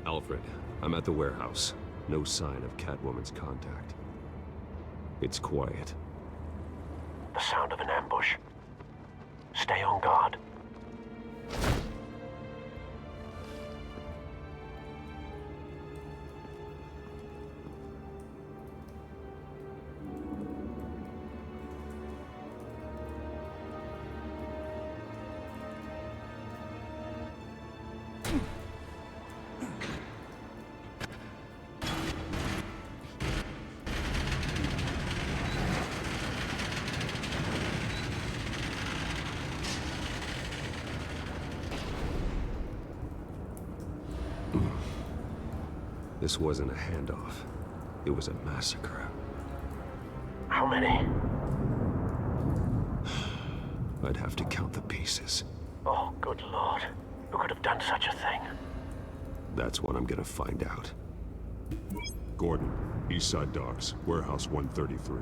Alfred, I'm at the warehouse. No sign of Catwoman's contact. It's quiet. The sound of an ambush. Stay on guard. This wasn't a handoff. It was a massacre. How many? I'd have to count the pieces. Oh, good lord. Who could have done such a thing? That's what I'm gonna find out. Gordon, Eastside Docks, Warehouse 133.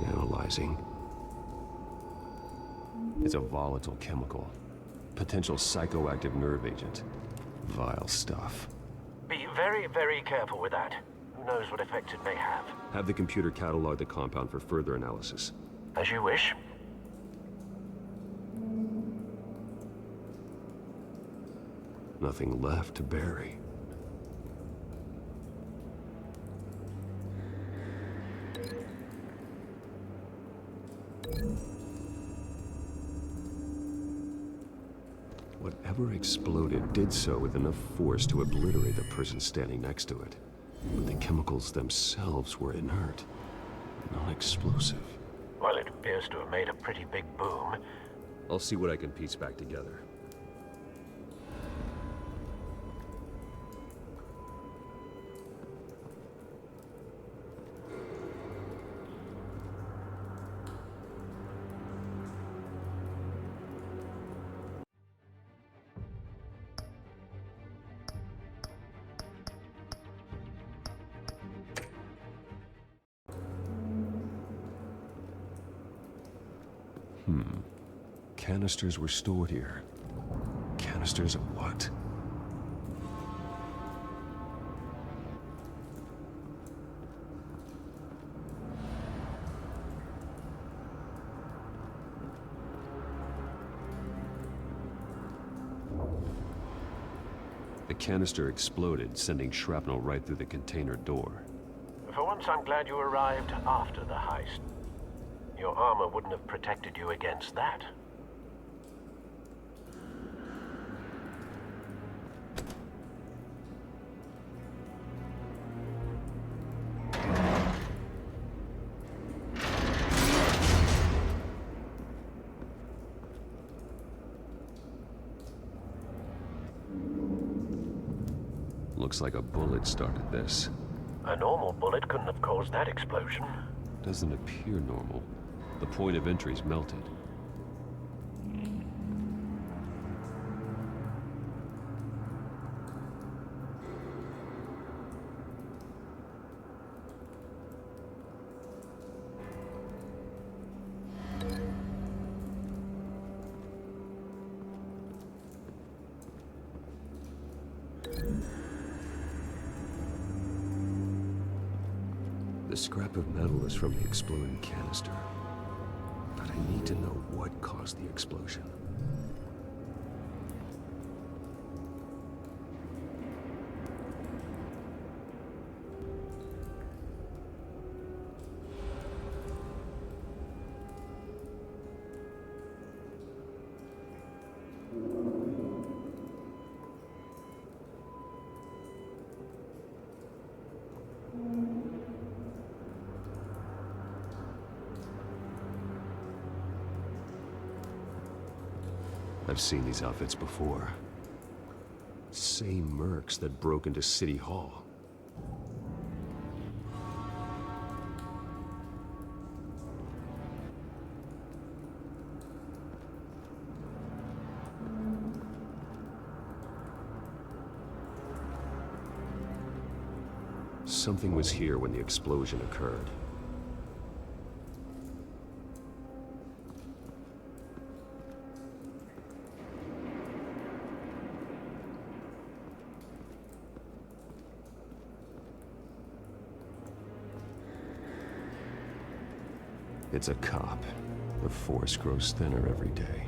Analyzing. It's a volatile chemical. Potential psychoactive nerve agent. Vile stuff. Be very, very careful with that. Who knows what effects it may have. Have the computer catalog the compound for further analysis. As you wish. Nothing left to bury. Whatever exploded did so with enough force to obliterate the person standing next to it. But the chemicals themselves were inert, non-explosive. Well, it appears to have made a pretty big boom. I'll see what I can piece back together. Canisters were stored here. Canisters of what? The canister exploded, sending shrapnel right through the container door. For once, I'm glad you arrived after the heist. Your armor wouldn't have protected you against that. Looks like a bullet started this. A normal bullet couldn't have caused that explosion. Doesn't appear normal. The point of entry's melted. The scrap of metal is from the exploding canister. But I need to know what caused the explosion. I've seen these outfits before. Same mercs that broke into City Hall. Something was here when the explosion occurred. It's a cop. The force grows thinner every day.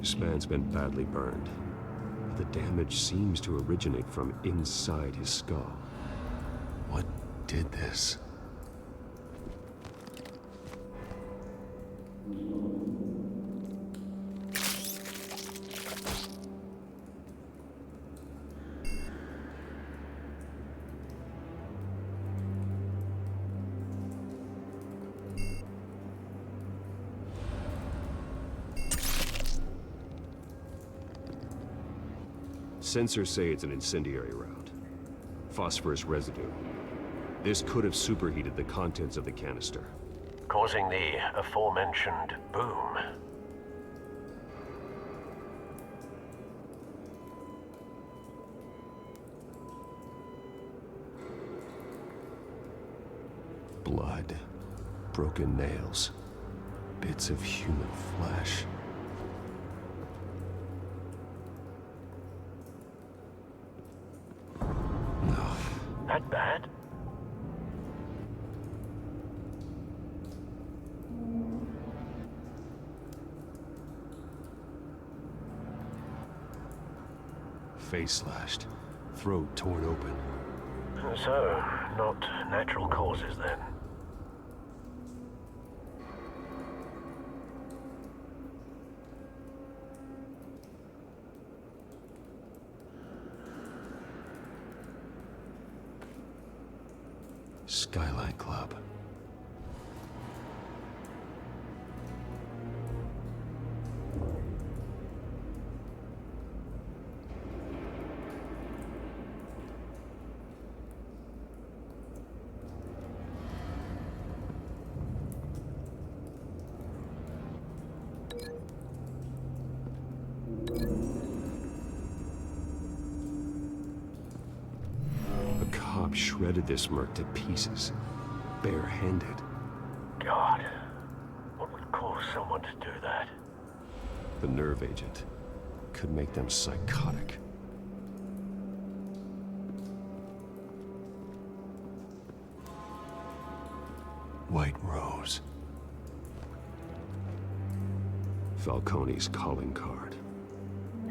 This man's been badly burned. But the damage seems to originate from inside his skull. What did this? Sensors say it's an incendiary round. Phosphorus residue. This could have superheated the contents of the canister, causing the aforementioned boom. Blood, broken nails, bits of human flesh. That bad? Face slashed, throat torn open. So, not natural causes then. Skyline Club. A cop shredded this merc to pieces, barehanded. God, what would cause someone to do that? The nerve agent could make them psychotic. White Rose. Falcone's calling card.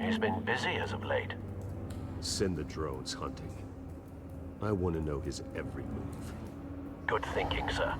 He's been busy as of late. Send the drones hunting. I want to know his every move. Good thinking, sir.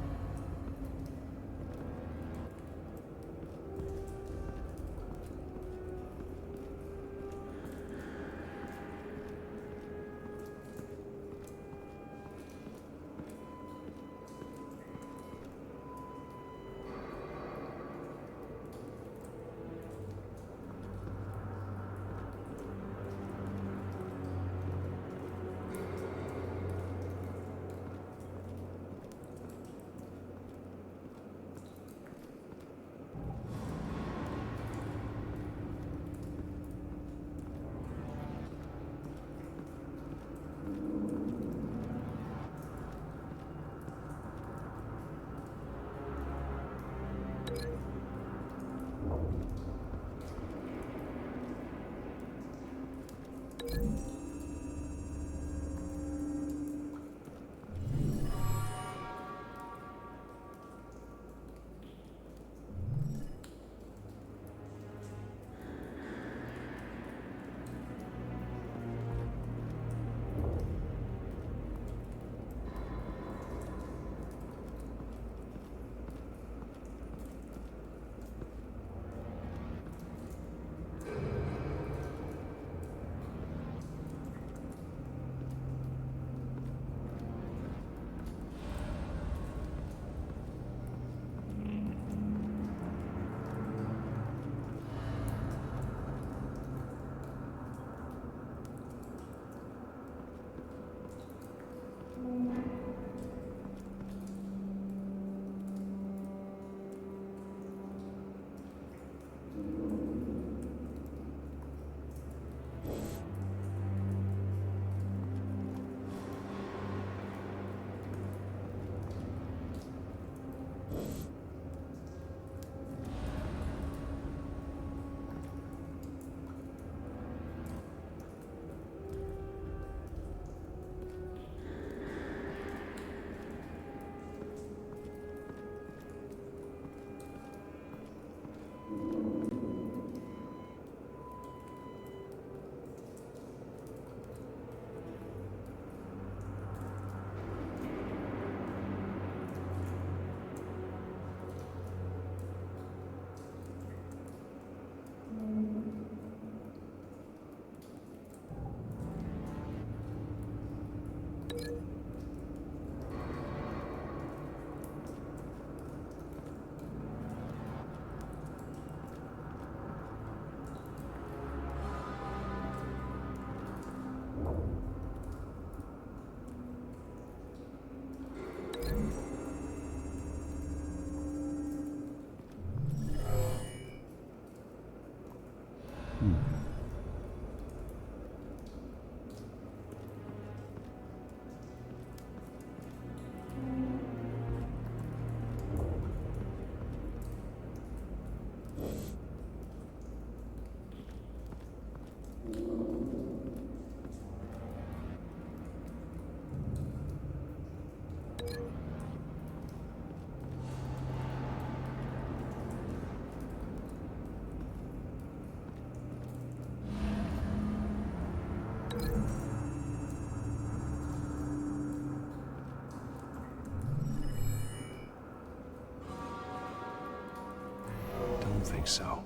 Don't think so.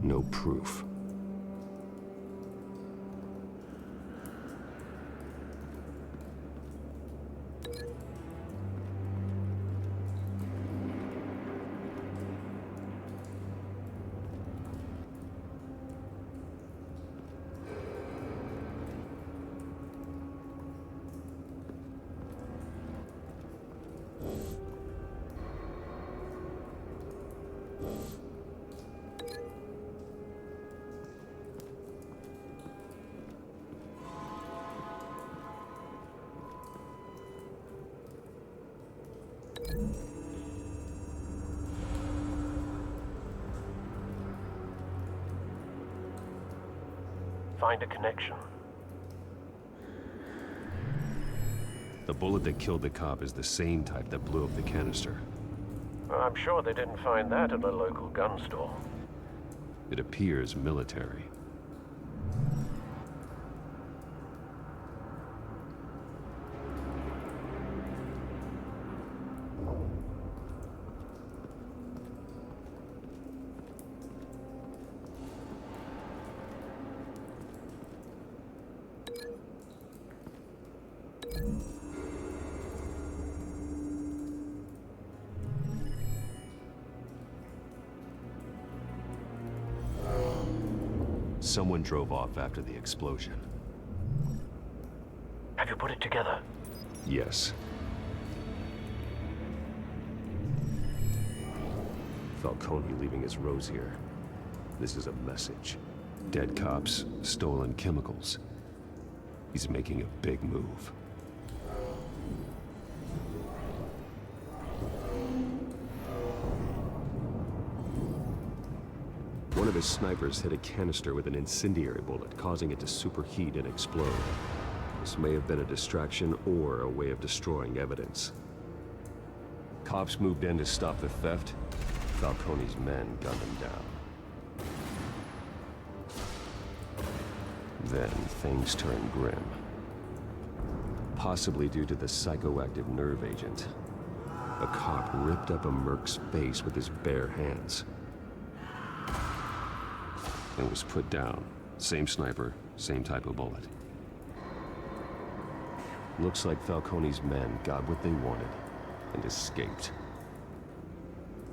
No proof. Find a connection. The bullet that killed the cop is the same type that blew up the canister. I'm sure they didn't find that at a local gun store. It appears military. Someone drove off after the explosion. Have you put it together? Yes. Falcone leaving his rose here. This is a message. Dead cops, stolen chemicals. He's making a big move. One of his snipers hit a canister with an incendiary bullet, causing it to superheat and explode. This may have been a distraction or a way of destroying evidence. Cops moved in to stop the theft. Falcone's men gunned him down. Then things turned grim. Possibly due to the psychoactive nerve agent. A cop ripped up a merc's face with his bare hands. And was put down. Same sniper, same type of bullet. Looks like Falcone's men got what they wanted and escaped.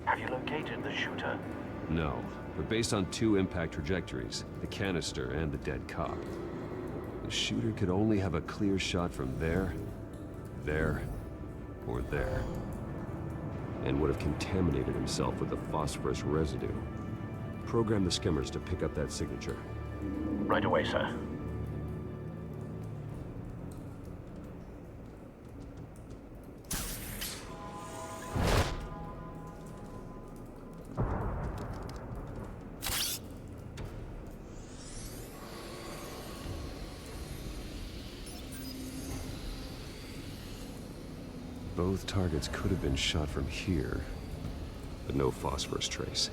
Have you located the shooter? No, but based on two impact trajectories, the canister and the dead cop, the shooter could only have a clear shot from there, or there, and would have contaminated himself with the phosphorus residue. Program the skimmers to pick up that signature. Right away, sir. Both targets could have been shot from here, but no phosphorus trace.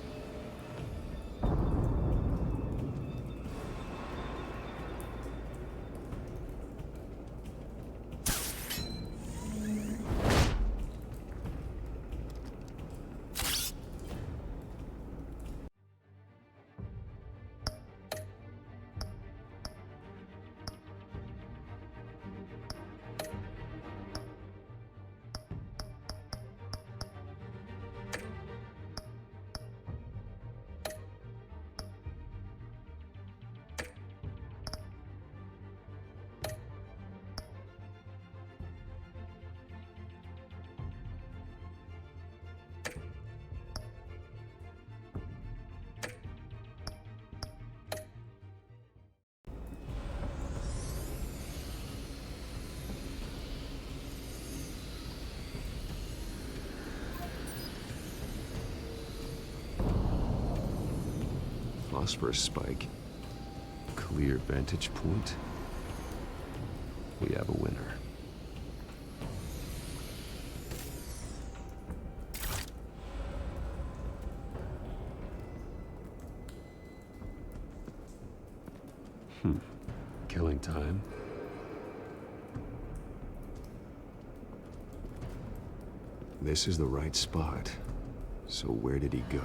phosphorus spike. Clear vantage point. We have a winner. Killing time. This is the right spot. So where did he go?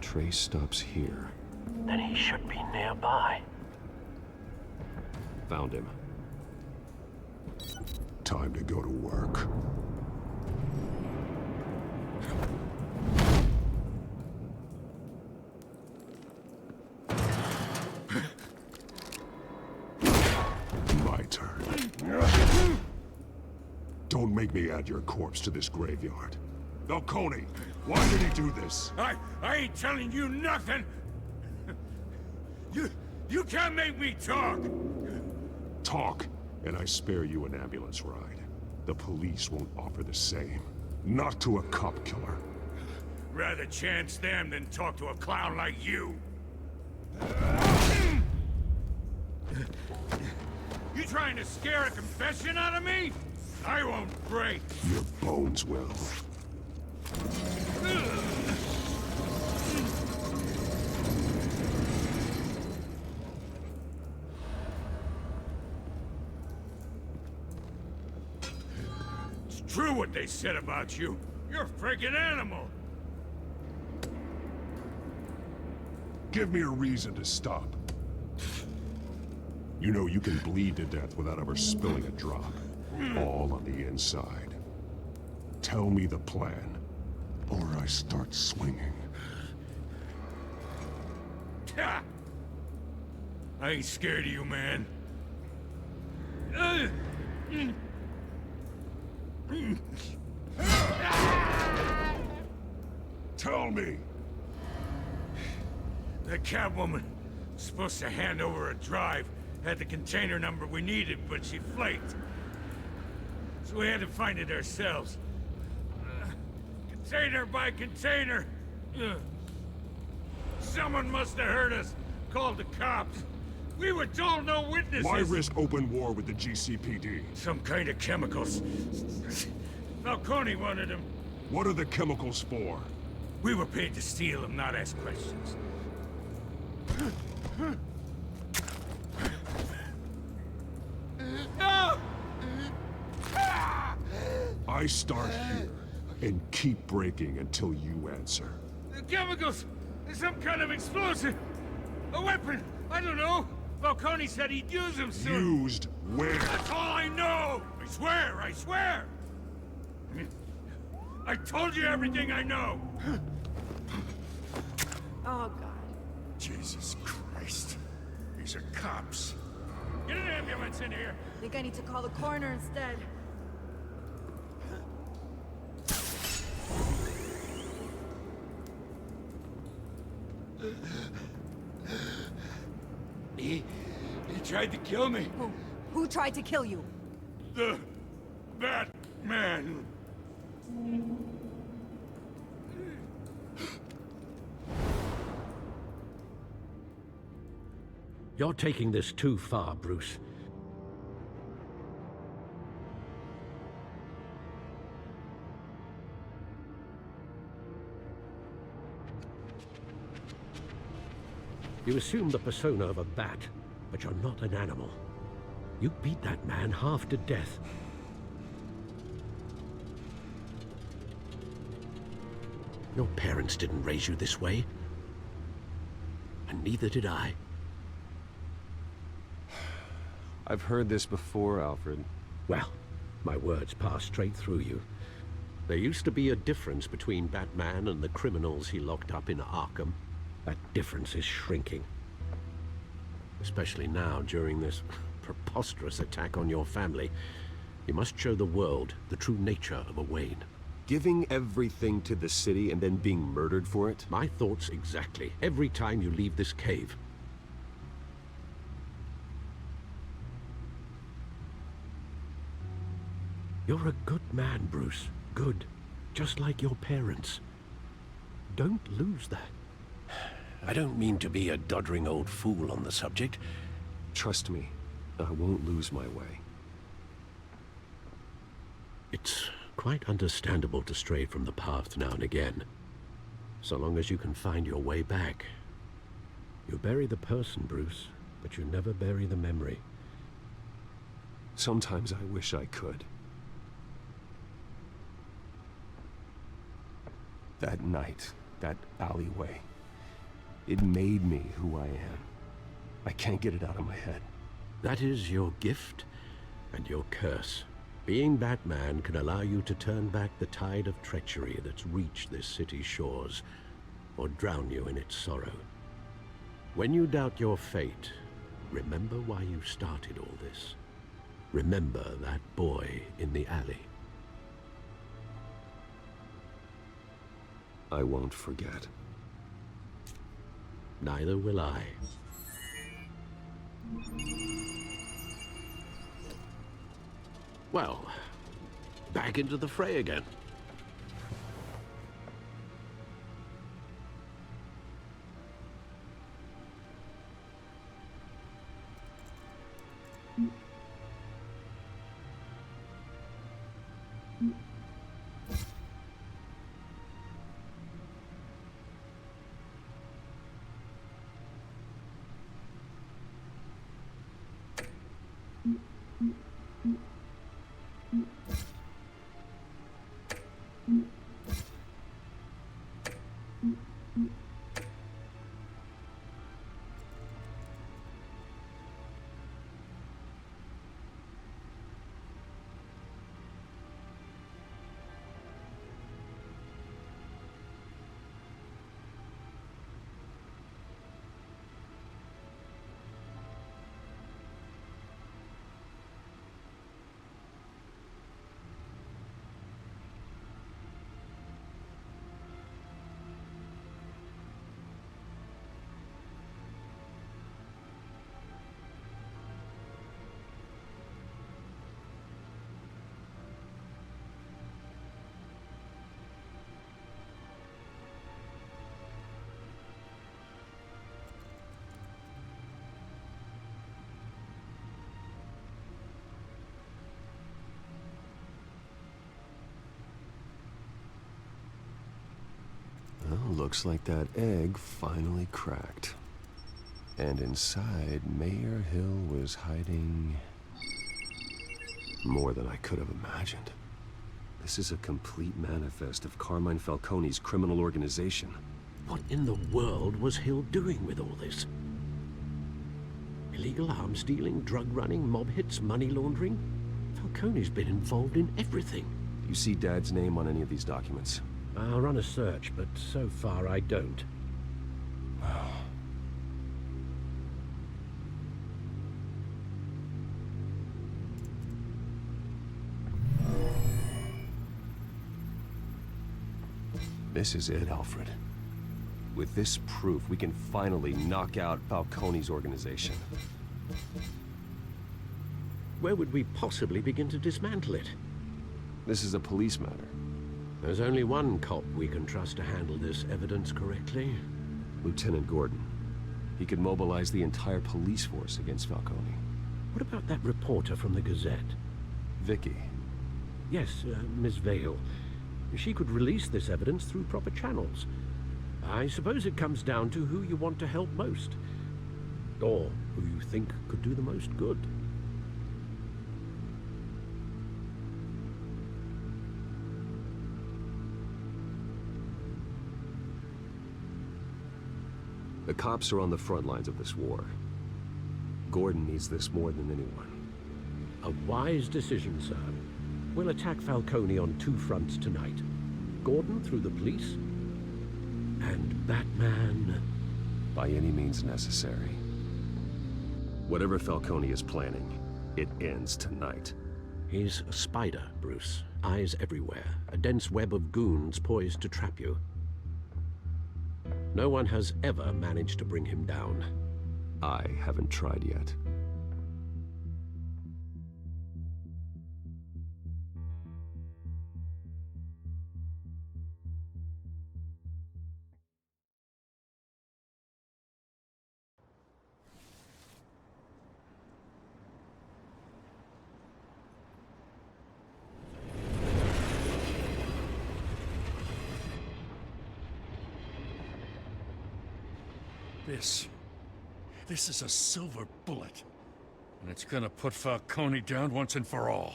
Trace stops here. Then he should be nearby. Found him. Time to go to work. My turn. Don't make me add your corpse to this graveyard. Falcone, why did he do this? I ain't telling you nothing. You can't make me talk. Talk, and I spare you an ambulance ride. The police won't offer the same. Not to a cop killer. Rather chance them than talk to a clown like you. You trying to scare a confession out of me? I won't break. Your bones will. It's true what they said about you. You're a freaking animal. Give me a reason to stop. You know you can bleed to death without ever spilling a drop. All on the inside. Tell me the plan, or I start swinging. Ha! I ain't scared of you, man. Tell me! The Catwoman was supposed to hand over a drive, had the container number we needed, but she flaked. So we had to find it ourselves. Container by container. Someone must have heard us, called the cops. We were told no witnesses. Why risk open war with the GCPD? Some kind of chemicals. Falcone wanted them. What are the chemicals for? We were paid to steal them, not ask questions. No! I start here and keep breaking until you answer. The chemicals! Some kind of explosive! A weapon! I don't know! Falcone said he'd use them soon! Used where? That's all I know! I swear! I swear! I told you everything I know! Oh, God. Jesus Christ. These are cops. Get an ambulance in here! I think I need to call the coroner instead. He tried to kill me. Who tried to kill you? The Batman. You're taking this too far, Bruce. You assume the persona of a bat, but you're not an animal. You beat that man half to death. Your parents didn't raise you this way. And neither did I. I've heard this before, Alfred. Well, my words pass straight through you. There used to be a difference between Batman and the criminals he locked up in Arkham. That difference is shrinking. Especially now, during this preposterous attack on your family. You must show the world the true nature of a Wayne. Giving everything to the city and then being murdered for it? My thoughts exactly. Every time you leave this cave. You're a good man, Bruce. Good. just like your parents. Don't lose that. I don't mean to be a doddering old fool on the subject. Trust me, I won't lose my way. It's quite understandable to stray from the path now and again, so long as you can find your way back. You bury the person, Bruce, but you never bury the memory. Sometimes I wish I could. That night, that alleyway, it made me who I am. I can't get it out of my head. That is your gift and your curse. Being Batman can allow you to turn back the tide of treachery that's reached this city's shores, or drown you in its sorrow. When you doubt your fate, remember why you started all this. Remember that boy in the alley. I won't forget. Neither will I. Well, back into the fray again. Well, looks like that egg finally cracked. And inside, Mayor Hill was hiding more than I could have imagined. This is a complete manifest of Carmine Falcone's criminal organization. What in the world was Hill doing with all this? Illegal arms dealing, drug running, mob hits, money laundering? Falcone's been involved in everything. Do you see Dad's name on any of these documents? I'll run a search, but so far I don't. This is it, Alfred. With this proof, we can finally knock out Falcone's organization. Where would we possibly begin to dismantle it? This is a police matter. There's only one cop we can trust to handle this evidence correctly. Lieutenant Gordon. He could mobilize the entire police force against Falcone. What about that reporter from the Gazette? Vicky. Yes, Miss Vale. She could release this evidence through proper channels. I suppose it comes down to who you want to help most. Or who you think could do the most good. The cops are on the front lines of this war. Gordon needs this more than anyone. A wise decision, sir. We'll attack Falcone on two fronts tonight. Gordon through the police, and Batman... by any means necessary. Whatever Falcone is planning, it ends tonight. He's a spider, Bruce. Eyes everywhere. A dense web of goons poised to trap you. No one has ever managed to bring him down. I haven't tried yet. This is a silver bullet. And it's gonna put Falcone down once and for all.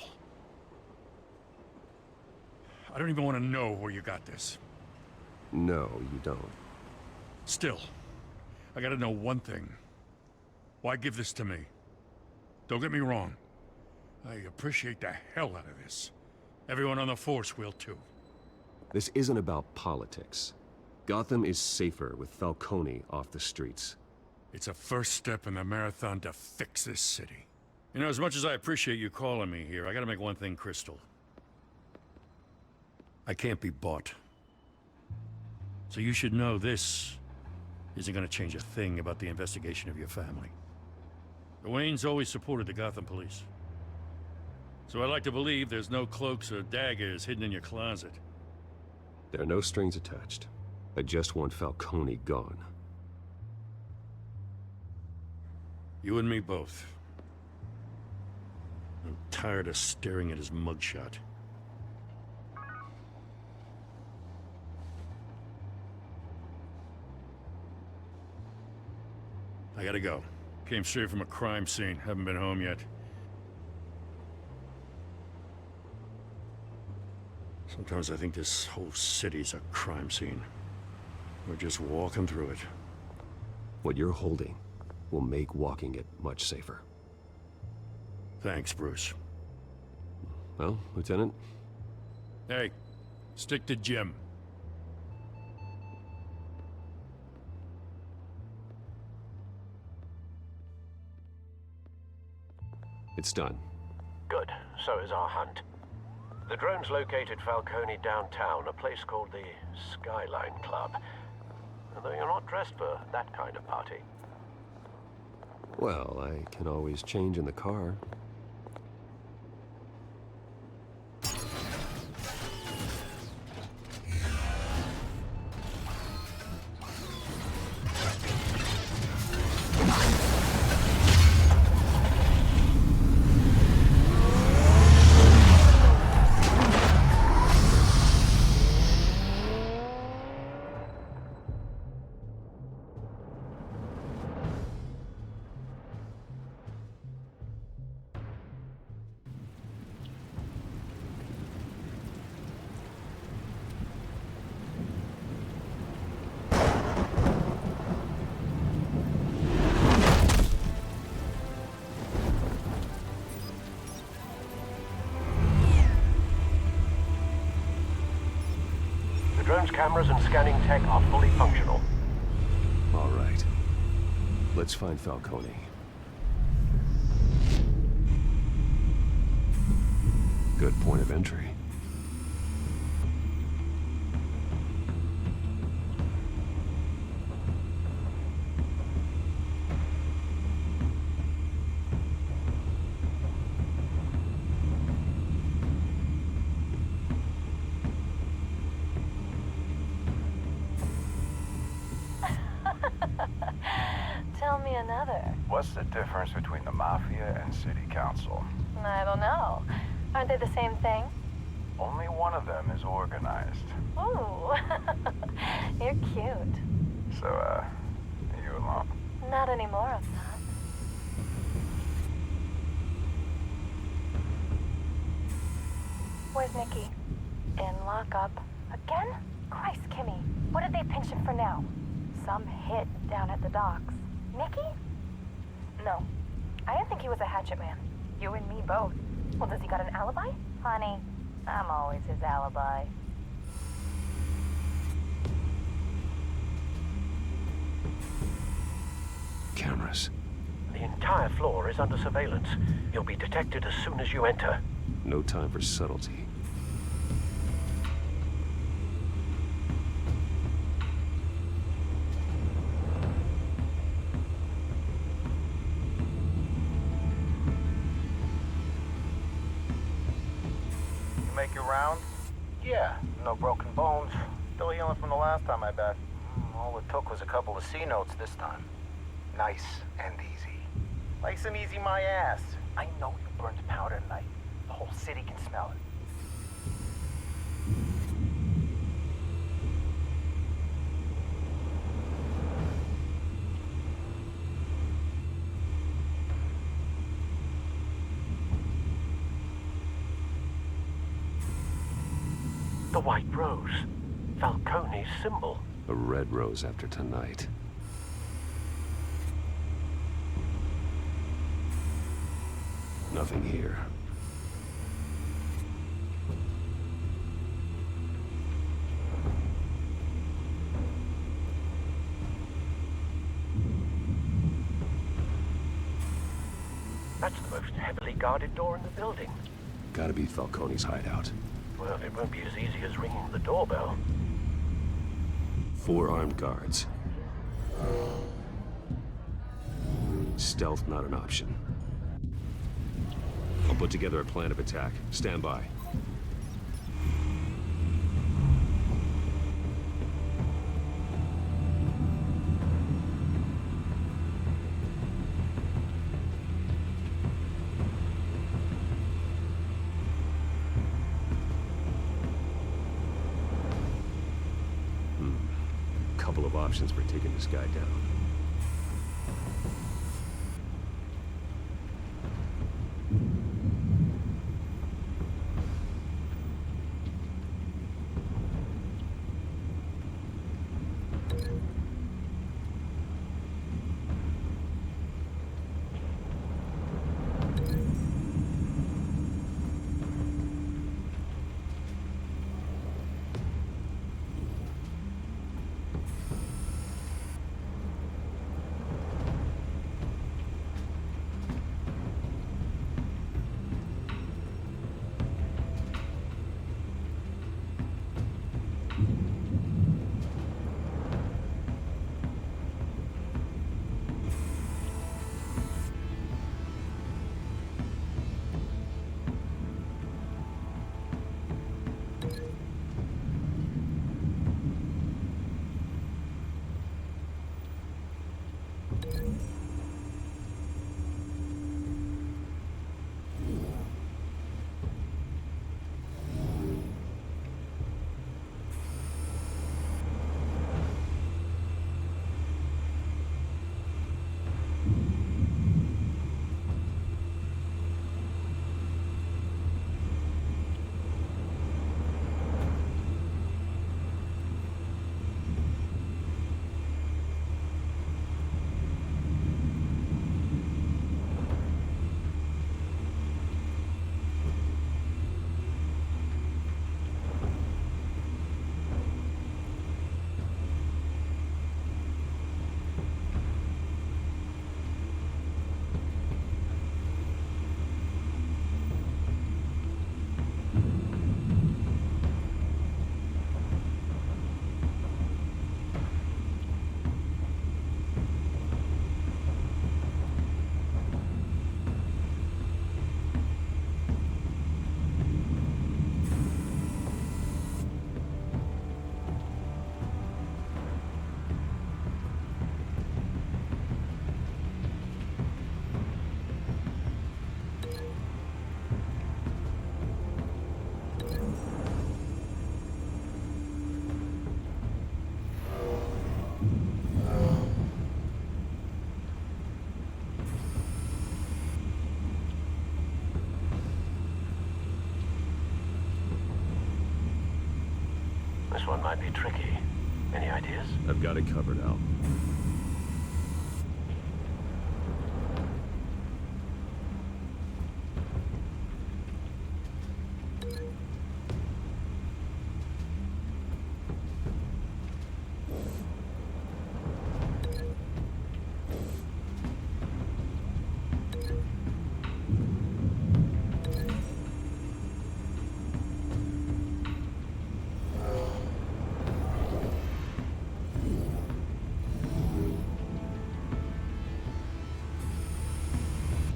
I don't even want to know where you got this. No, you don't. Still, I gotta know one thing. Why give this to me? Don't get me wrong. I appreciate the hell out of this. Everyone on the force will too. This isn't about politics. Gotham is safer with Falcone off the streets. It's a first step in the marathon to fix this city. You know, as much as I appreciate you calling me here, I gotta make one thing crystal. I can't be bought. So you should know this isn't gonna change a thing about the investigation of your family. The Waynes always supported the Gotham police. So I like to believe there's no cloaks or daggers hidden in your closet. There are no strings attached. I just want Falcone gone. You and me both. I'm tired of staring at his mugshot. I gotta go. Came straight from a crime scene. Haven't been home yet. Sometimes I think this whole city's a crime scene. We're just walking through it. What you're holding will make walking it much safer. Thanks, Bruce. Well, Lieutenant? Hey, stick to Jim. It's done. Good. So is our hunt. The drone's located Falcone downtown, a place called the Skyline Club. Although you're not dressed for that kind of party. Well, I can always change in the car. The drone's cameras and scanning tech are fully functional. All right. Let's find Falcone. Good point of entry. Tell me another. What's the difference between the Mafia and City Council? I don't know. Aren't they the same thing? Only one of them is organized. Ooh, you're cute. So, are you alone? Not anymore, I'm not. Where's Nikki? In lockup. Again? Christ, Kimmy. What did they pinch him for now? Some hit down at the docks. Nikki? No. I didn't think he was a hatchet man. You and me both. Well, does he got an alibi? Honey, I'm always his alibi. Cameras. The entire floor is under surveillance. You'll be detected as soon as you enter. No time for subtlety. Make your rounds? Yeah, no broken bones. Still healing from the last time, I bet. All it took was a couple of C notes this time. Nice and easy. Nice and easy, my ass. I know you burned powder tonight. The whole city can smell it. The white rose. Falcone's symbol. A red rose after tonight. Nothing here. That's the most heavily guarded door in the building. Gotta be Falcone's hideout. Well, it won't be as easy as ringing the doorbell. 4 armed guards. Stealth not an option. I'll put together a plan of attack. Stand by. Couple of options for taking this guy down. This one might be tricky. Any ideas? I've got it covered, Al.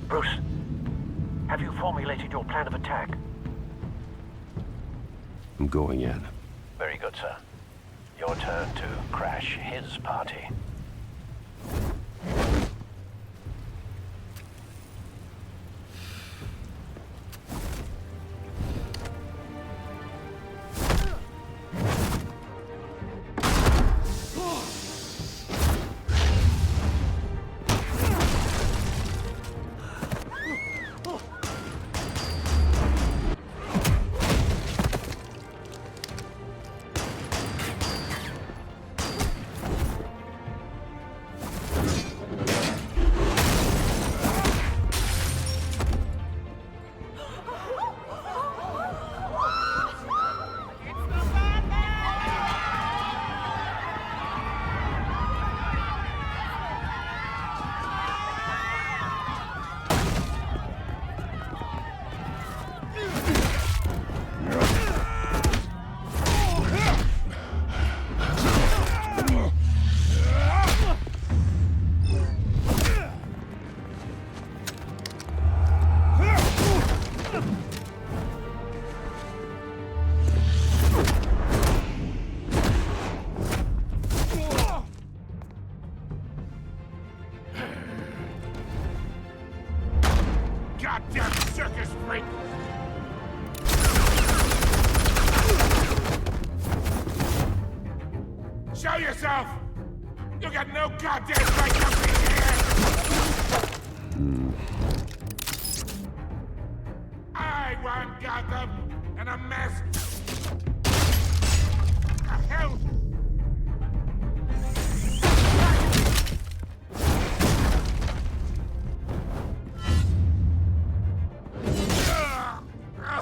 Bruce, have you formulated your plan of attack? I'm going in. Very good, sir. Your turn to crash his party. goddamn circus freak! Show yourself! You got no goddamn right to be here! I run Gotham, and a mess. The hell?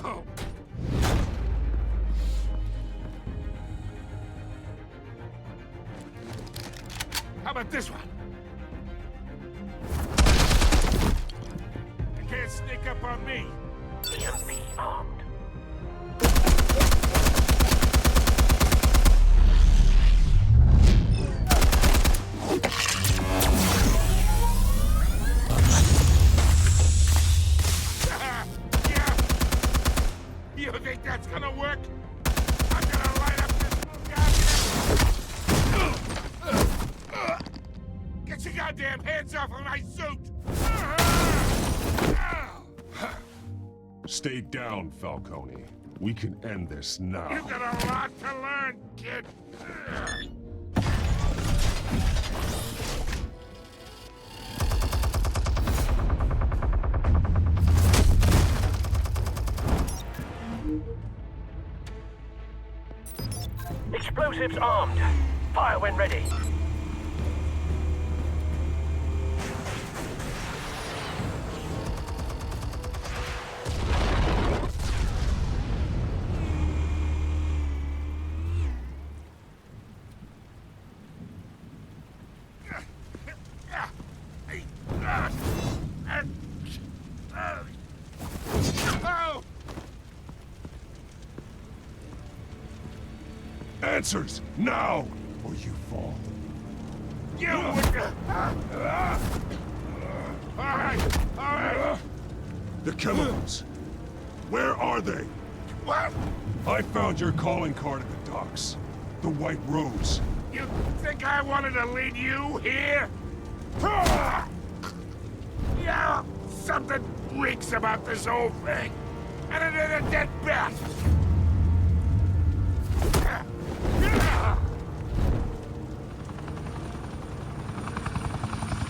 Oh. How about this one? You can't sneak up on me. EMP armed. Yeah. You think that's gonna work? I'm gonna light up this goddamn... Get your goddamn hands off of my suit! Stay down, Falcone. We can end this now. You got a lot to learn, kid. Explosives armed. Fire when ready. Oh! Answers, now, or you fall. You with the... All right. The chemicals. Where are they? What? I found your calling card at the docks. The White Rose. You think I wanted to lead you here? Yeah, something reeks about this whole thing. And it is a dead bat.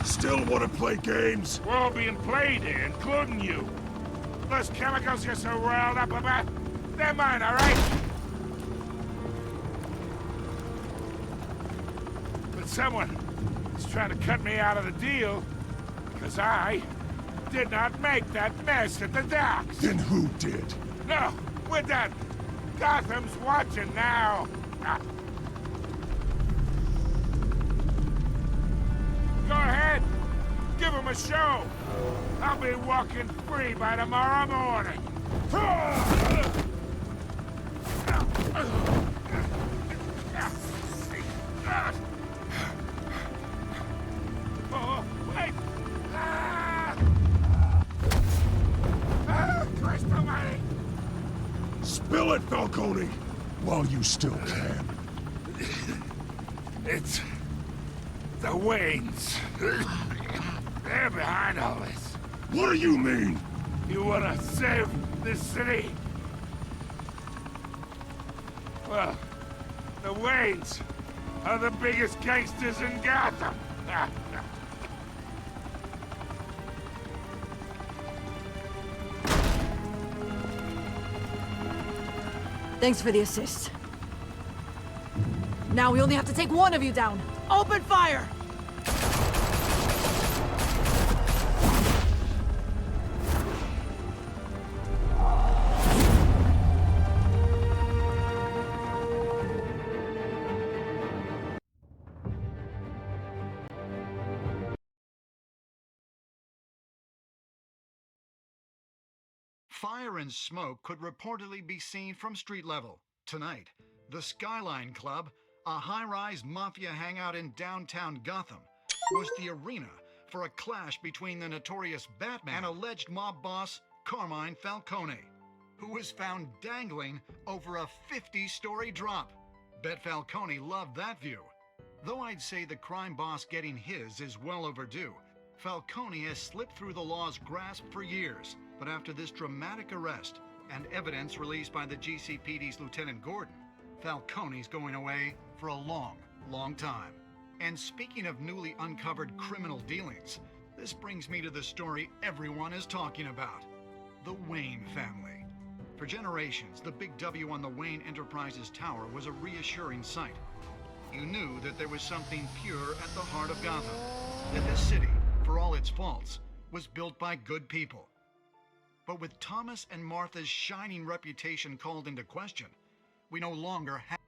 Still want to play games? We're all being played here, including you. Those chemicals you're so riled up about, they're mine, all right? But someone is trying to cut me out of the deal because I did not make that mess at the docks. Then who did? No, we're done. Gotham's watching now. Go ahead. Give him a show. I'll be walking free by tomorrow morning. Oh, wait. Christ almighty. Spill it, Falcone, while you still can. It's the Waynes. They're behind all this. What do you mean? You wanna save this city? Well, the Waynes are the biggest gangsters in Gotham. Thanks for the assist. Now we only have to take one of you down. Open fire! Fire and smoke could reportedly be seen from street level. Tonight, the Skyline Club, a high-rise mafia hangout in downtown Gotham, was the arena for a clash between the notorious Batman and alleged mob boss Carmine Falcone, who was found dangling over a 50-story drop. Bet Falcone loved that view. Though I'd say the crime boss getting his is well overdue, Falcone has slipped through the law's grasp for years, But after this dramatic arrest and evidence released by the GCPD's Lieutenant Gordon, Falcone's going away for a long, long time. And speaking of newly uncovered criminal dealings, this brings me to the story everyone is talking about. The Wayne family. For generations, the big W on the Wayne Enterprises Tower was a reassuring sight. You knew that there was something pure at the heart of Gotham. That this city, for all its faults, was built by good people. But with Thomas and Martha's shining reputation called into question, we no longer have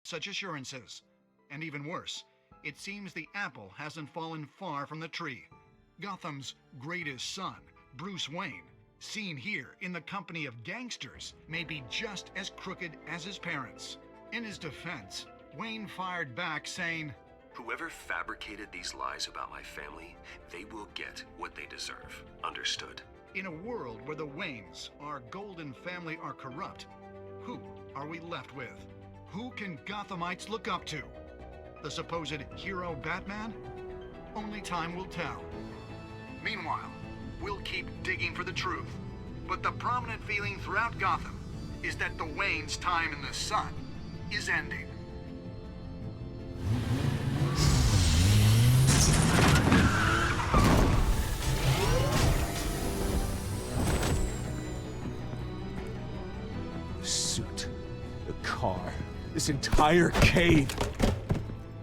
such assurances. And even worse, it seems the apple hasn't fallen far from the tree. Gotham's greatest son, Bruce Wayne, seen here in the company of gangsters, may be just as crooked as his parents. In his defense, Wayne fired back saying, Whoever fabricated these lies about my family, they will get what they deserve. Understood? in a world where the Waynes, our golden family, are corrupt, who are we left with? Who can Gothamites look up to? The supposed hero Batman? Only time will tell. Meanwhile, we'll keep digging for the truth. But the prominent feeling throughout Gotham is that the Waynes' time in the sun is ending. The suit, the car, this entire cave.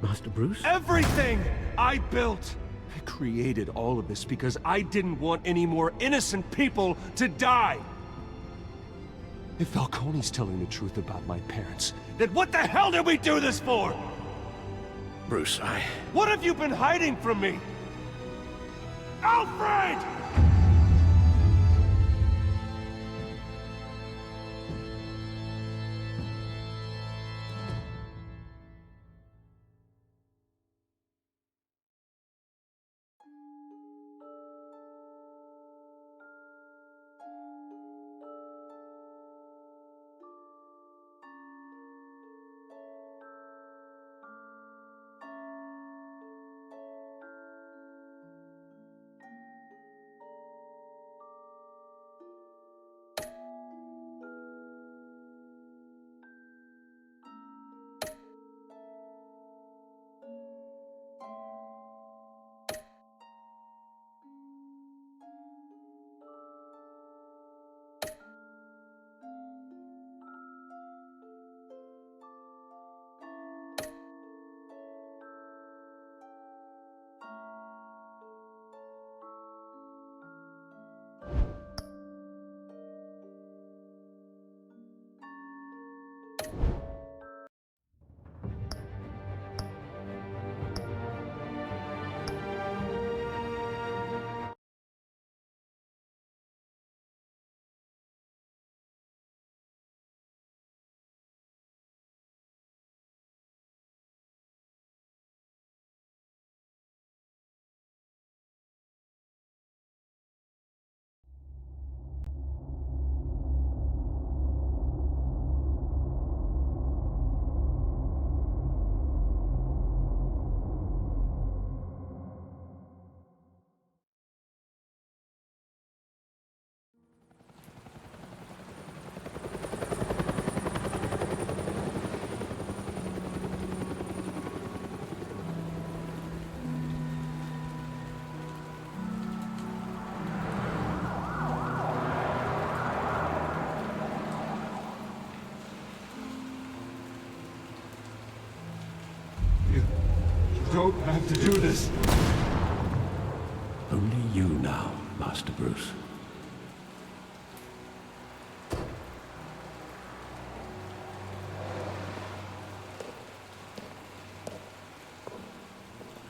Master Bruce? Everything I built! I created all of this because I didn't want any more innocent people to die! If Falcone's telling the truth about my parents, then what the hell did we do this for? Bruce, What have you been hiding from me? Alfred! You don't have to do this. only you now, Master Bruce.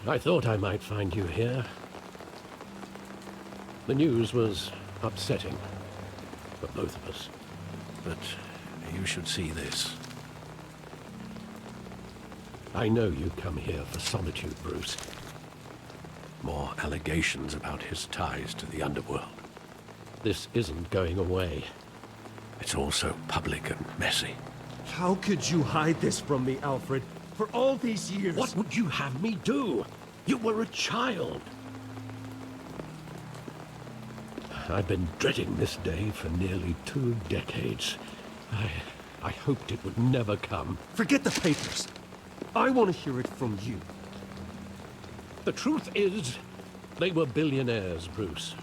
I thought I might find you here. The news was upsetting for both of us, but you should see this. I know you come here for solitude, Bruce. More allegations about his ties to the underworld. This isn't going away. It's all so public and messy. How could you hide this from me, Alfred? For all these years... What would you have me do? You were a child. I've been dreading this day for nearly 2 decades. I hoped it would never come. Forget the papers. I want to hear it from you. The truth is, they were billionaires, Bruce.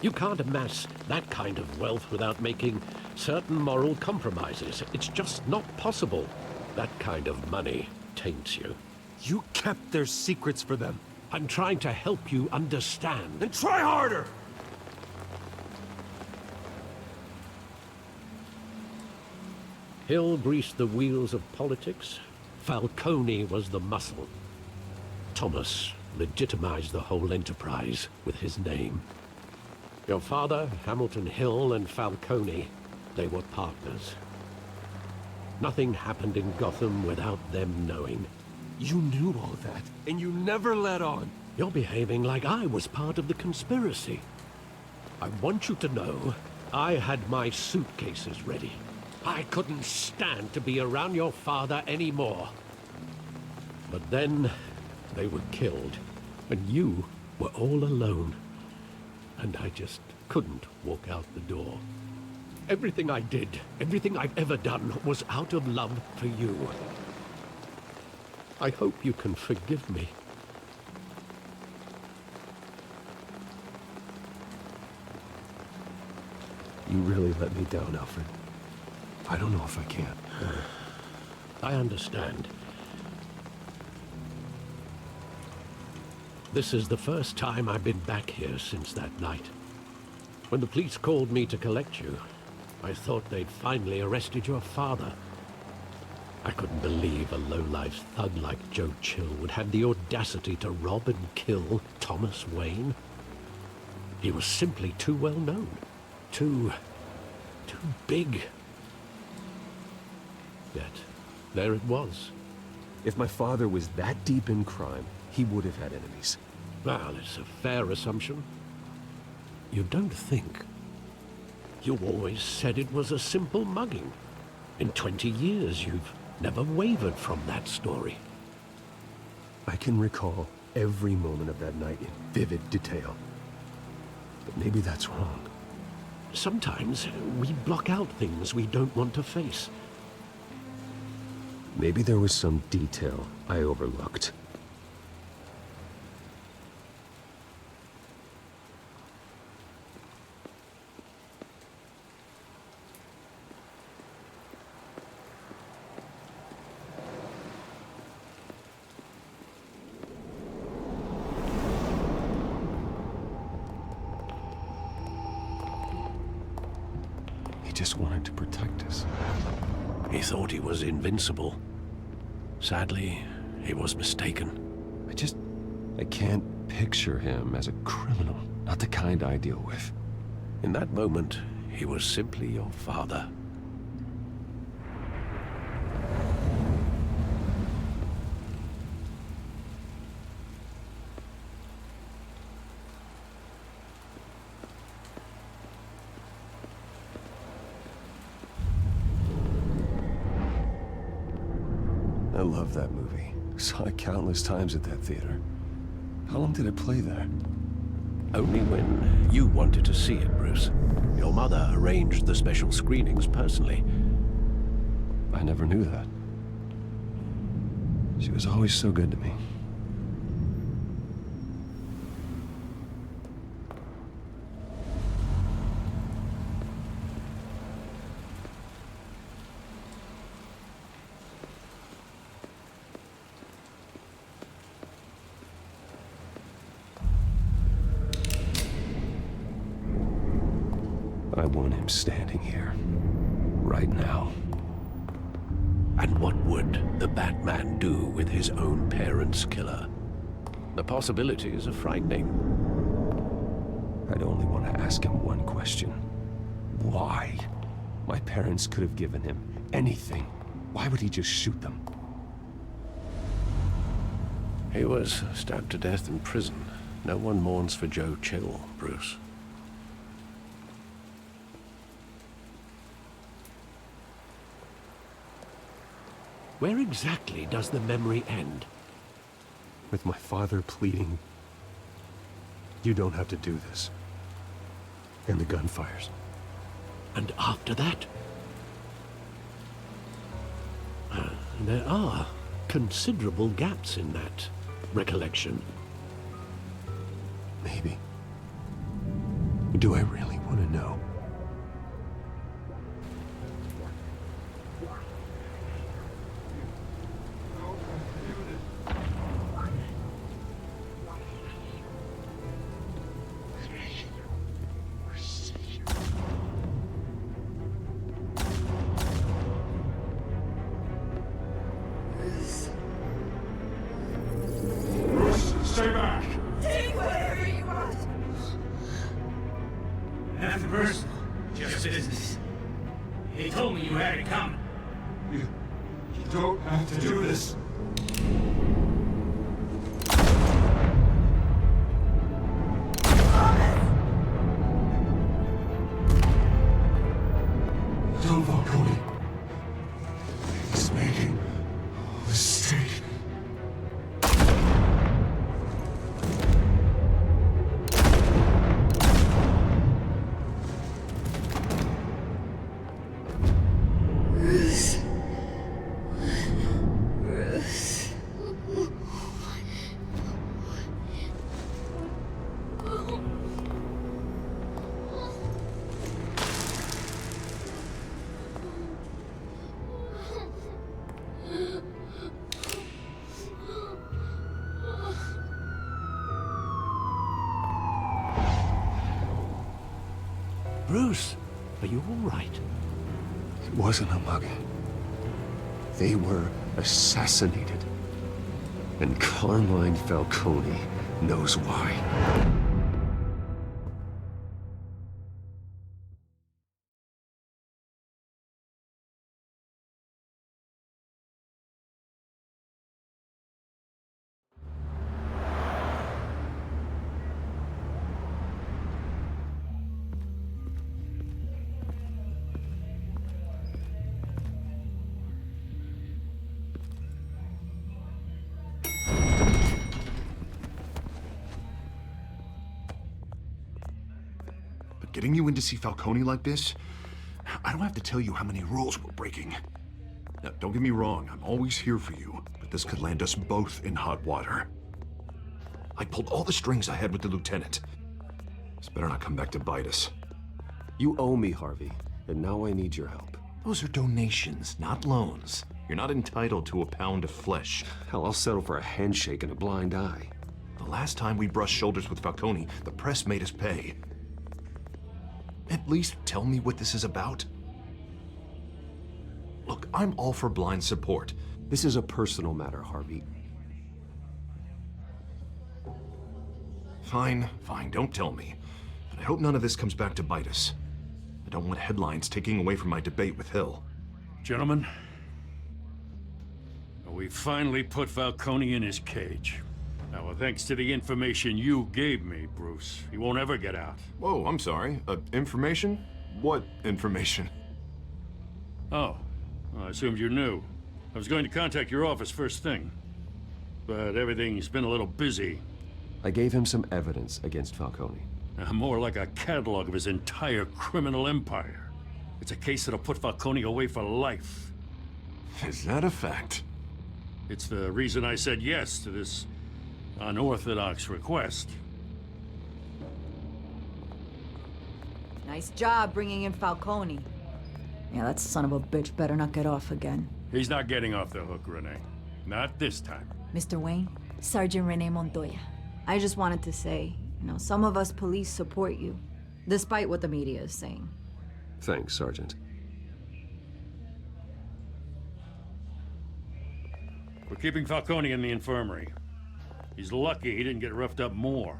You can't amass that kind of wealth without making certain moral compromises. It's just not possible. That kind of money taints you. You kept their secrets for them. I'm trying to help you understand. Then try harder! He'll grease the wheels of politics, Falcone was the muscle. Thomas legitimized the whole enterprise with his name. Your father, Hamilton Hill, and Falcone, they were partners. Nothing happened in Gotham without them knowing. You knew all that, and you never let on. You're behaving like I was part of the conspiracy. I want you to know, I had my suitcases ready. I couldn't stand to be around your father anymore. But then, they were killed, and you were all alone. And I just couldn't walk out the door. Everything I did, everything I've ever done, was out of love for you. I hope you can forgive me. You really let me down, Alfred. I don't know if I can. I understand. This is the first time I've been back here since that night. When the police called me to collect you, I thought they'd finally arrested your father. I couldn't believe a low-life thug like Joe Chill would have the audacity to rob and kill Thomas Wayne. He was simply too well known. Too big. Yet, there it was. If my father was that deep in crime, he would have had enemies. Well, it's a fair assumption. You don't think. You always said it was a simple mugging. In 20 years, you've never wavered from that story. I can recall every moment of that night in vivid detail. But maybe that's wrong. Sometimes we block out things we don't want to face. Maybe there was some detail I overlooked. He just wanted to protect us. He thought he was invincible. Sadly, he was mistaken. I can't picture him as a criminal. Not the kind I deal with. In that moment, he was simply your father. I love that movie. Saw it countless times at that theater. How long did it play there? Only when you wanted to see it, Bruce. Your mother arranged the special screenings personally. I never knew that. She was always so good to me. I want him standing here, right now. And what would the Batman do with his own parents' killer? The possibilities are frightening. I'd only want to ask him one question. Why? My parents could have given him anything. Why would he just shoot them? He was stabbed to death in prison. No one mourns for Joe Chill, Bruce. Where exactly does the memory end? With my father pleading, "You don't have to do this." And the gunfires. And after that? There are considerable gaps in that recollection. Maybe. Do I really want to know? Nothing personal. Just business. He told me you had it coming. You don't have to do this. Don't, Falcone. He's making a mistake. Bruce, are you all right? It wasn't a mug. They were assassinated. And Carmine Falcone knows why. Getting you in to see Falcone like this? I don't have to tell you how many rules we're breaking. Now, don't get me wrong, I'm always here for you, but this could land us both in hot water. I pulled all the strings I had with the lieutenant. This better not come back to bite us. You owe me, Harvey, and now I need your help. Those are donations, not loans. You're not entitled to a pound of flesh. Hell, I'll settle for a handshake and a blind eye. The last time we brushed shoulders with Falcone, the press made us pay. At least tell me what this is about. Look, I'm all for blind support. This is a personal matter, Harvey. Fine, don't tell me. But I hope none of this comes back to bite us. I don't want headlines taking away from my debate with Hill. Gentlemen, we finally put Falcone in his cage. Now, thanks to the information you gave me, Bruce, he won't ever get out. Whoa, I'm sorry. Information? What information? Oh, well, I assumed you knew. I was going to contact your office first thing, but everything's been a little busy. I gave him some evidence against Falcone. More like a catalog of his entire criminal empire. It's a case that'll put Falcone away for life. Is that a fact? It's the reason I said yes to this unorthodox request. Nice job bringing in Falcone. Yeah, that son of a bitch better not get off again. He's not getting off the hook, Renee. Not this time. Mr. Wayne, Sergeant Renee Montoya. I just wanted to say, some of us police support you, despite what the media is saying. Thanks, Sergeant. We're keeping Falcone in the infirmary. He's lucky he didn't get roughed up more.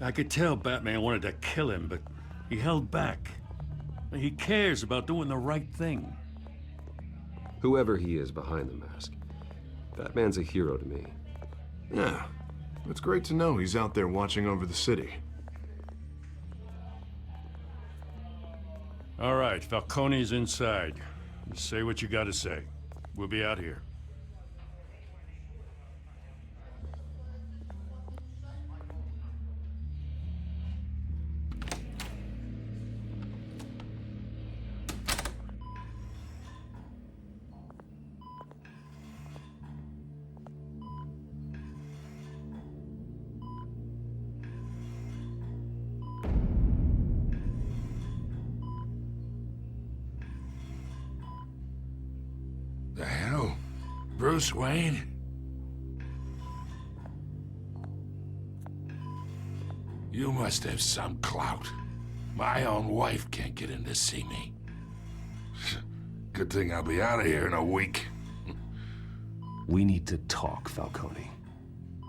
I could tell Batman wanted to kill him, but he held back. He cares about doing the right thing. Whoever he is behind the mask, Batman's a hero to me. Yeah, it's great to know he's out there watching over the city. All right, Falcone's inside. You say what you gotta say. We'll be out here. The hell? Bruce Wayne? You must have some clout. My own wife can't get in to see me. Good thing I'll be out of here in a week. We need to talk, Falcone.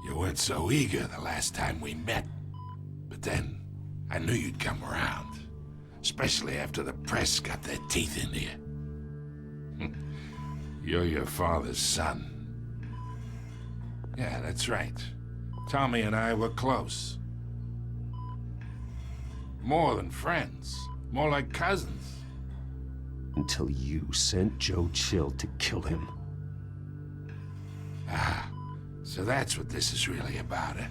You weren't so eager the last time we met. But then, I knew you'd come around. Especially after the press got their teeth into you. You're your father's son. Yeah, that's right. Tommy and I were close. More than friends. More like cousins. Until you sent Joe Chill to kill him. Ah, so that's what this is really about, eh?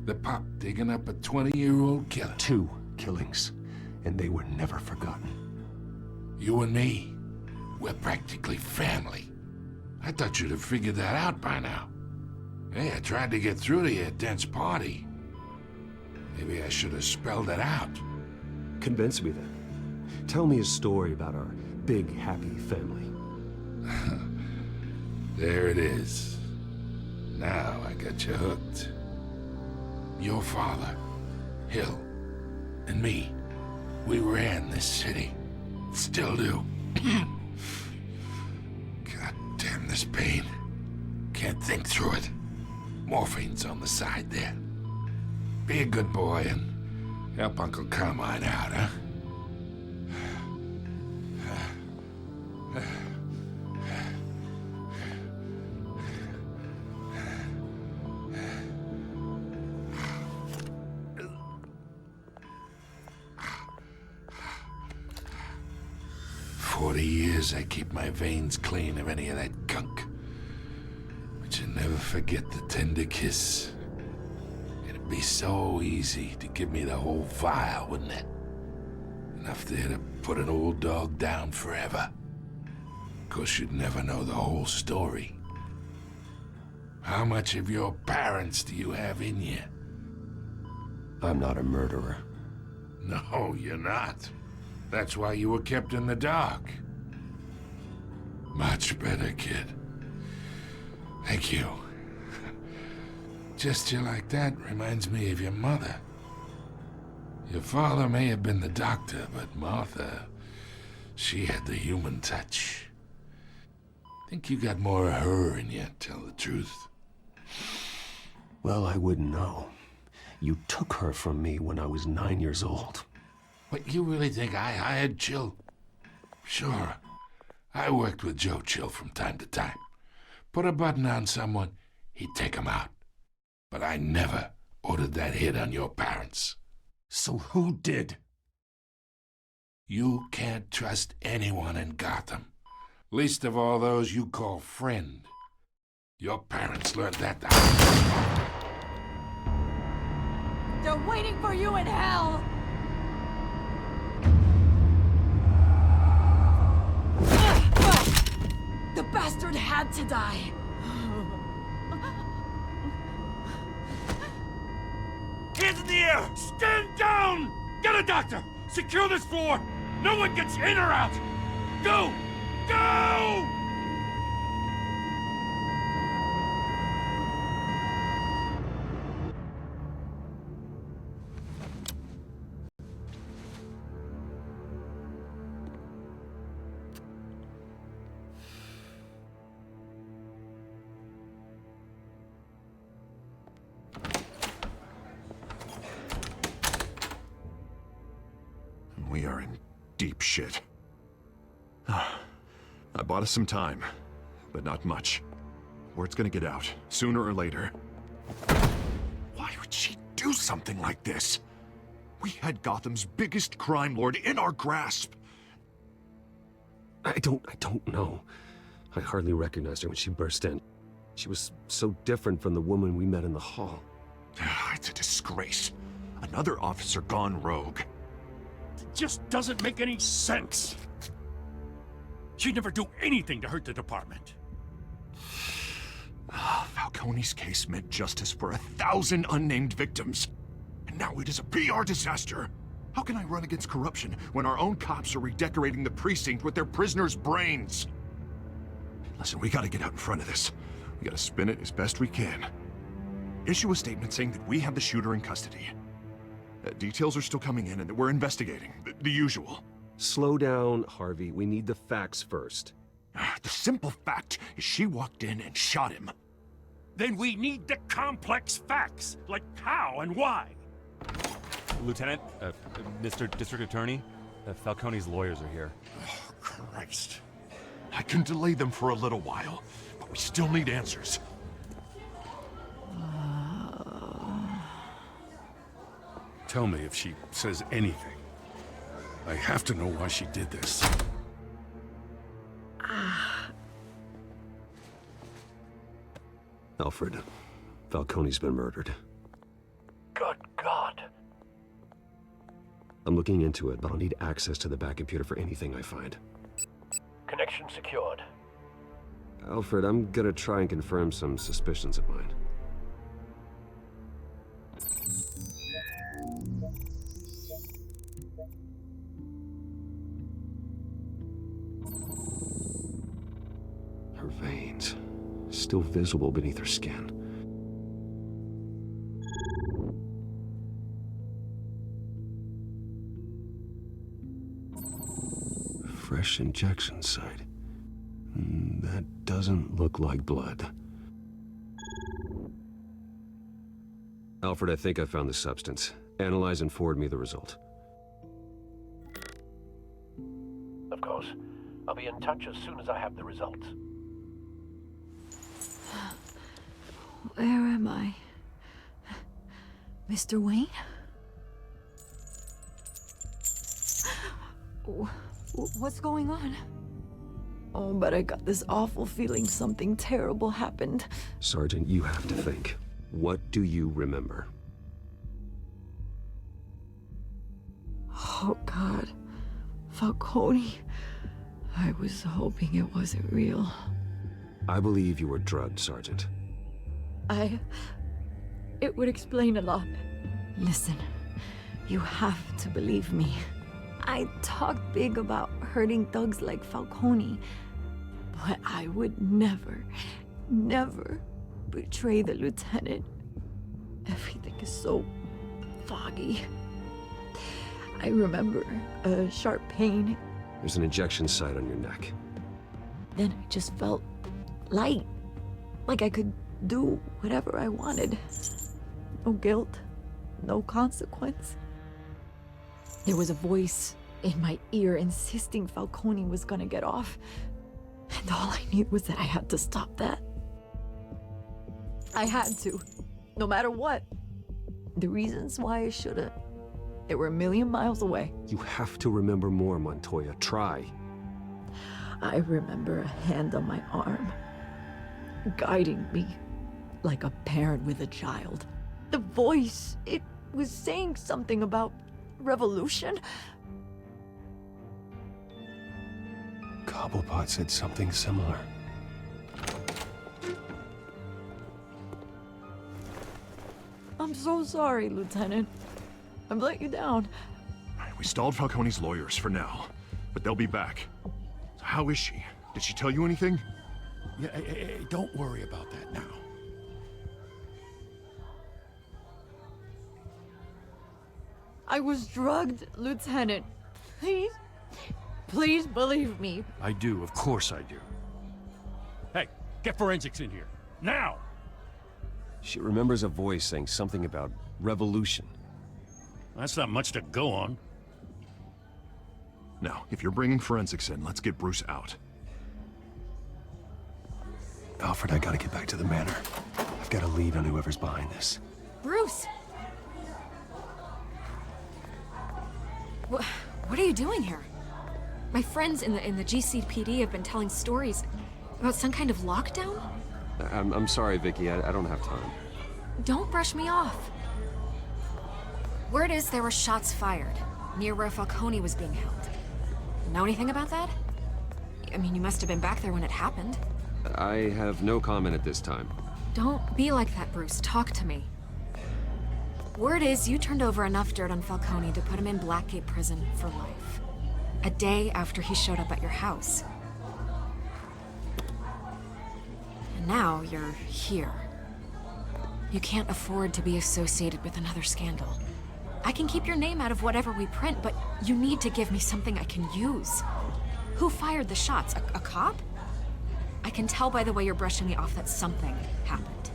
The pup digging up a 20-year-old killer. 2 killings, and they were never forgotten. You and me, we're practically family. I thought you'd have figured that out by now. Hey, I tried to get through to you at Dent's party. Maybe I should have spelled it out. Convince me then. Tell me a story about our big, happy family. There it is. Now I got you hooked. Your father, Hill, and me, we ran this city. Still do. God damn this pain. Can't think through it. Morphine's on the side there. Be a good boy and help Uncle Carmine out, huh? I keep my veins clean of any of that gunk. But you never forget the tender kiss. It'd be so easy to give me the whole vial, wouldn't it? Enough there to put an old dog down forever. Of course, you'd never know the whole story. How much of your parents do you have in you? I'm not a murderer. No, you're not. That's why you were kept in the dark. Much better, kid. Thank you. Gesture like that reminds me of your mother. Your father may have been the doctor, but Martha, she had the human touch. Think you got more of her in you, tell the truth. Well, I wouldn't know. You took her from me when I was 9 years old. But you really think I hired Chill? Sure. I worked with Joe Chill from time to time. Put a button on someone, he'd take him out. But I never ordered that hit on your parents. So who did? You can't trust anyone in Gotham. Least of all those you call friend. Your parents learned that the They're waiting for you in hell! The bastard had to die. Hands in the air! Stand down! Get a doctor! Secure this floor! No one gets in or out! Go! Go! We are in deep shit. I bought us some time, but not much. Word's gonna get out, sooner or later. Why would she do something like this? We had Gotham's biggest crime lord in our grasp. I don't know. I hardly recognized her when she burst in. She was so different from the woman we met in the hall. It's a disgrace. Another officer gone rogue. It just doesn't make any sense. She'd never do anything to hurt the department. Falcone's case meant justice for 1,000 unnamed victims. And now it is a PR disaster. How can I run against corruption when our own cops are redecorating the precinct with their prisoners' brains? Listen, we gotta get out in front of this. We gotta spin it as best we can. Issue a statement saying that we have the shooter in custody. Details are still coming in and that we're investigating. The usual. Slow down, Harvey. We need the facts first. The simple fact is she walked in and shot him. Then we need the complex facts, like how and why. Lieutenant, Mr. District Attorney, Falcone's lawyers are here. Oh, Christ. I can delay them for a little while, but we still need answers. Tell me if she says anything. I have to know why she did this. Alfred, Falcone's been murdered. Good God. I'm looking into it, but I'll need access to the back computer for anything I find. Connection secured. Alfred, I'm gonna try and confirm some suspicions of mine. Her veins, still visible beneath her skin. Fresh injection site. That doesn't look like blood. Alfred, I think I found the substance. Analyze and forward me the result. Of course. I'll be in touch as soon as I have the results. Where am I? Mr. Wayne? What's going on? Oh, but I got this awful feeling something terrible happened. Sergeant, you have to think. What do you remember? Oh, God. Falcone. I was hoping it wasn't real. I believe you were drugged, Sergeant. It would explain a lot. Listen, you have to believe me. I talked big about hurting thugs like Falcone, but I would never, never betray the lieutenant. Everything is so foggy. I remember a sharp pain. There's an injection site on your neck. Then I just felt light, like I could do whatever I wanted. No guilt, no consequence. There was a voice in my ear insisting Falcone was gonna get off. And all I knew was that I had to stop that. I had to, no matter what. The reasons why I shouldn't, they were a million miles away. You have to remember more, Montoya. Try. I remember a hand on my arm, guiding me like a parent with a child. The voice, it was saying something about revolution. Cobblepot said something similar. I'm so sorry, Lieutenant. I've let you down. We stalled Falcone's lawyers for now, but they'll be back. So how is she? Did she tell you anything? Yeah, hey, don't worry about that now. I was drugged, Lieutenant. Please believe me. I do, of course I do. Hey, get forensics in here, now! She remembers a voice saying something about revolution. That's not much to go on. Now, if you're bringing forensics in, let's get Bruce out. Alfred, I gotta get back to the manor. I've got a lead on whoever's behind this. Bruce! What are you doing here? My friends in the GCPD have been telling stories about some kind of lockdown? I'm sorry, Vicky. I don't have time. Don't brush me off. Word is there were shots fired near where Falcone was being held. Know anything about that? I mean, you must have been back there when it happened. I have no comment at this time. Don't be like that, Bruce. Talk to me. Word is you turned over enough dirt on Falcone to put him in Blackgate Prison for life. A day after he showed up at your house. And now you're here. You can't afford to be associated with another scandal. I can keep your name out of whatever we print, but you need to give me something I can use. Who fired the shots? A cop? I can tell by the way you're brushing me off that something happened.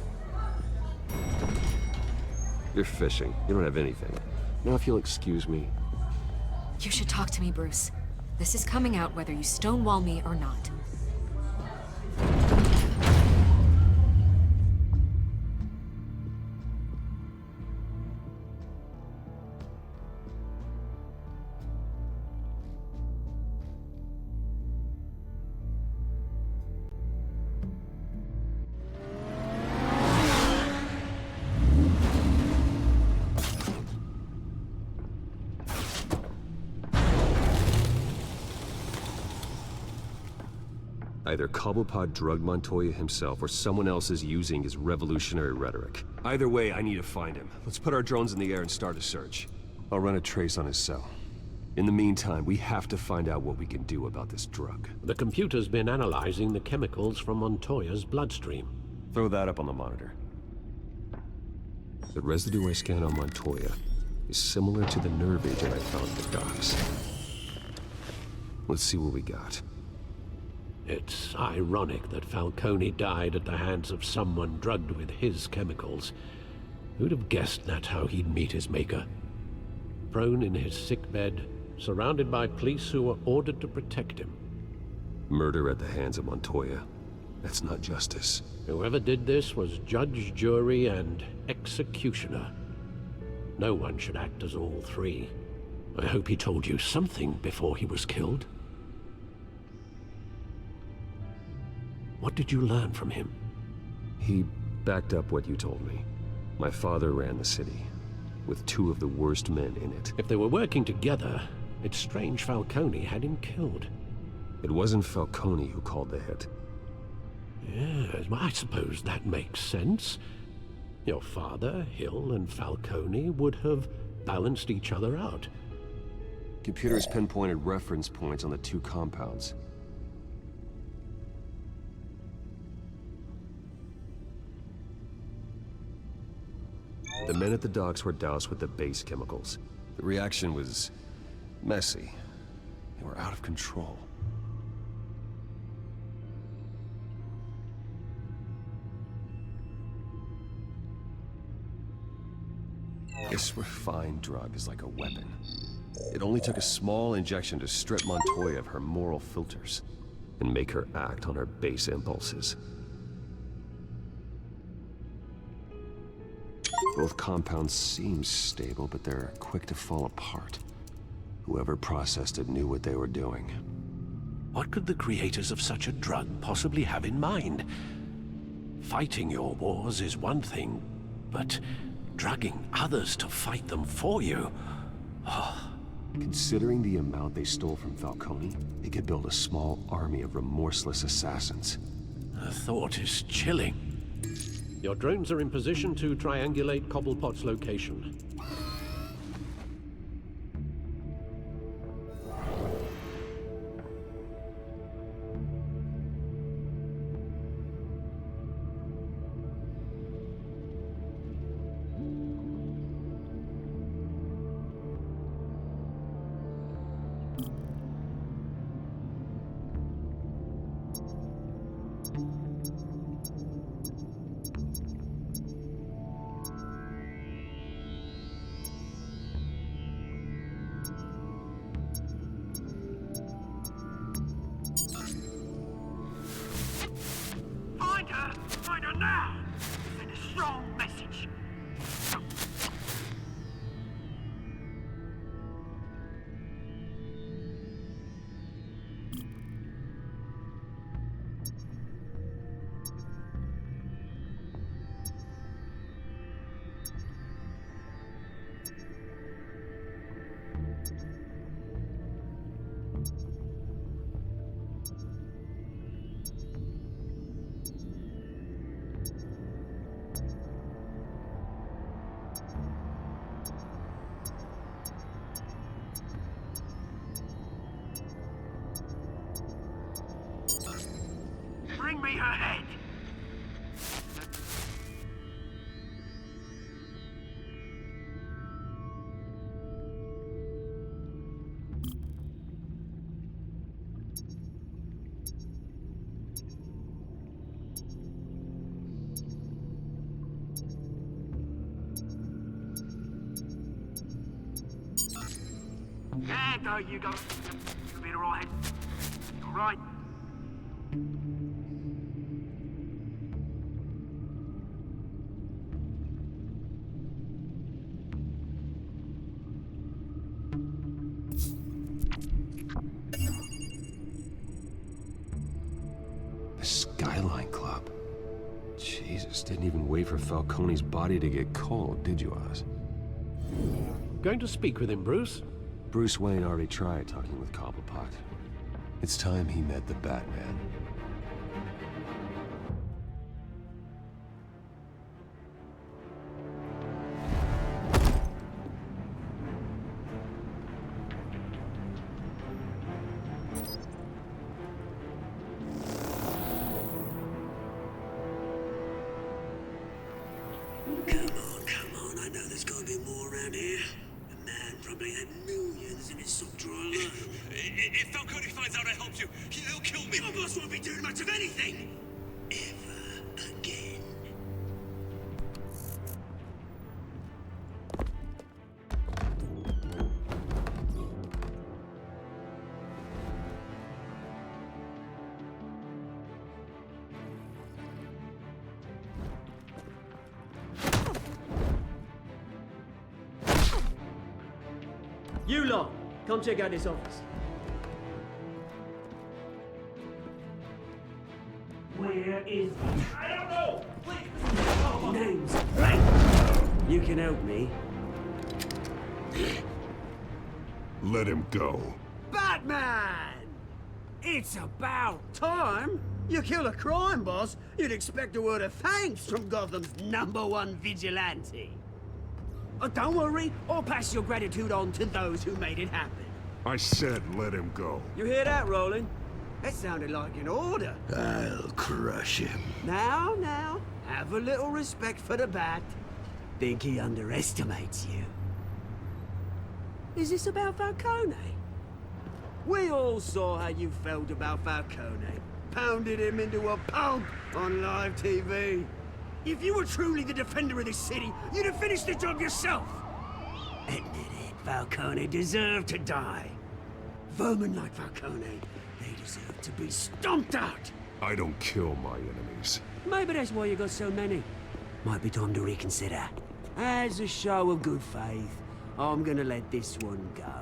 You're fishing. You don't have anything. Now, if you'll excuse me. You should talk to me, Bruce. This is coming out whether you stonewall me or not. Either Cobblepot drugged Montoya himself, or someone else is using his revolutionary rhetoric. Either way, I need to find him. Let's put our drones in the air and start a search. I'll run a trace on his cell. In the meantime, we have to find out what we can do about this drug. The computer's been analyzing the chemicals from Montoya's bloodstream. Throw that up on the monitor. The residue I scanned on Montoya is similar to the nerve agent I found at the docks. Let's see what we got. It's ironic that Falcone died at the hands of someone drugged with his chemicals. Who'd have guessed that's how he'd meet his maker? Prone in his sickbed, surrounded by police who were ordered to protect him. Murder at the hands of Montoya. That's not justice. Whoever did this was judge, jury, and executioner. No one should act as all three. I hope he told you something before he was killed. What did you learn from him? He backed up what you told me. My father ran the city, with two of the worst men in it. If they were working together, it's strange Falcone had him killed. It wasn't Falcone who called the hit. Yes, well, I suppose that makes sense. Your father, Hill, and Falcone would have balanced each other out. Computers pinpointed reference points on the two compounds. The men at the docks were doused with the base chemicals. The reaction was messy. They were out of control. This refined drug is like a weapon. It only took a small injection to strip Montoya of her moral filters and make her act on her base impulses. Both compounds seem stable, but they're quick to fall apart. Whoever processed it knew what they were doing. What could the creators of such a drug possibly have in mind? Fighting your wars is one thing, but drugging others to fight them for you? Oh. Considering the amount they stole from Falcone, they could build a small army of remorseless assassins. The thought is chilling. Your drones are in position to triangulate Cobblepot's location. Find her now! Send a strong message. Bring me her head! that though, you go. You'll be alright. Alright. The Skyline Club. Jesus, didn't even wait for Falcone's body to get cold, did you, Oz? Going to speak with him, Bruce? Bruce Wayne already tried talking with Cobblepot. It's time he met the Batman. Come on, I know there's gonna be more around here. The man probably had millions in his sock drawer alone. If Falcone finds out I helped you, he'll kill me. Your boss won't be doing much of anything. Ever again. You lot, come check out this office. Where is he? I don't know! Please! Names. Right. You can help me. Let him go. Batman! It's about time. You kill a crime boss, you'd expect a word of thanks from Gotham's #1 vigilante. Don't worry, I'll pass your gratitude on to those who made it happen. I said let him go. You hear that, Roland? That sounded like an order. I'll crush him. Now, have a little respect for the Bat. Think he underestimates you. Is this about Falcone? We all saw how you felt about Falcone. Pounded him into a pulp on live TV. If you were truly the defender of this city, you'd have finished the job yourself. Admit it, Falcone deserved to die. Vermin like Falcone, they deserve to be stomped out. I don't kill my enemies. Maybe that's why you got so many. Might be time to reconsider. As a show of good faith, I'm gonna let this one go.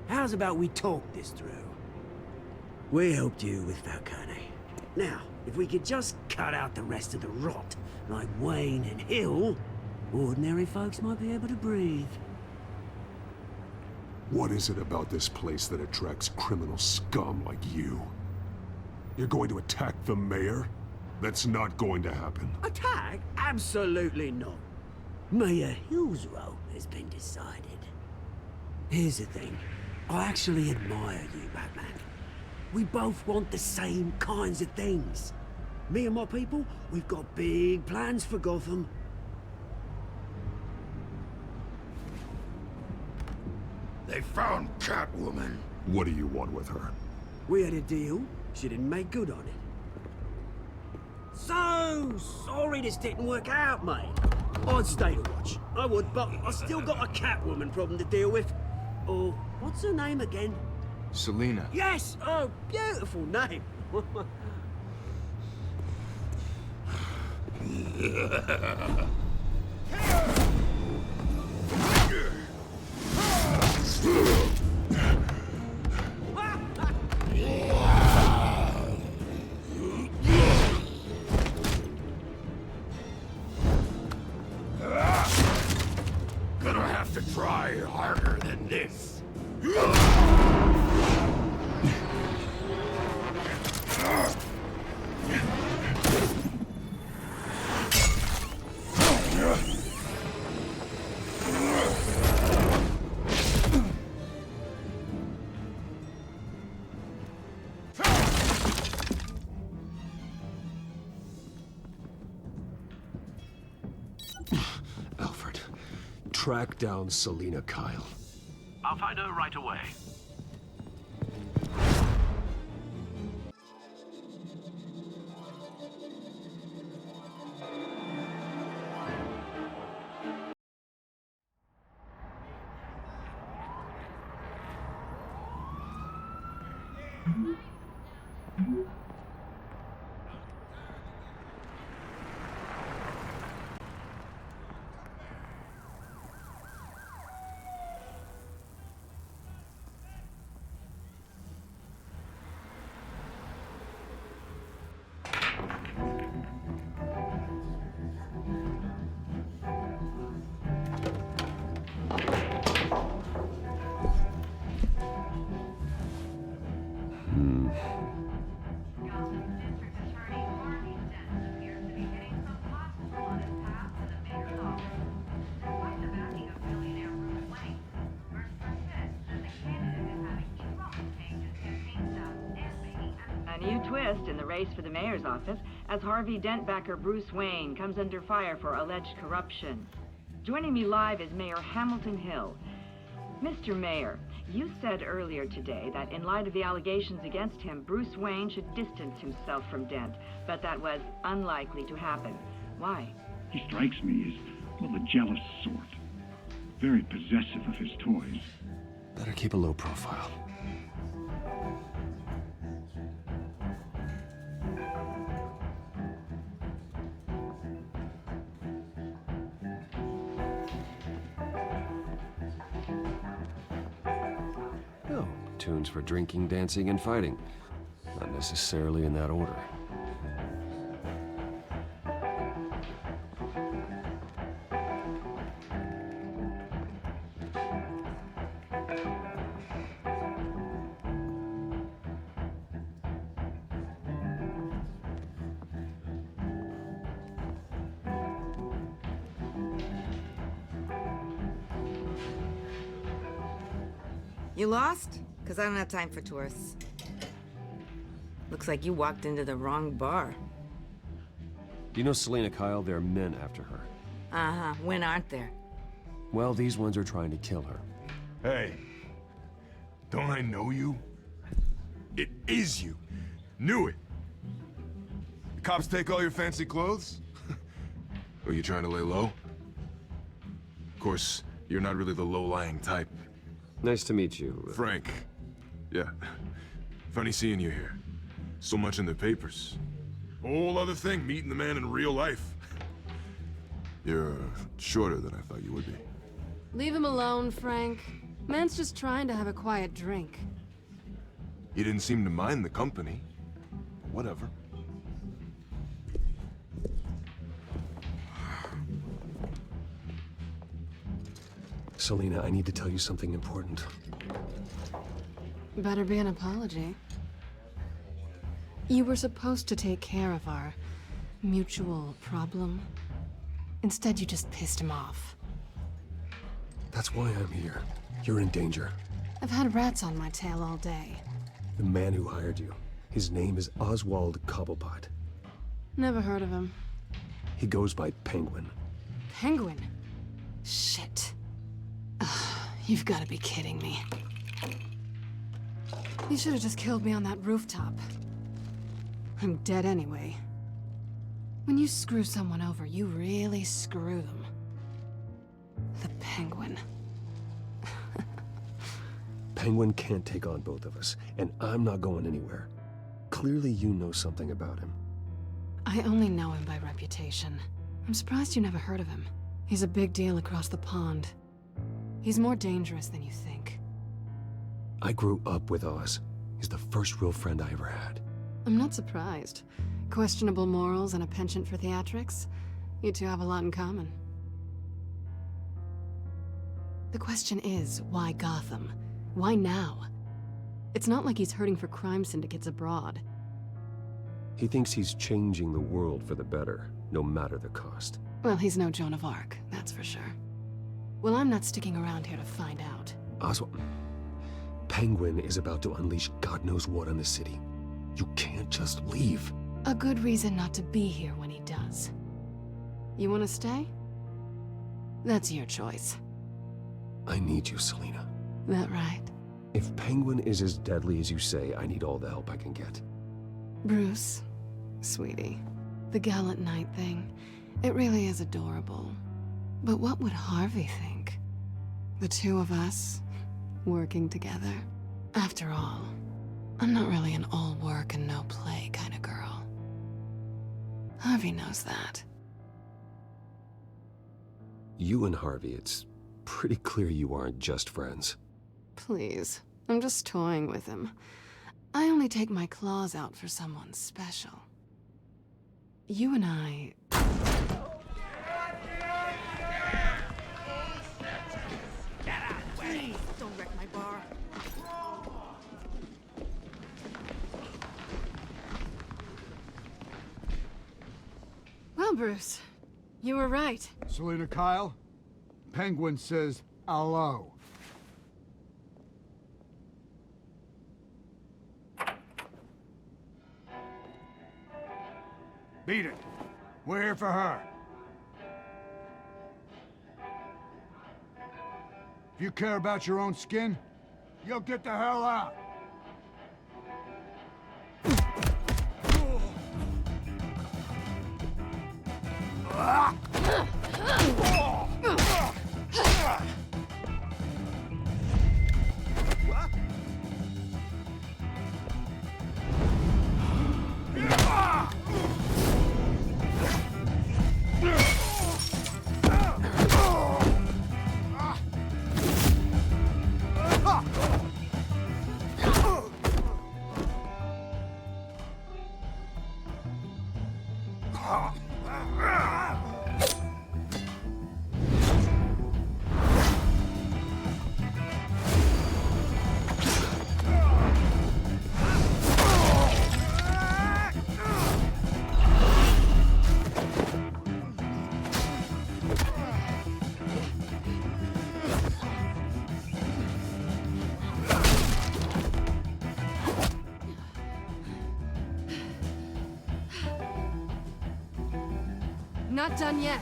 How's about we talk this through? We helped you with Falcone. Now, if we could just cut out the rest of the rot, like Wayne and Hill, ordinary folks might be able to breathe. What is it about this place that attracts criminal scum like you? You're going to attack the mayor? That's not going to happen. Attack? Absolutely not. Mayor Hill's role has been decided. Here's the thing. I actually admire you, Batman. We both want the same kinds of things. Me and my people, we've got big plans for Gotham. They found Catwoman. What do you want with her? We had a deal. She didn't make good on it. So sorry this didn't work out, mate. I'd stay to watch. I would, but I still got a Catwoman problem to deal with. Oh, what's her name again? Selina. Yes! Oh, beautiful name. Gonna have to try harder than this. Alfred, track down Selina Kyle. I'll find her right away. A new twist in the race for the mayor's office as Harvey Dent backer Bruce Wayne comes under fire for alleged corruption. Joining me live is Mayor Hamilton Hill. Mr. Mayor, you said earlier today that in light of the allegations against him, Bruce Wayne should distance himself from Dent, but that was unlikely to happen. Why? He strikes me as, well, a jealous sort. Very possessive of his toys. Better keep a low profile. Oh, tunes for drinking, dancing, and fighting. Not necessarily in that order. You lost? Because I don't have time for tourists. Looks like you walked into the wrong bar. Do you know Selena Kyle? There are men after her. Uh-huh. When aren't there? Well, these ones are trying to kill her. Hey, don't I know you? It is you. Knew it. The cops take all your fancy clothes? Are you trying to lay low? Of course, you're not really the low-lying type. Nice to meet you. Frank. Yeah. Funny seeing you here. So much in the papers. Whole other thing, meeting the man in real life. You're shorter than I thought you would be. Leave him alone, Frank. Man's just trying to have a quiet drink. You didn't seem to mind the company. Whatever. Selena, I need to tell you something important. Better be an apology. You were supposed to take care of our mutual problem. Instead, you just pissed him off. That's why I'm here. You're in danger. I've had rats on my tail all day. The man who hired you. His name is Oswald Cobblepot. Never heard of him. He goes by Penguin. Penguin? Shit. Ugh, you've got to be kidding me. You should have just killed me on that rooftop. I'm dead anyway. When you screw someone over, you really screw them. The Penguin. Penguin can't take on both of us, and I'm not going anywhere. Clearly you know something about him. I only know him by reputation. I'm surprised you never heard of him. He's a big deal across the pond. He's more dangerous than you think. I grew up with Oz. He's the first real friend I ever had. I'm not surprised. Questionable morals and a penchant for theatrics. You two have a lot in common. The question is, why Gotham? Why now? It's not like he's hurting for crime syndicates abroad. He thinks he's changing the world for the better, no matter the cost. Well, he's no Joan of Arc, that's for sure. Well, I'm not sticking around here to find out. Oswald, Penguin is about to unleash God knows what on the city. You can't just leave. A good reason not to be here when he does. You want to stay? That's your choice. I need you, Selena. That right? If Penguin is as deadly as you say, I need all the help I can get. Bruce, sweetie, the gallant knight thing, it really is adorable. But what would Harvey think? The two of us, working together. After all, I'm not really an all work and no play kind of girl. Harvey knows that. You and Harvey, it's pretty clear you aren't just friends. Please, I'm just toying with him. I only take my claws out for someone special. You and I... Please, don't wreck my bar. Well, Bruce, you were right. Selena Kyle, Penguin says hello. Beat it. We're here for her. If you care about your own skin, you'll get the hell out. Not done yet.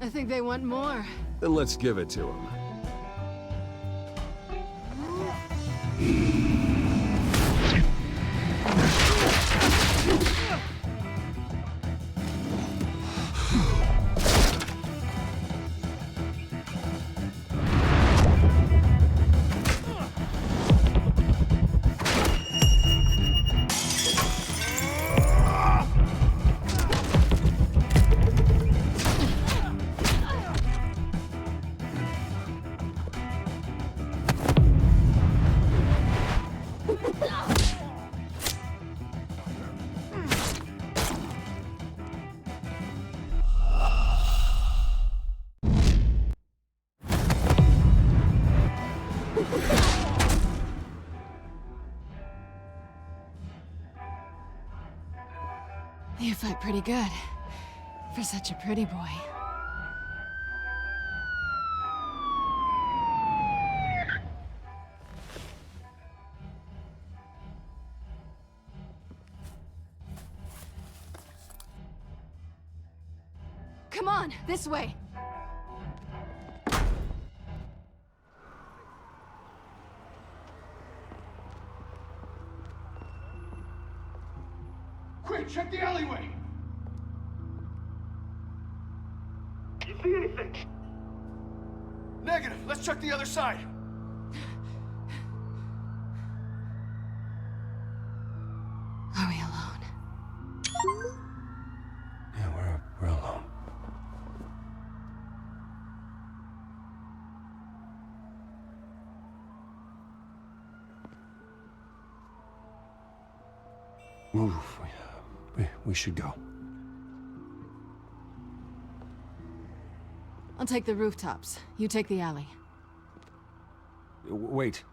I think they want more. Then let's give it to them. You fight pretty good. For such a pretty boy. Come on, this way. Quick, check the alleyway! You see anything? Negative. Let's check the other side. Are we alone? Yeah, we're alone. Move. We should go. I'll take the rooftops. You take the alley. Wait.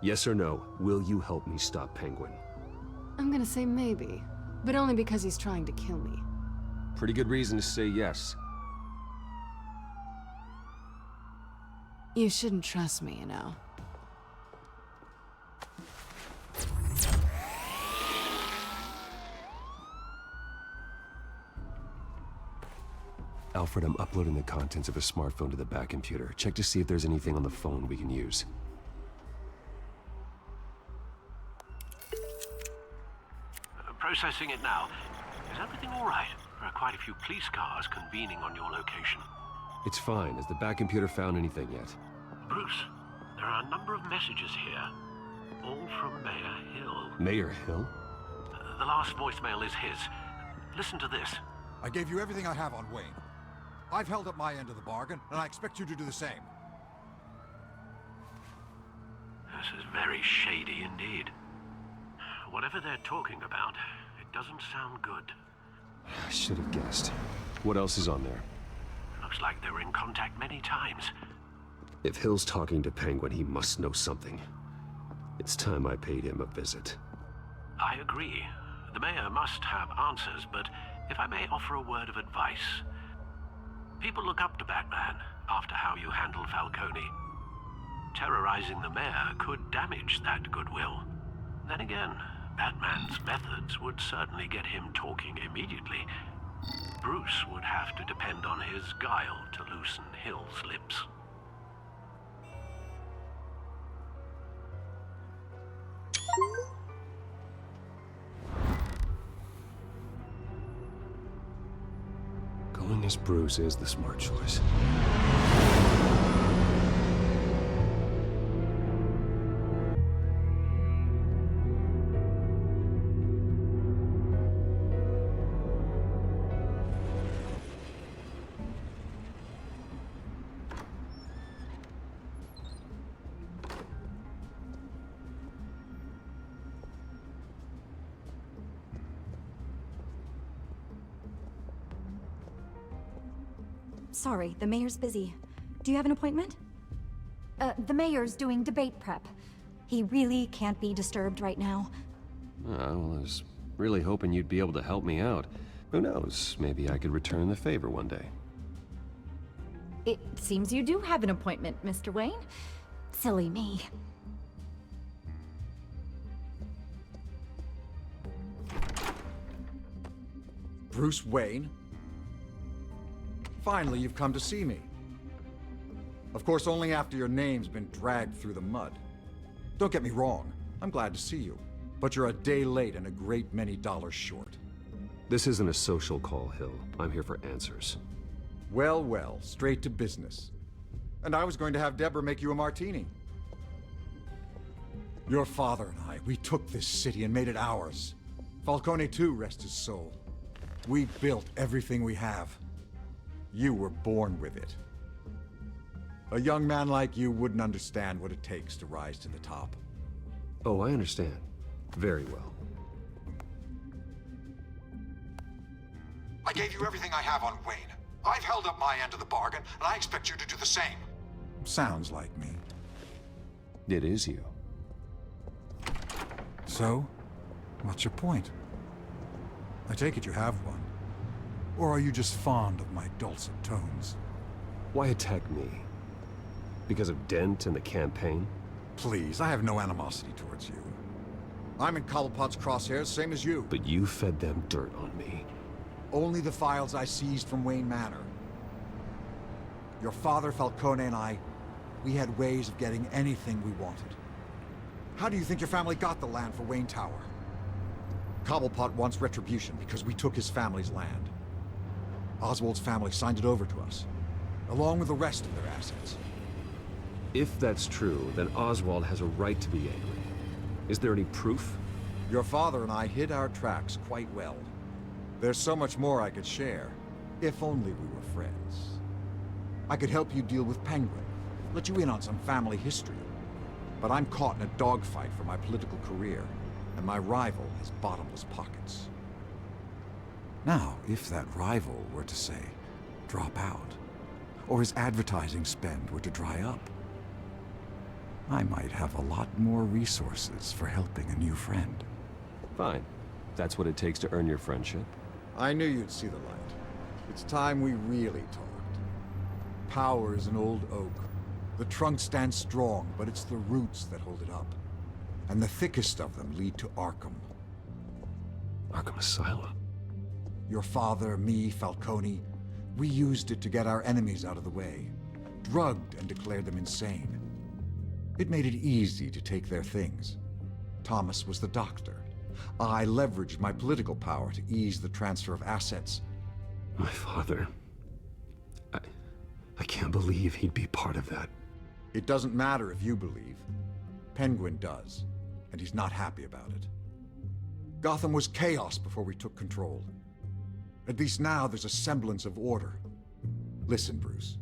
Yes or no, will you help me stop Penguin? I'm gonna say maybe, but only because he's trying to kill me. Pretty good reason to say yes. You shouldn't trust me, you know. Alfred, I'm uploading the contents of a smartphone to the back computer. Check to see if there's anything on the phone we can use. Processing it now. Is everything all right? There are quite a few police cars convening on your location. It's fine. Has the back computer found anything yet? Bruce, there are a number of messages here. All from Mayor Hill. Mayor Hill? The last voicemail is his. Listen to this. I gave you everything I have on Wayne. I've held up my end of the bargain, and I expect you to do the same. This is very shady indeed. Whatever they're talking about, it doesn't sound good. I should have guessed. What else is on there? Looks like they were in contact many times. If Hill's talking to Penguin, he must know something. It's time I paid him a visit. I agree. The mayor must have answers, but if I may offer a word of advice. People look up to Batman after how you handled Falcone. Terrorizing the mayor could damage that goodwill. Then again, Batman's methods would certainly get him talking immediately. Bruce would have to depend on his guile to loosen Hill's lips. Going as Bruce is the smart choice. Sorry, the mayor's busy. Do you have an appointment? The mayor's doing debate prep. He really can't be disturbed right now. Well, I was really hoping you'd be able to help me out. Who knows, maybe I could return the favor one day. It seems you do have an appointment, Mr. Wayne. Silly me. Bruce Wayne? Finally, you've come to see me. Of course, only after your name's been dragged through the mud. Don't get me wrong, I'm glad to see you. But you're a day late and a great many dollars short. This isn't a social call, Hill. I'm here for answers. Well, well, straight to business. And I was going to have Deborah make you a martini. Your father and I, we took this city and made it ours. Falcone too, rest his soul. We built everything we have. You were born with it. A young man like you wouldn't understand what it takes to rise to the top. Oh, I understand. Very well. I gave you everything I have on Wayne. I've held up my end of the bargain, and I expect you to do the same. Sounds like me. It is you. So, what's your point? I take it you have one. Or are you just fond of my dulcet tones? Why attack me? Because of Dent and the campaign? Please, I have no animosity towards you. I'm in Cobblepot's crosshairs, same as you. But you fed them dirt on me. Only the files I seized from Wayne Manor. Your father, Falcone, and I, we had ways of getting anything we wanted. How do you think your family got the land for Wayne Tower? Cobblepot wants retribution because we took his family's land. Oswald's family signed it over to us, along with the rest of their assets. If that's true, then Oswald has a right to be angry. Is there any proof? Your father and I hid our tracks quite well. There's so much more I could share, if only we were friends. I could help you deal with Penguin, let you in on some family history. But I'm caught in a dogfight for my political career, and my rival has bottomless pockets. Now, if that rival were to say, drop out, or his advertising spend were to dry up, I might have a lot more resources for helping a new friend. Fine. That's what it takes to earn your friendship. I knew you'd see the light. It's time we really talked. Power is an old oak. The trunk stands strong, but it's the roots that hold it up. And the thickest of them lead to Arkham. Arkham Asylum? Your father, me, Falcone, We used it to get our enemies out of the way, drugged and declared them insane. It made it easy to take their things. Thomas was the doctor. I leveraged my political power to ease the transfer of assets. My father... I can't believe he'd be part of that. It doesn't matter if you believe. Penguin does, and he's not happy about it. Gotham was chaos before we took control. At least now there's a semblance of order. Listen, Bruce.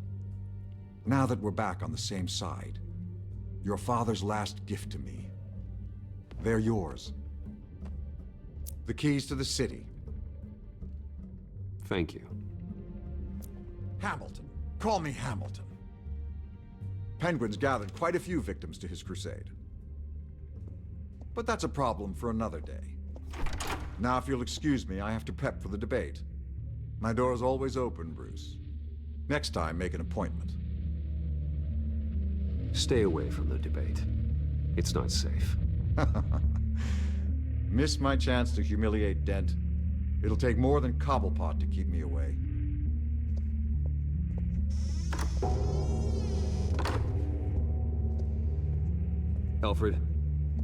Now that we're back on the same side, your father's last gift to me, they're yours. The keys to the city. Thank you. Hamilton. Call me Hamilton. Penguin's gathered quite a few victims to his crusade. But that's a problem for another day. Now, if you'll excuse me, I have to prep for the debate. My door is always open, Bruce. Next time, make an appointment. Stay away from the debate. It's not safe. Miss my chance to humiliate Dent. It'll take more than Cobblepot to keep me away. Alfred,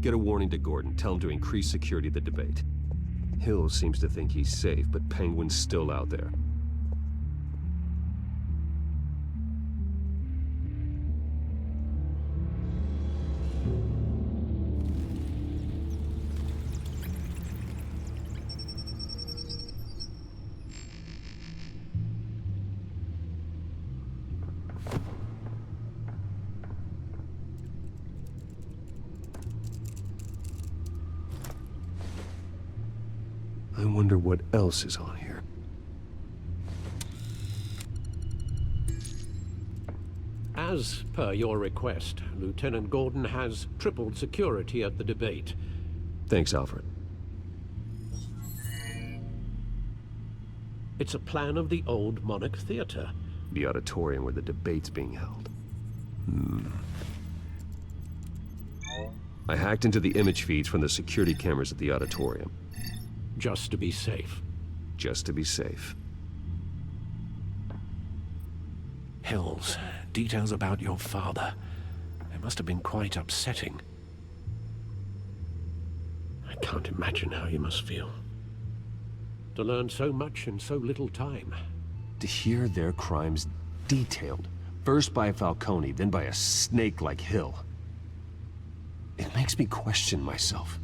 get a warning to Gordon. Tell him to increase security of the debate. Hill seems to think he's safe, but Penguin's still out there. I wonder what else is on here. As per your request, Lieutenant Gordon has tripled security at the debate. Thanks, Alfred. It's a plan of the old Monarch Theater. The auditorium where the debate's being held. I hacked into the image feeds from the security cameras at the auditorium. Just to be safe. Just to be safe. Hills, details about your father. It must have been quite upsetting. I can't imagine how you must feel. To learn so much in so little time. To hear their crimes detailed, first by Falcone, then by a snake like Hill. It makes me question myself.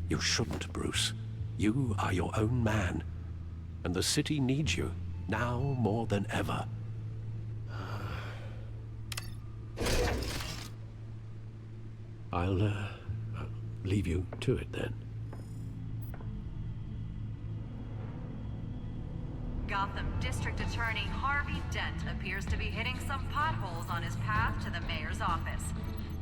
You shouldn't, Bruce. You are your own man, and the city needs you, now more than ever. I'll leave you to it then. Gotham District Attorney Harvey Dent appears to be hitting some potholes on his path to the mayor's office.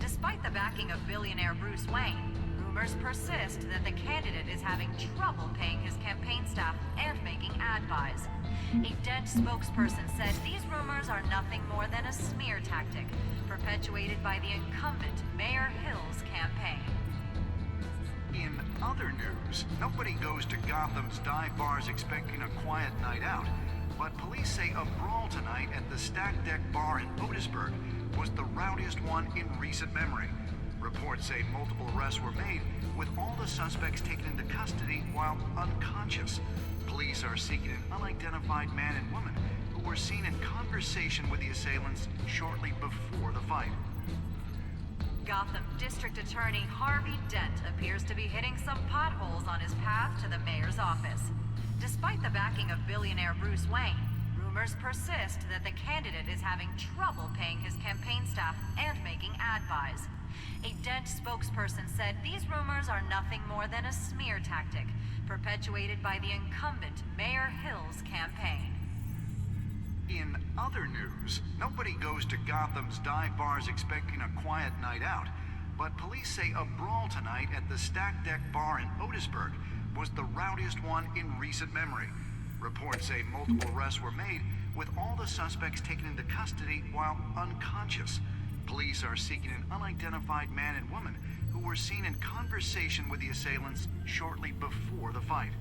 Despite the backing of billionaire Bruce Wayne, rumors persist that the candidate is having trouble paying his campaign staff and making ad buys. A Dent spokesperson said these rumors are nothing more than a smear tactic, perpetuated by the incumbent Mayor Hill's campaign. In other news, nobody goes to Gotham's dive bars expecting a quiet night out, but police say a brawl tonight at the Stack Deck Bar in Otisburg was the rowdiest one in recent memory. Reports say multiple arrests were made, with all the suspects taken into custody while unconscious. Police are seeking an unidentified man and woman who were seen in conversation with the assailants shortly before the fight. Gotham District Attorney Harvey Dent appears to be hitting some potholes on his path to the mayor's office. Despite the backing of billionaire Bruce Wayne, rumors persist that the candidate is having trouble paying his campaign staff and making ad buys. A Dent spokesperson said these rumors are nothing more than a smear tactic, perpetuated by the incumbent Mayor Hill's campaign. In other news, nobody goes to Gotham's dive bars expecting a quiet night out, but police say a brawl tonight at the Stack Deck Bar in Otisburg was the rowdiest one in recent memory. Reports say multiple arrests were made, with all the suspects taken into custody while unconscious. Police are seeking an unidentified man and woman who were seen in conversation with the assailants shortly before the fight.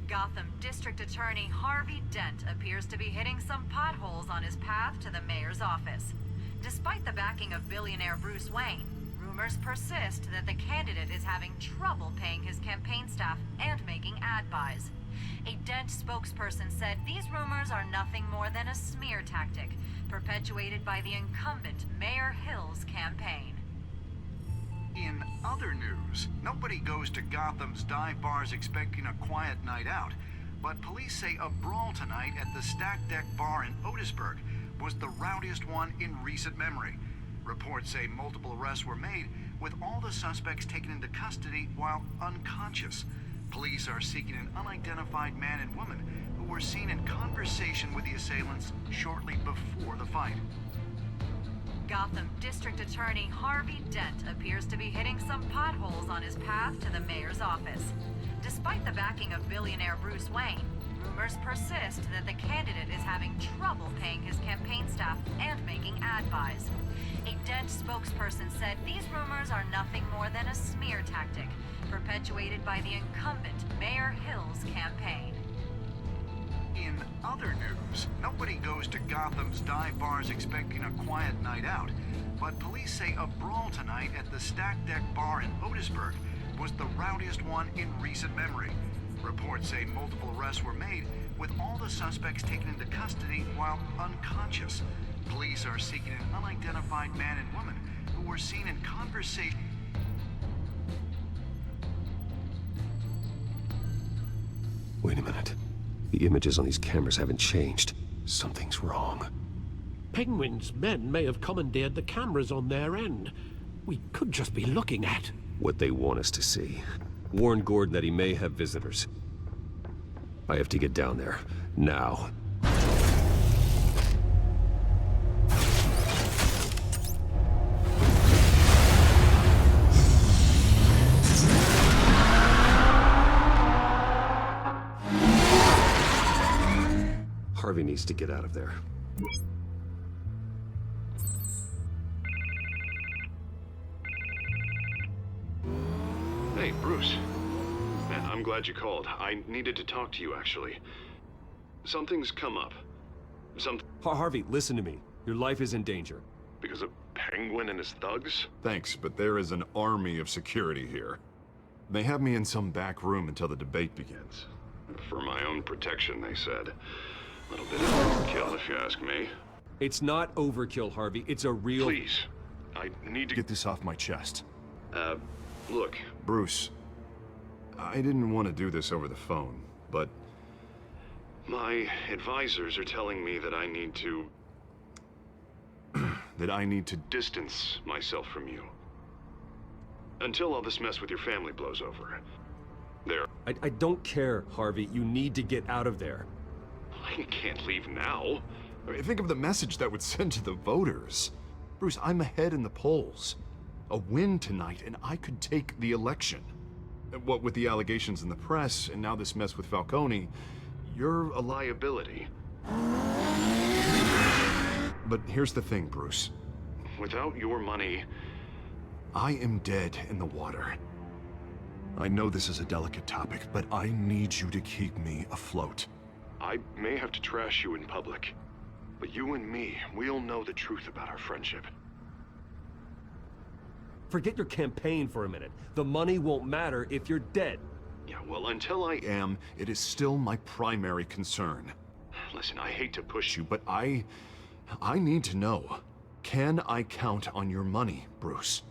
Gotham District Attorney Harvey Dent appears to be hitting some potholes on his path to the mayor's office. Despite the backing of billionaire Bruce Wayne, rumors persist that the candidate is having trouble paying his campaign staff and making ad buys. A Dent spokesperson said these rumors are nothing more than a smear tactic, perpetuated by the incumbent Mayor Hill's campaign. In other news, nobody goes to Gotham's dive bars expecting a quiet night out, but police say a brawl tonight at the Stack Deck Bar in Otisburg was the rowdiest one in recent memory. Reports say multiple arrests were made, with all the suspects taken into custody while unconscious. Police are seeking an unidentified man and woman who were seen in conversation with the assailants shortly before the fight. Gotham District Attorney Harvey Dent appears to be hitting some potholes on his path to the mayor's office. Despite the backing of billionaire Bruce Wayne, rumors persist that the candidate is having trouble paying his campaign staff and making ad buys. A Dent spokesperson said these rumors are nothing more than a smear tactic, perpetuated by the incumbent Mayor Hill's campaign. In other news, nobody goes to Gotham's dive bars expecting a quiet night out, but police say a brawl tonight at the Stack Deck Bar in Otisburg was the rowdiest one in recent memory. Reports say multiple arrests were made, with all the suspects taken into custody while unconscious. Police are seeking an unidentified man and woman who were seen in conversation. Wait a minute. The images on these cameras haven't changed. Something's wrong. Penguin's men may have commandeered the cameras on their end. We could just be looking at what they want us to see. Warn Gordon that he may have visitors. I have to get down there. Now. Harvey needs to get out of there. Hey, Bruce. Man, I'm glad you called. I needed to talk to you, actually. Something's come up. Harvey, listen to me. Your life is in danger. Because of Penguin and his thugs? Thanks, but there is an army of security here. They have me in some back room until the debate begins. For my own protection, they said. A little bit of overkill, if you ask me. It's not overkill, Harvey. It's a real... Please. I need to get this off my chest. Look. Bruce, I didn't want to do this over the phone, but... My advisors are telling me that I need to... that I need to distance myself from you. Until all this mess with your family blows over. There. I don't care, Harvey. You need to get out of there. I can't leave now. I mean, think of the message that would send to the voters. Bruce, I'm ahead in the polls. A win tonight, and I could take the election. What with the allegations in the press, and now this mess with Falcone, you're a liability. But here's the thing, Bruce. Without your money... I am dead in the water. I know this is a delicate topic, but I need you to keep me afloat. I may have to trash you in public, but you and me, we'll know the truth about our friendship. Forget your campaign for a minute. The money won't matter if you're dead. Yeah, well, until I am, it is still my primary concern. Listen, I hate to push you, but I need to know. Can I count on your money, Bruce?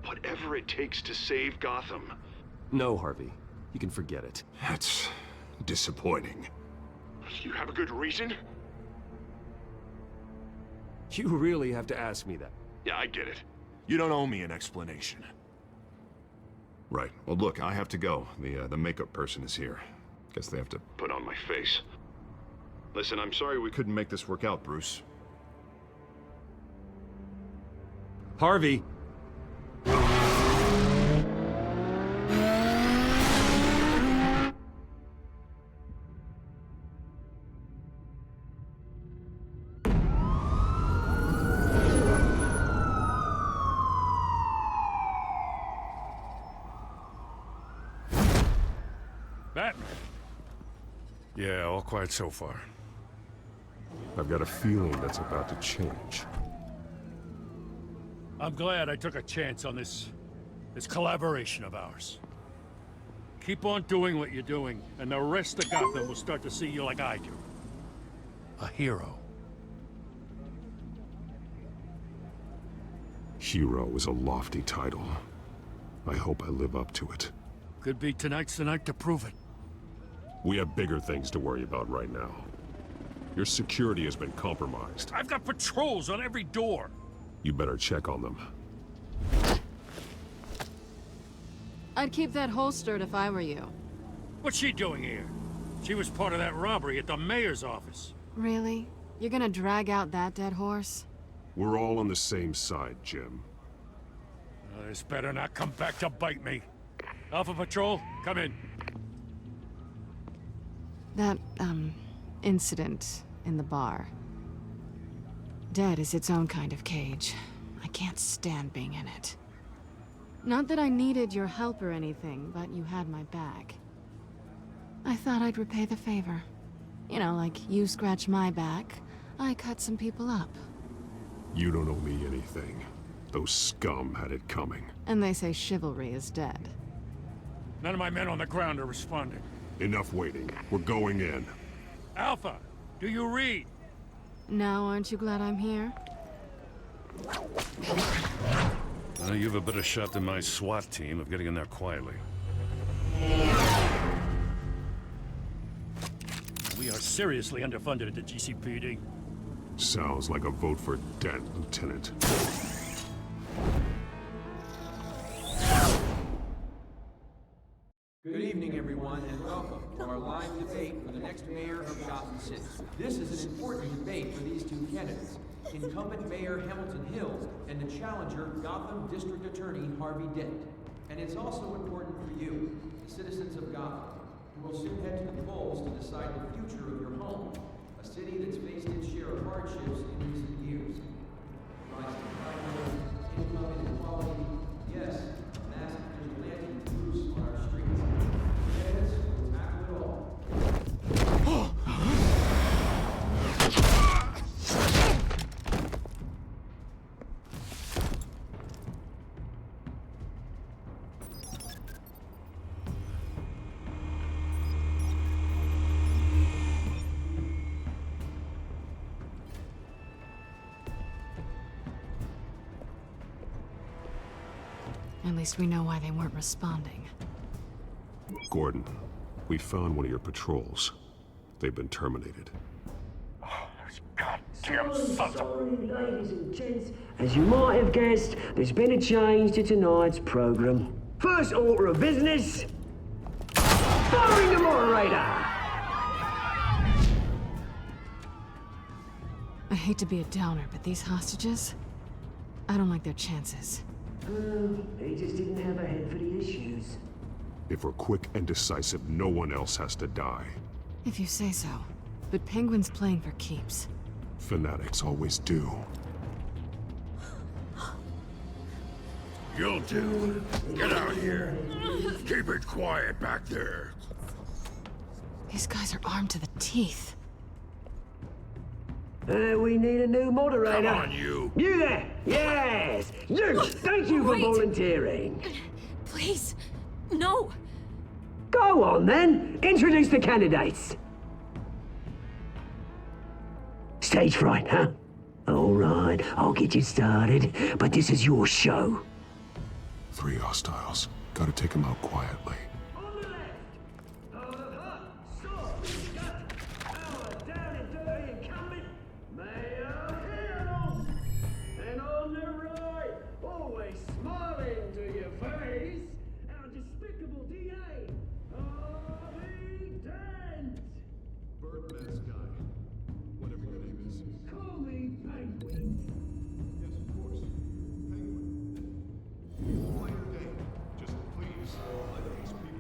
Whatever it takes to save Gotham. No, Harvey. You can forget it. That's disappointing. You have a good reason? You really have to ask me that. Yeah, I get it. You don't owe me an explanation. Right. Well, look, I have to go. The makeup person is here. Guess they have to put on my face. Listen, I'm sorry we couldn't make this work out, Bruce. Harvey! Batman. Yeah, all quiet so far. I've got a feeling that's about to change. I'm glad I took a chance on this collaboration of ours. Keep on doing what you're doing, and the rest of Gotham will start to see you like I do. A hero. Hero is a lofty title. I hope I live up to it. Could be tonight's the night to prove it. We have bigger things to worry about right now. Your security has been compromised. I've got patrols on every door. You better check on them. I'd keep that holstered if I were you. What's she doing here? She was part of that robbery at the mayor's office. Really? You're gonna drag out that dead horse? We're all on the same side, Jim. This better not come back to bite me. Alpha Patrol, come in. That, incident in the bar. Dead is its own kind of cage. I can't stand being in it. Not that I needed your help or anything, but you had my back. I thought I'd repay the favor. You know, like you scratch my back, I cut some people up. You don't owe me anything. Those scum had it coming. And they say chivalry is dead. None of my men on the ground are responding. Enough waiting. We're going in. Alpha, do you read? Now aren't you glad I'm here? You have a better shot than my SWAT team of getting in there quietly. We are seriously underfunded at the GCPD. Sounds like a vote for Dent, Lieutenant. Good evening, everyone, and welcome to our live debate for the next mayor of Gotham City. This is an important debate for these two candidates, incumbent Mayor Hamilton Hill and the challenger Gotham District Attorney Harvey Dent. And it's also important for you, the citizens of Gotham, who will soon head to the polls to decide the future of your home, a city that's faced its share of hardships in recent years. Rising crime, income inequality, yes, massive vigilante groups on our streets. Candidates will tackle it all. At least we know why they weren't responding. Gordon, we found one of your patrols. They've been terminated. Damn sorry, ladies and gents. As you might have guessed, there's been a change to tonight's program. First order of business, firing the moderator. I hate to be a downer, but these hostages, I don't like their chances. They just didn't have a head for the issues. If we're quick and decisive, no one else has to die. If you say so. But Penguin's playing for keeps. Fanatics always do. You'll do. Get out of here. Keep it quiet back there. These guys are armed to the teeth. We need a new moderator. Come on, you. You there! Yes! You! Thank you for volunteering. Please, no. Go on, then. Introduce the candidates. Stage fright, huh? All right, I'll get you started, but this is your show. 3 hostiles. Gotta take them out quietly. And on the right, always smiling to your face, our despicable DA, Harvey Dent. Birdman's guy. Whatever your name is. Call me Penguin. Yes, of course. Penguin. Play your game. Just please let these people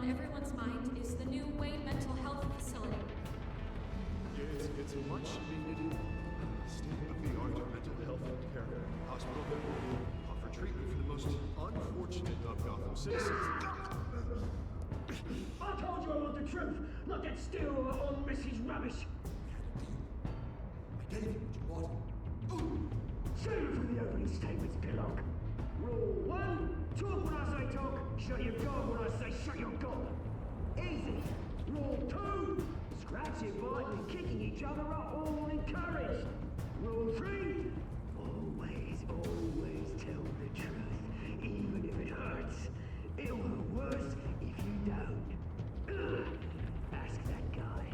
everyone's mind is the new Wayne Mental Health Facility. It's a much-needed, state-of-the-art mental health care hospital that will offer treatment for the most unfortunate of Gotham citizens. I told you I want the truth, not that still on Mrs. Rubbish. I gave you what you wanted. Save it for the opening statements, Pillock. Rule 1, talk when I say talk, shut your gob when I say shut your gob. Easy. Rule 2, scratching, biting, and kicking each other are all encouraged. Rule 3, always tell the truth, even if it hurts. It'll hurt worse if you don't. Ask that guy.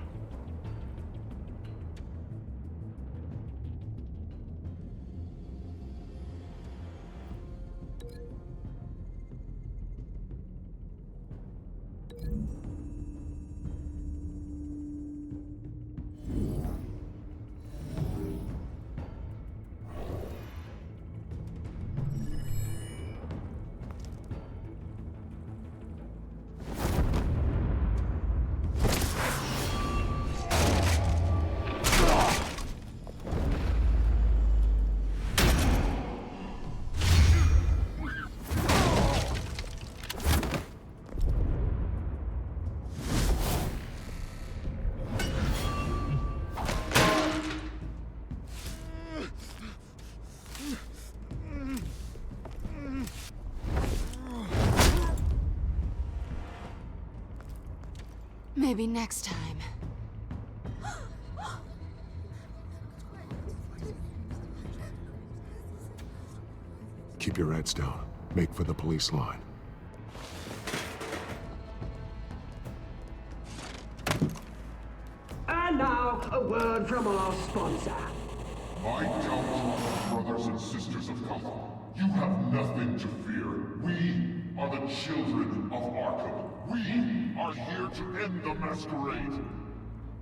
Maybe next time. Keep your heads down. Make for the police line. And now, a word from our sponsor. My downfall, brothers and sisters of Gotham. You have nothing to fear. We are the children of Arkham. We are here to end the masquerade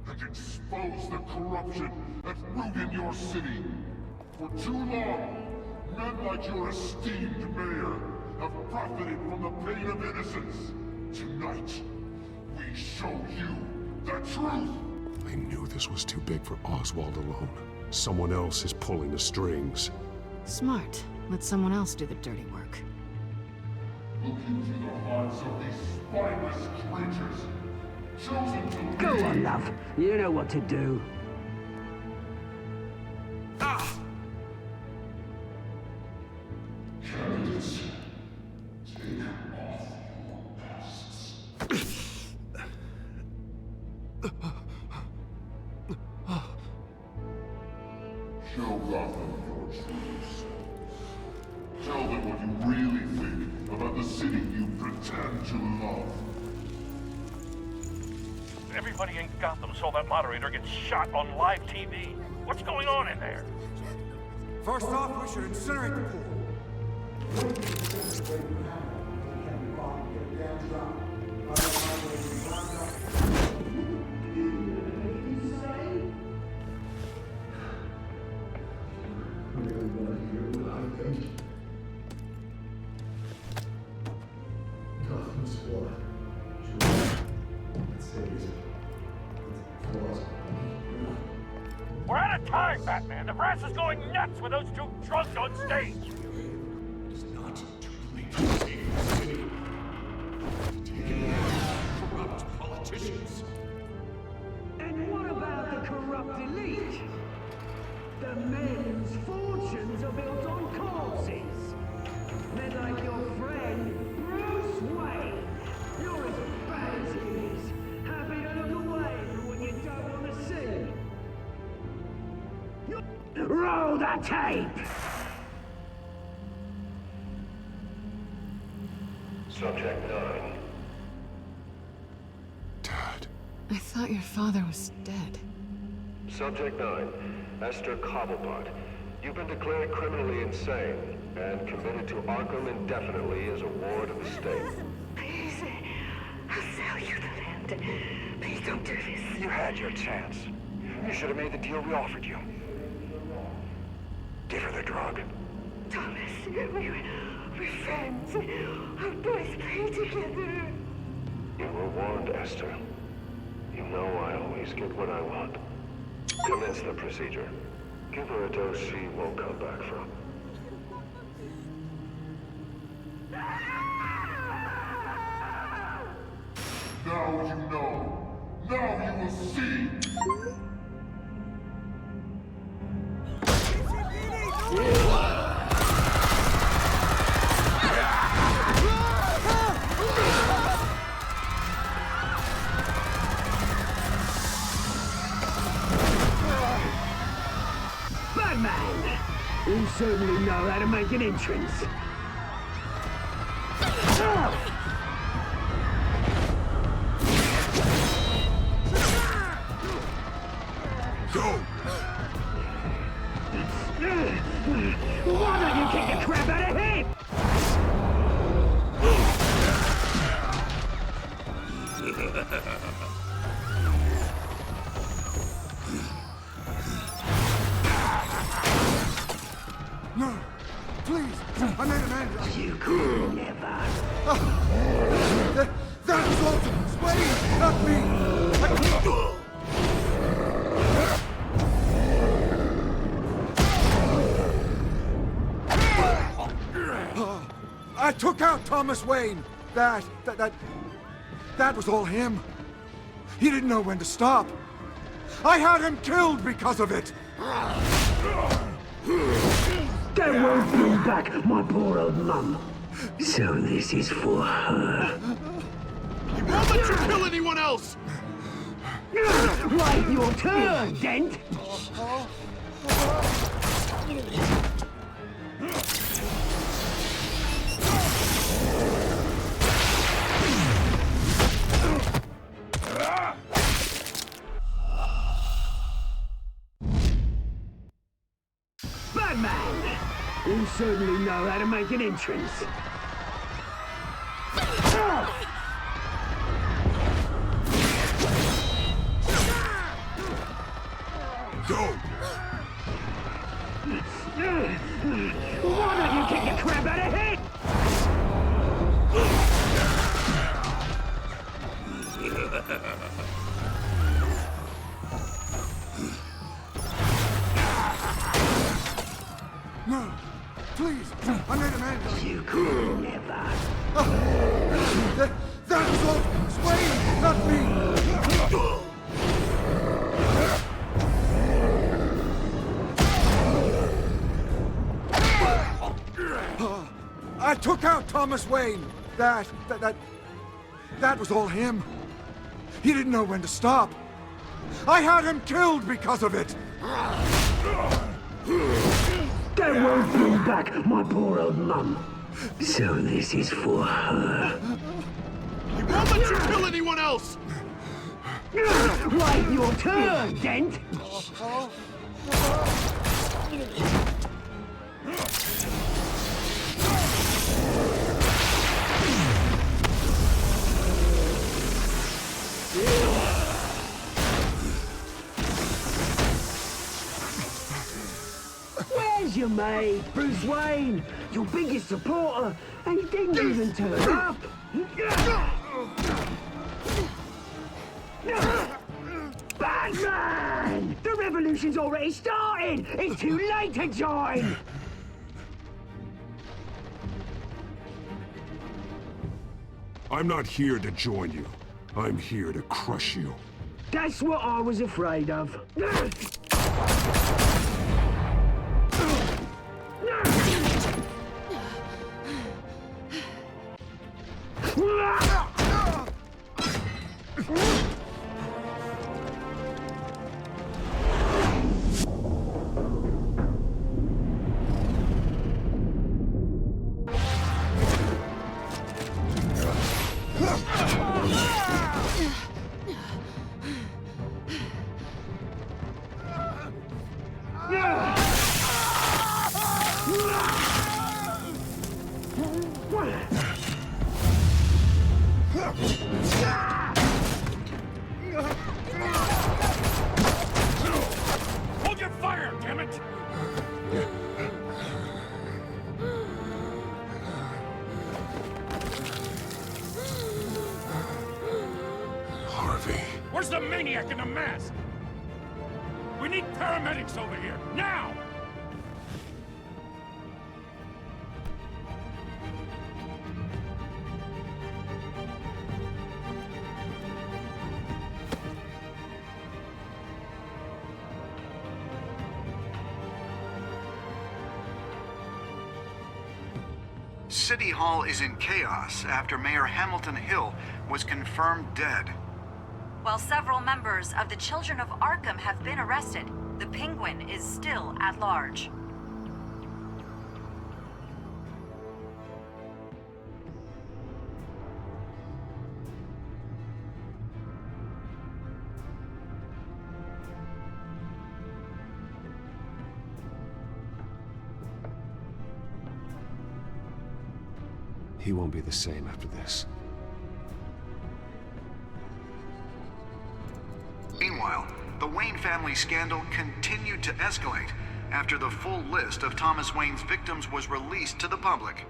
and expose the corruption that rooted your city. For too long, men like your esteemed mayor have profited from the pain of innocence. Tonight, we show you the truth. I knew this was too big for Oswald alone. Someone else is pulling the strings. Smart. Let someone else do the dirty work. Look into the hearts of these spineless creatures, chosen to Go on, love. You know what to do. Candidates, take off your masks. Show Gotham your true selves. Tell them what you really think about the city you pretend to love. Everybody in Gotham saw that moderator get shot on live TV. What's going on in there? First off, we should incinerate the pool. We're out of time, Batman. The brass is going nuts with those two drunks on stage. It's not too late to save the city. Taking out corrupt politicians. And what about the corrupt elite? The men whose fortunes are built on corpses. Men like your friend, Bruce Wayne. You're as bad as he is. Happy to look away from what you don't want to see. Roll the tape! Subject 9. I thought your father was dead. Subject 9. Esther Cobblepot. You've been declared criminally insane and committed to Arkham indefinitely as a ward of the state. Please, I'll sell you the land. Please don't do this. You had your chance. You should have made the deal we offered you. Give her the drug. Thomas, we're friends. Our boys play together. You will warned, Esther. You know I always get what I want. Commence the procedure. Give her a dose she won't come back from. Now you know. Now you will see. Batman! You certainly know how to make an entrance. Go! Why don't you kick the crap out of him? No! Please! I made an end! You could never. That was Alton! Wait! Not me! I took out Thomas Wayne! That was all him. He didn't know when to stop. I had him killed because of it! That won't bring back my poor old mum. So this is for her. He won't let you kill anyone else! Right, your turn, Dent! Batman! You certainly know how to make an entrance. Go! Why don't you kick the crap out of him? No! Please! I made an end! You could never. That was Alton! Wayne! Not me! I took out Thomas Wayne! That was all him. He didn't know when to stop. I had him killed because of it! That won't bring back my poor old mum. So this is for her. He won't let you kill anyone else! Right, your turn, Dent! Where's your mate, Bruce Wayne? Your biggest supporter, and he didn't even turn up. Batman! The revolution's already started! It's too late to join! I'm not here to join you. I'm here to crush you. That's what I was afraid of. Where's the maniac in the mask? We need paramedics over here, now! City Hall is in chaos after Mayor Hamilton Hill was confirmed dead. While several members of the Children of Arkham have been arrested, the Penguin is still at large. He won't be the same after this. Meanwhile, the Wayne family scandal continued to escalate after the full list of Thomas Wayne's victims was released to the public.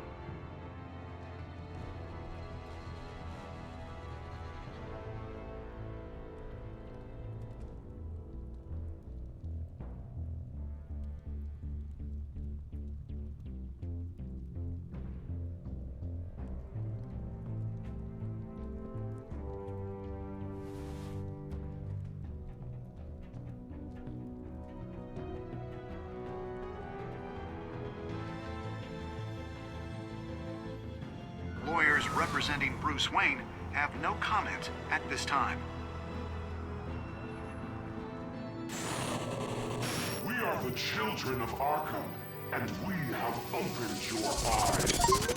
Lawyers representing Bruce Wayne have no comment at this time. We are the children of Arkham, and we have opened your eyes.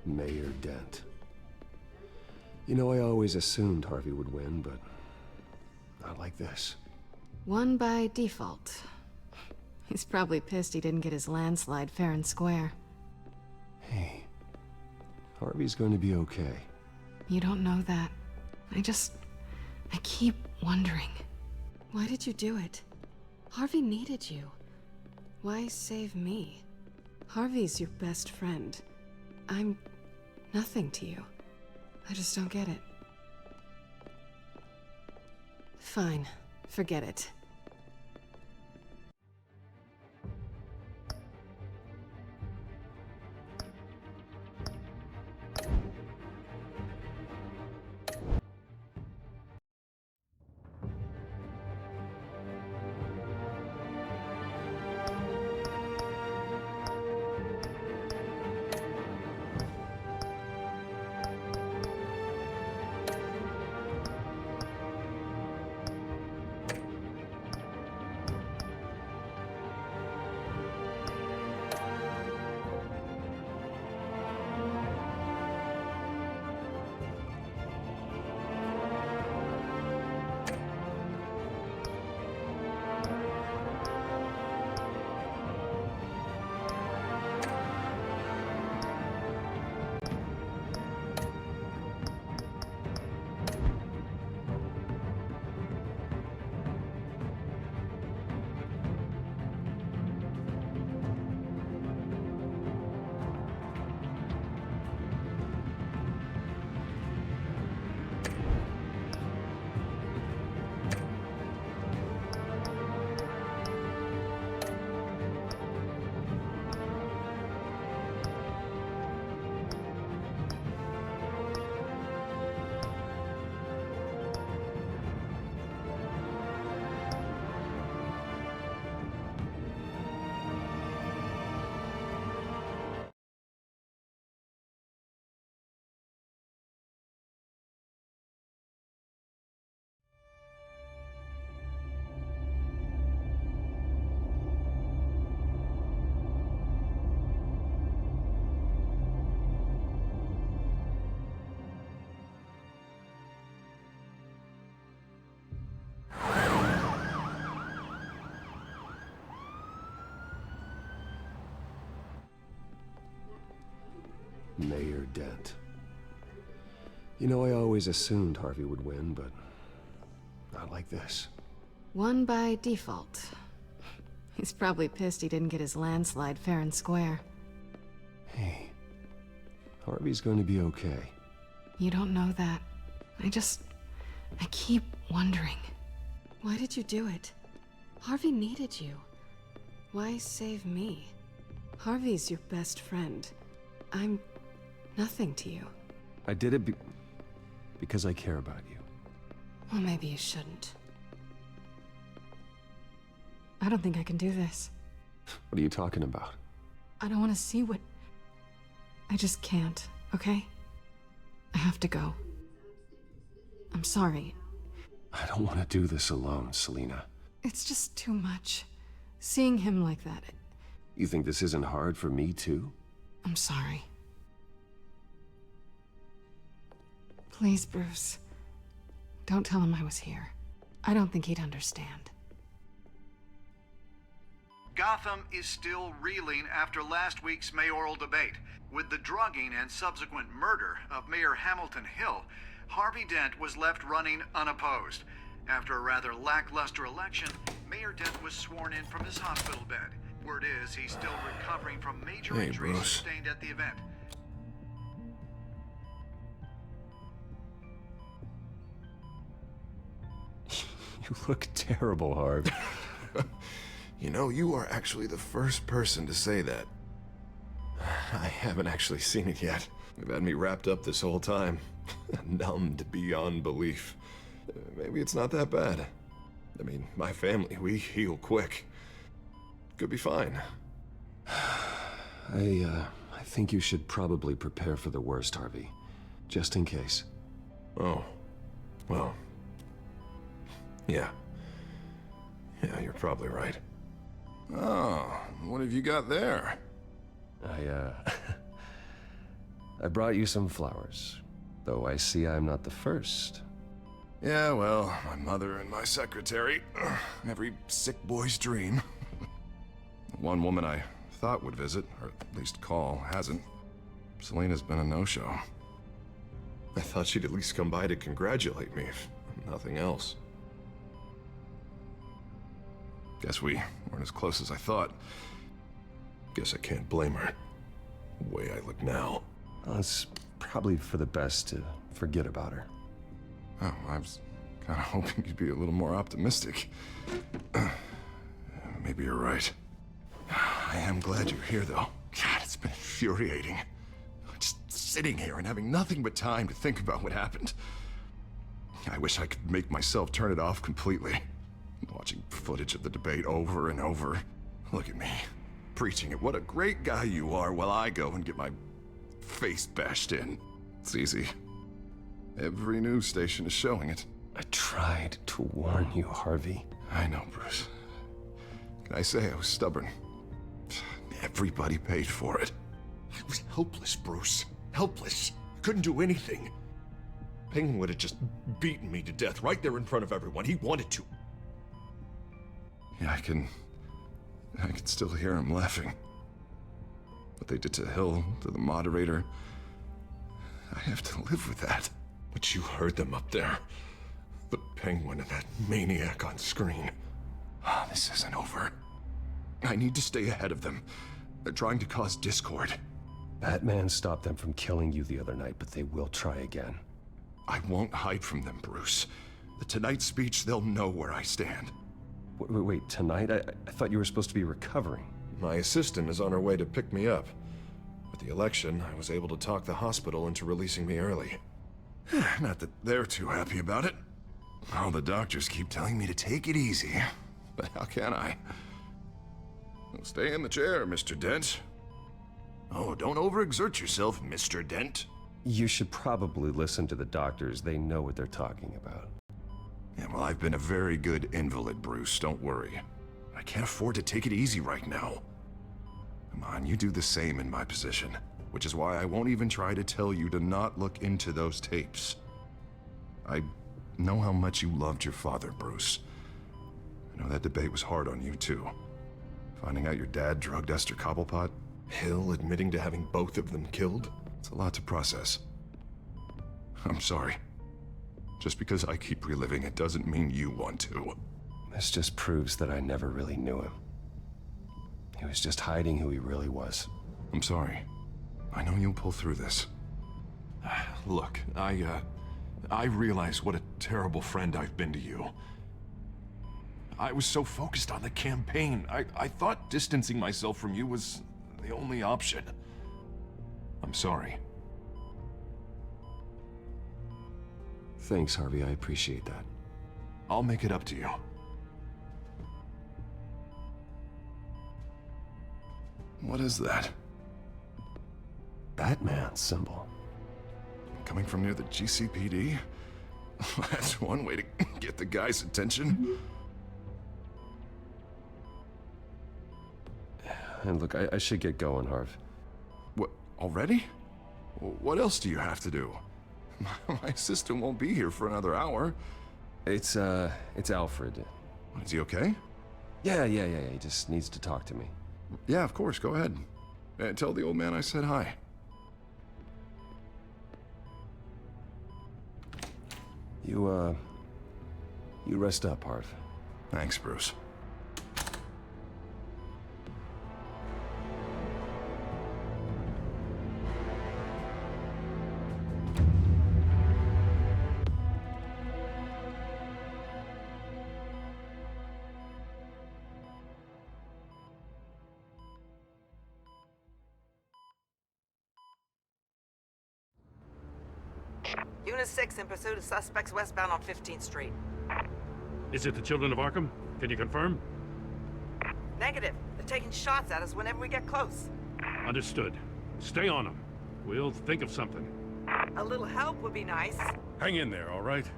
Mayor Dent. You know, I always assumed Harvey would win, but not like this. Won by default. He's probably pissed he didn't get his landslide fair and square. Hey, Harvey's going to be okay. You don't know that. I keep wondering. Why did you do it? Harvey needed you. Why save me? Harvey's your best friend. I'm nothing to you. I just don't get it. Fine. Forget it. Mayor Dent. You know, I always assumed Harvey would win, but not like this. Won by default. He's probably pissed he didn't get his landslide fair and square. Hey, Harvey's going to be okay. You don't know that. I keep wondering. Why did you do it? Harvey needed you. Why save me? Harvey's your best friend. I'm nothing to you. I did it because I care about you. Well, maybe you shouldn't. I don't think I can do this. What are you talking about? I don't want to see what... I just can't, okay? I have to go. I'm sorry. I don't want to do this alone, Selina. It's just too much. Seeing him like that... You think this isn't hard for me, too? I'm sorry. Please, Bruce. Don't tell him I was here. I don't think he'd understand. Gotham is still reeling after last week's mayoral debate. With the drugging and subsequent murder of Mayor Hamilton Hill, Harvey Dent was left running unopposed. After a rather lackluster election, Mayor Dent was sworn in from his hospital bed. Word is he's still recovering from major injuries sustained at the event. You look terrible, Harv. You know, you are actually the first person to say that. I haven't actually seen it yet. You've had me wrapped up this whole time. Numbed beyond belief. Maybe it's not that bad. I mean, my family, we heal quick. Could be fine. I think you should probably prepare for the worst, Harvey. Just in case. Oh. Well. Yeah. Yeah, you're probably right. Oh, what have you got there? I brought you some flowers. Though I see I'm not the first. Yeah, well, my mother and my secretary. Every sick boy's dream. One woman I thought would visit, or at least call, hasn't. Selina's been a no-show. I thought she'd at least come by to congratulate me, if nothing else. Guess we weren't as close as I thought. Guess I can't blame her. The way I look now. Well, it's probably for the best to forget about her. Oh, I was kind of hoping you'd be a little more optimistic. Maybe you're right. I am glad you're here, though. God, it's been infuriating. Just sitting here and having nothing but time to think about what happened. I wish I could make myself turn it off completely. Watching footage of the debate over and over. Look at me, preaching at what a great guy you are while I go and get my face bashed in. It's easy. Every news station is showing it. I tried to warn you, Harvey. I know, Bruce. Can I say I was stubborn? Everybody paid for it. I was helpless, Bruce. Helpless. Couldn't do anything. Penguin would have just beaten me to death right there in front of everyone. He wanted to. Yeah, I can still hear him laughing. What they did to Hill, to the moderator. I have to live with that. But you heard them up there. The Penguin and that maniac on screen. This isn't over. I need to stay ahead of them. They're trying to cause discord. Batman stopped them from killing you the other night, but they will try again. I won't hide from them, Bruce. The Tonight speech, they'll know where I stand. Wait, tonight? I thought you were supposed to be recovering. My assistant is on her way to pick me up. With the election, I was able to talk the hospital into releasing me early. Not that they're too happy about it. All the doctors keep telling me to take it easy. But how can I? Well, stay in the chair, Mr. Dent. Oh, don't overexert yourself, Mr. Dent. You should probably listen to the doctors. They know what they're talking about. Yeah, well, I've been a very good invalid, Bruce. Don't worry. I can't afford to take it easy right now. Come on, you do the same in my position. Which is why I won't even try to tell you to not look into those tapes. I know how much you loved your father, Bruce. I know that debate was hard on you, too. Finding out your dad drugged Esther Cobblepot, Hill admitting to having both of them killed. It's a lot to process. I'm sorry. Just because I keep reliving it doesn't mean you want to. This just proves that I never really knew him. He was just hiding who he really was. I'm sorry. I know you'll pull through this. Look, I realize what a terrible friend I've been to you. I was so focused on the campaign. I thought distancing myself from you was the only option. I'm sorry. Thanks, Harvey. I appreciate that. I'll make it up to you. What is that? Batman symbol. Coming from near the GCPD? That's one way to get the guy's attention. And look, I should get going, Harv. What, already? What else do you have to do? My assistant won't be here for another hour. It's Alfred. Is he okay? Yeah, he just needs to talk to me. Yeah, of course, go ahead. Tell the old man I said hi. You rest up, Harv. Thanks, Bruce. Unit 6 in pursuit of suspects westbound on 15th Street. Is it the Children of Arkham? Can you confirm? Negative. They're taking shots at us whenever we get close. Understood. Stay on them. We'll think of something. A little help would be nice. Hang in there, all right?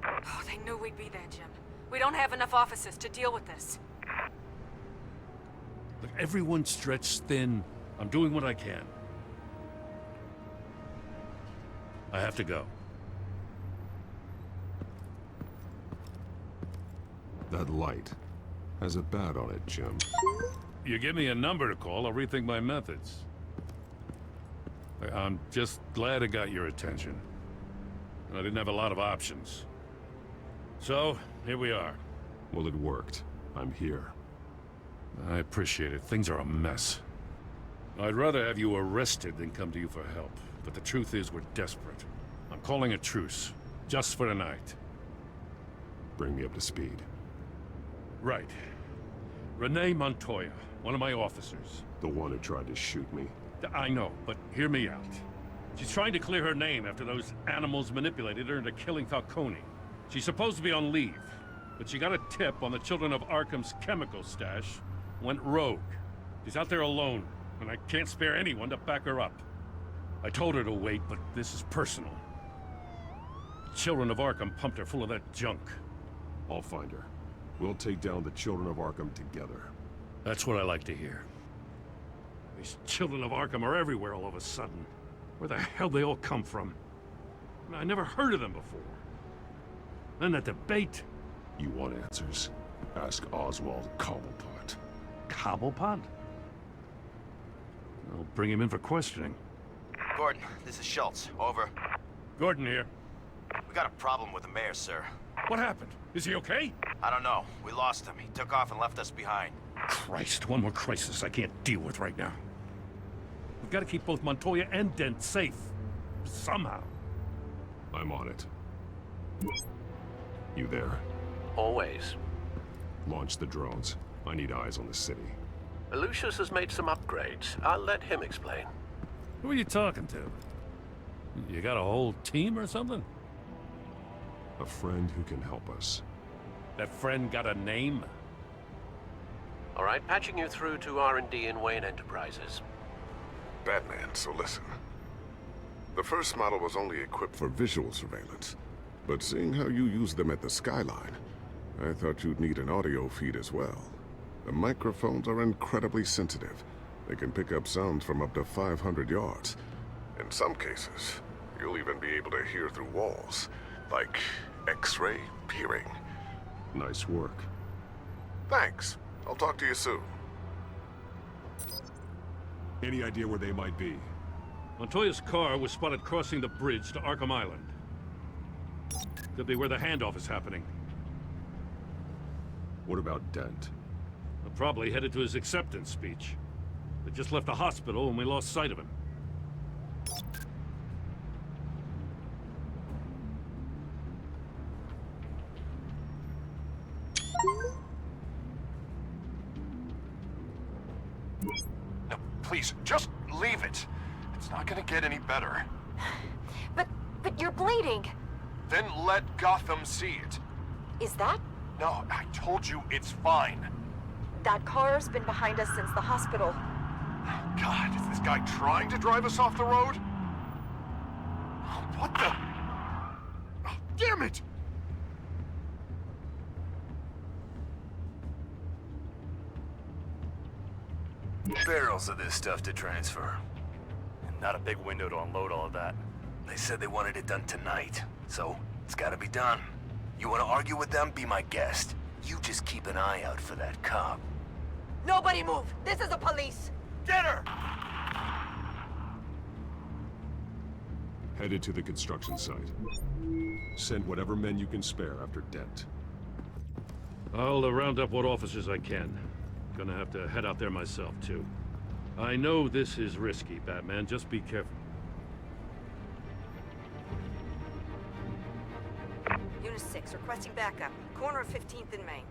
Oh, they knew we'd be there, Jim. We don't have enough officers to deal with this. Look, everyone's stretched thin. I'm doing what I can. I have to go. That light has a bat on it, Jim. You give me a number to call, I'll rethink my methods. I'm just glad I got your attention. I didn't have a lot of options. So, here we are. Well, it worked. I'm here. I appreciate it. Things are a mess. I'd rather have you arrested than come to you for help. But the truth is, we're desperate. I'm calling a truce. Just for tonight. Bring me up to speed. Right. Renee Montoya, one of my officers. The one who tried to shoot me. I know, but hear me out. She's trying to clear her name after those animals manipulated her into killing Falcone. She's supposed to be on leave, but she got a tip on the Children of Arkham's chemical stash, went rogue. She's out there alone, and I can't spare anyone to back her up. I told her to wait, but this is personal. Children of Arkham pumped her full of that junk. I'll find her. We'll take down the Children of Arkham together. That's what I like to hear. These Children of Arkham are everywhere all of a sudden. Where the hell they all come from? I never heard of them before. Then that debate. You want answers? Ask Oswald Cobblepot. Cobblepot? I'll bring him in for questioning. Gordon, this is Schultz. Over. Gordon here. We got a problem with the mayor, sir. What happened? Is he okay? I don't know. We lost him. He took off and left us behind. Christ, one more crisis I can't deal with right now. We've got to keep both Montoya and Dent safe. Somehow. I'm on it. You there? Always. Launch the drones. I need eyes on the city. Lucius has made some upgrades. I'll let him explain. Who are you talking to? You got a whole team or something? A friend who can help us. That friend got a name? All right, patching you through to R&D in Wayne Enterprises. Batman, so listen. The first model was only equipped for visual surveillance, but seeing how you use them at the Skyline, I thought you'd need an audio feed as well. The microphones are incredibly sensitive. They can pick up sounds from up to 500 yards. In some cases, you'll even be able to hear through walls, like X-ray peering. Nice work. Thanks. I'll talk to you soon. Any idea where they might be? Montoya's car was spotted crossing the bridge to Arkham Island. Could be where the handoff is happening. What about Dent? Probably headed to his acceptance speech. They just left the hospital and we lost sight of him. No, please, just leave it. It's not gonna get any better. But you're bleeding. Then let Gotham see it. Is that? No, I told you it's fine. That car's been behind us since the hospital. God, is this guy trying to drive us off the road? What the? Oh, damn it! Barrels of this stuff to transfer. And not a big window to unload all of that. They said they wanted it done tonight, so it's gotta be done. You wanna argue with them? Be my guest. You just keep an eye out for that cop. Nobody move! This is the police! Get her! Headed to the construction site. Send whatever men you can spare after Dent. I'll round up what officers I can. Gonna have to head out there myself, too. I know this is risky, Batman. Just be careful. Unit 6, requesting backup. Corner of 15th and Main.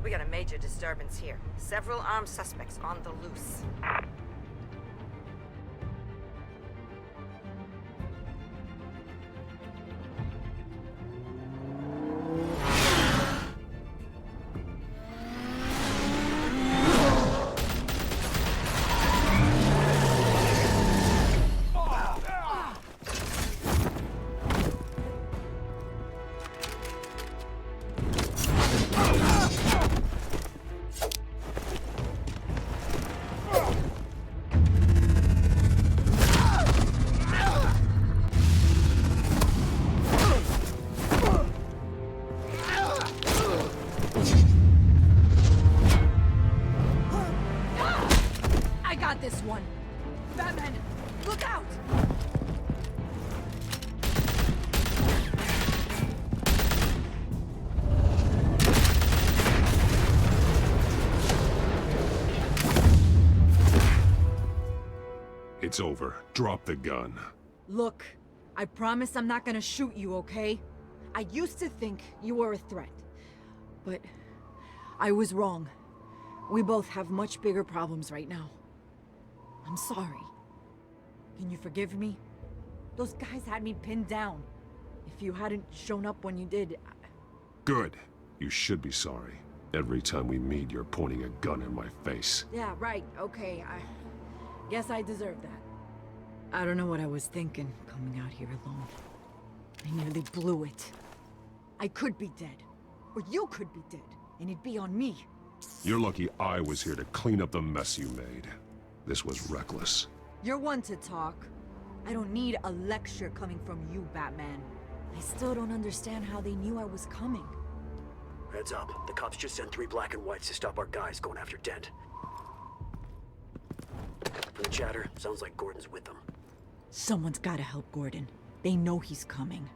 We got a major disturbance here. Several armed suspects on the loose. This one. Batman, look out! It's over. Drop the gun. Look, I promise I'm not gonna shoot you, okay? I used to think you were a threat, but I was wrong. We both have much bigger problems right now. I'm sorry. Can you forgive me? Those guys had me pinned down. If you hadn't shown up when you did... Good. You should be sorry. Every time we meet, you're pointing a gun in my face. Yeah, right, okay. I guess I deserve that. I don't know what I was thinking, coming out here alone. I nearly blew it. I could be dead. Or you could be dead, and it'd be on me. You're lucky I was here to clean up the mess you made. This was reckless. You're one to talk. I don't need a lecture coming from you, Batman. I still don't understand how they knew I was coming. Heads up. The cops just sent 3 black and whites to stop our guys going after Dent. From the chatter, sounds like Gordon's with them. Someone's gotta help Gordon. They know he's coming.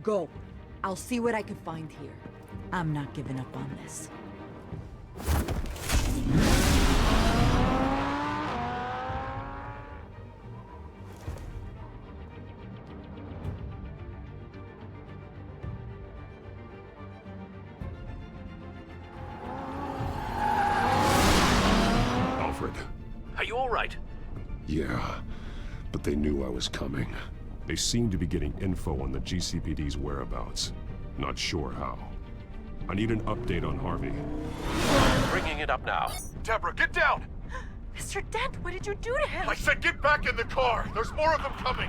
Go. I'll see what I can find here. I'm not giving up on this. Are you all right? Yeah, but they knew I was coming. They seemed to be getting info on the GCPD's whereabouts. Not sure how. I need an update on Harvey. Bringing it up now. Deborah, get down! Mr. Dent, what did you do to him? I said get back in the car! There's more of them coming!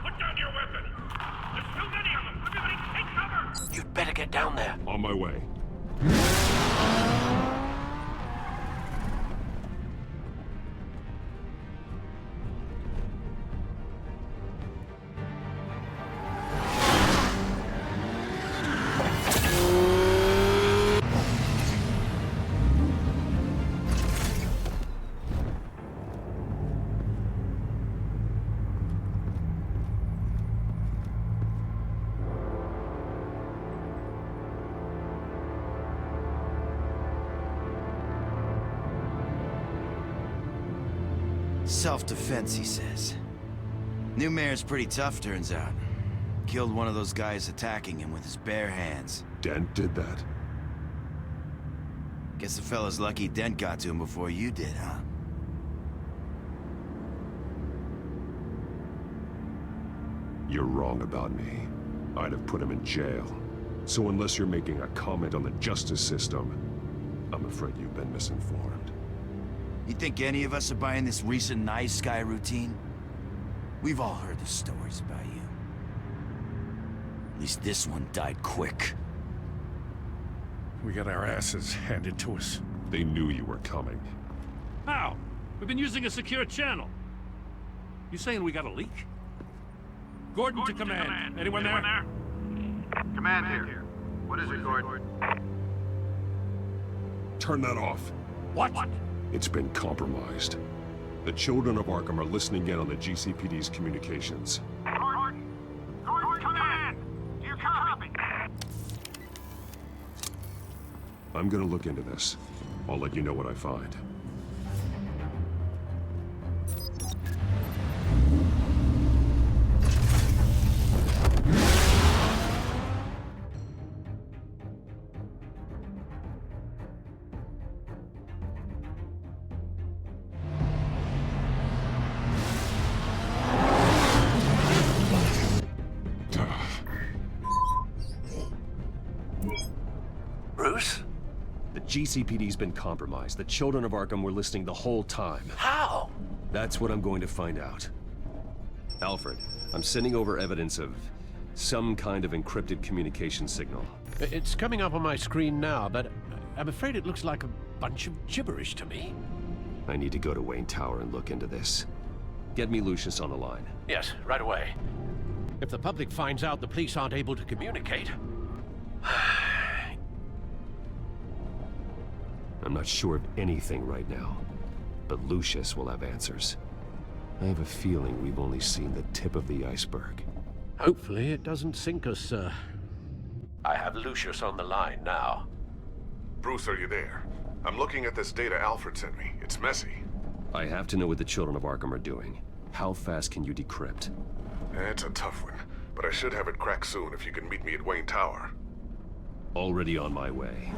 Put down your weapon! There's too many of them! Everybody take cover! You'd better get down there. On my way. Self-defense, he says. New mayor's pretty tough, turns out. Killed one of those guys attacking him with his bare hands. Dent did that? Guess the fella's lucky Dent got to him before you did, huh? You're wrong about me. I'd have put him in jail. So unless you're making a comment on the justice system, I'm afraid you've been misinformed. You think any of us are buying this recent nice guy routine? We've all heard the stories about you. At least this one died quick. We got our asses handed to us. They knew you were coming. How? We've been using a secure channel. You saying we got a leak? Gordon to command. Anyone there? Command here. What is it, Gordon? Turn that off. What? It's been compromised. The children of Arkham are listening in on the GCPD's communications. Gordon, command! Do you copy? I'm gonna look into this. I'll let you know what I find. Bruce? The GCPD's been compromised. The children of Arkham were listening the whole time. How? That's what I'm going to find out. Alfred, I'm sending over evidence of some kind of encrypted communication signal. It's coming up on my screen now, but I'm afraid it looks like a bunch of gibberish to me. I need to go to Wayne Tower and look into this. Get me Lucius on the line. Yes, right away. If the public finds out the police aren't able to communicate... I'm not sure of anything right now, but Lucius will have answers. I have a feeling we've only seen the tip of the iceberg. Hopefully it doesn't sink us, sir. I have Lucius on the line now. Bruce, are you there? I'm looking at this data Alfred sent me. It's messy. I have to know what the children of Arkham are doing. How fast can you decrypt? It's a tough one, but I should have it cracked soon if you can meet me at Wayne Tower. Already on my way.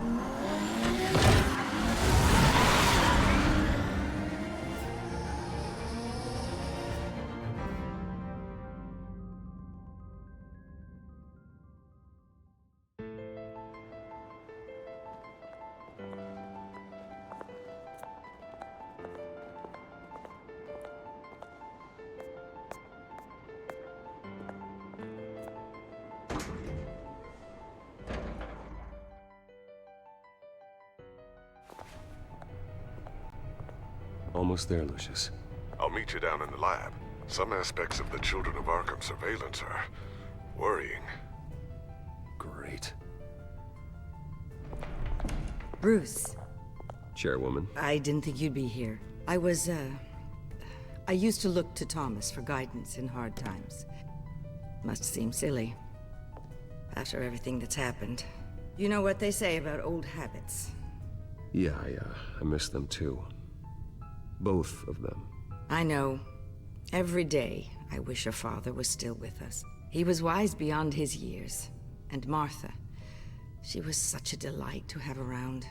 Almost there, Lucius. I'll meet you down in the lab. Some aspects of the Children of Arkham surveillance are worrying. Great. Bruce. Chairwoman. I didn't think you'd be here. I used to look to Thomas for guidance in hard times. Must seem silly. After everything that's happened. You know what they say about old habits. Yeah, I miss them too. Both of them. I know. Every day, I wish your father was still with us. He was wise beyond his years. And Martha, she was such a delight to have around.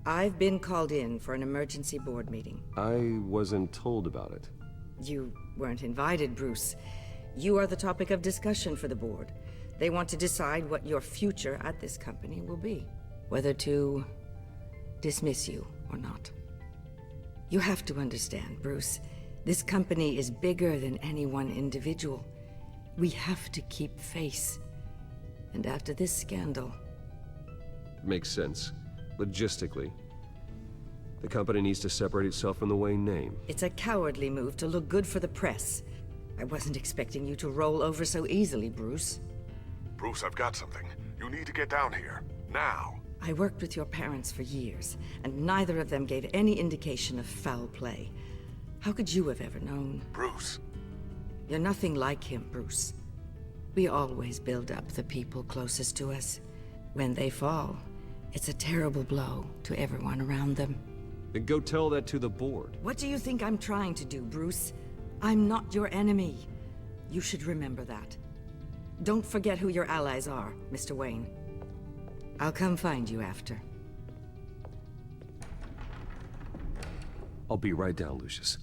I've been called in for an emergency board meeting. I wasn't told about it. You weren't invited, Bruce. You are the topic of discussion for the board. They want to decide what your future at this company will be. Whether to dismiss you or not. You have to understand, Bruce. This company is bigger than any one individual. We have to keep face. And after this scandal... Makes sense. Logistically. The company needs to separate itself from the Wayne name. It's a cowardly move to look good for the press. I wasn't expecting you to roll over so easily, Bruce. Bruce, I've got something. You need to get down here. Now. I worked with your parents for years, and neither of them gave any indication of foul play. How could you have ever known? Bruce. You're nothing like him, Bruce. We always build up the people closest to us. When they fall, it's a terrible blow to everyone around them. Then go tell that to the board. What do you think I'm trying to do, Bruce? I'm not your enemy. You should remember that. Don't forget who your allies are, Mr. Wayne. I'll come find you after. I'll be right down, Lucius.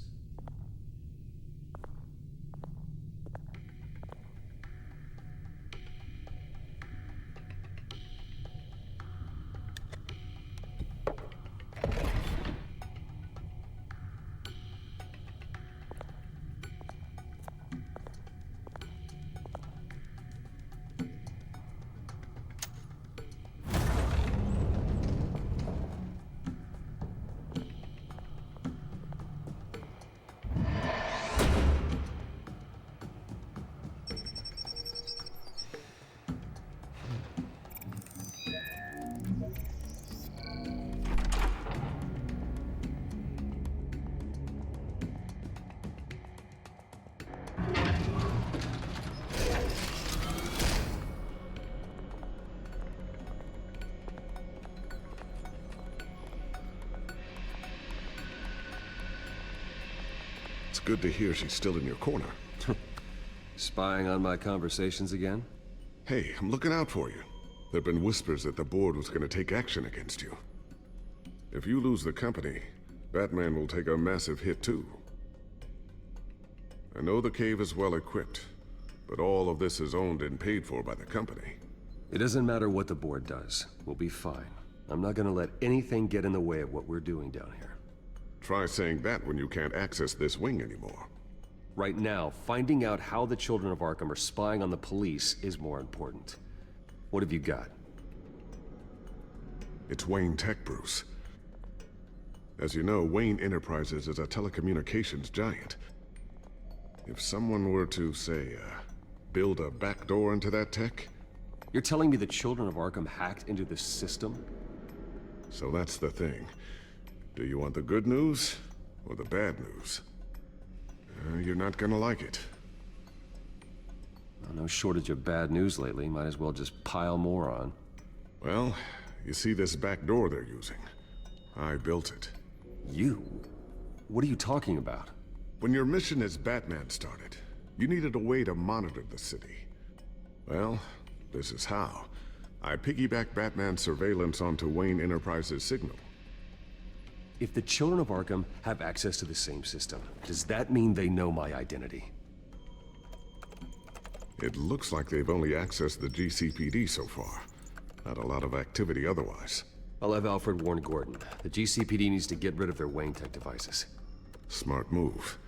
It's good to hear she's still in your corner. Spying on my conversations again? Hey, I'm looking out for you. There've been whispers that the board was going to take action against you. If you lose the company, Batman will take a massive hit too. I know the cave is well equipped, but all of this is owned and paid for by the company. It doesn't matter what the board does. We'll be fine. I'm not gonna let anything get in the way of what we're doing down here. Try saying that when you can't access this wing anymore. Right now, finding out how the Children of Arkham are spying on the police is more important. What have you got? It's Wayne Tech, Bruce. As you know, Wayne Enterprises is a telecommunications giant. If someone were to, say, build a backdoor into that tech... You're telling me the Children of Arkham hacked into this system? So that's the thing. Do you want the good news or the bad news? You're not gonna like it. Well, no shortage of bad news lately. Might as well just pile more on. Well, you see this back door they're using? I built it. You? What are you talking about? When your mission as Batman started, you needed a way to monitor the city. Well, this is how. I piggybacked Batman's surveillance onto Wayne Enterprises' signal. If the Children of Arkham have access to the same system, does that mean they know my identity? It looks like they've only accessed the GCPD so far. Not a lot of activity otherwise. I'll have Alfred warn Gordon. The GCPD needs to get rid of their Wayne Tech devices. Smart move.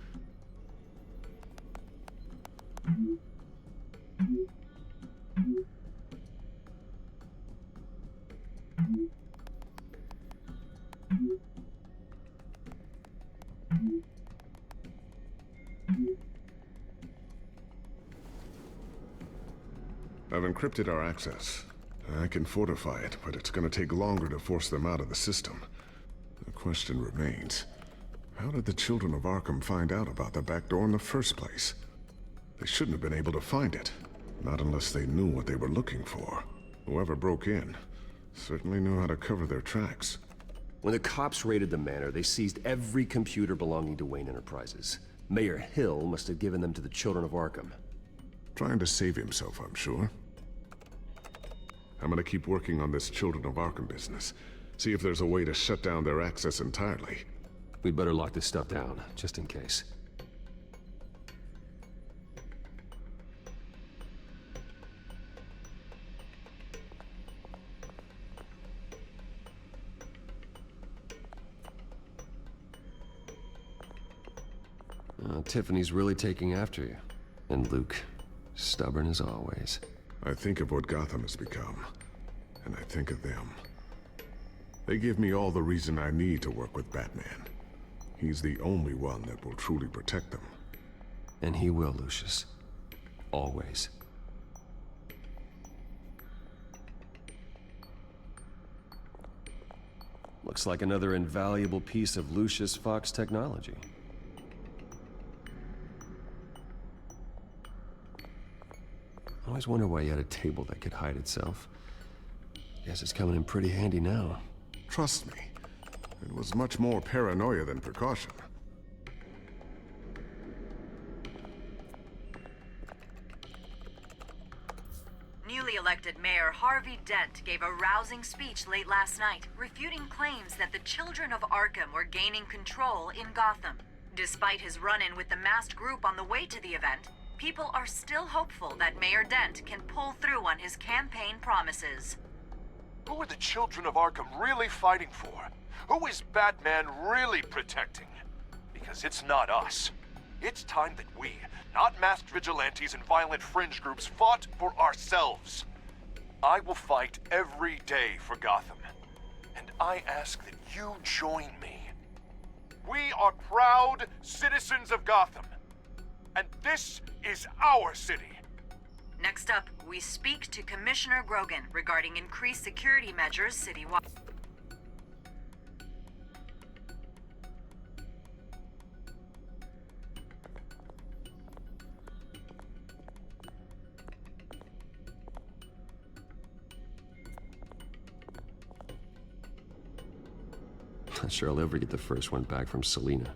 I've encrypted our access. I can fortify it, but it's gonna take longer to force them out of the system. The question remains, how did the Children of Arkham find out about the back door in the first place? They shouldn't have been able to find it. Not unless they knew what they were looking for. Whoever broke in certainly knew how to cover their tracks. When the cops raided the manor, they seized every computer belonging to Wayne Enterprises. Mayor Hill must have given them to the Children of Arkham. Trying to save himself, I'm sure. I'm gonna keep working on this Children of Arkham business. See if there's a way to shut down their access entirely. We'd better lock this stuff down, just in case. Tiffany's really taking after you. And Luke, stubborn as always. I think of what Gotham has become, and I think of them. They give me all the reason I need to work with Batman. He's the only one that will truly protect them. And he will, Lucius. Always. Looks like another invaluable piece of Lucius Fox technology. I always wonder why you had a table that could hide itself. Guess it's coming in pretty handy now. Trust me, It was much more paranoia than precaution. Newly elected Mayor Harvey Dent gave a rousing speech late last night, refuting claims that the children of Arkham were gaining control in Gotham. Despite his run-in with the masked group on the way to the event, people are still hopeful that Mayor Dent can pull through on his campaign promises. Who are the children of Arkham really fighting for? Who is Batman really protecting? Because it's not us. It's time that we, not masked vigilantes and violent fringe groups, fought for ourselves. I will fight every day for Gotham. And I ask that you join me. We are proud citizens of Gotham. And this is our city. Next up, we speak to Commissioner Grogan regarding increased security measures citywide. Not sure I'll ever get the first one back from Selina.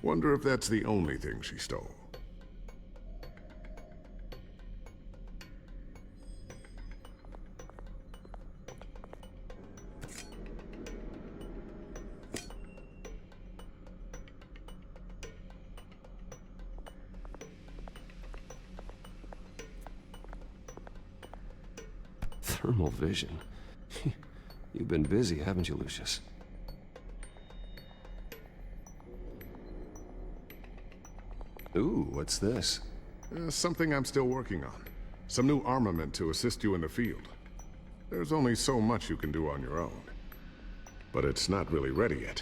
Wonder if that's the only thing she stole. Thermal vision. You've been busy, haven't you, Lucius? Ooh, what's this? Something I'm still working on. Some new armament to assist you in the field. There's only so much you can do on your own. But it's not really ready yet.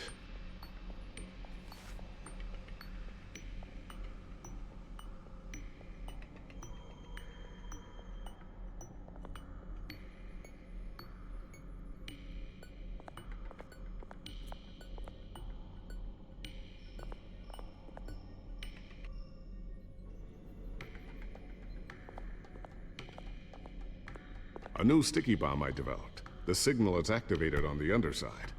A new sticky bomb I developed. The signal is activated on the underside.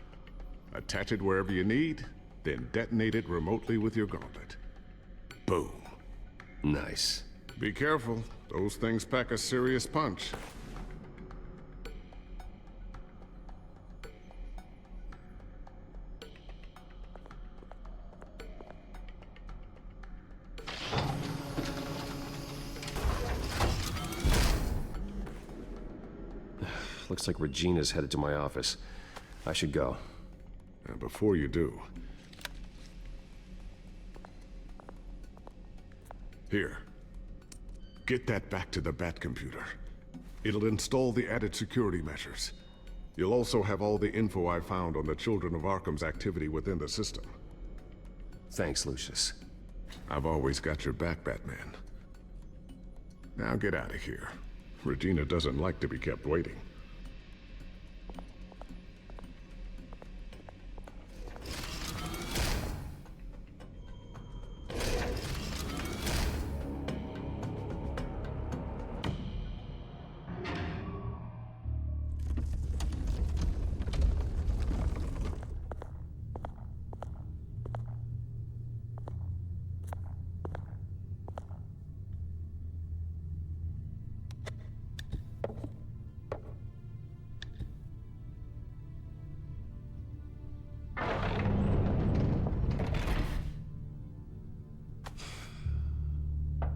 Attach it wherever you need, then detonate it remotely with your gauntlet. Boom. Nice. Be careful. Those things pack a serious punch. Looks like Regina's headed to my office. I should go. And before you do... Here. Get that back to the Bat computer. It'll install the added security measures. You'll also have all the info I found on the Children of Arkham's activity within the system. Thanks, Lucius. I've always got your back, Batman. Now get out of here. Regina doesn't like to be kept waiting.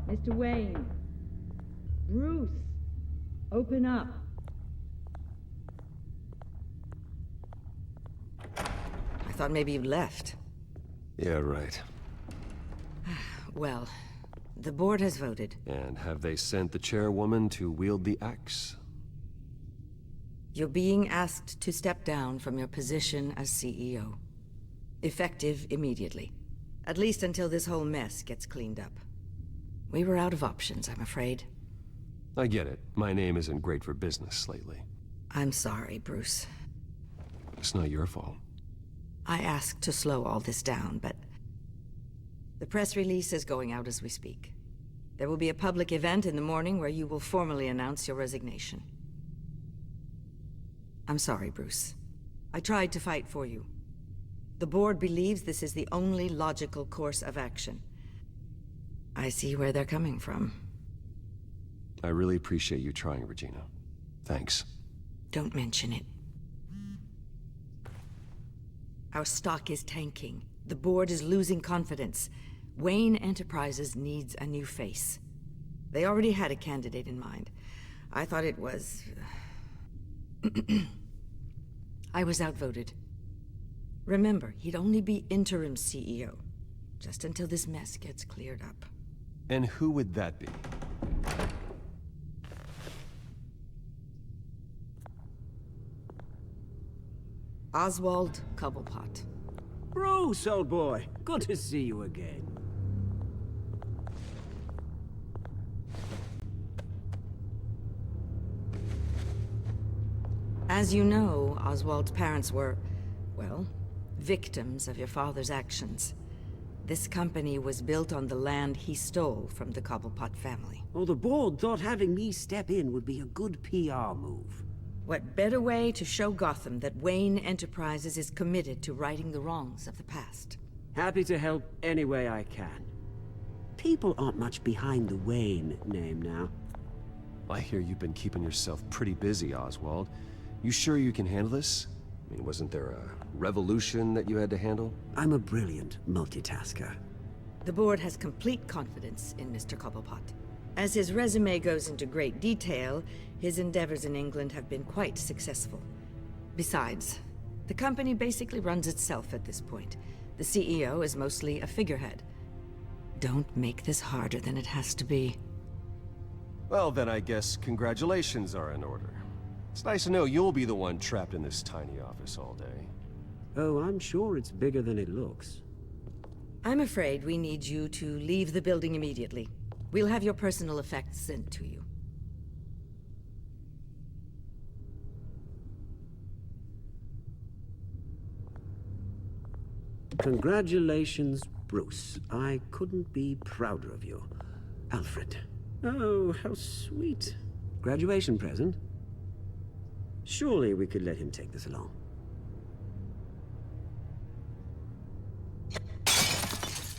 Mr. Wayne. Bruce. Open up. I thought maybe you left. Yeah, right. Well, the board has voted. And have they sent the chairwoman to wield the axe? You're being asked to step down from your position as CEO. Effective immediately. At least until this whole mess gets cleaned up. We were out of options, I'm afraid. I get it. My name isn't great for business lately. I'm sorry, Bruce. It's not your fault. I asked to slow all this down, but... the press release is going out as we speak. There will be a public event in the morning where you will formally announce your resignation. I'm sorry, Bruce. I tried to fight for you. The board believes this is the only logical course of action. I see where they're coming from. I really appreciate you trying, Regina. Thanks. Don't mention it. Our stock is tanking. The board is losing confidence. Wayne Enterprises needs a new face. They already had a candidate in mind. I thought it was... I was outvoted. Remember, he'd only be interim CEO, just until this mess gets cleared up. And who would that be? Oswald Cobblepot. Bruce, old boy. Good to see you again. As you know, Oswald's parents were, well, victims of your father's actions. This company was built on the land he stole from the Cobblepot family. Well, the board thought having me step in would be a good PR move. What better way to show Gotham that Wayne Enterprises is committed to righting the wrongs of the past? Happy to help any way I can. People aren't much behind the Wayne name now. I hear you've been keeping yourself pretty busy, Oswald. You sure you can handle this? I mean, wasn't there a revolution that you had to handle? I'm a brilliant multitasker. The board has complete confidence in Mr. Cobblepot. As his resume goes into great detail, his endeavors in England have been quite successful. Besides, the company basically runs itself at this point. The CEO is mostly a figurehead. Don't make this harder than it has to be. Well, then I guess congratulations are in order. It's nice to know you'll be the one trapped in this tiny office all day. Oh, I'm sure it's bigger than it looks. I'm afraid we need you to leave the building immediately. We'll have your personal effects sent to you. Congratulations, Bruce. I couldn't be prouder of you. Alfred. Oh, how sweet. Graduation present? Surely we could let him take this along.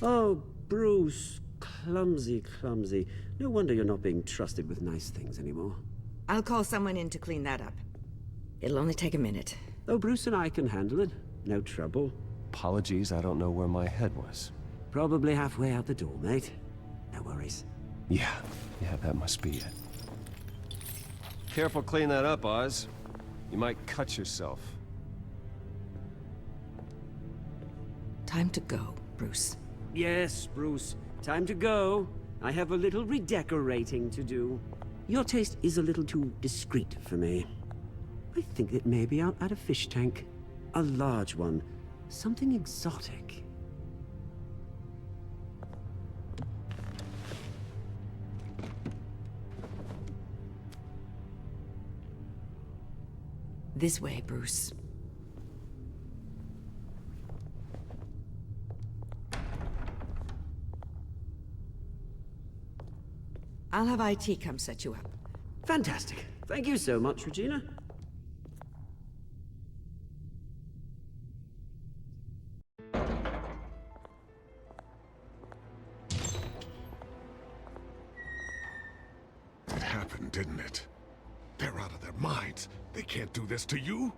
Oh, Bruce. Clumsy, clumsy. No wonder you're not being trusted with nice things anymore. I'll call someone in to clean that up. It'll only take a minute. Oh, Bruce and I can handle it. No trouble. Apologies, I don't know where my head was. Probably halfway out the door, mate. No worries. Yeah, that must be it. Careful clean that up, Oz. You might cut yourself. Time to go, Bruce. Yes, Bruce. Time to go. I have a little redecorating to do. Your taste is a little too discreet for me. I think that maybe I'll add a fish tank. A large one. Something exotic. This way, Bruce. I'll have IT come set you up. Fantastic. Thank you so much, Regina. It happened, didn't it? They're out of their minds. They can't do this to you.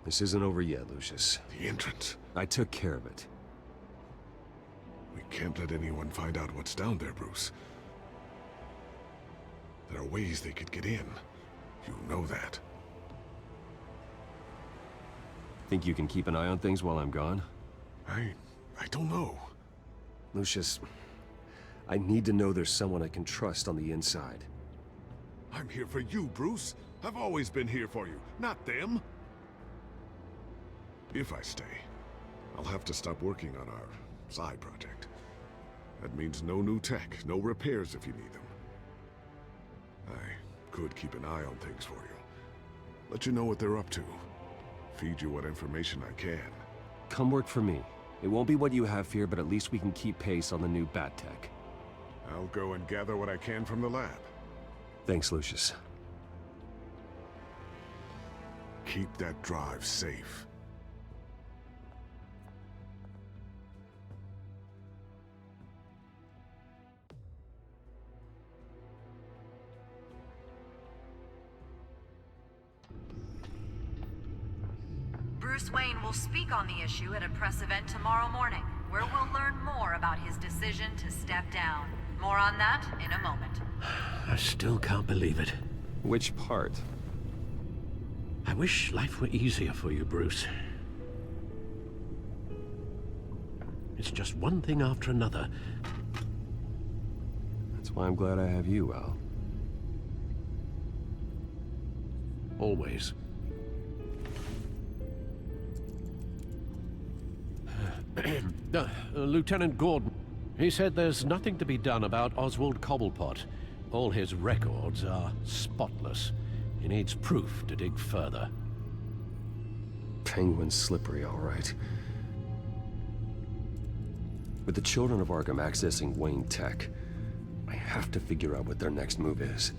This isn't over yet, Lucius. The entrance. I took care of it. We can't let anyone find out what's down there, Bruce. There are ways they could get in. You know that. Think you can keep an eye on things while I'm gone? I don't know. Lucius, I need to know there's someone I can trust on the inside. I'm here for you, Bruce. I've always been here for you, not them. If I stay, I'll have to stop working on our side project. That means no new tech, no repairs if you need them. I could keep an eye on things for you. Let you know what they're up to. Feed you what information I can. Come work for me. It won't be what you have here, but at least we can keep pace on the new bat tech. I'll go and gather what I can from the lab. Thanks, Lucius. Keep that drive safe. Bruce Wayne will speak on the issue at a press event tomorrow morning, where we'll learn more about his decision to step down. More on that in a moment. I still can't believe it. Which part? I wish life were easier for you, Bruce. It's just one thing after another. That's why I'm glad I have you, Al. Always. Lieutenant Gordon. He said there's nothing to be done about Oswald Cobblepot. All his records are spotless. He needs proof to dig further. Penguin's slippery, all right. With the children of Arkham accessing Wayne Tech, I have to figure out what their next move is.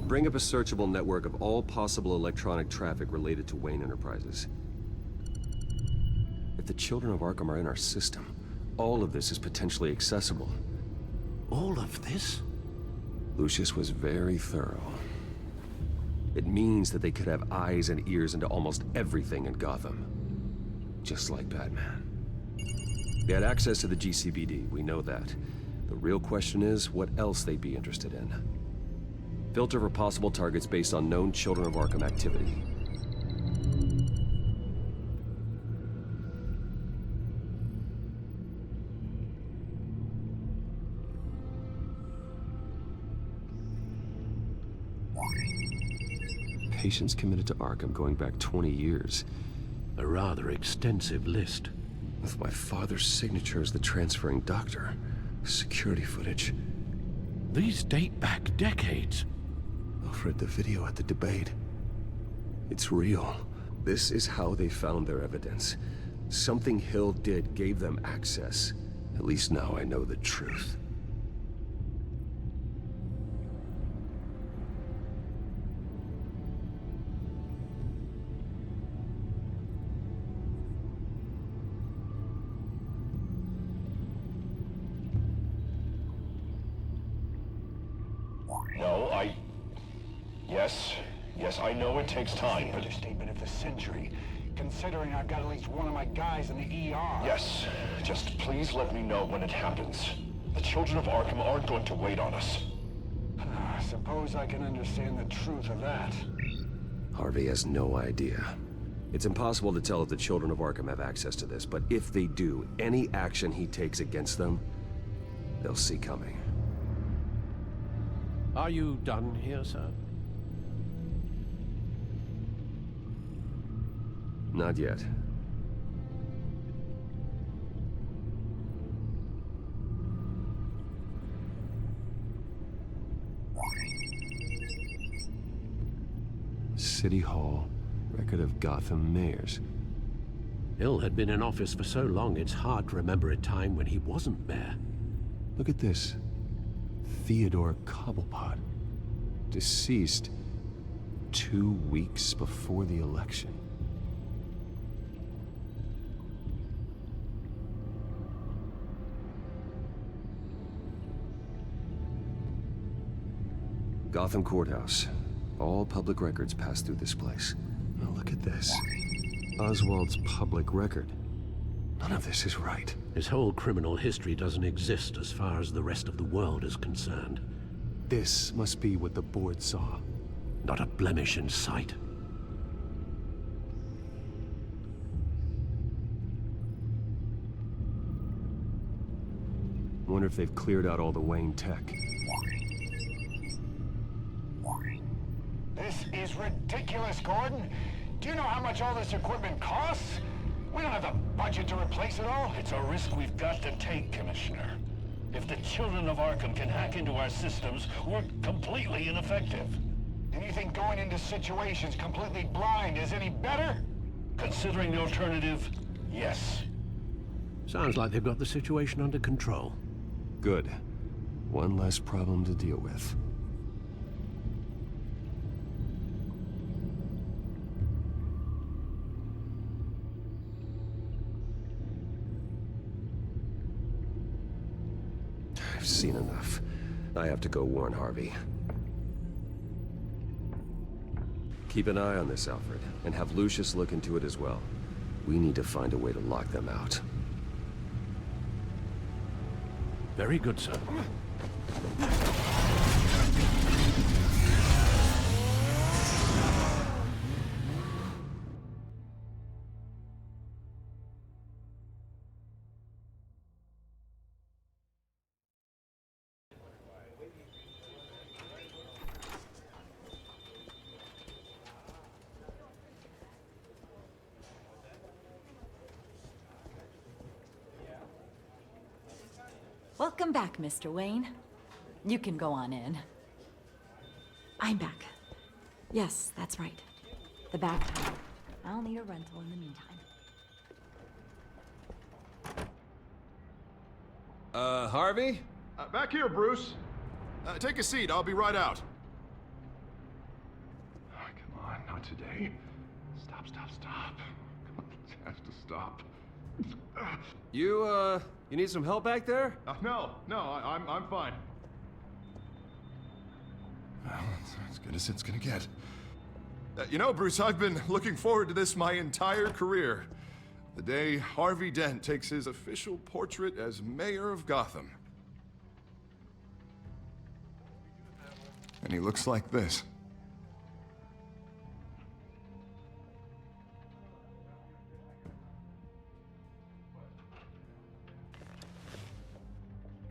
Bring up a searchable network of all possible electronic traffic related to Wayne Enterprises. If the children of Arkham are in our system, all of this is potentially accessible. All of this? Lucius was very thorough. It means that they could have eyes and ears into almost everything in Gotham. Just like Batman. They had access to the GCPD, we know that. The real question is, what else they'd be interested in. Filter for possible targets based on known Children of Arkham activity. Patients committed to Arkham going back 20 years. A rather extensive list. With my father's signature as the transferring doctor. Security footage. These date back decades. I've read the video at the debate. It's real. This is how they found their evidence. Something Hill did gave them access. At least now I know the truth. Yes, I know it takes time, but... Understatement of the century, considering I've got at least one of my guys in the ER. Yes, just please let me know when it happens. The children of Arkham aren't going to wait on us. I suppose I can understand the truth of that. Harvey has no idea. It's impossible to tell if the children of Arkham have access to this, but if they do, any action he takes against them, they'll see coming. Are you done here, sir? Not yet. City Hall, record of Gotham mayors. Hill had been in office for so long, it's hard to remember a time when he wasn't mayor. Look at this. Theodore Cobblepot. Deceased 2 weeks before the election. Gotham Courthouse. All public records pass through this place. Now look at this. Oswald's public record. None of this is right. His whole criminal history doesn't exist as far as the rest of the world is concerned. This must be what the board saw. Not a blemish in sight. Wonder if they've cleared out all the Wayne tech. This is ridiculous, Gordon. Do you know how much all this equipment costs? We don't have the budget to replace it all. It's a risk we've got to take, Commissioner. If the children of Arkham can hack into our systems, we're completely ineffective. And you think going into situations completely blind is any better? Considering the alternative, yes. Sounds like they've got the situation under control. Good. One less problem to deal with. I've seen enough. I have to go warn Harvey. Keep an eye on this, Alfred, and have Lucius look into it as well. We need to find a way to lock them out. Very good, sir. Welcome back, Mr. Wayne. You can go on in. I'm back. Yes, that's right. The back. I'll need a rental in the meantime. Harvey? Back here, Bruce. Take a seat, I'll be right out. today. Stop. Come on, this has to stop. You need some help back there? No, I'm fine. Well, that's as good as it's gonna get. You know, Bruce, I've been looking forward to this my entire career. The day Harvey Dent takes his official portrait as mayor of Gotham. And he looks like this.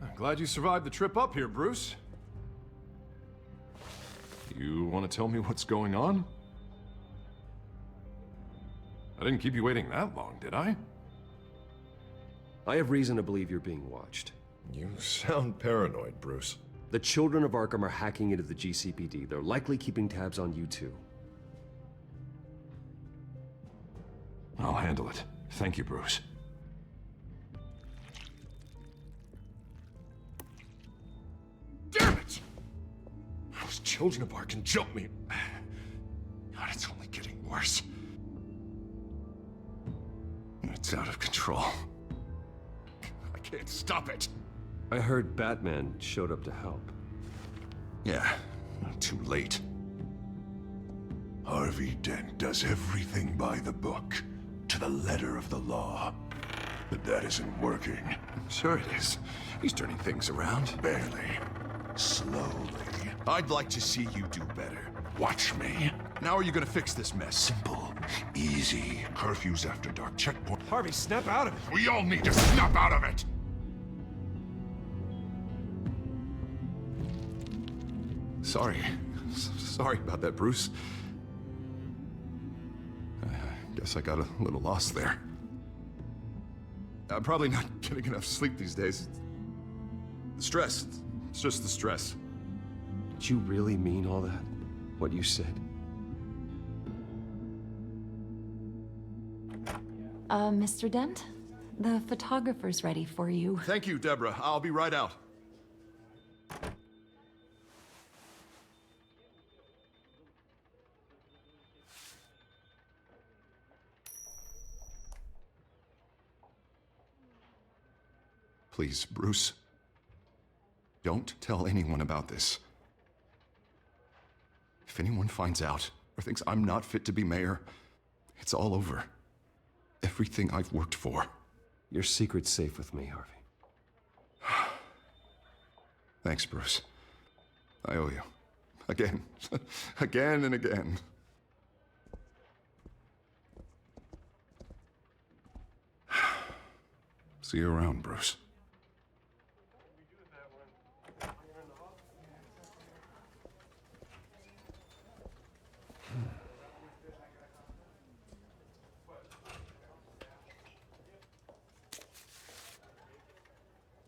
I'm glad you survived the trip up here, Bruce. You want to tell me what's going on? I didn't keep you waiting that long, did I? I have reason to believe you're being watched. You sound paranoid, Bruce. The children of Arkham are hacking into the GCPD. They're likely keeping tabs on you too. I'll handle it. Thank you, Bruce. Damn it! Those children of Arkham jumped me. God, it's only getting worse. It's out of control. I can't stop it. I heard Batman showed up to help. Yeah, too late. Harvey Dent does everything by the book, to the letter of the law. But that isn't working. Sure it is. He's turning things around. Barely. Slowly. I'd like to see you do better. Watch me. Now are you gonna fix this mess? Simple. Easy. Curfews after dark. Checkpoint. Harvey, snap out of it. We all need to snap out of it! Sorry. Sorry about that, Bruce. I guess I got a little lost there. I'm probably not getting enough sleep these days. The stress. It's just the stress. Did you really mean all that? What you said? Mr. Dent? The photographer's ready for you. Thank you, Deborah. I'll be right out. Please, Bruce. Don't tell anyone about this. If anyone finds out or thinks I'm not fit to be mayor, it's all over. Everything I've worked for. Your secret's safe with me, Harvey. Thanks, Bruce. I owe you. Again. Again and again. See you around, Bruce.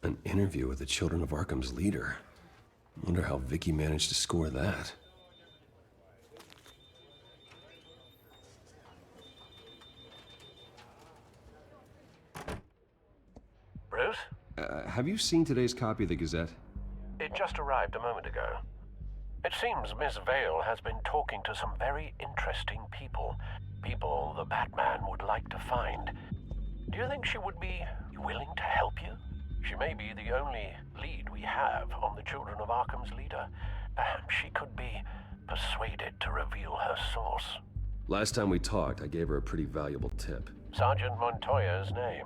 An interview with the Children of Arkham's leader. Wonder how Vicky managed to score that. Bruce? Have you seen today's copy of the Gazette? It just arrived a moment ago. It seems Miss Vale has been talking to some very interesting people. People the Batman would like to find. Do you think she would be willing to help you? She may be the only lead we have on the Children of Arkham's leader. Perhaps she could be persuaded to reveal her source. Last time we talked, I gave her a pretty valuable tip. Sergeant Montoya's name.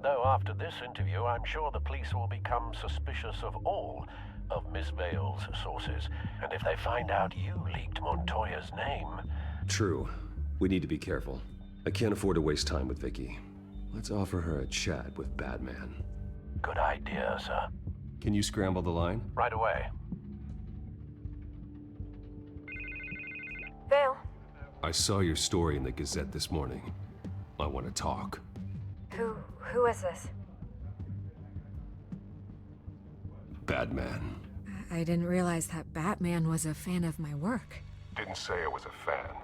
Though after this interview, I'm sure the police will become suspicious of all of Miss Vale's sources. And if they find out you leaked Montoya's name... True. We need to be careful. I can't afford to waste time with Vicky. Let's offer her a chat with Batman. Good idea, sir. Can you scramble the line? Right away. Vale. I saw your story in the Gazette this morning. I want to talk. Who is this? Batman. I didn't realize that Batman was a fan of my work. Didn't say I was a fan.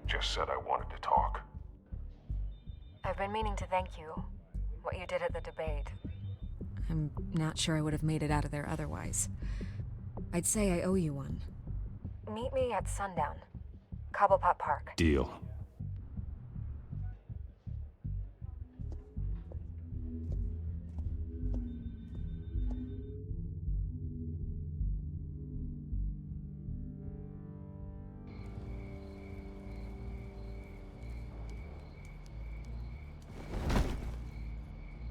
Just said I wanted to talk. I've been meaning to thank you. What you did at the debate. I'm not sure I would have made it out of there otherwise. I'd say I owe you one. Meet me at sundown. Cobblepot Park. Deal.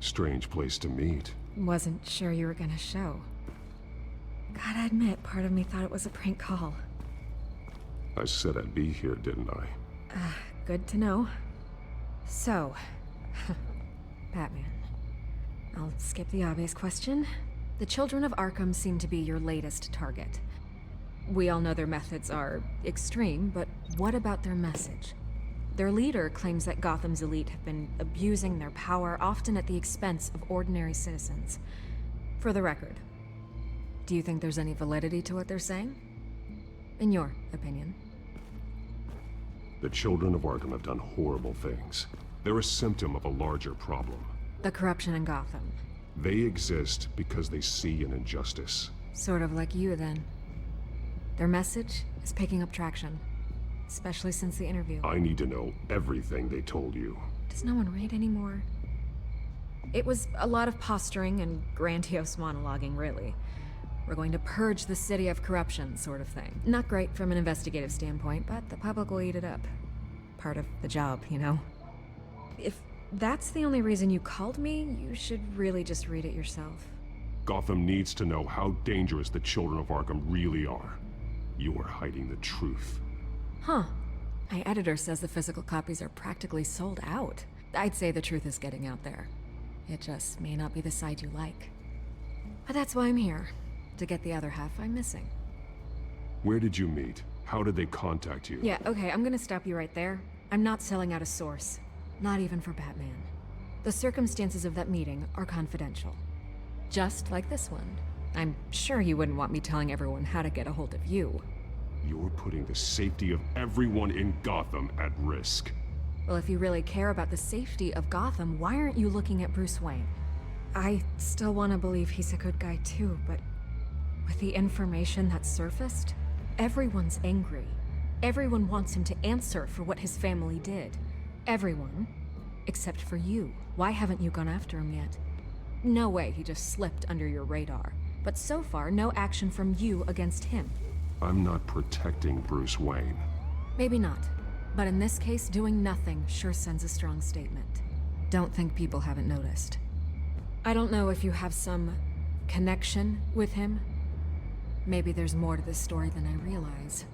Strange place to meet. Wasn't sure you were gonna show. Gotta admit, part of me thought it was a prank call. I said I'd be here, didn't I? Good to know. So, Batman. I'll skip the obvious question. The Children of Arkham seem to be your latest target. We all know their methods are extreme, but what about their message? Their leader claims that Gotham's elite have been abusing their power, often at the expense of ordinary citizens. For the record, do you think there's any validity to what they're saying? In your opinion? The Children of Arkham have done horrible things. They're a symptom of a larger problem. The corruption in Gotham. They exist because they see an injustice. Sort of like you, then. Their message is picking up traction. Especially since the interview. I need to know everything they told you. Does no one read anymore? It was a lot of posturing and grandiose monologuing, really. We're going to purge the city of corruption, sort of thing. Not great from an investigative standpoint, but the public will eat it up. Part of the job, you know? If that's the only reason you called me, you should really just read it yourself. Gotham needs to know how dangerous the Children of Arkham really are. You are hiding the truth. Huh. My editor says the physical copies are practically sold out. I'd say the truth is getting out there. It just may not be the side you like. But that's why I'm here. To get the other half I'm missing. Where did you meet? How did they contact you? Yeah, okay, I'm gonna stop you right there. I'm not selling out a source. Not even for Batman. The circumstances of that meeting are confidential. Just like this one. I'm sure you wouldn't want me telling everyone how to get a hold of you. You're putting the safety of everyone in Gotham at risk. Well, if you really care about the safety of Gotham, why aren't you looking at Bruce Wayne? I still want to believe he's a good guy too, but with the information that surfaced, everyone's angry. Everyone wants him to answer for what his family did. Everyone, except for you. Why haven't you gone after him yet? No way he just slipped under your radar. But so far, no action from you against him. I'm not protecting Bruce Wayne. Maybe not. But in this case, doing nothing sure sends a strong statement. Don't think people haven't noticed. I don't know if you have some connection with him. Maybe there's more to this story than I realize.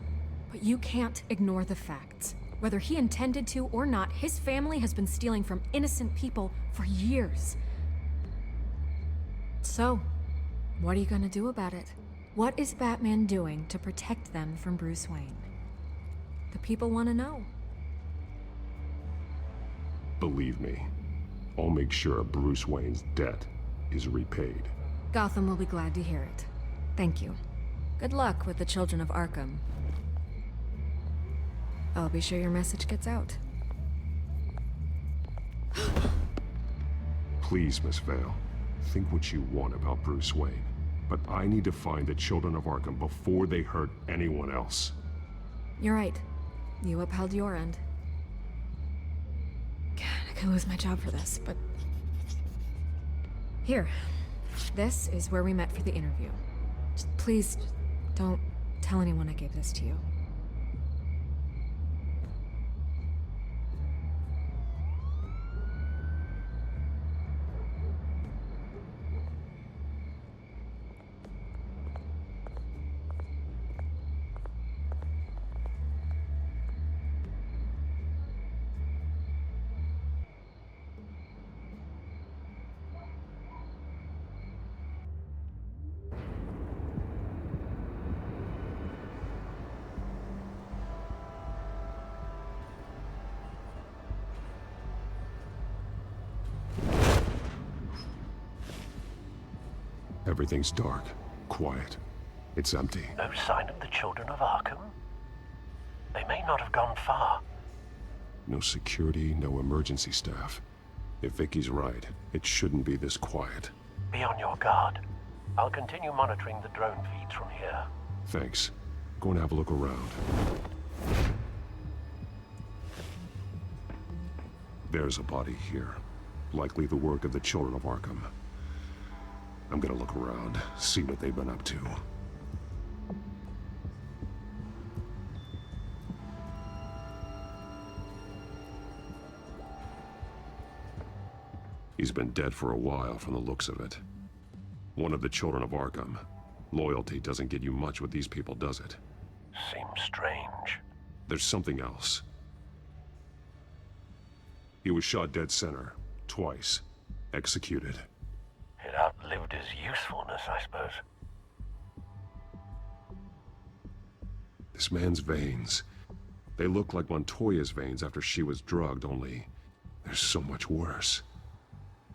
But you can't ignore the facts. Whether he intended to or not, his family has been stealing from innocent people for years. So, what are you gonna do about it? What is Batman doing to protect them from Bruce Wayne? The people want to know. Believe me, I'll make sure Bruce Wayne's debt is repaid. Gotham will be glad to hear it. Thank you. Good luck with the Children of Arkham. I'll be sure your message gets out. Please, Miss Vale, think what you want about Bruce Wayne. But I need to find the Children of Arkham before they hurt anyone else. You're right. You upheld your end. God, I could lose my job for this, but... Here. This is where we met for the interview. Just please, don't tell anyone I gave this to you. Everything's dark, quiet. It's empty. No sign of the Children of Arkham? They may not have gone far. No security, no emergency staff. If Vicky's right, it shouldn't be this quiet. Be on your guard. I'll continue monitoring the drone feeds from here. Thanks. Go and have a look around. There's a body here. Likely the work of the children of Arkham. I'm gonna look around, see what they've been up to. He's been dead for a while from the looks of it. One of the children of Arkham. Loyalty doesn't get you much with these people, does it? Seems strange. There's something else. He was shot dead center, twice. Executed. It outlived his usefulness, I suppose. This man's veins. They look like Montoya's veins after she was drugged, only they're so much worse.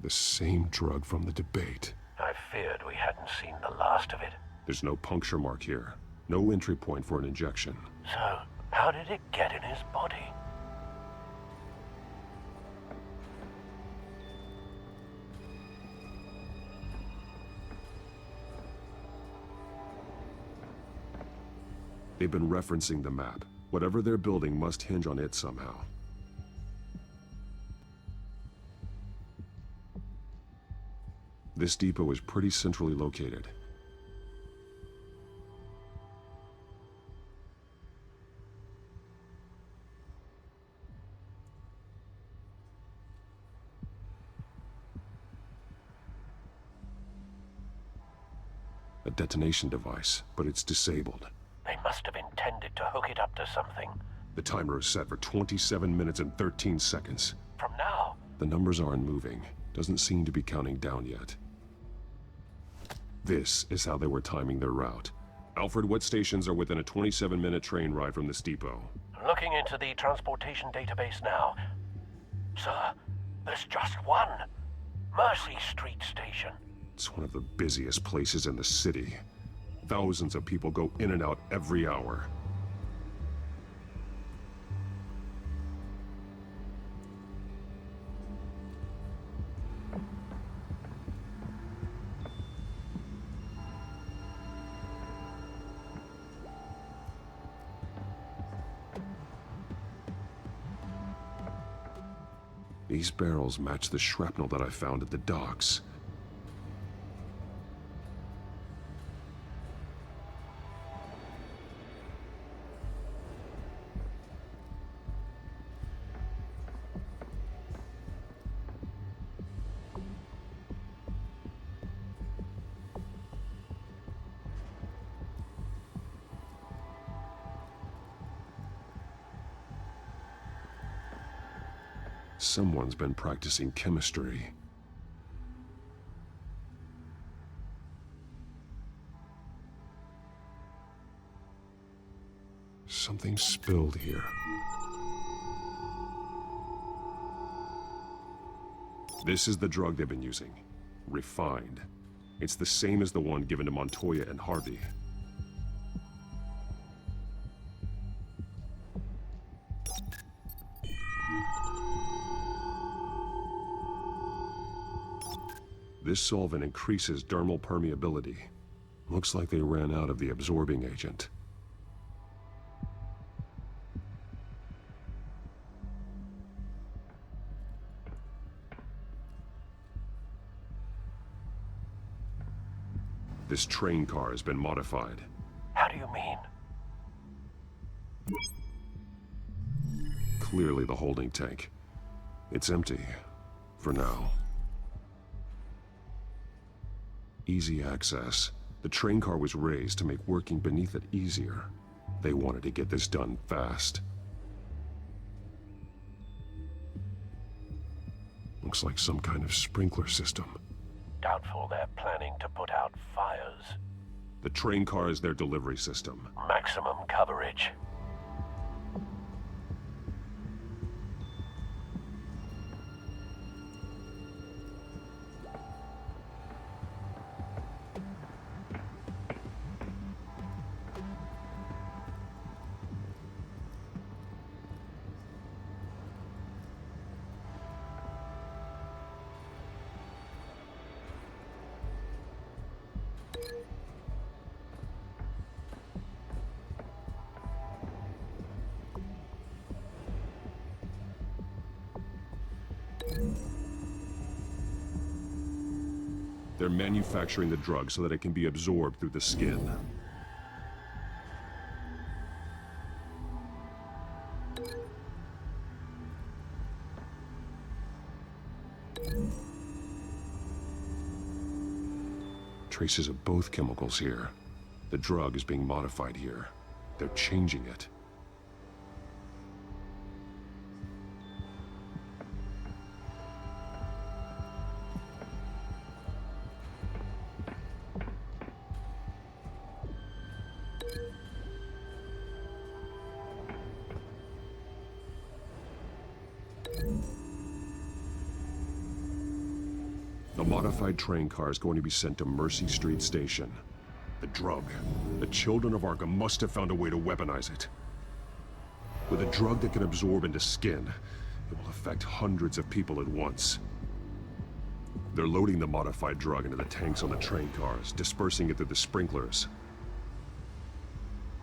The same drug from the debate. I feared we hadn't seen the last of it. There's no puncture mark here. No entry point for an injection. So, how did it get in his body? They've been referencing the map. Whatever they're building must hinge on it somehow. This depot is pretty centrally located. A detonation device, but it's disabled. They must have intended to hook it up to something. The timer is set for 27 minutes and 13 seconds. From now? The numbers aren't moving. Doesn't seem to be counting down yet. This is how they were timing their route. Alfred, what stations are within a 27-minute train ride from this depot? Looking into the transportation database now. Sir, there's just one. Mercy Street Station. It's one of the busiest places in the city. Thousands of people go in and out every hour. These barrels match the shrapnel that I found at the docks. Someone's been practicing chemistry. Something spilled here. This is the drug they've been using. Refined. It's the same as the one given to Montoya and Harvey. This solvent increases dermal permeability. Looks like they ran out of the absorbing agent. This train car has been modified. How do you mean? Clearly the holding tank. It's empty. For now. Easy access. The train car was raised to make working beneath it easier. They wanted to get this done fast. Looks like some kind of sprinkler system. Doubtful they're planning to put out fires. The train car is their delivery system. Maximum coverage. They're manufacturing the drug so that it can be absorbed through the skin. Traces of both chemicals here. The drug is being modified here. They're changing it. The modified train car is going to be sent to Mercy Street Station. The drug. The children of Arkham must have found a way to weaponize it. With a drug that can absorb into skin, it will affect hundreds of people at once. They're loading the modified drug into the tanks on the train cars, dispersing it through the sprinklers.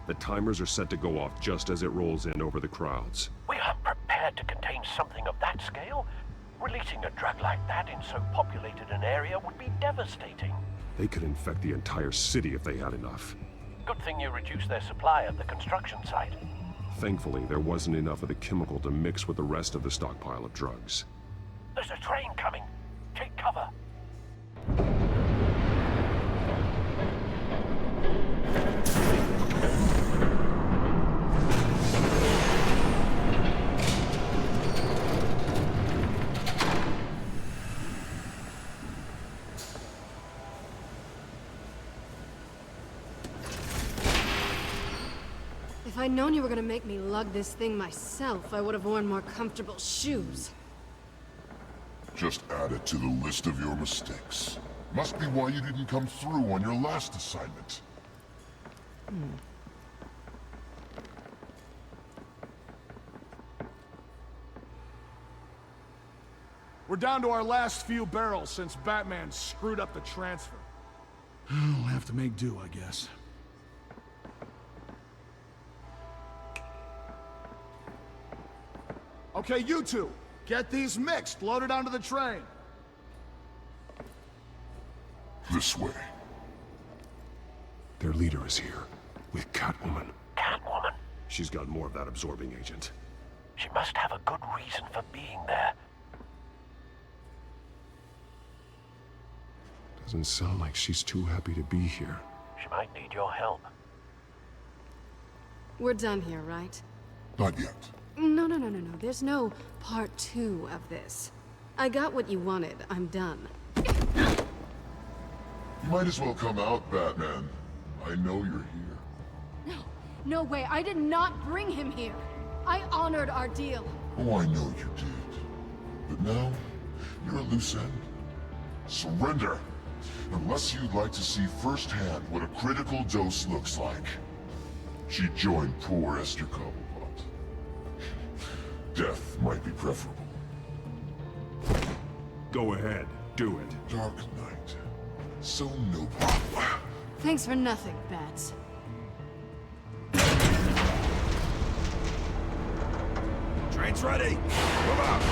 The timers are set to go off just as it rolls in over the crowds. We aren't prepared to contain something of that scale. Releasing a drug like that in so populated an area would be devastating. They could infect the entire city if they had enough. Good thing you reduced their supply at the construction site. Thankfully, there wasn't enough of the chemical to mix with the rest of the stockpile of drugs. There's a train coming. Take cover. If I'd known you were gonna make me lug this thing myself, I would have worn more comfortable shoes. Just add it to the list of your mistakes. Must be why you didn't come through on your last assignment. We're down to our last few barrels since Batman screwed up the transfer. We'll have to make do, I guess. Okay, you two, get these mixed, loaded onto the train. This way. Their leader is here, with Catwoman. Catwoman? She's got more of that absorbing agent. She must have a good reason for being there. Doesn't sound like she's too happy to be here. She might need your help. We're done here, right? Not yet. No. There's no part 2 of this. I got what you wanted. I'm done. You might as well come out, Batman. I know you're here. No way. I did not bring him here. I honored our deal. Oh, I know you did. But now, you're a loose end. Surrender! Unless you'd like to see firsthand what a critical dose looks like. She joined poor Esther Cobblepot. Death might be preferable. Go ahead, do it. Dark Knight. So noble. Thanks for nothing, Bats. Train's ready! Move out!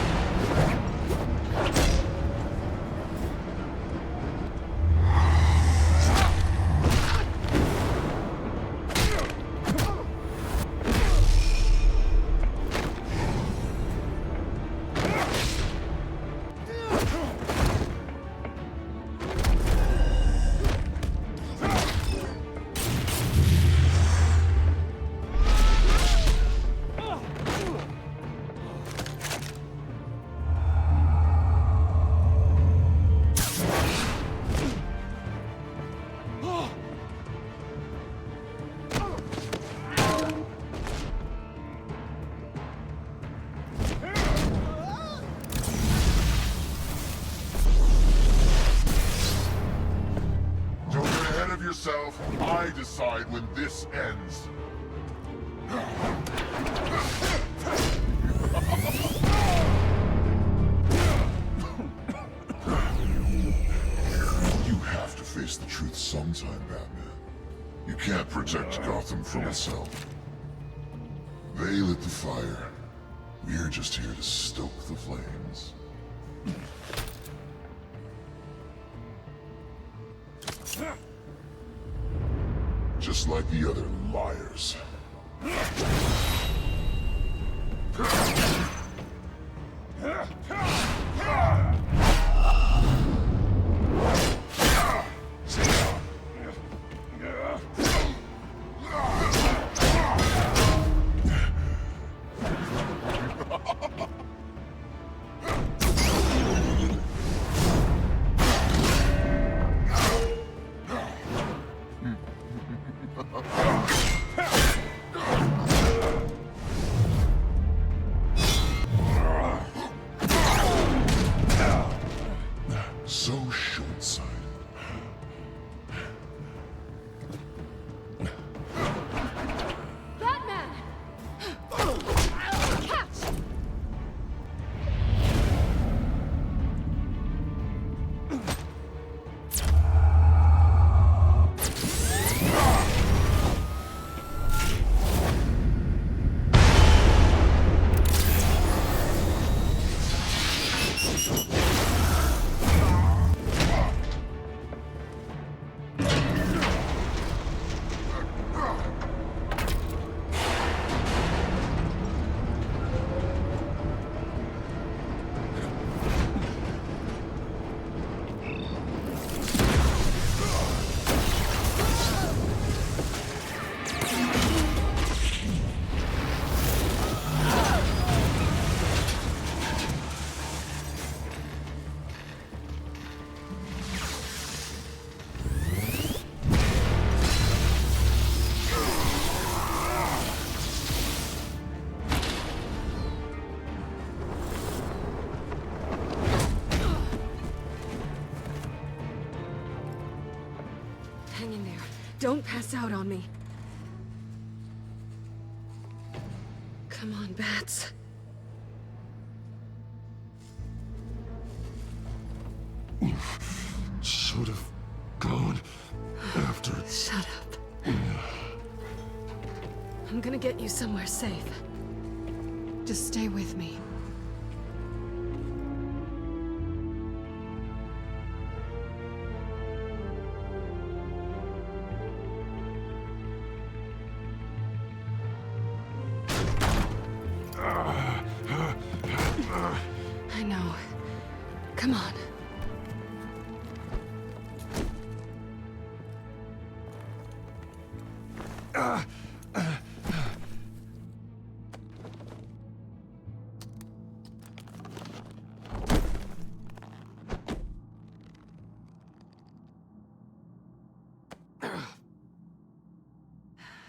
I decide when this ends. You have to face the truth sometime, Batman. You can't protect Gotham from itself. They lit the fire. We're just here to stoke the flames. Just like the other liars. So short-sighted. Batman! Catch! Hang in there. Don't pass out on me. Come on, Bats. Should have gone after... Shut up. I'm gonna get you somewhere safe. Just stay with me. I know. Come on.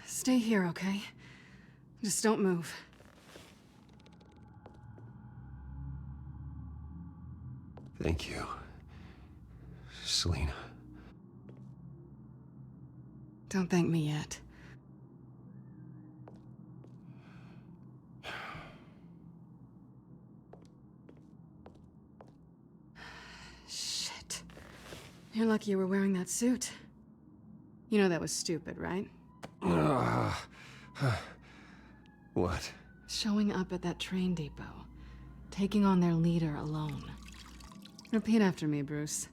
Stay here, okay? Just don't move. Thank you, Selina. Don't thank me yet. Shit. You're lucky you were wearing that suit. You know that was stupid, right? What? Showing up at that train depot. Taking on their leader alone. Repeat after me, Bruce.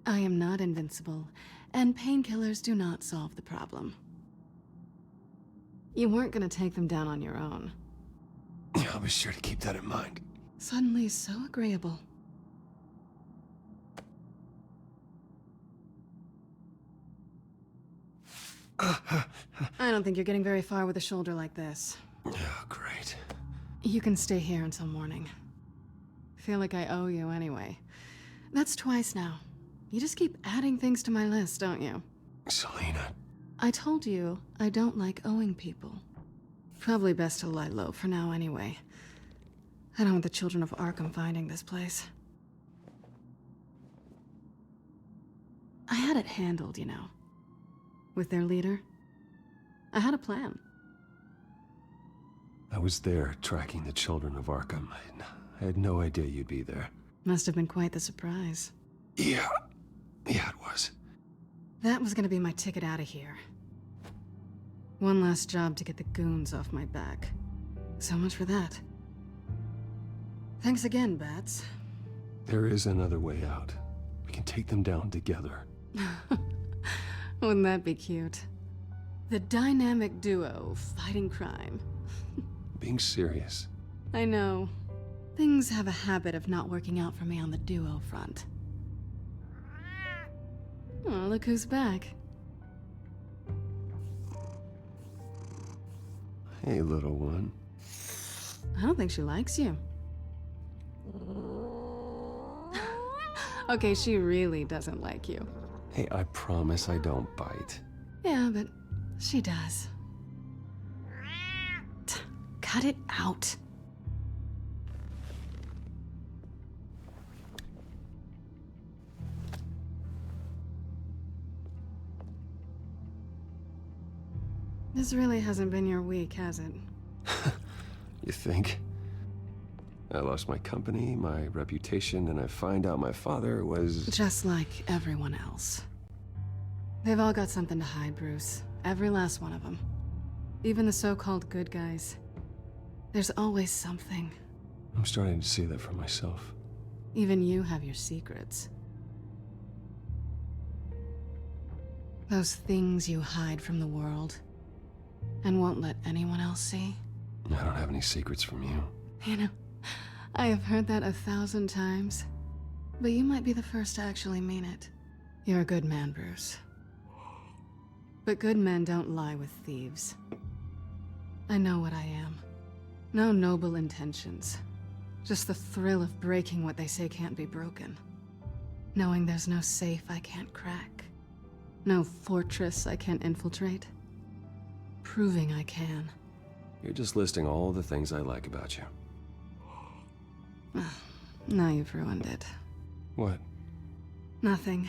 I am not invincible, and painkillers do not solve the problem. You weren't gonna take them down on your own. I'll be sure to keep that in mind. Suddenly so agreeable. I don't think you're getting very far with a shoulder like this. Oh, great. You can stay here until morning. Feel like I owe you anyway. That's twice now. You just keep adding things to my list, don't you? Selina. I told you I don't like owing people. Probably best to lie low for now anyway. I don't want the children of Arkham finding this place. I had it handled, you know. With their leader. I had a plan. I was there tracking the children of Arkham. I had no idea you'd be there. Must have been quite the surprise. Yeah, it was. That was gonna be my ticket out of here. One last job to get the goons off my back. So much for that. Thanks again, Bats. There is another way out. We can take them down together. Wouldn't that be cute? The dynamic duo fighting crime. Being serious. I know. Things have a habit of not working out for me on the duo front. Oh, look who's back. Hey, little one. I don't think she likes you. Okay, she really doesn't like you. Hey, I promise I don't bite. Yeah, but she does. Cut it out. This really hasn't been your week, has it? You think? I lost my company, my reputation, and I find out my father was... Just like everyone else. They've all got something to hide, Bruce. Every last one of them. Even the so-called good guys. There's always something. I'm starting to see that for myself. Even you have your secrets. Those things you hide from the world and won't let anyone else see. I don't have any secrets from you. You know, I have heard that 1,000 times, but you might be the first to actually mean it. You're a good man, Bruce. But good men don't lie with thieves. I know what I am. No noble intentions. Just the thrill of breaking what they say can't be broken. Knowing there's no safe I can't crack. No fortress I can't infiltrate. Proving I can. You're just listing all the things I like about you. Now you've ruined it. What? Nothing.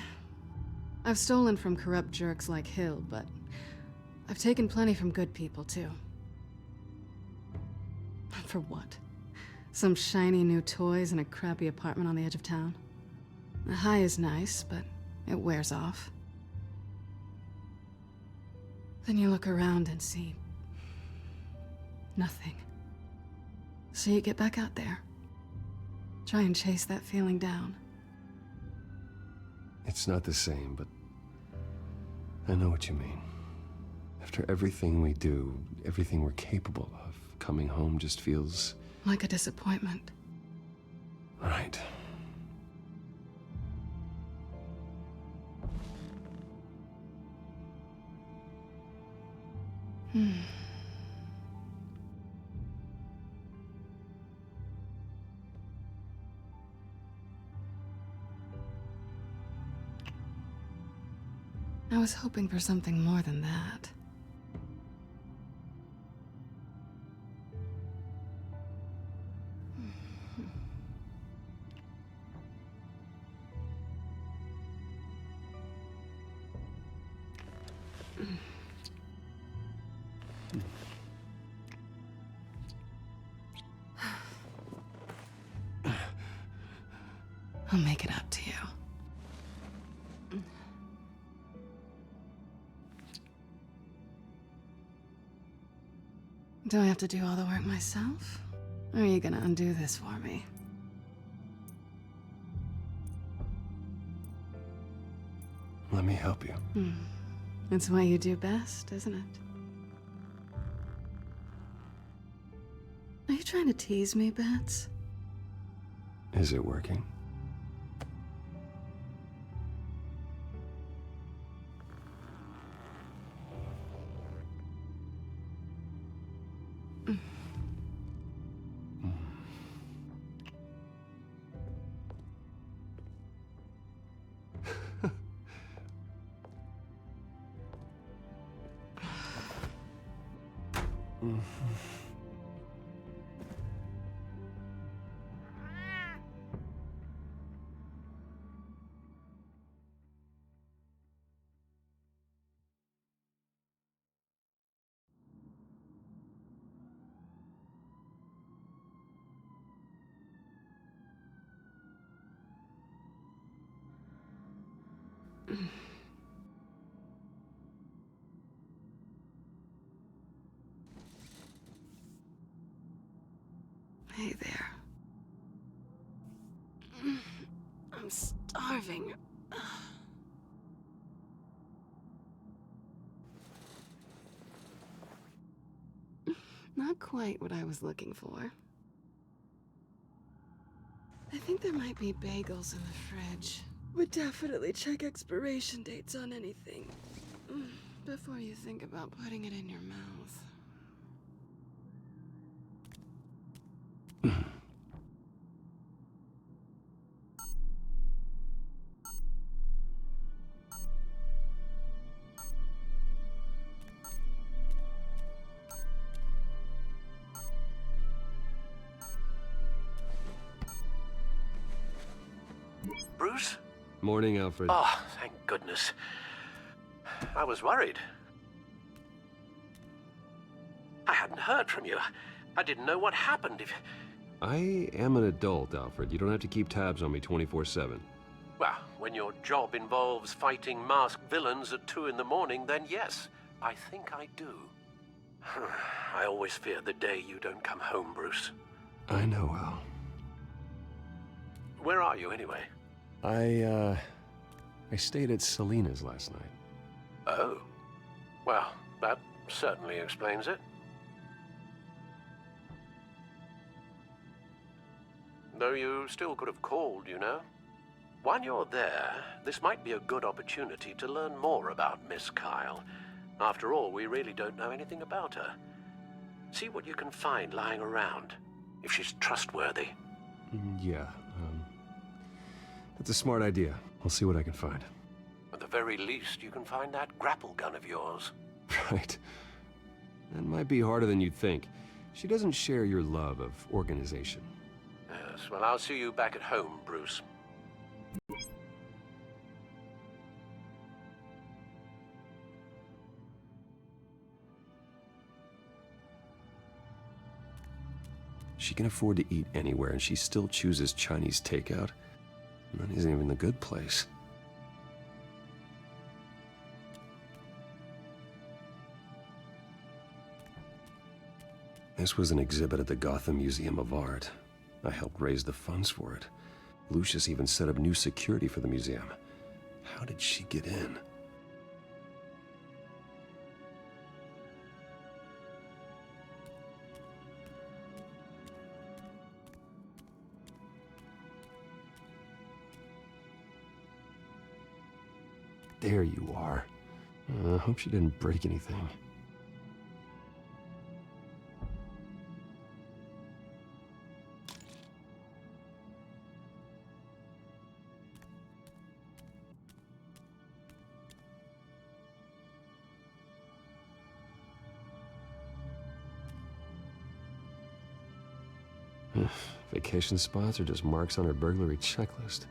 I've stolen from corrupt jerks like Hill, but I've taken plenty from good people, too. For what? Some shiny new toys and a crappy apartment on the edge of town? The high is nice, but it wears off. Then you look around and see... nothing. So you get back out there. Try and chase that feeling down. It's not the same, but I know what you mean. After everything we do, everything we're capable of, coming home just feels... like a disappointment. Right. I was hoping for something more than that. I'll make it up to you. Do I have to do all the work myself? Or are you gonna undo this for me? Let me help you. It's what you do best, isn't it? Are you trying to tease me, Bats? Is it working? Hey there. I'm starving. Not quite what I was looking for. I think there might be bagels in the fridge. Would definitely check expiration dates on anything before you think about putting it in your mouth. Bruce? Morning, Alfred. Oh, thank goodness. I was worried. I hadn't heard from you. I didn't know what happened. I am an adult, Alfred. You don't have to keep tabs on me 24/7. Well, when your job involves fighting masked villains at 2 in the morning, then yes, I think I do. I always fear the day you don't come home, Bruce. I know, Al. Where are you, anyway? I stayed at Selena's last night. Oh. Well, that certainly explains it. Though you still could have called, you know. While you're there, this might be a good opportunity to learn more about Miss Kyle. After all, we really don't know anything about her. See what you can find lying around, if she's trustworthy. Yeah, that's a smart idea. I'll see what I can find. At the very least, you can find that grapple gun of yours. Right. That might be harder than you'd think. She doesn't share your love of organization. Yes, well, I'll see you back at home, Bruce. She can afford to eat anywhere, and she still chooses Chinese takeout. And that isn't even the good place. This was an exhibit at the Gotham Museum of Art. I helped raise the funds for it. Lucius even set up new security for the museum. How did she get in? There you are. I hope she didn't break anything. Vacation spots are just marks on her burglary checklist.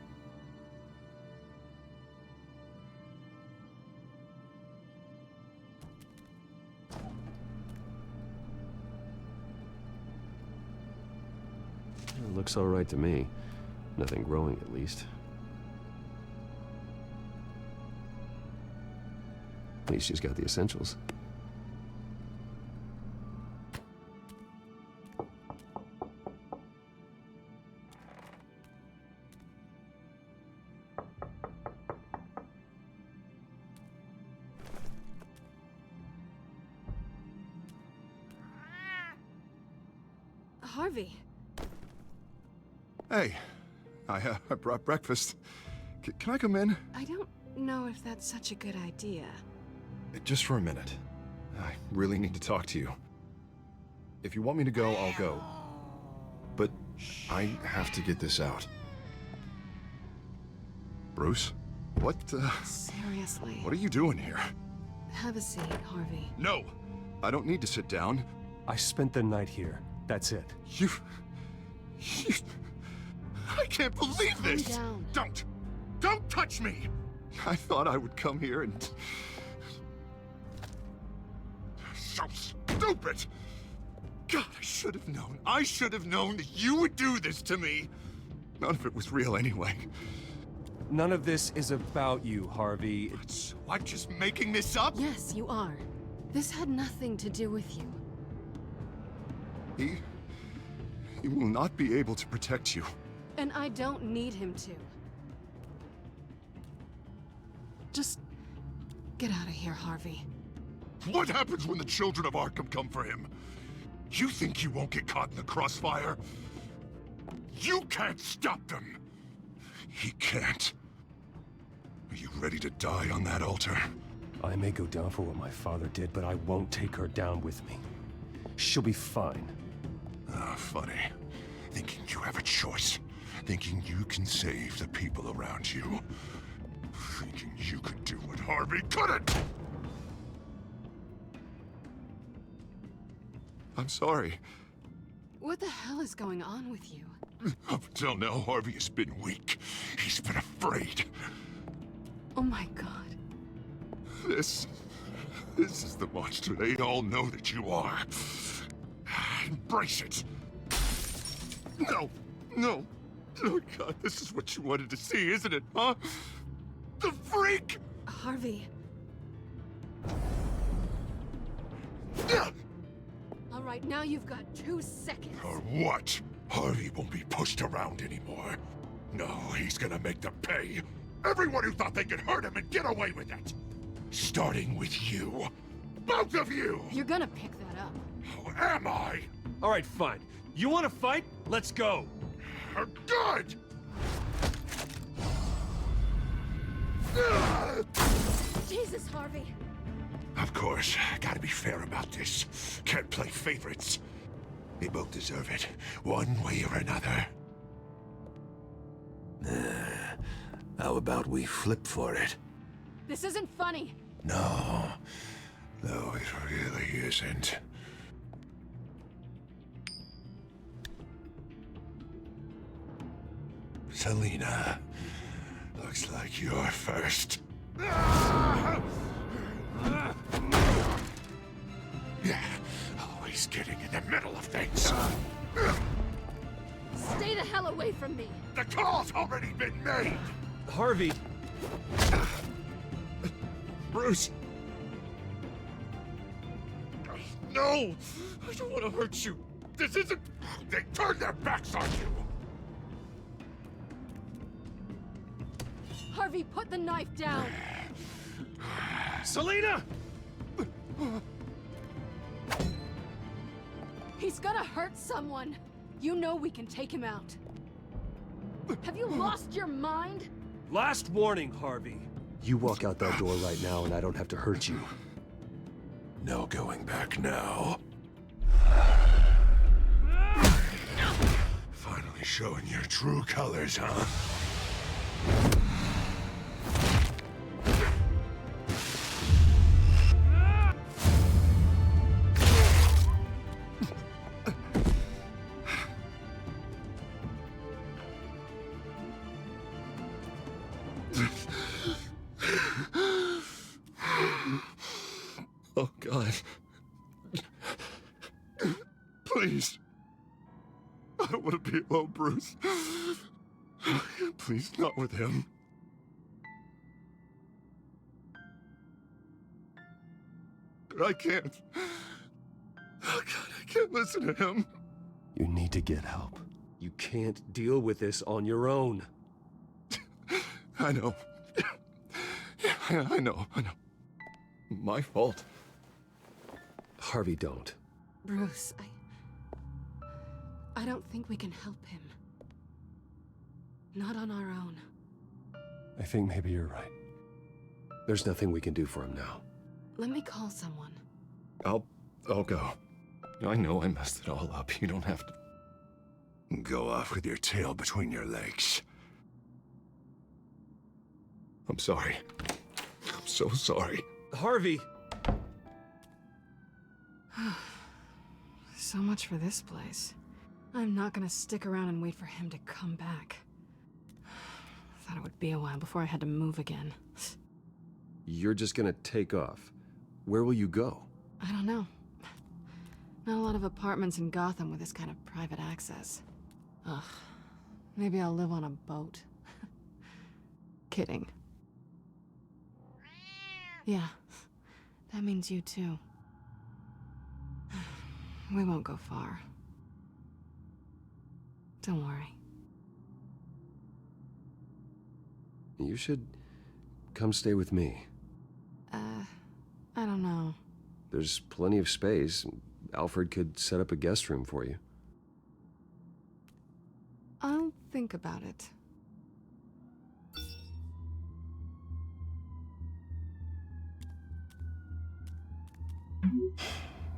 It looks all right to me. Nothing growing, at least. At least she's got the essentials. Harvey. Hey, I brought breakfast. Can I come in? I don't know if that's such a good idea. Just for a minute. I really need to talk to you. If you want me to go, I'll go. But I have to get this out. Bruce? What, Seriously. What are you doing here? Have a seat, Harvey. No! I don't need to sit down. I spent the night here. That's it. You... I can't believe this! Calm down. Don't touch me! I thought I would come here and... So stupid! God, I should have known that you would do this to me! None of it was real anyway. None of this is about you, Harvey. What, just making this up? Yes, you are. This had nothing to do with you. He will not be able to protect you. And I don't need him to. Just get out of here, Harvey. What happens when the children of Arkham come for him? You think you won't get caught in the crossfire? You can't stop them! He can't. Are you ready to die on that altar? I may go down for what my father did, but I won't take her down with me. She'll be fine. Ah, funny. Thinking you have a choice. Thinking you can save the people around you. Thinking you could do what Harvey couldn't! I'm sorry. What the hell is going on with you? Up until now, Harvey has been weak. He's been afraid. Oh my god. This is the monster they all know that you are. Embrace it. No, no. Oh god, this is what you wanted to see, isn't it, huh? The freak! Harvey. All right, now you've got 2 seconds. Or what? Harvey won't be pushed around anymore. No, he's gonna make them pay. Everyone who thought they could hurt him and get away with it. Starting with you. Both of you! You're gonna pick that up. How am I? All right, fine. You want to fight? Let's go. Good! Jesus, Harvey. Of course, gotta be fair about this. Can't play favorites. They both deserve it, one way or another. How about we flip for it? This isn't funny. No, it really isn't. Selina, looks like you're first. Yeah, always getting in the middle of things. Stay the hell away from me. The call's already been made. Harvey. Bruce. No, I don't want to hurt you. This isn't... They turned their backs on you. Harvey, put the knife down. Selina! He's gonna hurt someone. You know we can take him out. Have you lost your mind? Last warning, Harvey. You walk out that door right now and I don't have to hurt you. No going back now. Finally showing your true colors, huh? Oh, God. Please. I don't want to be alone, Bruce. Please, not with him. I can't. Oh, God, I can't listen to him. You need to get help. You can't deal with this on your own. I know. Yeah, I know. My fault. Harvey, don't. Bruce, I don't think we can help him. Not on our own. I think maybe you're right. There's nothing we can do for him now. Let me call someone. I'll go. I know I messed it all up. You don't have to go off with your tail between your legs. I'm sorry. I'm so sorry. Harvey! So much for this place. I'm not gonna stick around and wait for him to come back. Thought it would be a while before I had to move again. You're just gonna take off. Where will you go? I don't know. Not a lot of apartments in Gotham with this kind of private access. Ugh. Maybe I'll live on a boat. Kidding. Yeah. That means you too. We won't go far. Don't worry. You should come stay with me? I don't know. There's plenty of space. Alfred could set up a guest room for you. I'll think about it.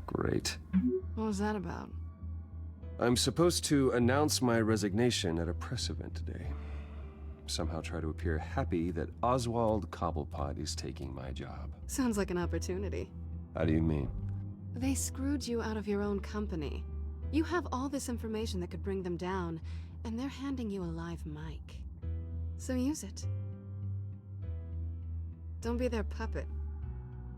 Great. What was that about? I'm supposed to announce my resignation at a press event today. Somehow try to appear happy that Oswald Cobblepot is taking my job. Sounds like an opportunity. How do you mean? They screwed you out of your own company. You have all this information that could bring them down, and they're handing you a live mic. So use it. Don't be their puppet.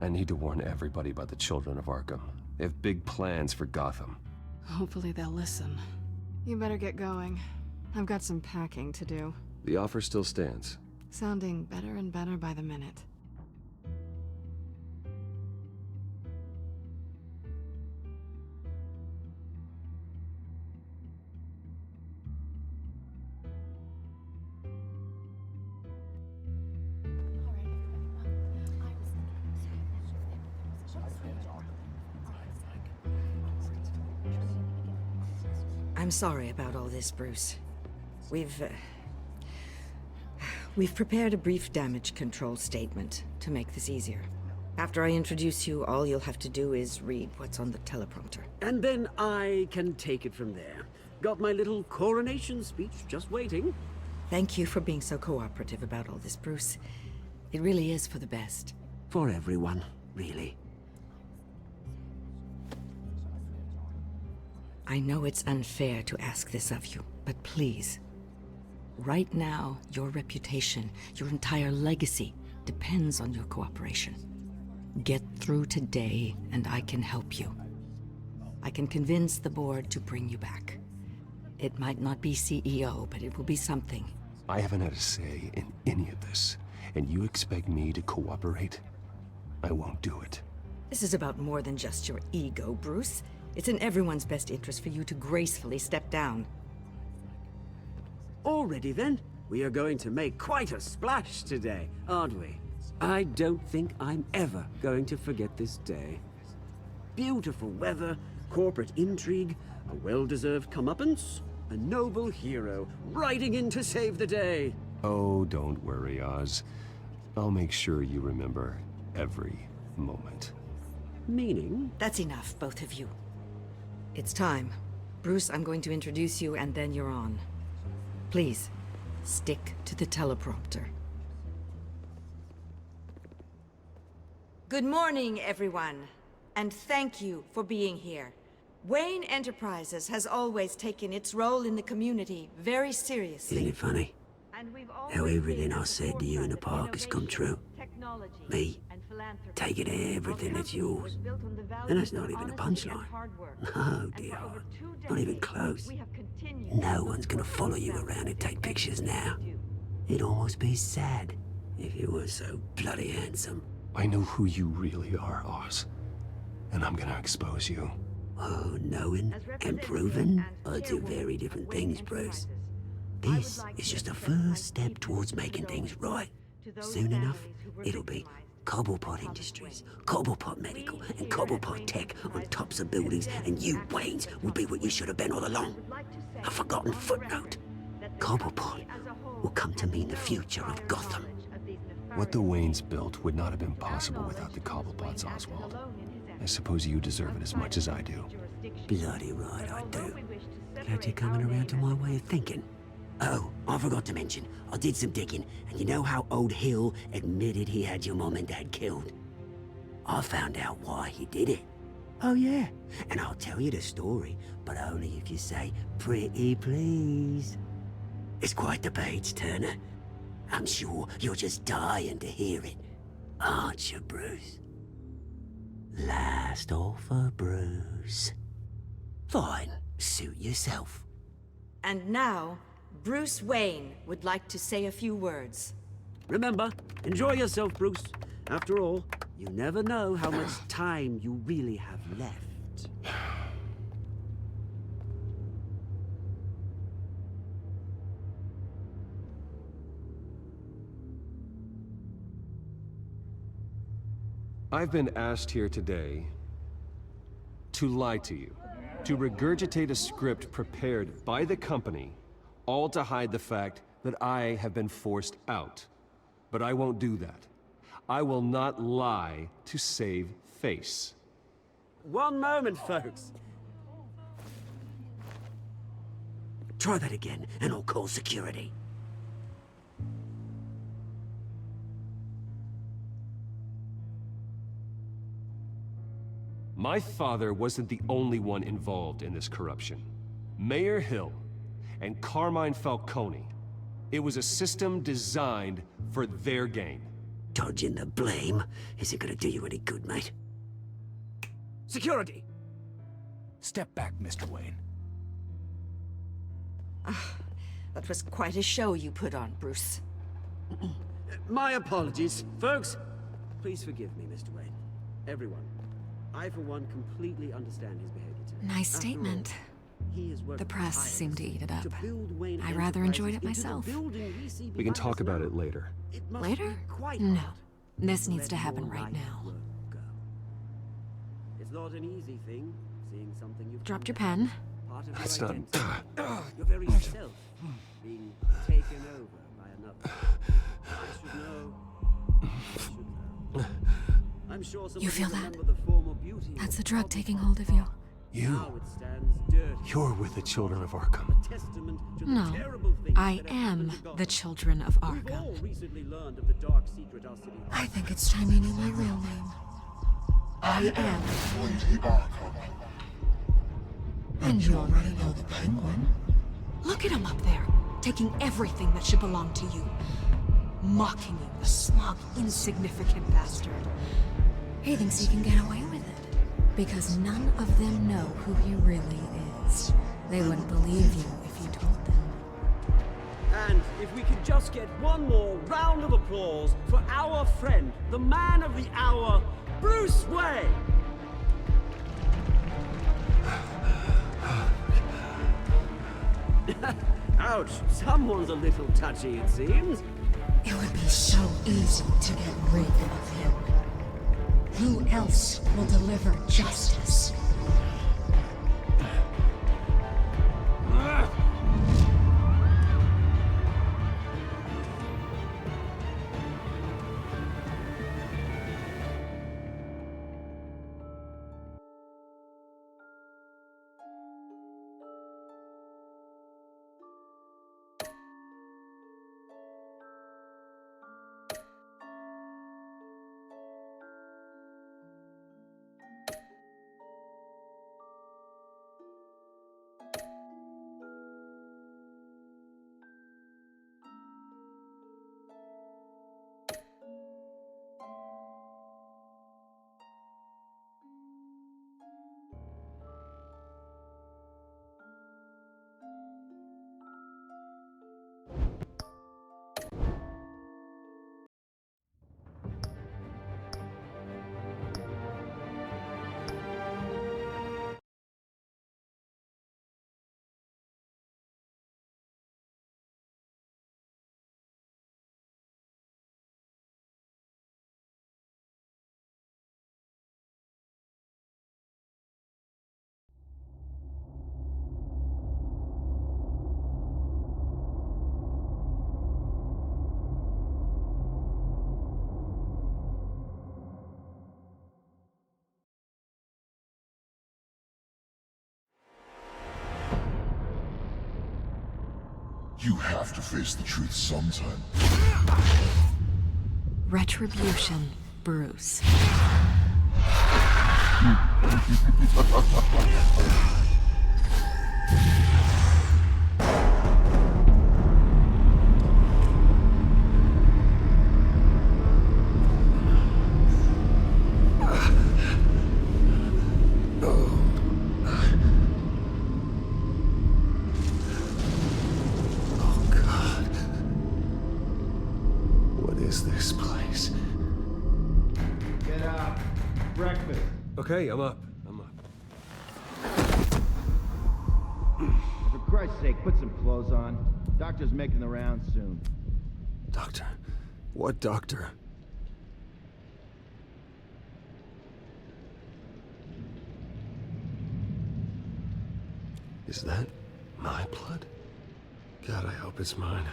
I need to warn everybody about the children of Arkham. They have big plans for Gotham. Hopefully they'll listen. You better get going. I've got some packing to do. The offer still stands. Sounding better and better by the minute. I'm sorry about all this, Bruce. We've prepared a brief damage control statement to make this easier. After I introduce you, all you'll have to do is read what's on the teleprompter. And then I can take it from there. Got my little coronation speech just waiting. Thank you for being so cooperative about all this, Bruce. It really is for the best. For everyone, really. I know it's unfair to ask this of you, but please. Right now, your reputation, your entire legacy, depends on your cooperation. Get through today, and I can help you. I can convince the board to bring you back. It might not be CEO, but it will be something. I haven't had a say in any of this, and you expect me to cooperate? I won't do it. This is about more than just your ego, Bruce. It's in everyone's best interest for you to gracefully step down. Already then, we are going to make quite a splash today, aren't we? I don't think I'm ever going to forget this day. Beautiful weather, corporate intrigue, a well-deserved comeuppance, a noble hero riding in to save the day. Oh, don't worry, Oz. I'll make sure you remember every moment. Meaning? That's enough, both of you. It's time. Bruce, I'm going to introduce you, and then you're on. Please, stick to the teleprompter. Good morning, everyone, and thank you for being here. Wayne Enterprises has always taken its role in the community very seriously. Isn't it funny? How everything I said to you in the park has come true. Me, taking everything that's yours. And that's not even a punchline. No, dear heart. Not even close. No one's gonna follow you around and take pictures now. It'd almost be sad if you were so bloody handsome. I know who you really are, Oz. And I'm gonna expose you. Oh, knowing and proving are two very different things, Bruce. This is just a first step towards making things right. Soon enough, it'll be Cobblepot Industries, Cobblepot Medical, and Cobblepot Tech on tops of buildings, and you, Waynes, will be what you should have been all along. A forgotten footnote. Cobblepot will come to mean the future of Gotham. What the Waynes built would not have been possible without the Cobblepots, Oswald. I suppose you deserve it as much as I do. Bloody right I do. Glad you're coming around to my way of thinking. Oh, I forgot to mention, I did some digging, and you know how old Hill admitted he had your mom and dad killed? I found out why he did it. Oh yeah, and I'll tell you the story, but only if you say, pretty please. It's quite the page turner. I'm sure you're just dying to hear it, aren't you, Bruce? Last offer, Bruce. Fine, suit yourself. And now, Bruce Wayne would like to say a few words. Remember, enjoy yourself, Bruce. After all, you never know how much time you really have left. I've been asked here today to lie to you, to regurgitate a script prepared by the company, all to hide the fact that I have been forced out. But I won't do that. I will not lie to save face. One moment, folks. Try that again, and I'll call security. My father wasn't the only one involved in this corruption. Mayor Hill and Carmine Falcone. It was a system designed for their gain. Dodging the blame isn't gonna do you any good, mate. Security! Step back, Mr. Wayne. That was quite a show you put on, Bruce. My apologies. Folks, please forgive me, Mr. Wayne. Everyone. I, for one, completely understand his behavior today. Nice statement. The press seemed to eat it up. I rather enjoyed it myself. We can talk about it later. Later? No. This needs to happen right now. It's not an easy thing, seeing something you've Dropped your pen. That's not... Your very self being taken over by another. I should know. I should know. I'm sure You feel that? the former beauty. That's the drug taking hold of you. You're with the children of Arkham. No, I am the children of Arkham. I think it's time you knew my real name. I am. And you already know the Penguin. Look at him up there, taking everything that should belong to you. Mocking you, the smug, insignificant bastard. He thinks he can get away with it. Because none of them know who he really is. They wouldn't believe you if you told them. And if we could just get one more round of applause for our friend, the man of the hour, Bruce Wayne! Ouch, someone's a little touchy, it seems. It would be so easy to get rid of him. Who else will deliver justice? You have to face the truth sometime. Retribution, Bruce. This place. Get up. Breakfast. Okay, I'm up. For Christ's sake, put some clothes on. Doctor's making the rounds soon. Doctor? What doctor? Is that my blood? God, I hope it's mine.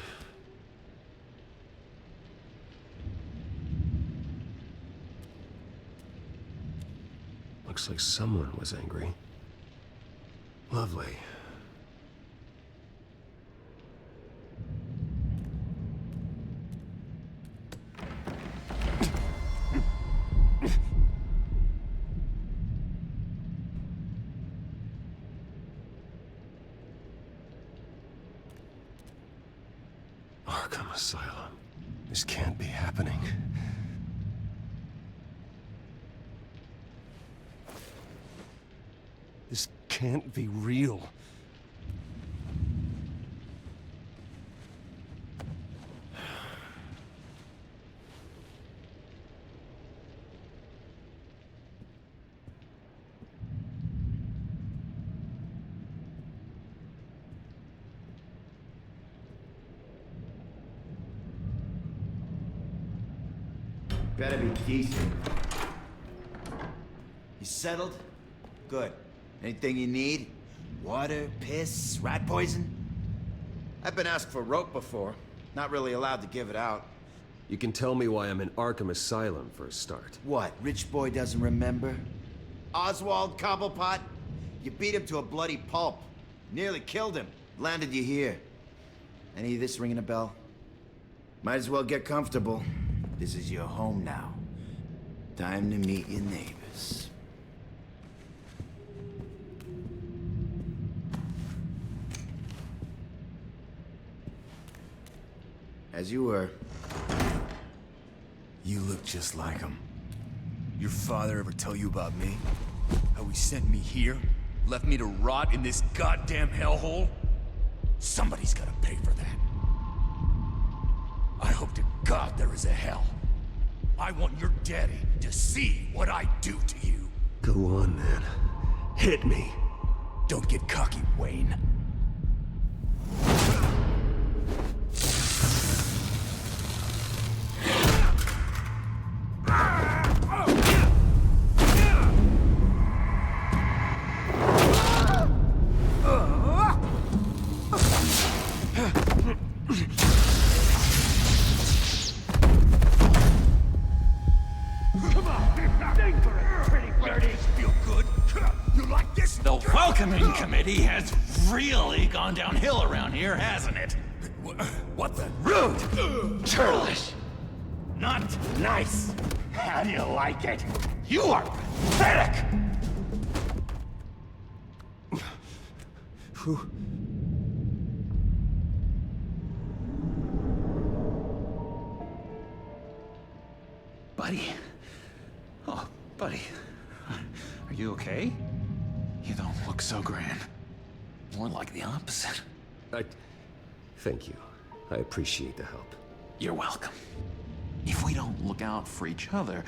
Looks like someone was angry. Lovely. Arkham Asylum. This can't be happening. This can't be real. Better be decent. You settled? Good. Anything you need? Water, piss, rat poison? I've been asked for rope before. Not really allowed to give it out. You can tell me why I'm in Arkham Asylum for a start. What, rich boy doesn't remember? Oswald Cobblepot? You beat him to a bloody pulp. Nearly killed him. Landed you here. Any of this ringing a bell? Might as well get comfortable. This is your home now. Time to meet your neighbors. As you were. You look just like him. Your father ever tell you about me? How he sent me here? Left me to rot in this goddamn hellhole? Somebody's gotta pay for that. I hope to God there is a hell. I want your daddy to see what I do to you. Go on, then. Hit me. Don't get cocky, Wayne. The welcoming committee has really gone downhill around here, hasn't it? What the? Rude! Churlish! Not nice! How do you like it? You are pathetic! Buddy? Oh, buddy. Are you okay? You don't look so grand. More like the opposite. Thank you. I appreciate the help. You're welcome. If we don't look out for each other,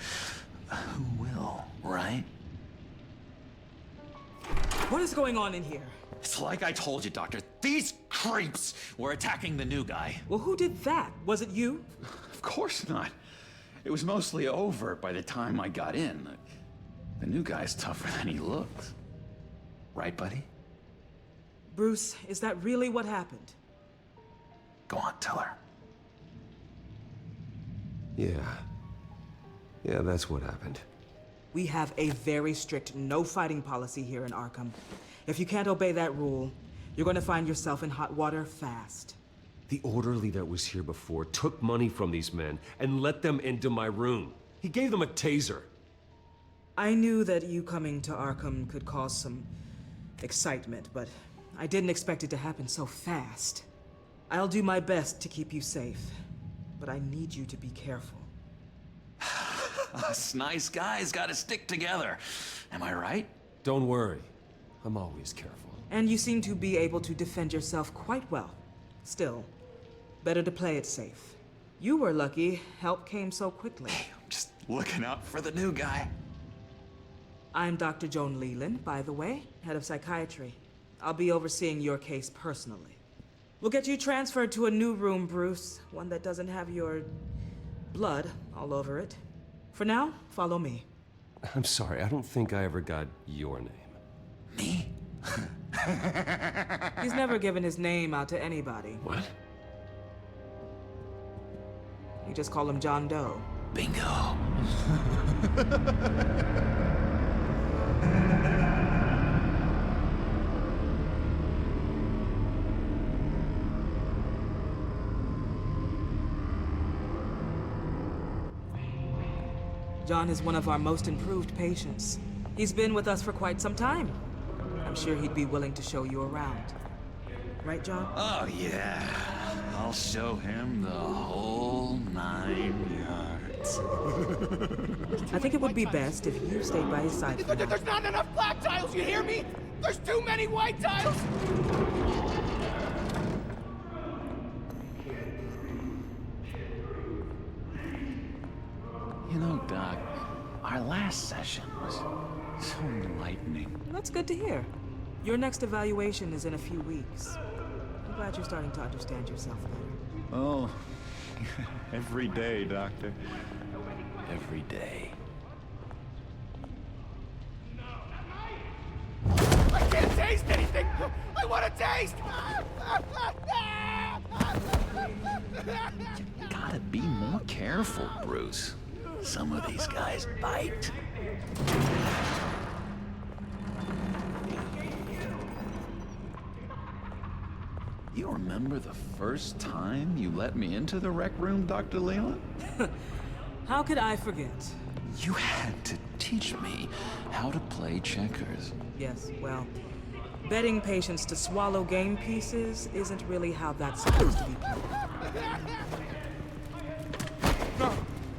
who will, right? What is going on in here? It's like I told you, Doctor. These creeps were attacking the new guy. Well, who did that? Was it you? Of course not. It was mostly over by the time I got in. The new guy's tougher than he looks. Right, buddy? Bruce, is that really what happened? Go on, tell her. Yeah, that's what happened. We have a very strict no fighting policy here in Arkham. If you can't obey that rule, you're going to find yourself in hot water fast. The orderly that was here before took money from these men and let them into my room. He gave them a taser. I knew that you coming to Arkham could cause some excitement, but I didn't expect it to happen so fast. I'll do my best to keep you safe, but I need you to be careful. Us nice guys gotta stick together. Am I right? Don't worry. I'm always careful. And you seem to be able to defend yourself quite well. Still, better to play it safe. You were lucky help came so quickly. I'm just looking out for the new guy. I'm Dr. Joan Leland, by the way, head of psychiatry. I'll be overseeing your case personally. We'll get you transferred to a new room, Bruce. One that doesn't have your blood all over it. For now, follow me. I'm sorry, I don't think I ever got your name. Me? He's never given his name out to anybody. What? You just call him John Doe. Bingo. John is one of our most improved patients. He's been with us for quite some time. I'm sure he'd be willing to show you around. Right, John? Oh, yeah. I'll show him the whole 9 yards. I think it would be best if you stayed by his side for now. There's not enough black tiles, you hear me? There's too many white tiles! You know, Doc, our last session was so enlightening. That's good to hear. Your next evaluation is in a few weeks. I'm glad you're starting to understand yourself better. Oh, every day, Doctor. Every day. I can't taste anything! I want to taste! You gotta be more careful, Bruce. Some of these guys bite. You remember the first time you let me into the rec room, Dr. Leland? How could I forget? You had to teach me how to play checkers. Yes, well, betting patients to swallow game pieces isn't really how that's supposed to be played.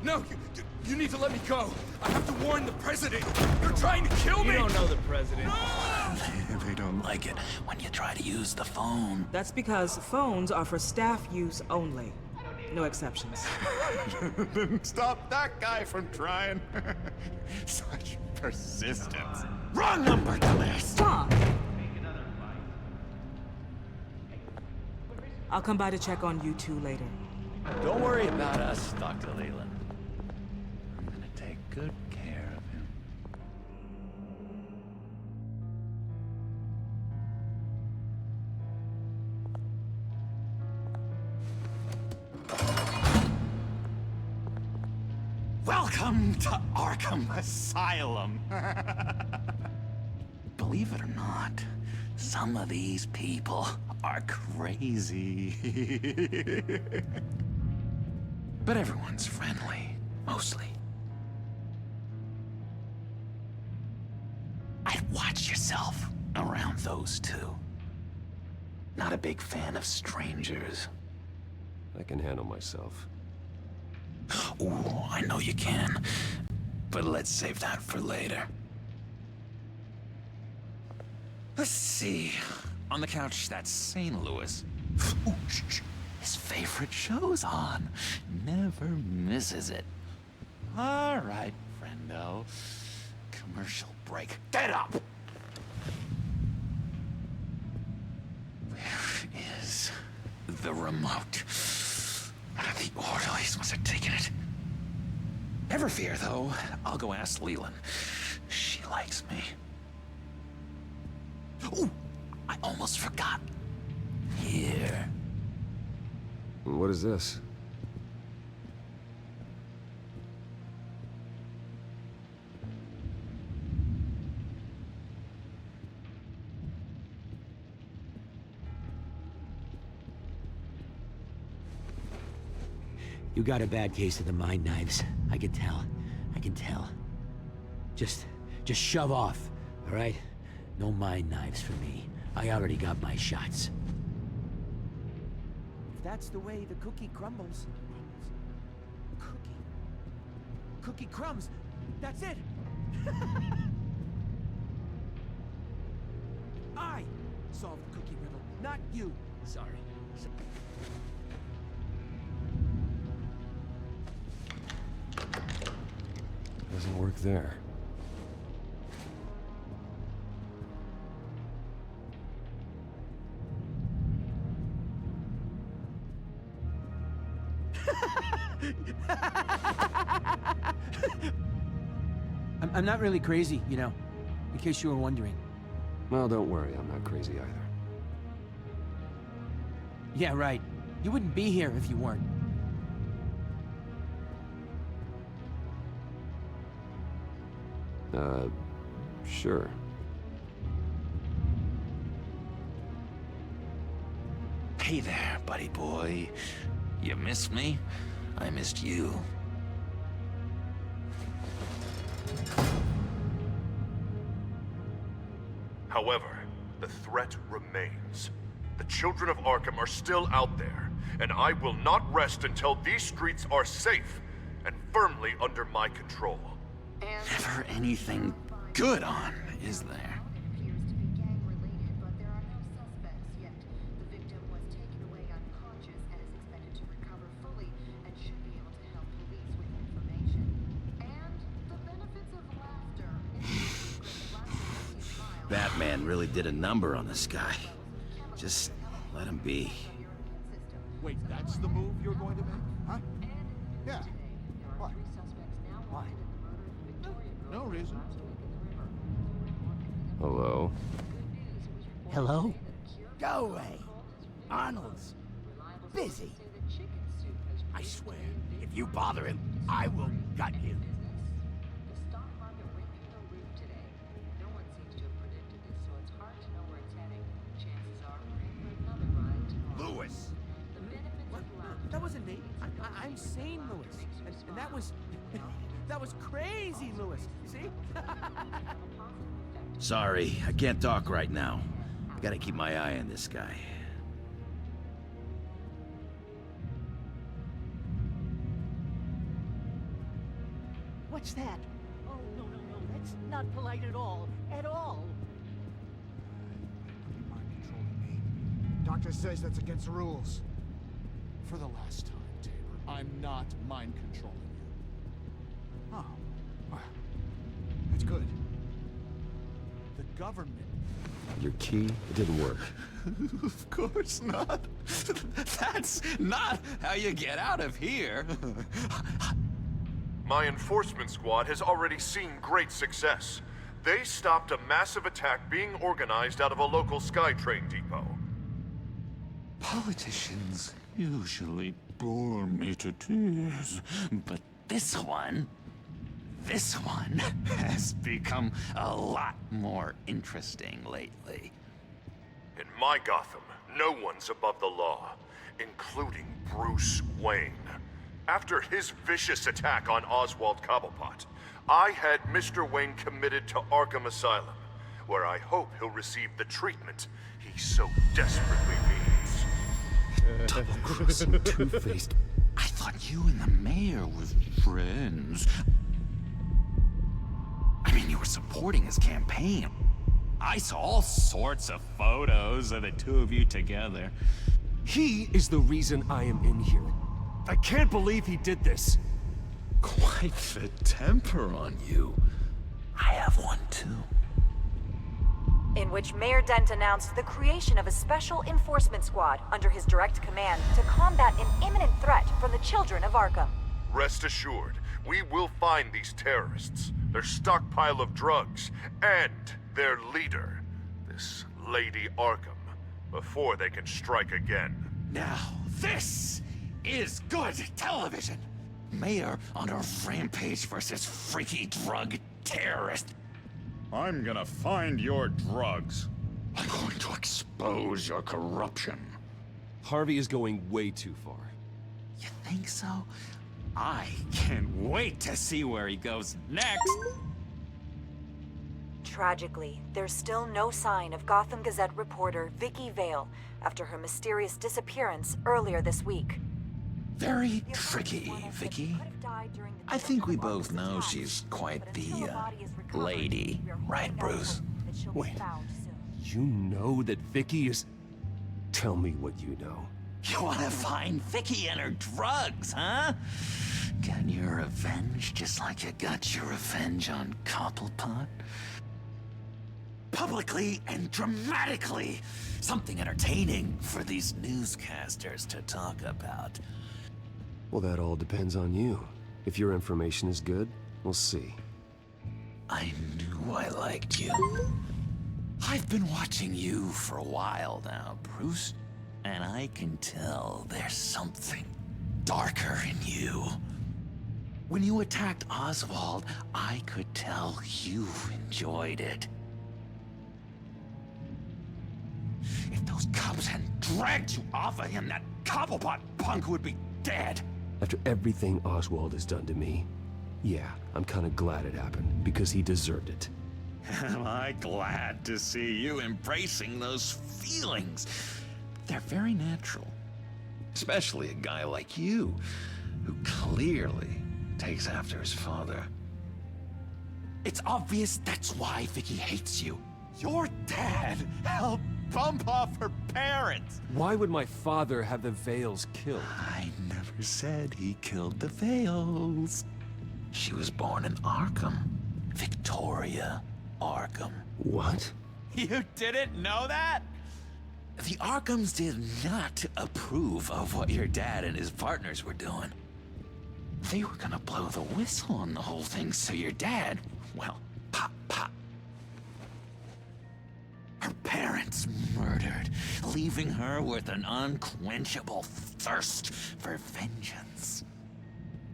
No, you need to let me go. I have to warn the president. You're trying to kill me. You don't know the president. They don't like it when you try to use the phone. That's because phones are for staff use only. No exceptions. Then stop that guy from trying. Such persistence. Wrong number, dumbass. Stop! I'll come by to check on you two later. Don't worry about us, Dr. Leland. I'm gonna take good care of him. Welcome to Arkham Asylum. Believe it or not, some of these people are crazy. But everyone's friendly, mostly. I'd watch yourself around those two. Not a big fan of strangers. I can handle myself. Ooh, I know you can. But let's save that for later. Let's see. On the couch, that's St. Louis. Ooh, shh. His favorite show's on. Never misses it. All right, friendo. Commercial break. Get up! Where is the remote? One of the orderlies must have taken it. Never fear, though. I'll go ask Leland. She likes me. Ooh, I almost forgot. Here. What is this? You got a bad case of the mind knives. I can tell. I can tell. Just shove off, all right? No mind knives for me. I already got my shots. If that's the way the cookie crumbles. Cookie crumbs. That's it. I solved the cookie riddle, not you. Sorry. Doesn't work there. I'm not really crazy, you know, in case you were wondering. Well, don't worry, I'm not crazy either. Yeah, right. You wouldn't be here if you weren't. Sure. Hey there, buddy boy. You missed me? I missed you. However, the threat remains. The children of Arkham are still out there, and I will not rest until these streets are safe and firmly under my control. Never anything good on, is there? Batman really did a number on this guy. Just let him be. Wait, that's the move you're going to make? Huh? Yeah. What? Why? No reason. Hello? Hello? Go away. Arnold's busy. I swear, if you bother him, I will gut you. Lewis! That wasn't me. I'm sane, Lewis. And that was... that was crazy, Lewis. See? Sorry, I can't talk right now. I gotta keep my eye on this guy. What's that? Oh, no, that's not polite at all. At all. Doctor says that's against the rules. For the last time, Tabor, I'm not mind controlling you. Oh, well, that's good. The government. Your key, it didn't work. Of course not. That's not how you get out of here. My enforcement squad has already seen great success. They stopped a massive attack being organized out of a local SkyTrain depot. Politicians usually bore me to tears, but this one has become a lot more interesting lately. In my Gotham, no one's above the law, including Bruce Wayne. After his vicious attack on Oswald Cobblepot, I had Mr. Wayne committed to Arkham Asylum, where I hope he'll receive the treatment he so desperately needs. Double-crossing two-faced. I thought you and the mayor were friends. I mean, you were supporting his campaign. I saw all sorts of photos of the two of you together. He is the reason I am in here. I can't believe he did this. Quite the temper on you. I have one too. In which Mayor Dent announced the creation of a special enforcement squad under his direct command to combat an imminent threat from the children of Arkham. Rest assured, we will find these terrorists, their stockpile of drugs, and their leader, this Lady Arkham, before they can strike again. Now, this is good television. Mayor on a rampage versus freaky drug terrorist. I'm gonna find your drugs. I'm going to expose your corruption. Harvey is going way too far. You think so? I can't wait to see where he goes next. Tragically, there's still no sign of Gotham Gazette reporter Vicky Vale after her mysterious disappearance earlier this week. Very tricky, Vicky. I think we both know she's quite the, lady, right, Bruce? Wait, you know that Vicky is... Tell me what you know. You want to find Vicky and her drugs, huh? Get your revenge just like you got your revenge on Cobblepot? Publicly and dramatically. Something entertaining for these newscasters to talk about. Well, that all depends on you. If your information is good, we'll see. I knew I liked you. I've been watching you for a while now, Bruce, and I can tell there's something darker in you. When you attacked Oswald, I could tell you enjoyed it. If those cops hadn't dragged you off of him, that Cobblepot punk would be dead. After everything Oswald has done to me, yeah, I'm kind of glad it happened, because he deserved it. Am I glad to see you embracing those feelings? They're very natural. Especially a guy like you, who clearly takes after his father. It's obvious that's why Vicky hates you. Your dad helped bump off her parents. Why would my father have the Vales killed? I never said he killed the Vales. She was born in Arkham. Victoria Arkham. What? You didn't know that? The Arkhams did not approve of what your dad and his partners were doing. They were gonna blow the whistle on the whole thing, so your dad, well, pop, pop. Her parents murdered, leaving her with an unquenchable thirst for vengeance.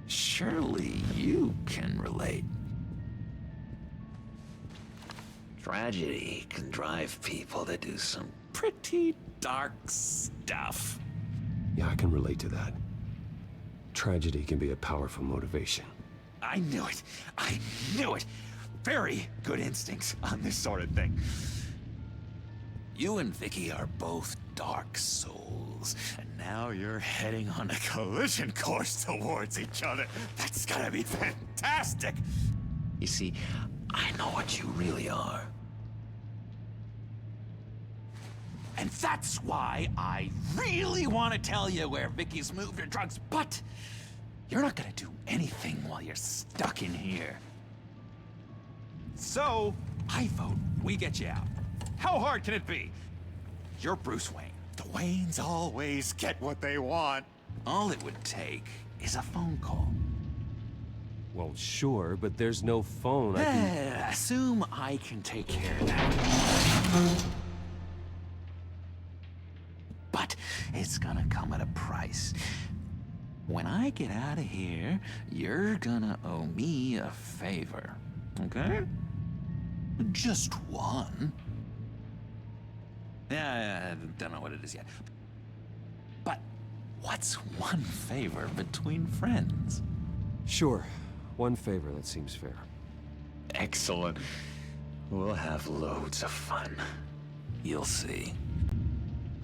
Surely you can relate. Tragedy can drive people to do some pretty dark stuff. Yeah, I can relate to that. Tragedy can be a powerful motivation. I knew it. I knew it. Very good instincts on this sort of thing. You and Vicky are both dark souls, and now you're heading on a collision course towards each other. That's gotta be fantastic! You see, I know what you really are. And that's why I really want to tell you where Vicky's moved her drugs, but you're not gonna do anything while you're stuck in here. So, I vote we get you out. How hard can it be? You're Bruce Wayne. The Waynes always get what they want. All it would take is a phone call. Well, sure, but there's no phone. I can... Assume I can take care of that. But it's gonna come at a price. When I get out of here, you're gonna owe me a favor, okay? Just one. Yeah, I don't know what it is yet. But what's one favor between friends? Sure. One favor, that seems fair. Excellent. We'll have loads of fun. You'll see.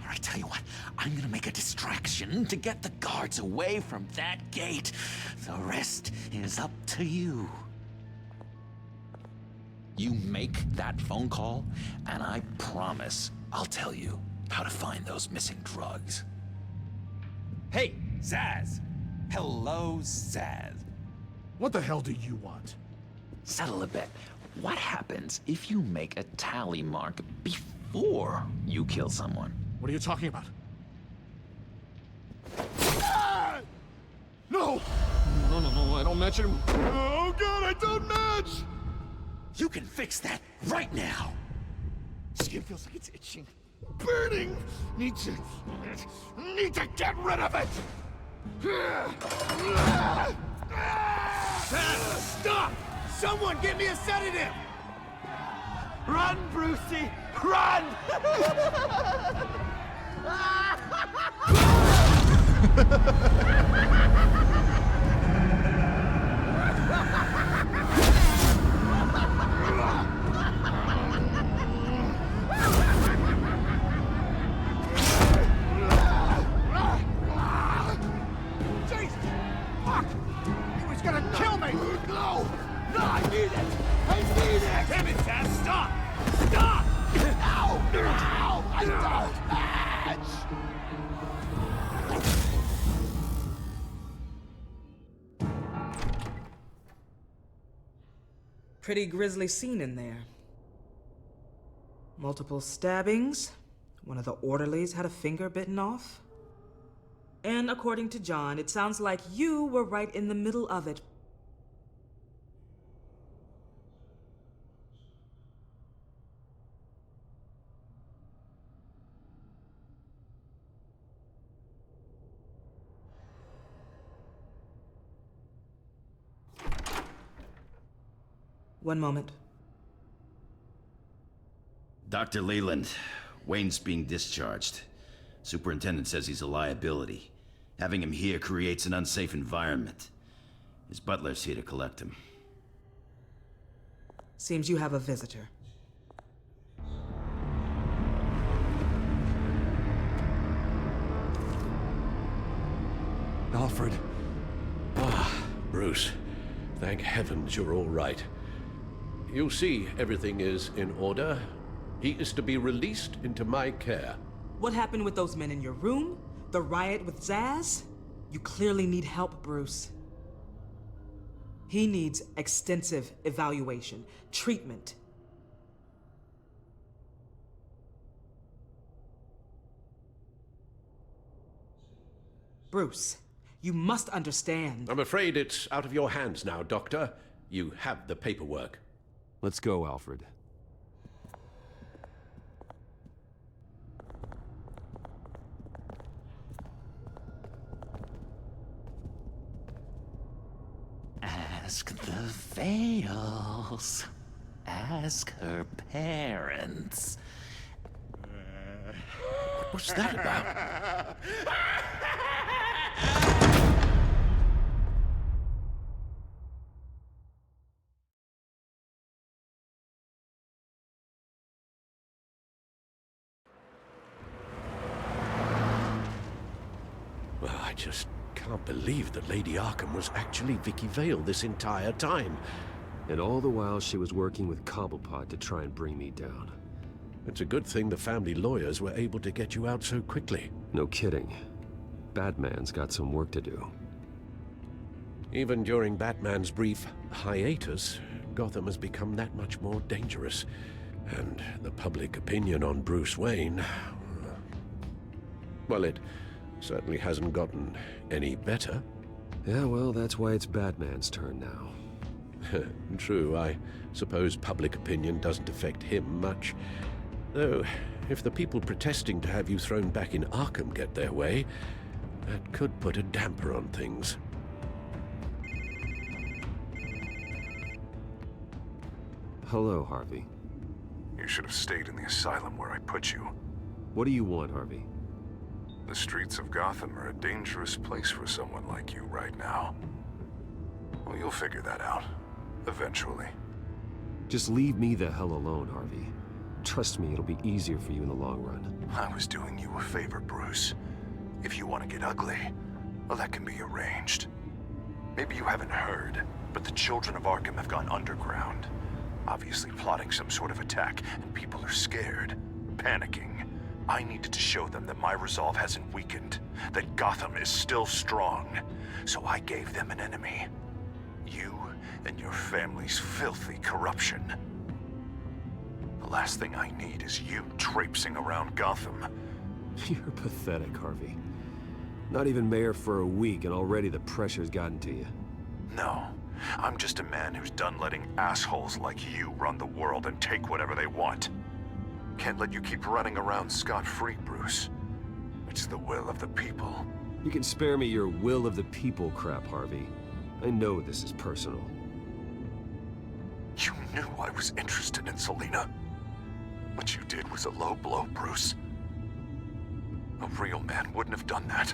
All right, tell you what, I'm gonna make a distraction to get the guards away from that gate. The rest is up to you. You make that phone call, and I promise I'll tell you how to find those missing drugs. Hey, Zaz! Hello, Zaz. What the hell do you want? Settle a bet. What happens if you make a tally mark before you kill someone? What are you talking about? Ah! No! No, I don't match him. Oh god, I don't match! You can fix that right now! Skin feels like it's itching. Burning! Need to get rid of it! Stop! Someone get me a sedative! Run, Brucey! Run! Jesus! Fuck! He was gonna kill me! No! No, I need it! I need it! Damn it, Dad! Stop! Stop! No! No! I don't match! Pretty grisly scene in there. Multiple stabbings. One of the orderlies had a finger bitten off. And according to John, it sounds like you were right in the middle of it. One moment. Dr. Leland, Wayne's being discharged. Superintendent says he's a liability. Having him here creates an unsafe environment. His butler's here to collect him. Seems you have a visitor. Alfred. Ah, Bruce. Thank heavens you're all right. You see, everything is in order. He is to be released into my care. What happened with those men in your room? The riot with Zaz? You clearly need help, Bruce. He needs extensive evaluation, treatment. Bruce, you must understand. I'm afraid it's out of your hands now, Doctor. You have the paperwork. Let's go, Alfred. Ask the Vales. Ask her parents. What was that about? Well, I just can't believe that Lady Arkham was actually Vicky Vale this entire time. And all the while she was working with Cobblepot to try and bring me down. It's a good thing the family lawyers were able to get you out so quickly. No kidding. Batman's got some work to do. Even during Batman's brief hiatus, Gotham has become that much more dangerous. And the public opinion on Bruce Wayne... well, it certainly hasn't gotten any better. Yeah, well, that's why it's Batman's turn now. True, I suppose public opinion doesn't affect him much. Though, if the people protesting to have you thrown back in Arkham get their way, that could put a damper on things. Hello, Harvey. You should have stayed in the asylum where I put you. What do you want, Harvey? The streets of Gotham are a dangerous place for someone like you right now. Well, you'll figure that out. Eventually. Just leave me the hell alone, Harvey. Trust me, it'll be easier for you in the long run. I was doing you a favor, Bruce. If you want to get ugly, well, that can be arranged. Maybe you haven't heard, but the children of Arkham have gone underground. Obviously plotting some sort of attack, and people are scared, panicking. I needed to show them that my resolve hasn't weakened, that Gotham is still strong. So I gave them an enemy. You and your family's filthy corruption. The last thing I need is you traipsing around Gotham. You're pathetic, Harvey. Not even mayor for a week, and already the pressure's gotten to you. No, I'm just a man who's done letting assholes like you run the world and take whatever they want. Can't let you keep running around scot-free, Bruce. It's the will of the people. You can spare me your will of the people crap, Harvey. I know this is personal. You knew I was interested in Selina. What you did was a low blow, Bruce. A real man wouldn't have done that.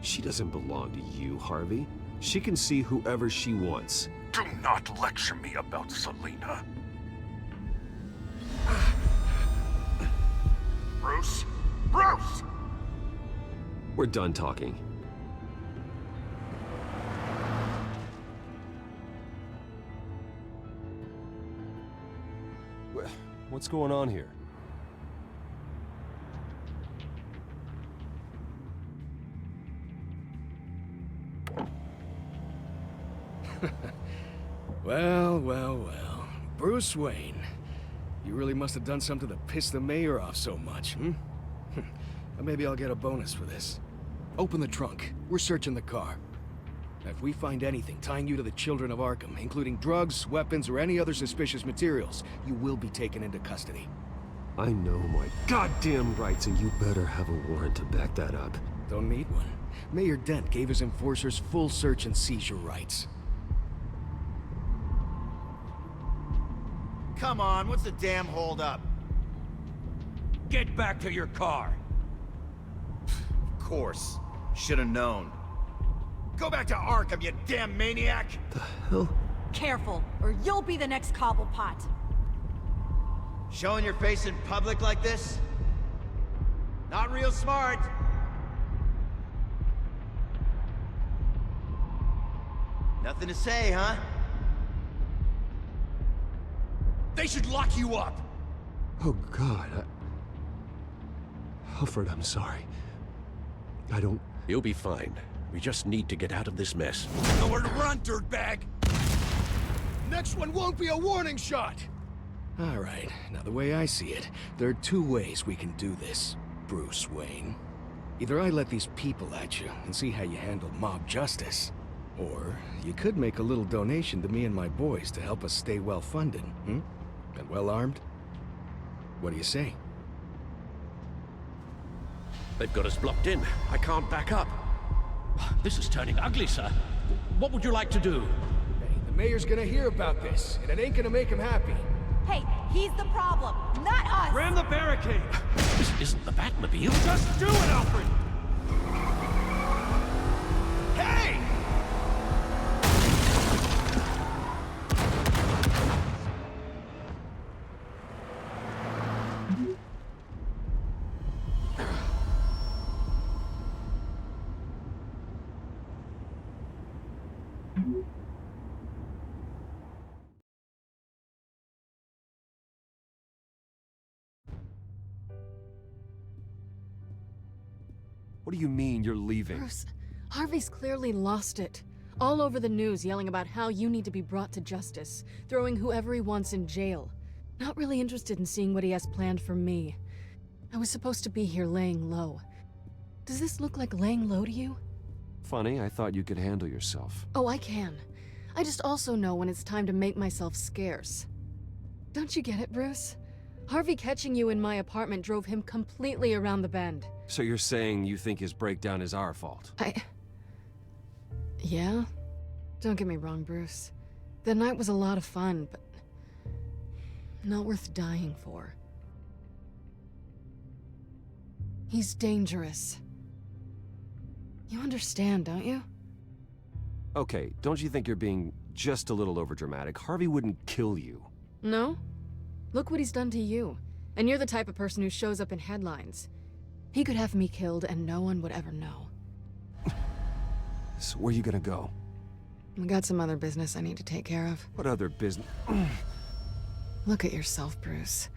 She doesn't belong to you, Harvey. She can see whoever she wants. Do not lecture me about Selina. Bruce? Bruce! We're done talking. What's going on here? Well, well, well. Bruce Wayne. You really must have done something to piss the mayor off so much, hmm? Maybe I'll get a bonus for this. Open the trunk. We're searching the car. If we find anything tying you to the children of Arkham, including drugs, weapons, or any other suspicious materials, you will be taken into custody. I know my goddamn rights, and you better have a warrant to back that up. Don't need one. Mayor Dent gave his enforcers full search and seizure rights. Come on, what's the damn holdup? Get back to your car. Of course. Should have known. Go back to Arkham, you damn maniac! The hell? Careful, or you'll be the next Cobblepot. Showing your face in public like this? Not real smart. Nothing to say, huh? They should lock you up! Oh, God. Alfred, I'm sorry. I don't... You'll be fine. We just need to get out of this mess. Nowhere to run, dirtbag! Next one won't be a warning shot! All right, now the way I see it, there are two ways we can do this, Bruce Wayne. Either I let these people at you and see how you handle mob justice, or you could make a little donation to me and my boys to help us stay well-funded, And well-armed? What do you say? They've got us blocked in. I can't back up. This is turning ugly, sir. What would you like to do? Hey, the mayor's gonna hear about this, and it ain't gonna make him happy. Hey, he's the problem, not us! Ram the barricade! This isn't the Batmobile. Just do it, Alfred! Hey! What do you mean you're leaving? Bruce, Harvey's clearly lost it. All over the news yelling about how you need to be brought to justice, throwing whoever he wants in jail. Not really interested in seeing what he has planned for me. I was supposed to be here laying low. Does this look like laying low to you? Funny, I thought you could handle yourself. Oh, I can. I just also know when it's time to make myself scarce. Don't you get it, Bruce? Harvey catching you in my apartment drove him completely around the bend. So you're saying you think his breakdown is our fault? Yeah? Don't get me wrong, Bruce. The night was a lot of fun, but not worth dying for. He's dangerous. You understand, don't you? Okay, don't you think you're being just a little overdramatic? Harvey wouldn't kill you. No? Look what he's done to you. And you're the type of person who shows up in headlines. He could have me killed and no one would ever know. So where are you gonna go? I got some other business I need to take care of. What other business? Look at yourself, Bruce.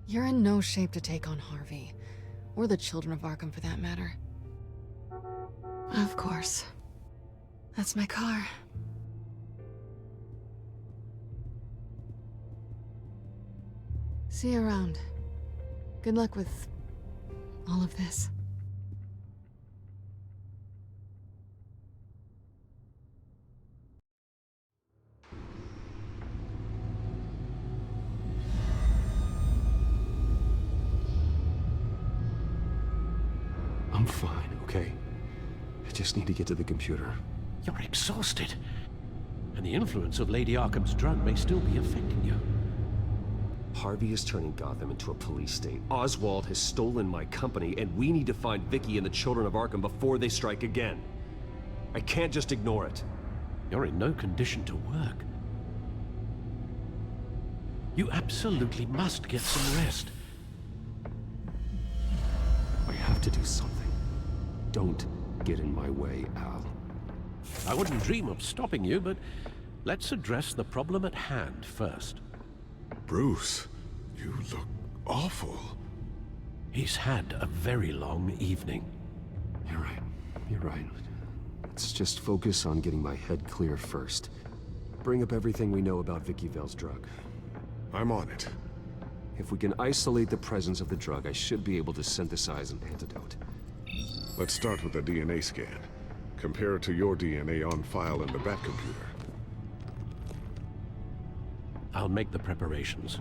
You're in no shape to take on Harvey. Or the children of Arkham, for that matter. Of course. That's my car. See you around. Good luck with all of this. I'm fine, okay? I just need to get to the computer. You're exhausted. And the influence of Lady Arkham's drug may still be affecting you. Harvey is turning Gotham into a police state. Oswald has stolen my company, and we need to find Vicky and the children of Arkham before they strike again. I can't just ignore it. You're in no condition to work. You absolutely must get some rest. I have to do something. Don't get in my way, Al. I wouldn't dream of stopping you, but let's address the problem at hand first. Bruce, you look awful. He's had a very long evening. You're right. You're right. Let's just focus on getting my head clear first. Bring up everything we know about Vicky Vale's drug. I'm on it. If we can isolate the presence of the drug, I should be able to synthesize an antidote. Let's start with a DNA scan. Compare it to your DNA on file in the Batcomputer. I'll make the preparations.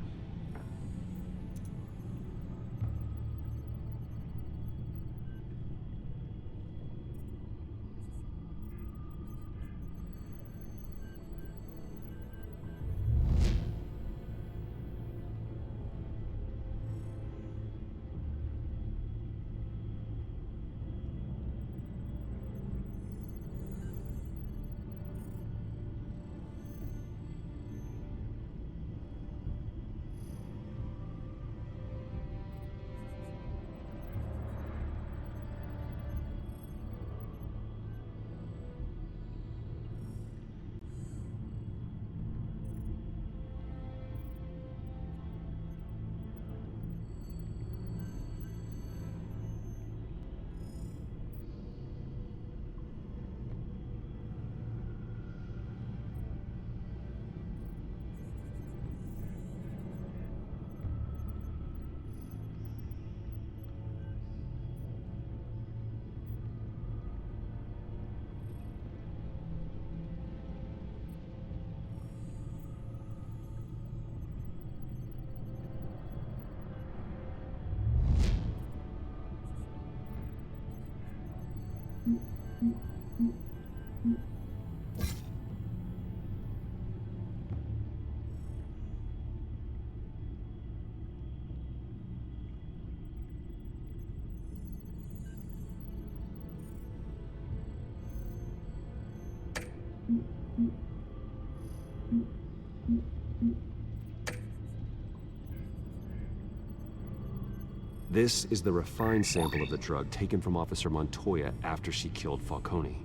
This is the refined sample of the drug taken from Officer Montoya after she killed Falcone.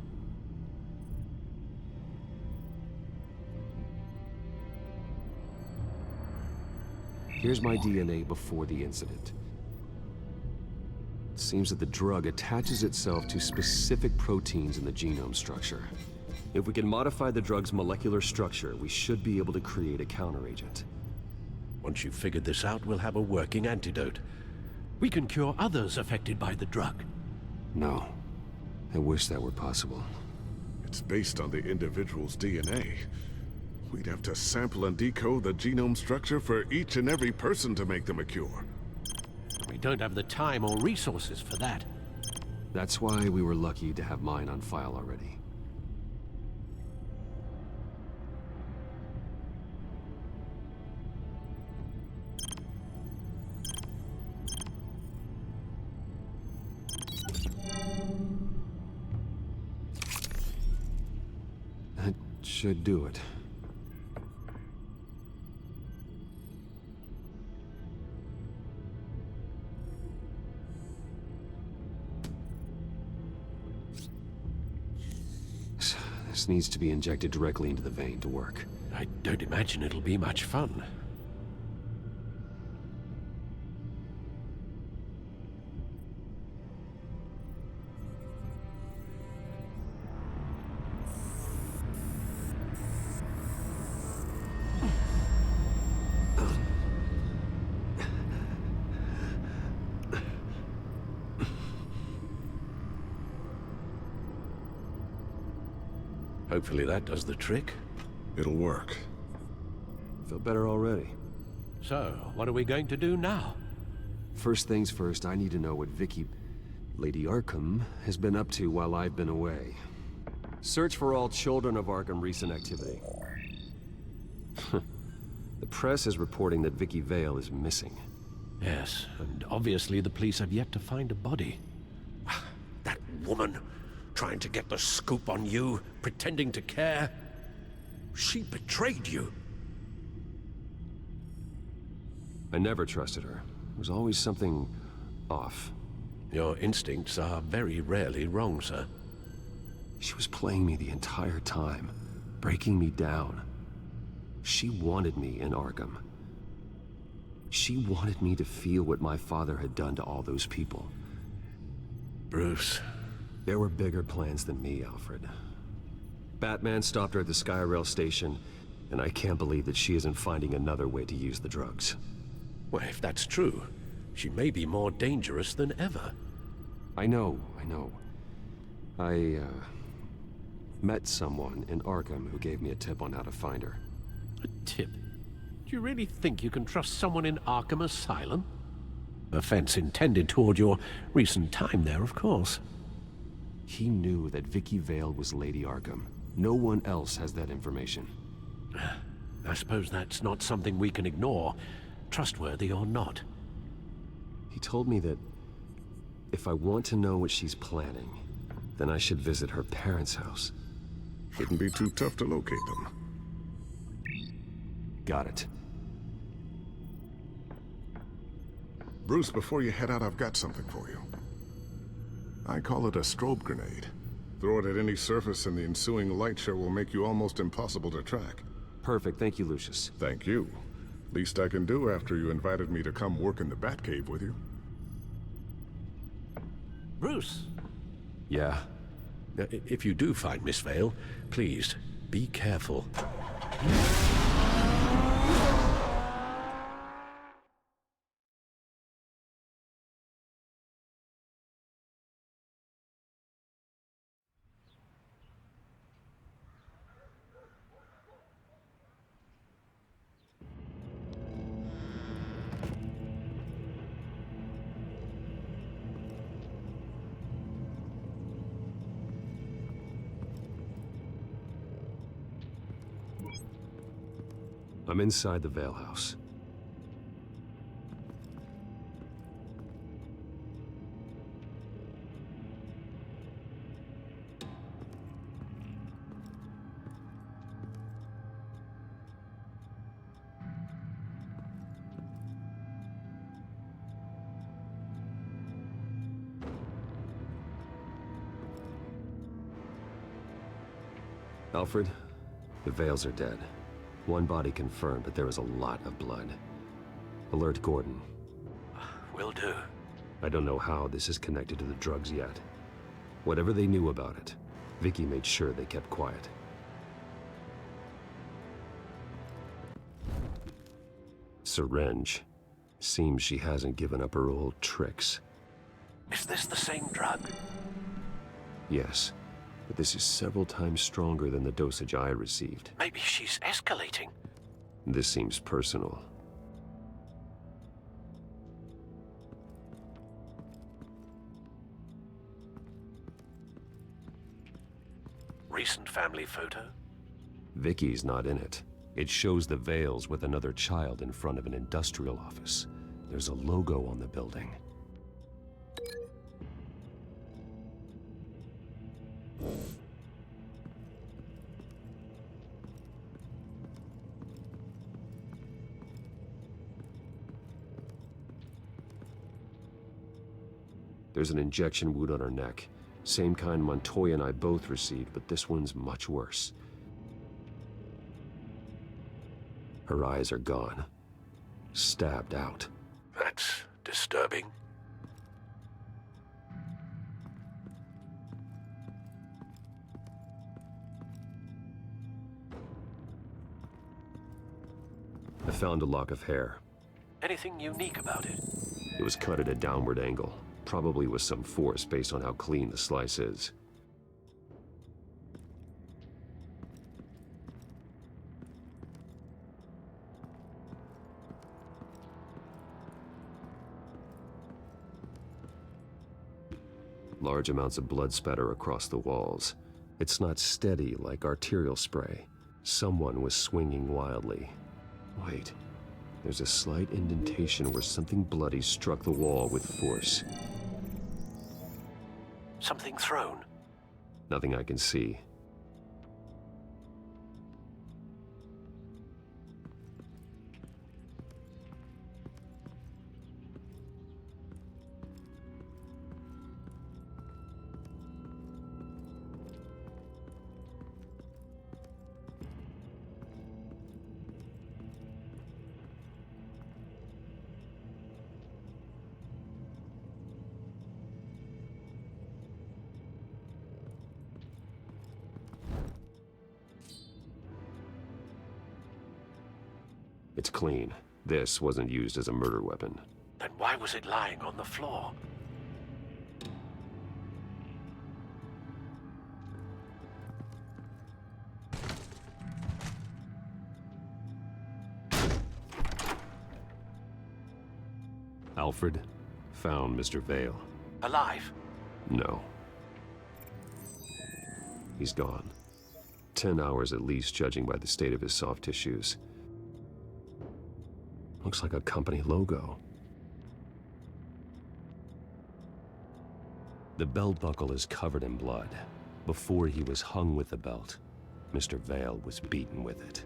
Here's my DNA before the incident. It seems that the drug attaches itself to specific proteins in the genome structure. If we can modify the drug's molecular structure, we should be able to create a counteragent. Once you've figured this out, we'll have a working antidote. We can cure others affected by the drug. No. I wish that were possible. It's based on the individual's DNA. We'd have to sample and decode the genome structure for each and every person to make them a cure. We don't have the time or resources for that. That's why we were lucky to have mine on file already. That should do it. This needs to be injected directly into the vein to work. I don't imagine it'll be much fun. Hopefully that does the trick. It'll work. Feel better already. So, what are we going to do now? First things first, I need to know what Lady Arkham, has been up to while I've been away. Search for all children of Arkham recent activity. The press is reporting that Vicky Vale is missing. Yes, and obviously the police have yet to find a body. That woman, trying to get the scoop on you, pretending to care. She betrayed you. I never trusted her. There was always something off. Your instincts are very rarely wrong, sir. She was playing me the entire time, breaking me down. She wanted me in Arkham. She wanted me to feel what my father had done to all those people. Bruce. There were bigger plans than me, Alfred. Batman stopped her at the Skyrail station, and I can't believe that she isn't finding another way to use the drugs. Well, if that's true, she may be more dangerous than ever. I know. I met someone in Arkham who gave me a tip on how to find her. A tip? Do you really think you can trust someone in Arkham Asylum? Offense intended toward your recent time there, of course. He knew that Vicky Vale was Lady Arkham. No one else has that information. I suppose that's not something we can ignore, trustworthy or not. He told me that if I want to know what she's planning, then I should visit her parents' house. Shouldn't be too tough to locate them. Got it. Bruce, before you head out, I've got something for you. I call it a strobe grenade. Throw it at any surface and the ensuing light show will make you almost impossible to track. Perfect, thank you, Lucius. Thank you. Least I can do after you invited me to come work in the Batcave with you. Bruce! Yeah? If you do find Miss Vale, please, be careful. I'm inside the Vale House. Alfred, the Vales are dead. One body confirmed, but there is a lot of blood. Alert Gordon. Will do. I don't know how this is connected to the drugs yet. Whatever they knew about it, Vicky made sure they kept quiet. Syringe. Seems she hasn't given up her old tricks. Is this the same drug? Yes, but this is several times stronger than the dosage I received. Maybe she's escalating. This seems personal. Recent family photo? Vicky's not in it. It shows the Vales with another child in front of an industrial office. There's a logo on the building. There's an injection wound on her neck. Same kind Montoya and I both received, but this one's much worse. Her eyes are gone. Stabbed out. That's disturbing. I found a lock of hair. Anything unique about it? It was cut at a downward angle. Probably with some force based on how clean the slice is. Large amounts of blood spatter across the walls. It's not steady like arterial spray. Someone was swinging wildly. Wait, there's a slight indentation where something bloody struck the wall with force. Something thrown? Nothing I can see. It's clean. This wasn't used as a murder weapon. Then why was it lying on the floor? Alfred found Mr. Vale. Alive? No. He's gone. 10 hours at least, judging by the state of his soft tissues. Looks like a company logo. The belt buckle is covered in blood. Before he was hung with the belt, Mr. Vale was beaten with it.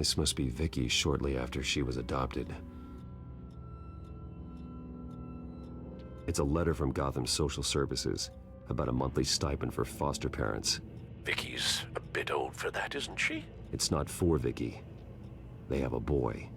This must be Vicky shortly after she was adopted. It's a letter from Gotham Social Services about a monthly stipend for foster parents. Vicky's a bit old for that, isn't she? It's not for Vicky. They have a boy.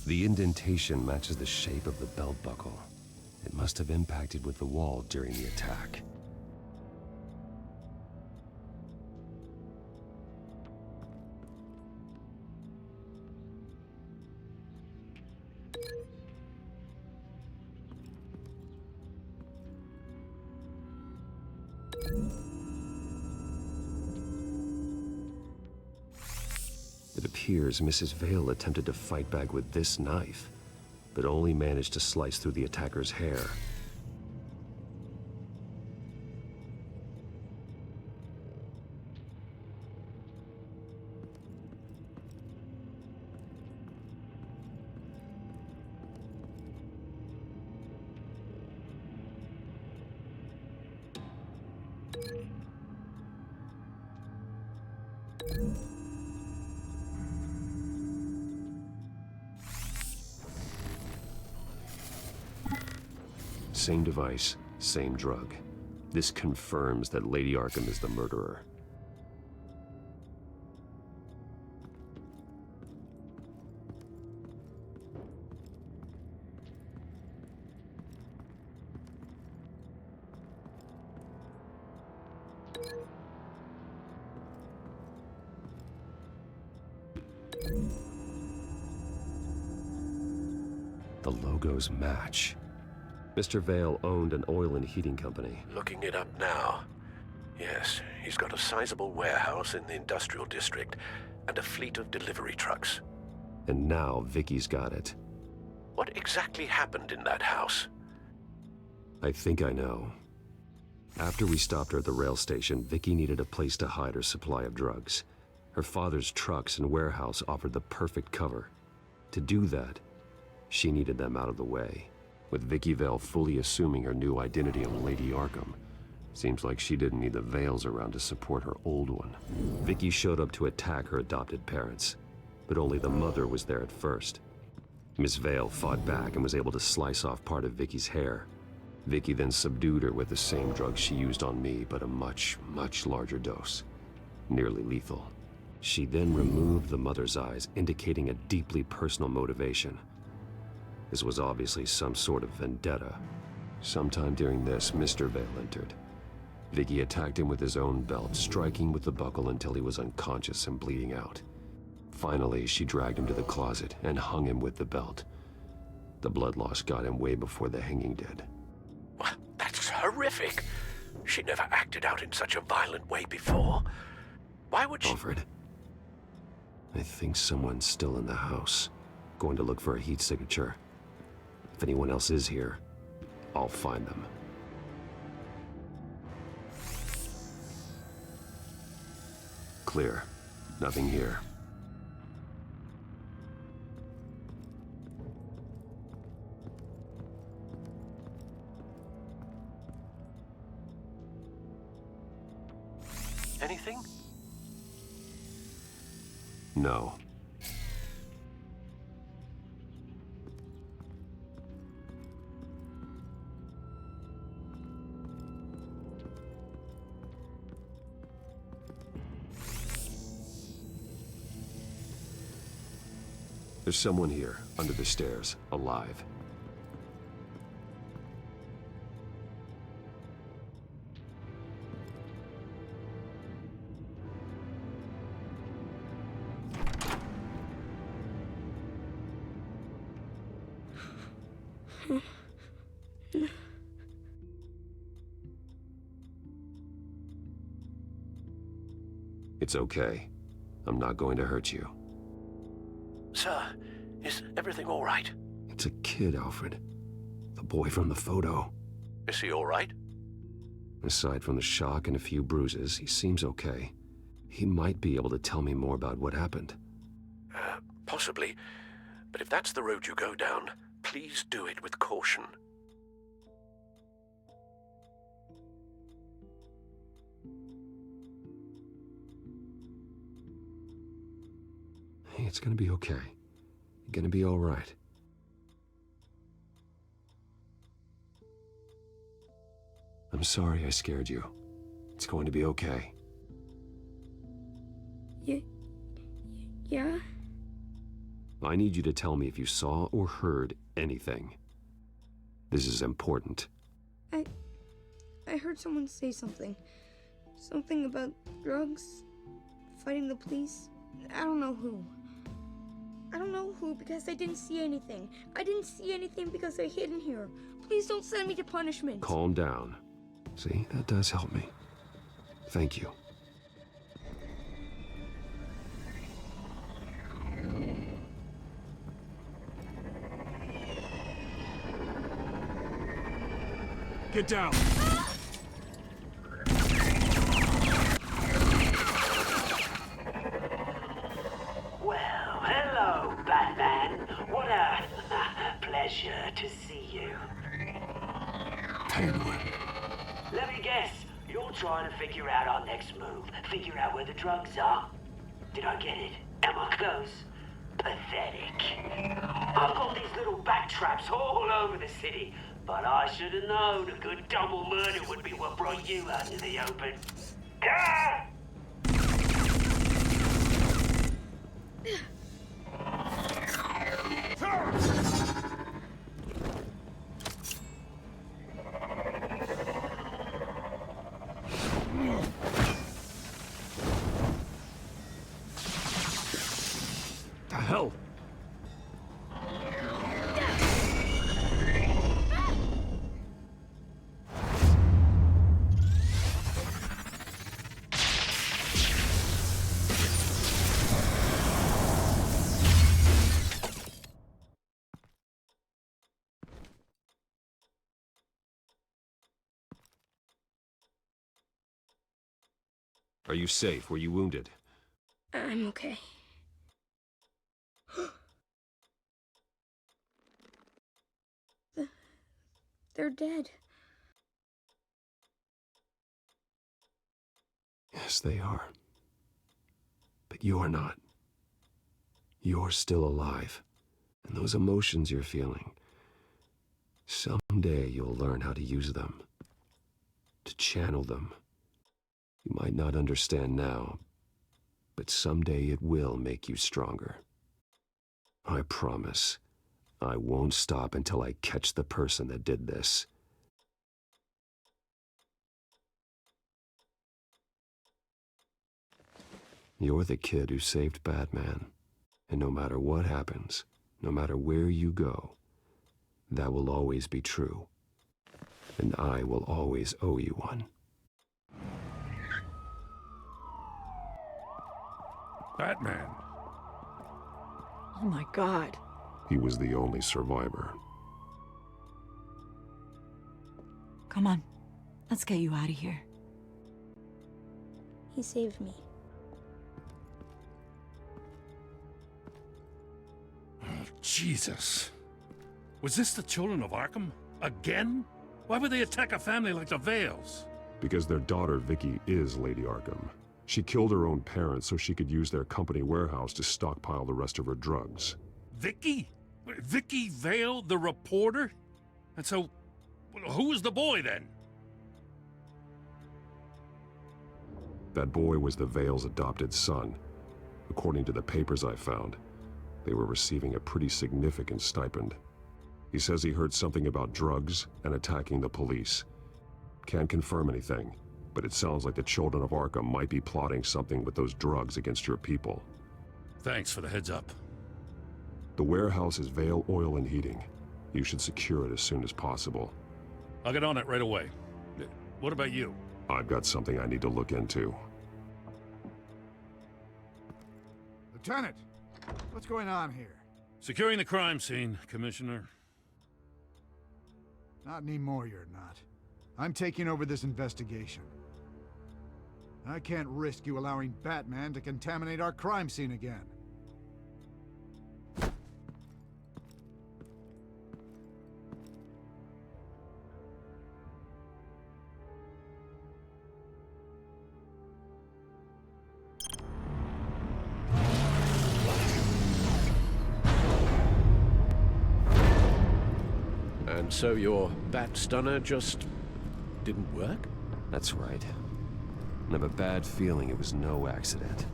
The indentation matches the shape of the belt buckle. It must have impacted with the wall during the attack. It appears Mrs. Vale attempted to fight back with this knife, but only managed to slice through the attacker's hair. Same device, same drug. This confirms that Lady Arkham is the murderer. The logos match. Mr. Vale owned an oil and heating company. Looking it up now. Yes, he's got a sizable warehouse in the industrial district and a fleet of delivery trucks. And now Vicky's got it. What exactly happened in that house? I think I know. After we stopped her at the rail station, Vicky needed a place to hide her supply of drugs. Her father's trucks and warehouse offered the perfect cover. To do that, she needed them out of the way. With Vicky Vale fully assuming her new identity of Lady Arkham, seems like she didn't need the Vales around to support her old one. Vicky showed up to attack her adopted parents, but only the mother was there at first. Miss Vale fought back and was able to slice off part of Vicky's hair. Vicky then subdued her with the same drug she used on me, but a much, much larger dose. Nearly lethal. She then removed the mother's eyes, indicating a deeply personal motivation. This was obviously some sort of vendetta. Sometime during this, Mr. Vale entered. Vicky attacked him with his own belt, striking with the buckle until he was unconscious and bleeding out. Finally, she dragged him to the closet and hung him with the belt. The blood loss got him way before the hanging did. Well, that's horrific. She never acted out in such a violent way before. Why would she— Alfred, I think someone's still in the house. Going to look for a heat signature. If anyone else is here, I'll find them. Clear. Nothing here. Anything? No. There's someone here, under the stairs, alive. It's okay. I'm not going to hurt you. Sir, is everything all right? It's a kid, Alfred. The boy from the photo. Is he all right? Aside from the shock and a few bruises, he seems okay. He might be able to tell me more about what happened. Possibly. But if that's the road you go down, please do it with caution. Hey, it's gonna be okay. You're gonna be all right. I'm sorry I scared you. It's going to be okay. Yeah? I need you to tell me if you saw or heard anything. This is important. I heard someone say something. Something about drugs, fighting the police. I don't know who. I don't know who because I didn't see anything. I didn't see anything because I hid in here. Please don't send me to punishment. Calm down. See, that does help me. Thank you. Get down! Well, hello, Batman. What a pleasure to see you. Penguin. Let me guess, you're trying to figure out our next move. Figure out where the drugs are. Did I get it? Am I close? Pathetic. I've got these little bat traps all over the city, but I should have known a good double murder would be what brought you out into the open. Ah! The hell? Are you safe? Were you wounded? I'm okay. They're dead. Yes, they are. But you're not. You're still alive. And those emotions you're feeling, someday you'll learn how to use them. To channel them. You might not understand now, but someday it will make you stronger. I promise. I won't stop until I catch the person that did this. You're the kid who saved Batman. And no matter what happens, no matter where you go, that will always be true. And I will always owe you one. Batman. Oh my God. He was the only survivor. Come on. Let's get you out of here. He saved me. Oh, Jesus. Was this the children of Arkham? Again? Why would they attack a family like the Vales? Because their daughter, Vicky, is Lady Arkham. She killed her own parents so she could use their company warehouse to stockpile the rest of her drugs. Vicky? Vicky Vale, the reporter? And so, who was the boy then? That boy was the Vale's adopted son. According to the papers I found, they were receiving a pretty significant stipend. He says he heard something about drugs and attacking the police. Can't confirm anything, but it sounds like the children of Arkham might be plotting something with those drugs against your people. Thanks for the heads up. The warehouse is Vale Oil and Heating. You should secure it as soon as possible. I'll get on it right away. What about you? I've got something I need to look into. Lieutenant, what's going on here? Securing the crime scene, Commissioner. Not anymore, you're not. I'm taking over this investigation. I can't risk you allowing Batman to contaminate our crime scene again. And so your bat stunner just didn't work? That's right. I have a bad feeling it was no accident.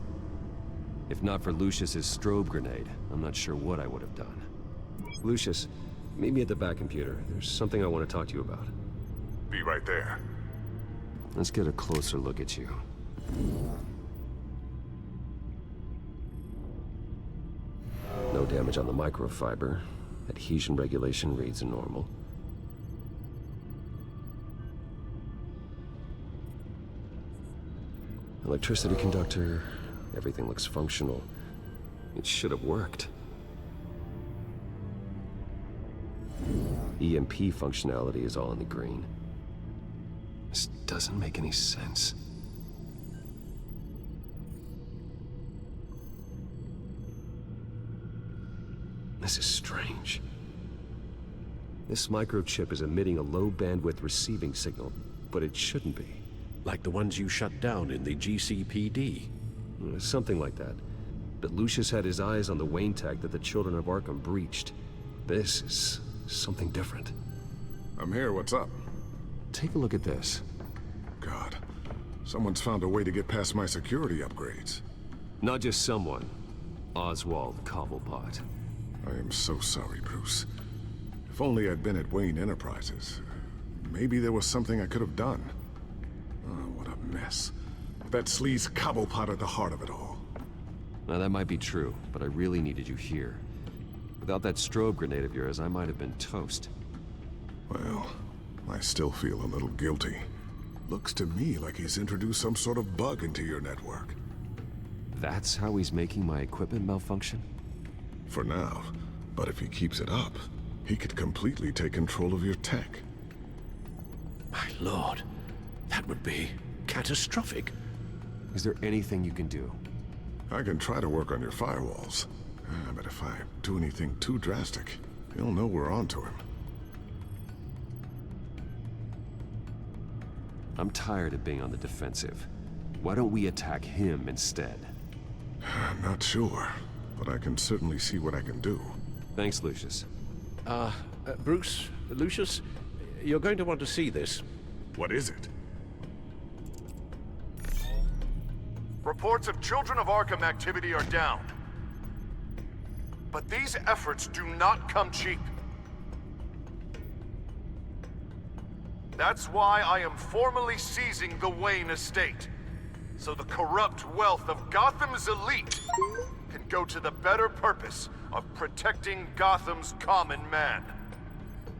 If not for Lucius's strobe grenade, I'm not sure what I would have done. Lucius, meet me at the back computer. There's something I want to talk to you about. Be right there. Let's get a closer look at you. No damage on the microfiber. Adhesion regulation reads normal. Electricity conductor, everything looks functional. It should have worked. EMP functionality is all in the green. This doesn't make any sense. This is strange. This microchip is emitting a low-bandwidth receiving signal, but it shouldn't be. Like the ones you shut down in the GCPD? Something like that. But Lucius had his eyes on the Wayne tag that the Children of Arkham breached. This is something different. I'm here, what's up? Take a look at this. God, someone's found a way to get past my security upgrades. Not just someone. Oswald Cobblepot. I am so sorry, Bruce. If only I'd been at Wayne Enterprises. Maybe there was something I could have done. Oh, what a mess. That sleaze Cobblepot at the heart of it all. Now that might be true, but I really needed you here. Without that strobe grenade of yours, I might have been toast. Well, I still feel a little guilty. Looks to me like he's introduced some sort of bug into your network. That's how he's making my equipment malfunction? For now, but if he keeps it up, he could completely take control of your tech. My lord, that would be catastrophic. Is there anything you can do? I can try to work on your firewalls. But if I do anything too drastic, he'll know we're onto him. I'm tired of being on the defensive. Why don't we attack him instead? I'm not sure, but I can certainly see what I can do. Thanks, Lucius. Bruce, Lucius, you're going to want to see this. What is it? Reports of Children of Arkham activity are down. But these efforts do not come cheap. That's why I am formally seizing the Wayne estate, so the corrupt wealth of Gotham's elite can go to the better purpose of protecting Gotham's common man.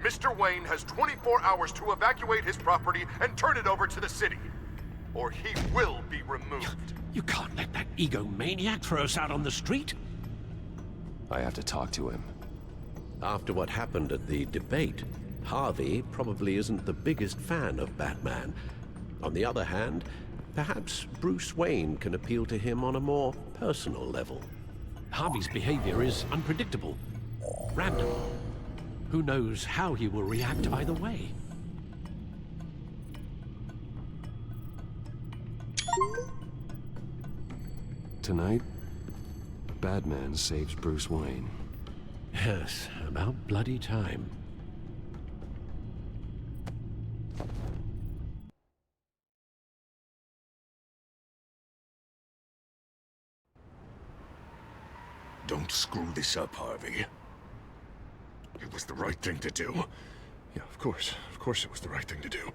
Mr. Wayne has 24 hours to evacuate his property and turn it over to the city, or he will be removed. You can't let that egomaniac throw us out on the street. I have to talk to him. After what happened at the debate, Harvey probably isn't the biggest fan of Batman. On the other hand, perhaps Bruce Wayne can appeal to him on a more personal level. Harvey's behavior is unpredictable, random. Who knows how he will react either way? Tonight, Batman saves Bruce Wayne. Yes, about bloody time. Don't screw this up, Harvey. It was the right thing to do. Yeah, of course it was the right thing to do.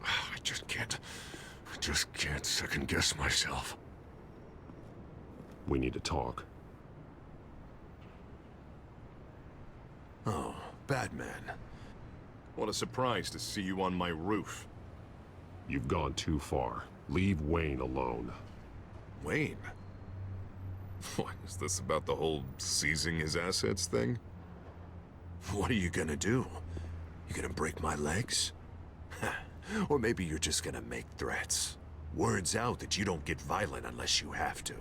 I just can't second-guess myself. We need to talk. Oh, Batman. What a surprise to see you on my roof. You've gone too far. Leave Wayne alone. Wayne? What, is this about the whole seizing his assets thing? What are you gonna do? You gonna break my legs? Or maybe you're just gonna make threats. Words out that you don't get violent unless you have to.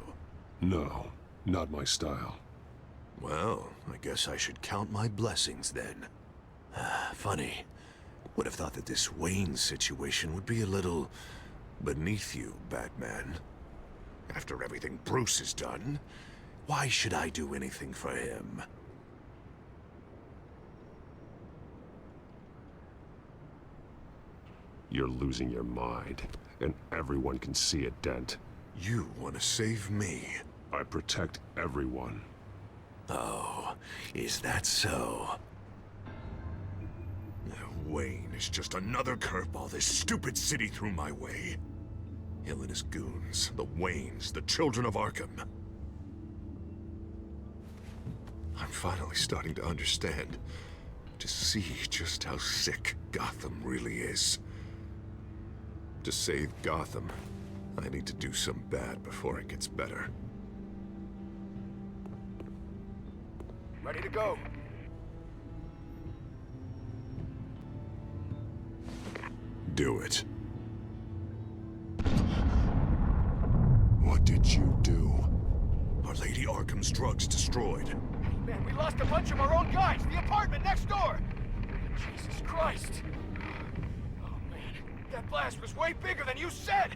No, not my style. Well, I guess I should count my blessings then. Funny. Would have thought that this Wayne situation would be a little beneath you, Batman. After everything Bruce has done, why should I do anything for him? You're losing your mind, and everyone can see it, Dent. You want to save me? I protect everyone. Oh, is that so? Wayne is just another curveball this stupid city threw my way. Hill and his goons, the Waynes, the children of Arkham. I'm finally starting to understand, to see just how sick Gotham really is. To save Gotham, I need to do some bad before it gets better. Ready to go. Do it. What did you do? Our Lady Arkham's drugs destroyed. Man, we lost a bunch of our own guys. The apartment next door. Jesus Christ. Oh, man. That blast was way bigger than you said.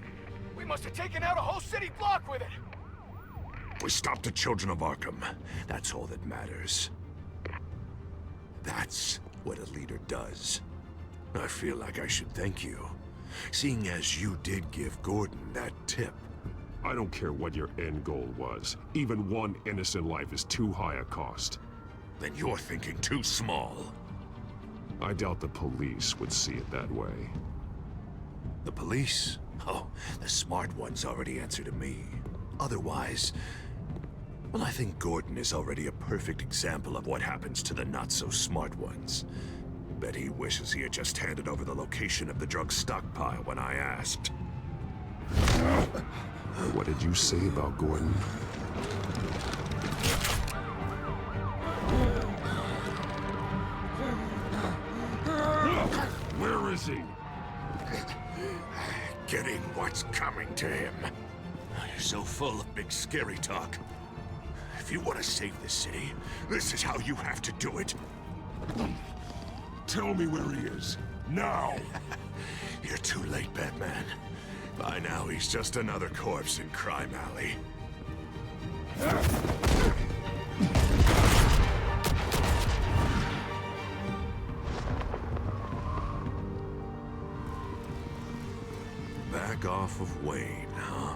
We must have taken out a whole city block with it. We stopped the children of Arkham. That's all that matters. That's what a leader does. I feel like I should thank you, seeing as you did give Gordon that tip. I don't care what your end goal was. Even one innocent life is too high a cost. Then you're thinking too small. I doubt the police would see it that way. The police? Oh, the smart ones already answer to me. Otherwise, well, I think Gordon is already a perfect example of what happens to the not-so-smart ones. Bet he wishes he had just handed over the location of the drug stockpile when I asked. What did you say about Gordon? Where is he? Getting what's coming to him. You're so full of big scary talk. If you want to save this city, this is how you have to do it. Tell me where he is. Now! You're too late, Batman. By now, he's just another corpse in Crime Alley. Back off of Wayne, huh?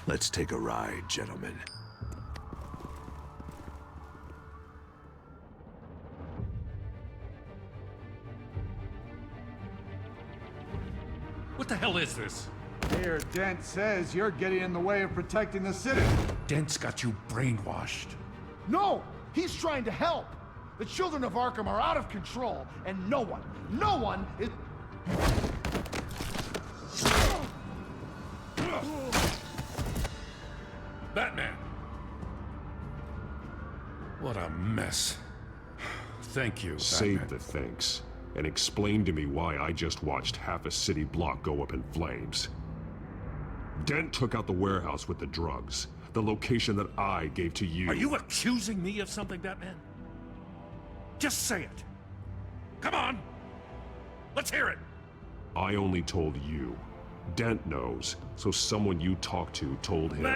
Let's take a ride, gentlemen. What the hell is this? Mayor Dent says you're getting in the way of protecting the city. Dent's got you brainwashed. No! He's trying to help! The children of Arkham are out of control, and no one is... Batman! What a mess. Thank you, Save Batman. the thanks, and explain to me why I just watched half a city block go up in flames. Dent took out the warehouse with the drugs, the location that I gave to you. Are you accusing me of something, Batman? Just say it. Come on! Let's hear it! I only told you. Dent knows, so someone you talked to told him.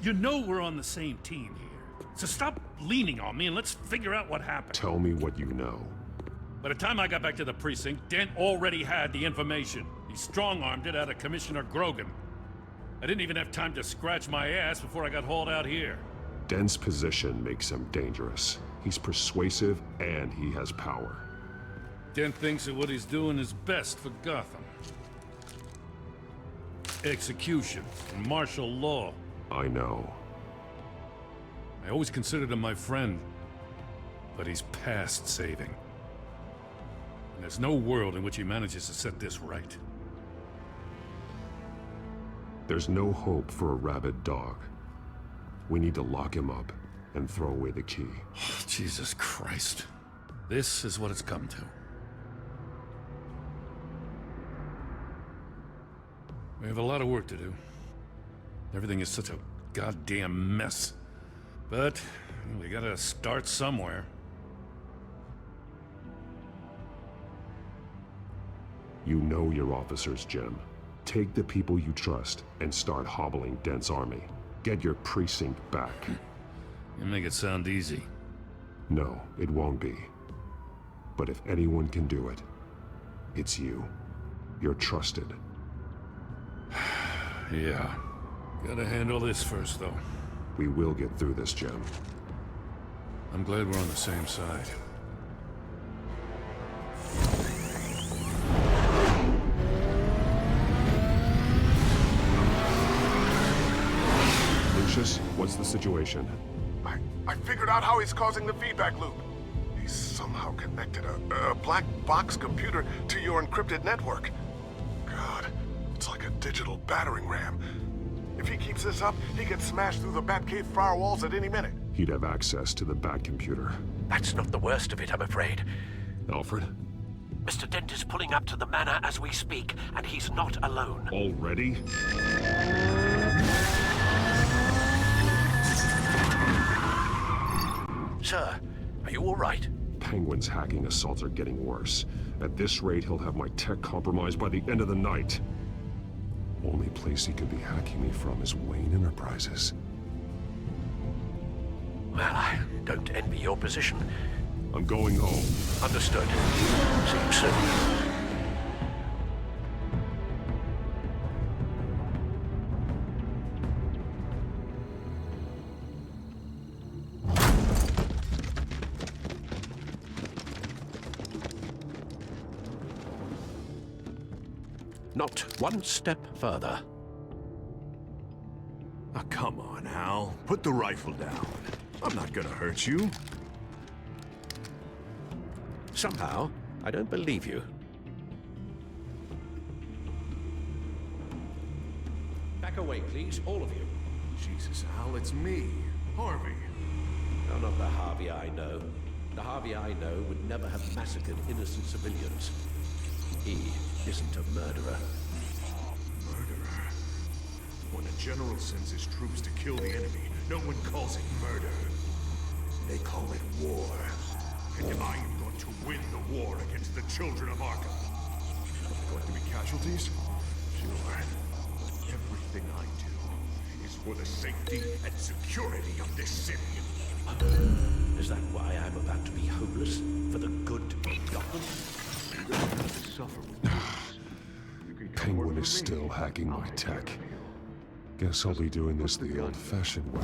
You know we're on the same team here. So stop leaning on me and let's figure out what happened. Tell me what you know. By the time I got back to the precinct, Dent already had the information. He strong-armed it out of Commissioner Grogan. I didn't even have time to scratch my ass before I got hauled out here. Dent's position makes him dangerous. He's persuasive and he has power. Dent thinks that what he's doing is best for Gotham. Execution and martial law. I know. I always considered him my friend, but he's past saving. And there's no world in which he manages to set this right. There's no hope for a rabid dog. We need to lock him up and throw away the key. Jesus Christ. This is what it's come to. We have a lot of work to do. Everything is such a goddamn mess. But we gotta start somewhere. You know your officers, Jim. Take the people you trust and start hobbling Dent's army. Get your precinct back. You make it sound easy. No, it won't be. But if anyone can do it, it's you. You're trusted. Yeah. Gotta handle this first, though. We will get through this, Jim. I'm glad we're on the same side. Lucius, what's the situation? I figured out how he's causing the feedback loop. He's somehow connected a black box computer to your encrypted network. God, it's like a digital battering ram. If he keeps this up, he can smash through the Batcave firewalls at any minute. He'd have access to the Bat computer. That's not the worst of it, I'm afraid. Alfred? Mr. Dent is pulling up to the manor as we speak, and he's not alone. Already? Sir, are you all right? Penguin's hacking assaults are getting worse. At this rate, he'll have my tech compromised by the end of the night. Only place he could be hacking me from is Wayne Enterprises. Well, I don't envy your position. I'm going home. Understood. See you soon. Not one step further. Oh, come on, Al. Put the rifle down. I'm not gonna hurt you. Somehow, I don't believe you. Back away, please, all of you. Jesus, Al, it's me, Harvey. No, not the Harvey I know. The Harvey I know would never have massacred innocent civilians. He isn't a murderer. Murderer? When a general sends his troops to kill the enemy, no one calls it murder. They call it war. And I am going to win the war against the children of Arkham. Are there going to be casualties? Sure. Everything I do is for the safety and security of this city. Is that why I'm about to be homeless? For the good of Gotham? Penguin is still hacking my tech. Guess I'll be doing this the old-fashioned way.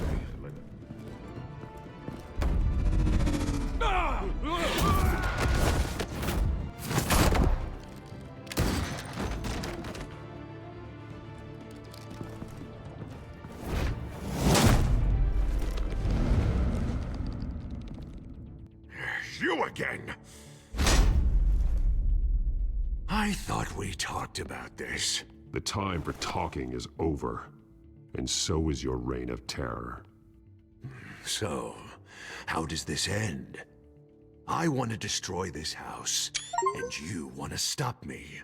You again! I thought we talked about this. The time for talking is over, and so is your reign of terror. So, how does this end? I want to destroy this house, and you want to stop me.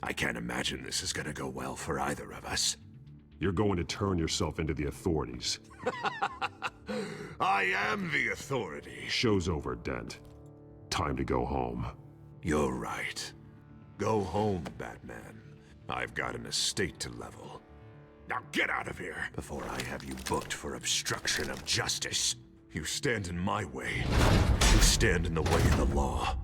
I can't imagine this is gonna go well for either of us. You're going to turn yourself into the authorities. I am the authority. Show's over, Dent. Time to go home. You're right. Go home, Batman. I've got an estate to level. Now get out of here before I have you booked for obstruction of justice. You stand in my way. You stand in the way of the law.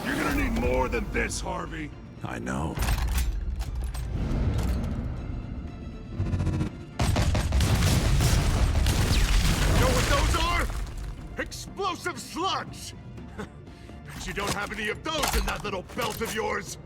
You're gonna need more than this, Harvey. I know. Know what those are? Explosive slugs! Bet you don't have any of those in that little belt of yours!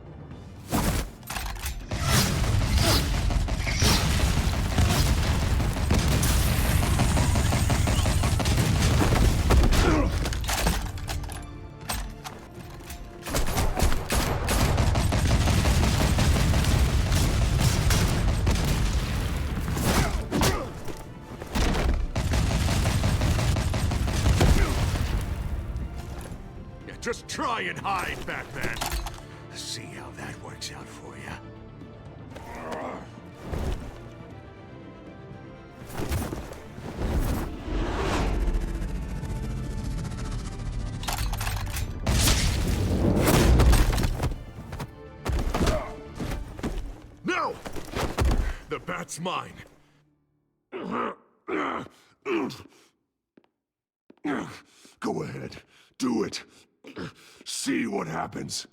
Just try and hide, Batman. See how that works out for you. No! The bat's mine. Go ahead. Do it. See what happens.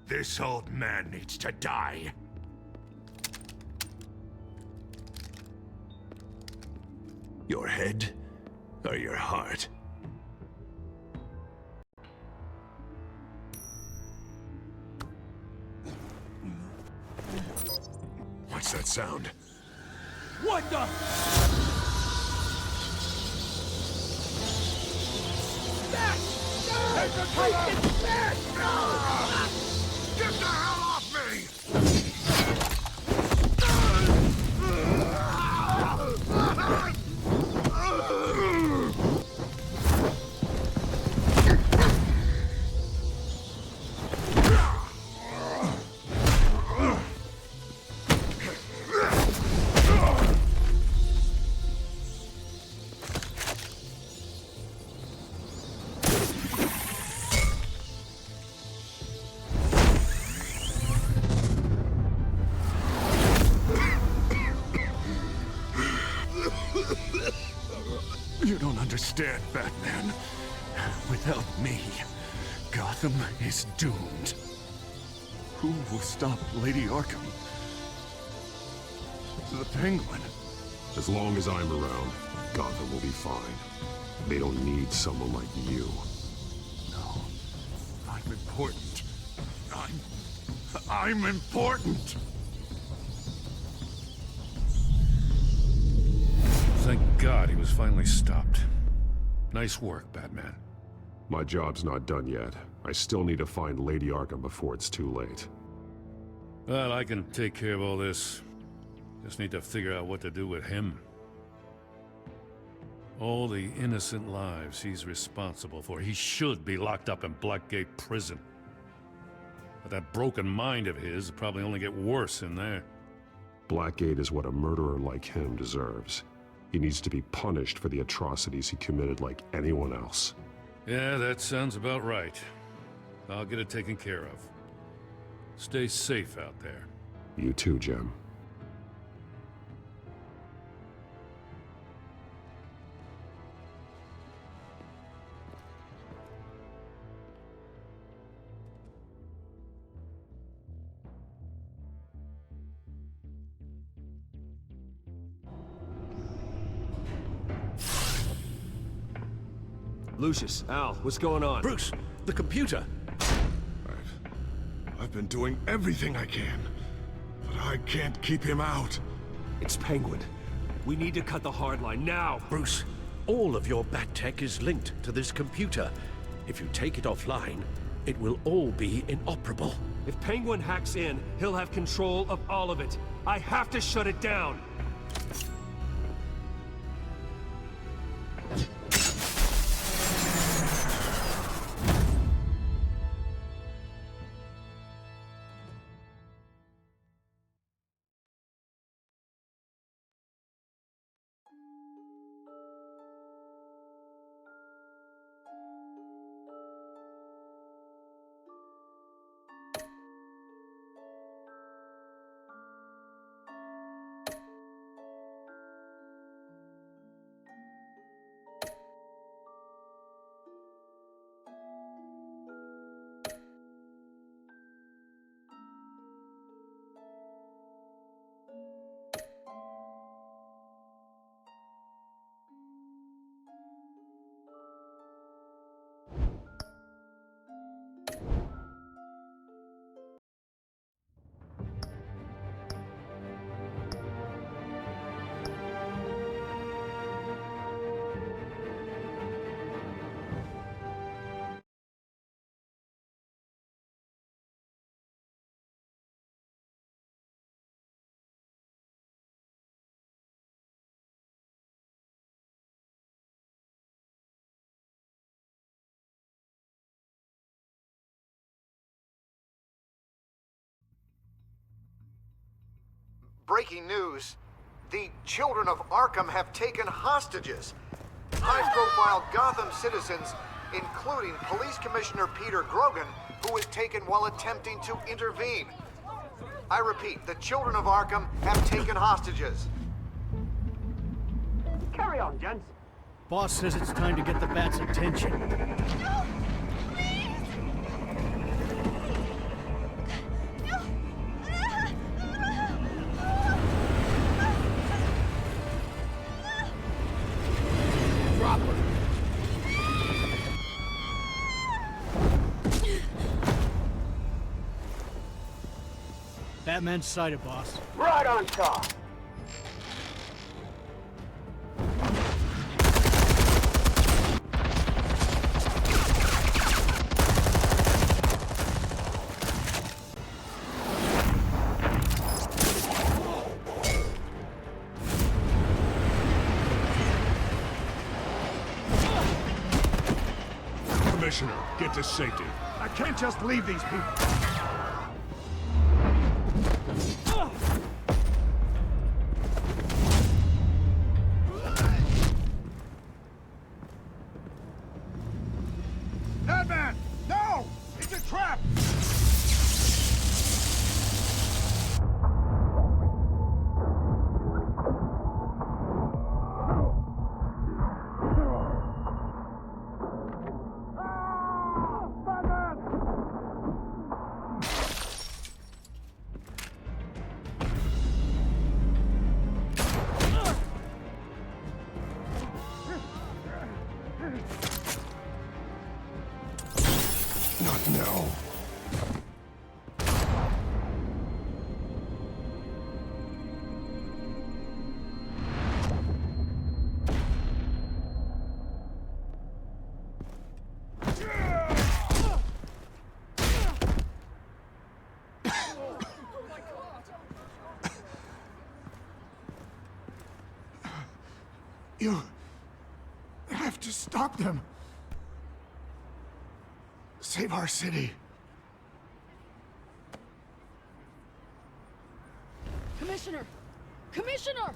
This old man needs to die. Your head or your heart? What's that sound? What the? Get the hell off me! You don't understand, Batman. Without me, Gotham is doomed. Who will stop Lady Arkham? The Penguin. As long as I'm around, Gotham will be fine. They don't need someone like you. No. I'm important. I'm important! Thank God he was finally stopped. Nice work, Batman. My job's not done yet. I still need to find Lady Arkham before it's too late. Well, I can take care of all this. Just need to figure out what to do with him. All the innocent lives he's responsible for. He should be locked up in Blackgate Prison. But that broken mind of his will probably only get worse in there. Blackgate is what a murderer like him deserves. He needs to be punished for the atrocities he committed like anyone else. Yeah, that sounds about right. I'll get it taken care of. Stay safe out there. You too, Jim. Lucius, Al, what's going on? Bruce, the computer! I've been doing everything I can, but I can't keep him out. It's Penguin. We need to cut the hard line now! Bruce, all of your bat tech is linked to this computer. If you take it offline, it will all be inoperable. If Penguin hacks in, he'll have control of all of it. I have to shut it down! Breaking news. The children of Arkham have taken hostages. High-profile Gotham citizens including Police Commissioner Peter Grogan, who was taken while attempting to intervene. I repeat, the children of Arkham have taken hostages. Carry on, gents. Boss says it's time to get the Bat's attention. No! Please! Drop her. Batman's sighted, boss. Right on top. Commissioner, get to safety. I can't just leave these people. Batman! No! It's a trap! Not now. You have to stop them. Save our city. Commissioner! Commissioner!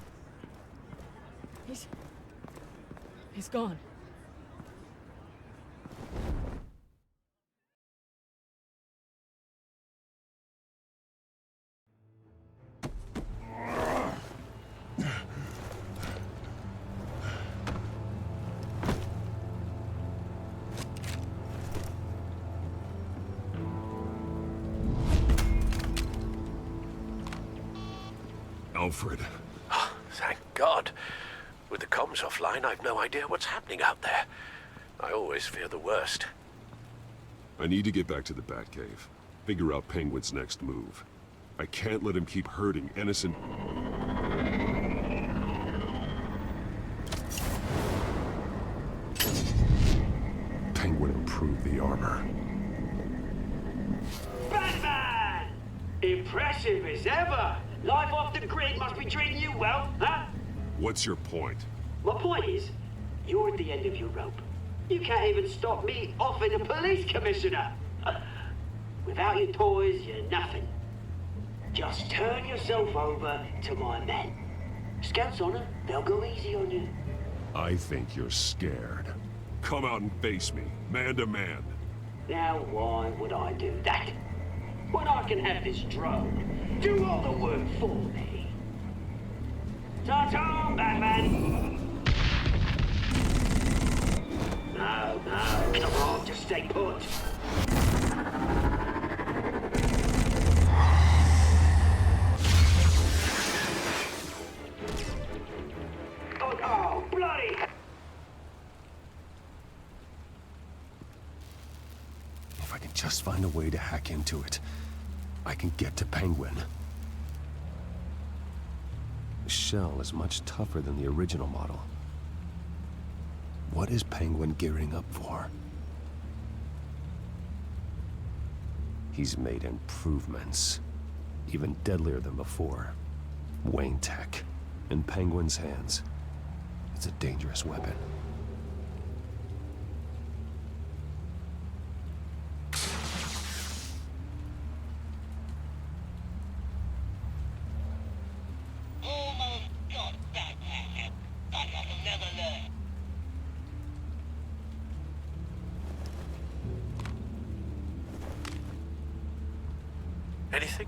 He's gone. Alfred. Thank God. With the comms offline, I've no idea what's happening out there. I always fear the worst. I need to get back to the Batcave. Figure out Penguin's next move. I can't let him keep hurting innocent... Penguin improved the armor. Batman! Impressive as ever. Life off the grid must be treating you well, huh? What's your point? My point is, you're at the end of your rope. You can't even stop me offing a police commissioner. Without your toys, you're nothing. Just turn yourself over to my men. Scouts honor, they'll go easy on you. I think you're scared. Come out and face me, man to man. Now why would I do that? When I can have this drone do all the work for me. Ta-ta, Batman! No, come on, just stay put. Oh, bloody! If I can just find a way to hack into it, I can get to Penguin. The shell is much tougher than the original model. What is Penguin gearing up for? He's made improvements, even deadlier than before. Wayne Tech, in Penguin's hands. It's a dangerous weapon. Anything?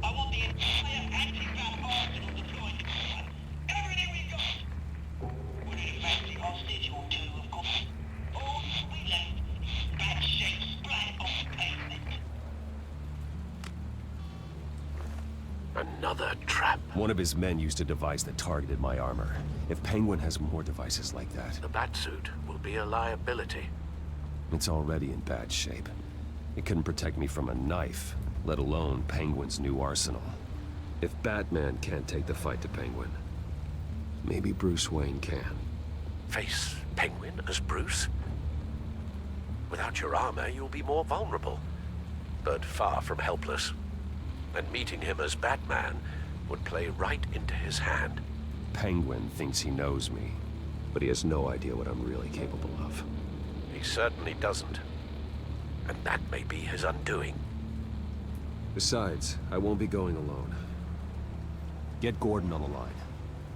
I want the entire anti-bat arsenal deployed. Everything we got! With a fancy hostage or two, of course. All we left is bad shape splat on the pavement. Another trap. One of his men used a device that targeted my armor. If Penguin has more devices like that... The Batsuit will be a liability. It's already in bad shape. It couldn't protect me from a knife, let alone Penguin's new arsenal. If Batman can't take the fight to Penguin, maybe Bruce Wayne can. Face Penguin as Bruce? Without your armor, you'll be more vulnerable, but far from helpless. And meeting him as Batman would play right into his hand. Penguin thinks he knows me, but he has no idea what I'm really capable of. He certainly doesn't. And that may be his undoing. Besides, I won't be going alone. Get Gordon on the line.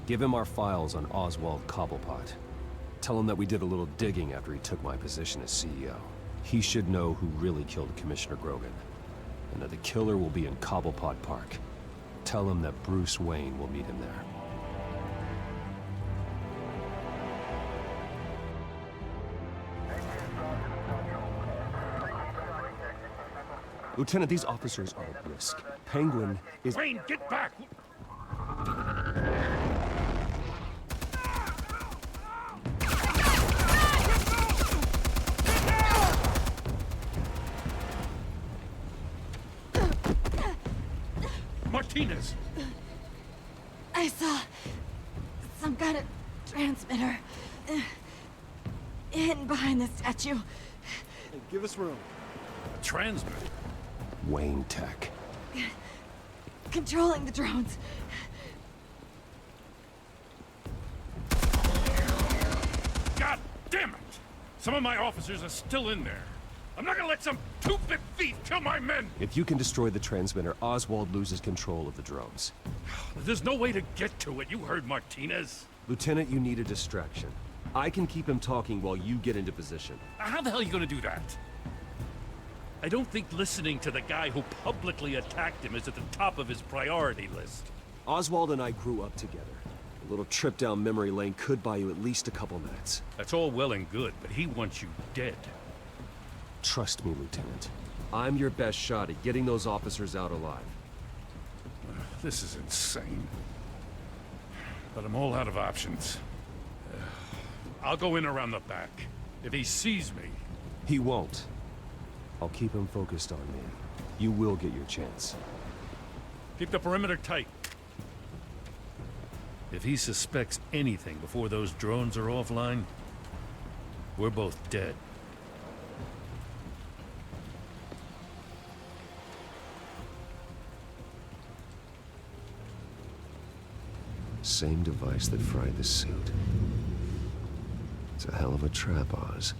Give him our files on Oswald Cobblepot. Tell him that we did a little digging after he took my position as CEO. He should know who really killed Commissioner Grogan, and that the killer will be in Cobblepot Park. Tell him that Bruce Wayne will meet him there. Lieutenant, these officers are at risk. Penguin is... Wayne, get back! Martinez! I saw some kind of transmitter hidden behind the statue. Hey, give us room. A transmitter? Wayne Tech. Controlling the drones. God damn it! Some of my officers are still in there. I'm not gonna let some two-bit thief kill my men! If you can destroy the transmitter, Oswald loses control of the drones. There's no way to get to it. You heard Martinez. Lieutenant, you need a distraction. I can keep him talking while you get into position. How the hell are you gonna do that? I don't think listening to the guy who publicly attacked him is at the top of his priority list. Oswald and I grew up together. A little trip down memory lane could buy you at least a couple minutes. That's all well and good, but he wants you dead. Trust me, Lieutenant. I'm your best shot at getting those officers out alive. This is insane. But I'm all out of options. I'll go in around the back. If he sees me... He won't. I'll keep him focused on me. You will get your chance. Keep the perimeter tight. If he suspects anything before those drones are offline, we're both dead. Same device that fried the suit. It's a hell of a trap, Oz.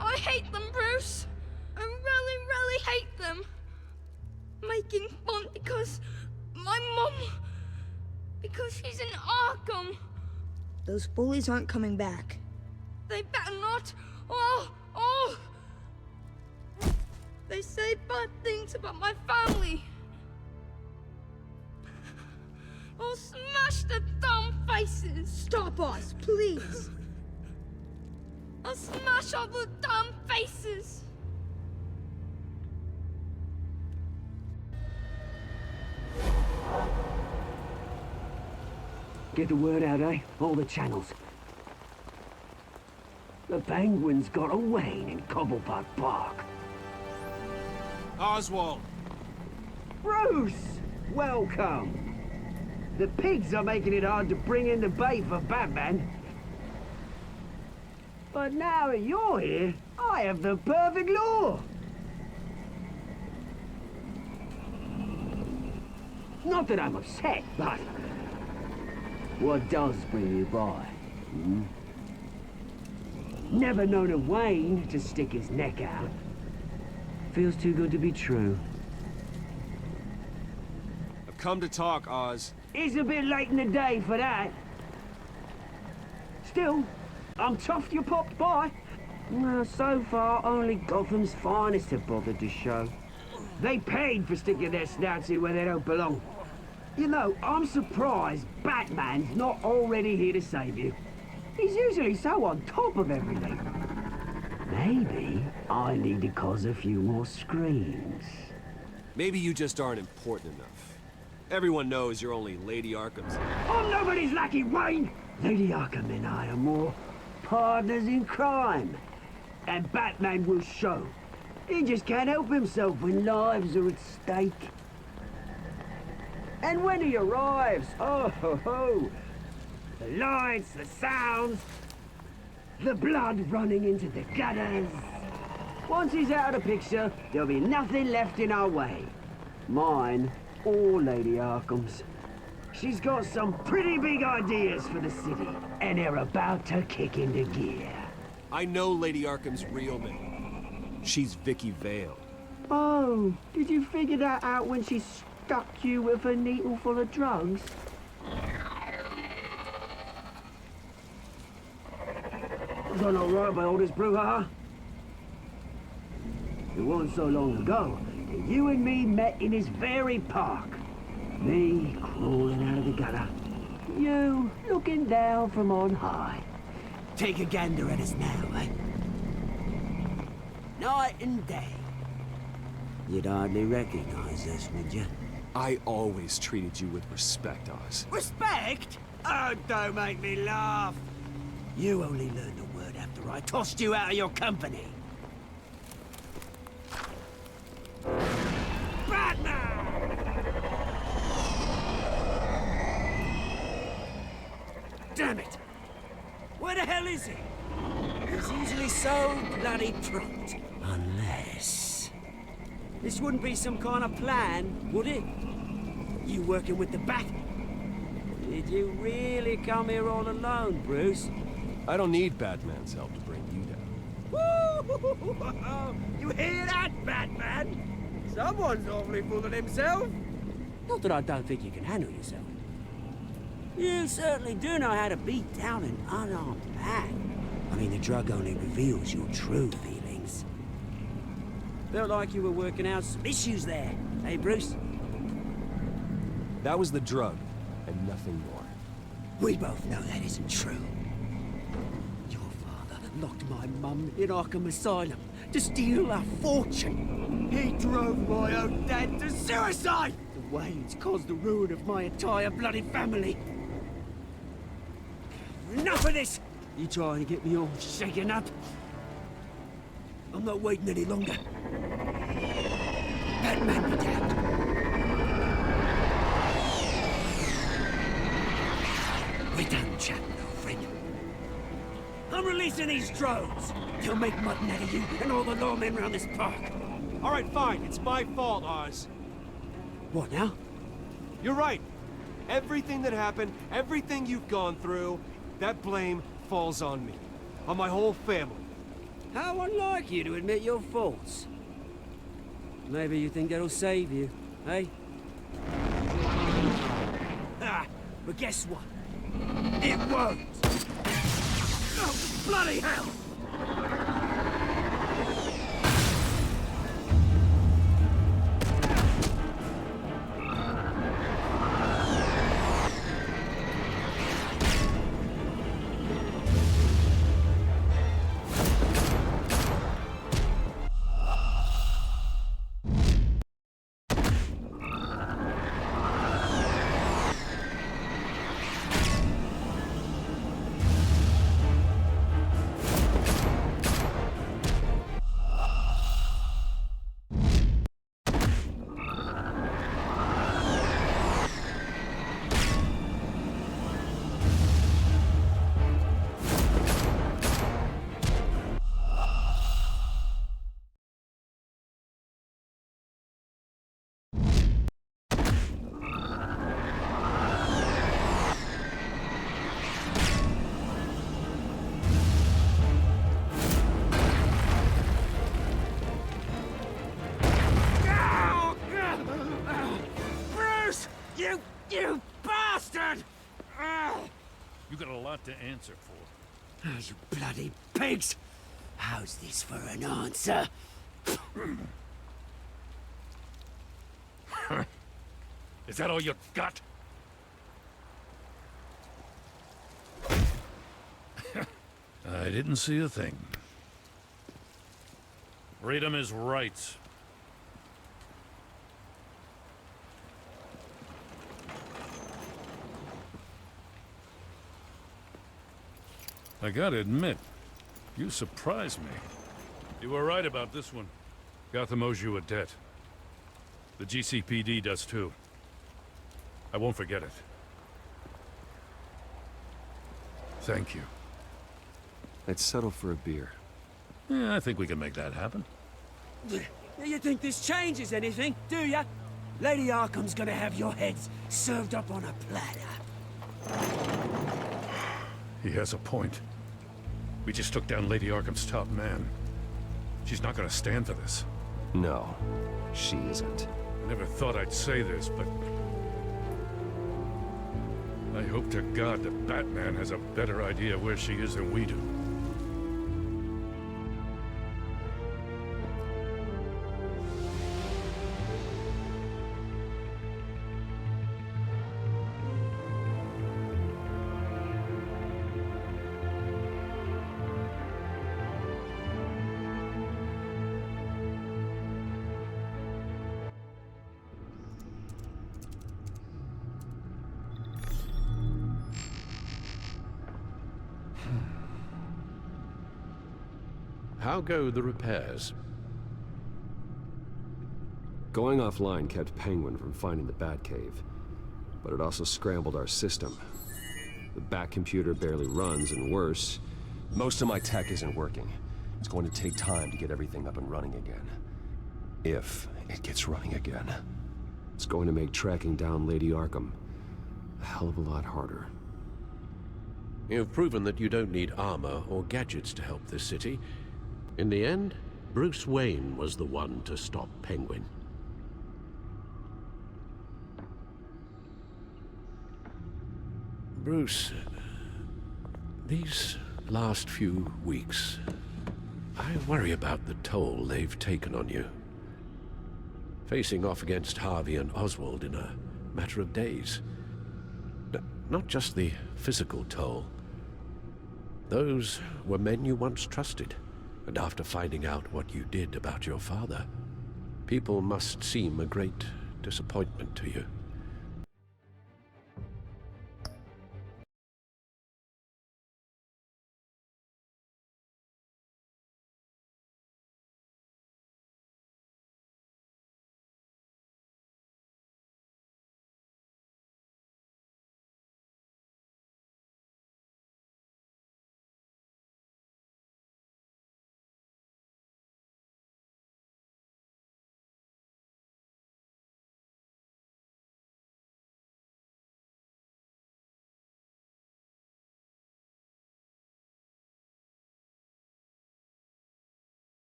I hate them, Bruce. I really, really hate them. Making fun because my mom... because she's in Arkham. Those bullies aren't coming back. They better not. Oh! They say bad things about my family. I'll smash the dumb faces. Stop us, please. I'll smash all the dumb faces. Get the word out, eh? All the channels. The Penguin's got a Wayne in Cobblepot Park. Oswald! Bruce! Welcome! The pigs are making it hard to bring in the bait for Batman. But now that you're here, I have the perfect lure. Not that I'm upset, but what does bring you by? Hmm? Never known of Wayne to stick his neck out. Feels too good to be true. I've come to talk, Oz. It's a bit late in the day for that. Still, I'm chuffed you popped by. Well, so far, only Gotham's finest have bothered to show. They paid for sticking their snouts in where they don't belong. You know, I'm surprised Batman's not already here to save you. He's usually so on top of everything. Maybe I need to cause a few more screams. Maybe you just aren't important enough. Everyone knows you're only Lady Arkham's. I'm nobody's lackey, Wayne! Lady Arkham and I are more partners in crime. And Batman will show. He just can't help himself when lives are at stake. And when he arrives, oh ho ho! The lights, the sounds, the blood running into the gutters. Once he's out of the picture, there'll be nothing left in our way. Mine or Lady Arkham's. She's got some pretty big ideas for the city, and they're about to kick into gear. I know Lady Arkham's real name. She's Vicky Vale. Oh, did you figure that out when she stuck you with a needle full of drugs? Done all right by all this brouhaha? It wasn't so long ago that you and me met in this very park. Me crawling out of the gutter. You looking down from on high. Take a gander at us now, eh? Night and day. You'd hardly recognize us, would you? I always treated you with respect, Oz. Respect? Oh, don't make me laugh. You only learned the word after I tossed you out of your company. Batman! Damn it! Where the hell is he? He's usually so bloody prompt. Unless... This wouldn't be some kind of plan, would it? You working with the Bat? Did you really come here all alone, Bruce? I don't need Batman's help to bring you down. Woo! You hear that, Batman? Someone's awfully full of himself. Not that I don't think you can handle yourself. You certainly do know how to beat down an unarmed man. I mean, the drug only reveals your true feelings. Felt like you were working out some issues there, eh, Bruce? That was the drug, and nothing more. We both know that isn't true. Your father locked my mum in Arkham Asylum to steal our fortune. He drove my own dad to suicide! The Waynes caused the ruin of my entire bloody family. Enough of this! You trying to get me all shaken up? I'm not waiting any longer. Batman, be damned. We're done chatting, old friend. I'm releasing these drones. They'll make mutton out of you and all the lawmen around this park. All right, fine. It's my fault, Oz. What now? You're right. Everything that happened, everything you've gone through, that blame falls on me. On my whole family. How unlike you to admit your faults. Maybe you think that'll save you, eh? Ah, but guess what? It won't! Oh, bloody hell! You bastard! You got a lot to answer for. Oh, you bloody pigs! How's this for an answer? Is that all you got? I didn't see a thing. Freedom is right. I gotta admit, you surprised me. You were right about this one. Gotham owes you a debt. The GCPD does too. I won't forget it. Thank you. I'd settle for a beer. Yeah, I think we can make that happen. You think this changes anything, do ya? Lady Arkham's gonna have your heads served up on a platter. He has a point. We just took down Lady Arkham's top man. She's not gonna stand for this. No, she isn't. I never thought I'd say this, but I hope to God that Batman has a better idea where she is than we do. How go the repairs? Going offline kept Penguin from finding the Batcave, but it also scrambled our system. The Bat computer barely runs, and worse, most of my tech isn't working. It's going to take time to get everything up and running again. If it gets running again. It's going to make tracking down Lady Arkham a hell of a lot harder. You've proven that you don't need armor or gadgets to help this city. In the end, Bruce Wayne was the one to stop Penguin. Bruce, these last few weeks, I worry about the toll they've taken on you. Facing off against Harvey and Oswald in a matter of days. Not just the physical toll. Those were men you once trusted. And after finding out what you did about your father, people must seem a great disappointment to you.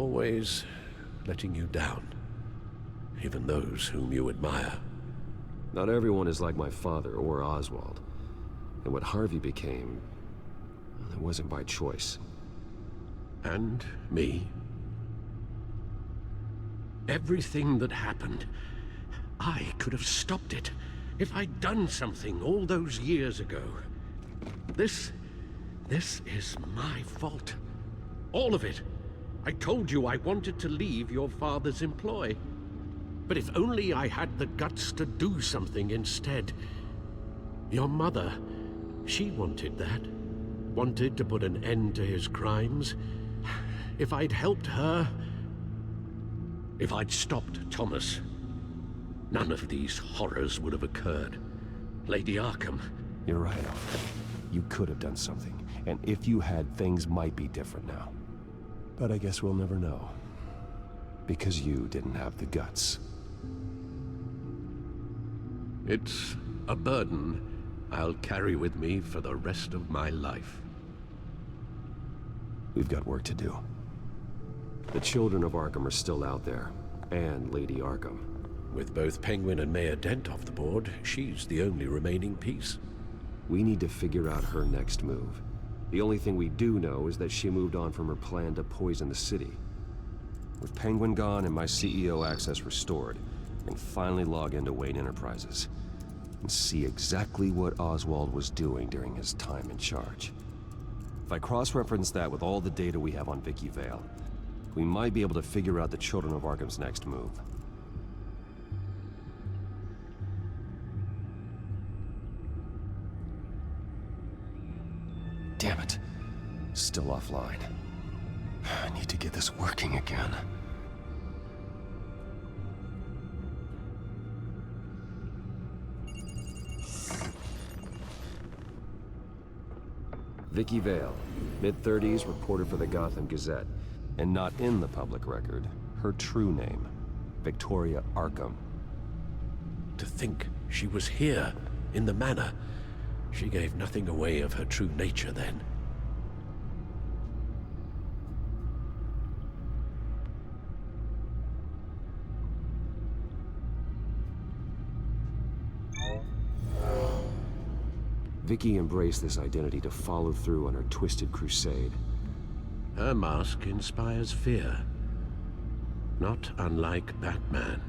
always letting you down. Even those whom you admire. Not everyone is like my father or Oswald. And what Harvey became, well, it wasn't by choice. And me. Everything that happened, I could have stopped it if I'd done something all those years ago. This is my fault. All of it. I told you I wanted to leave your father's employ. But if only I had the guts to do something instead. Your mother, she wanted that. Wanted to put an end to his crimes. If I'd helped her, if I'd stopped Thomas, none of these horrors would have occurred. Lady Arkham. You're right, Alfred. You could have done something. And if you had, things might be different now. But I guess we'll never know. Because you didn't have the guts. It's a burden I'll carry with me for the rest of my life. We've got work to do. The children of Arkham are still out there, and Lady Arkham. With both Penguin and Mayor Dent off the board, she's the only remaining piece. We need to figure out her next move. The only thing we do know is that she moved on from her plan to poison the city. With Penguin gone and my CEO access restored, I can finally log into Wayne Enterprises and see exactly what Oswald was doing during his time in charge. If I cross-reference that with all the data we have on Vicky Vale, we might be able to figure out the Children of Arkham's next move. Damn it. Still offline. I need to get this working again. Vicky Vale, mid-30s, reporter for the Gotham Gazette. And not in the public record, her true name, Victoria Arkham. To think she was here, in the manor. She gave nothing away of her true nature then. Vicky embraced this identity to follow through on her twisted crusade. Her mask inspires fear. Not unlike Batman.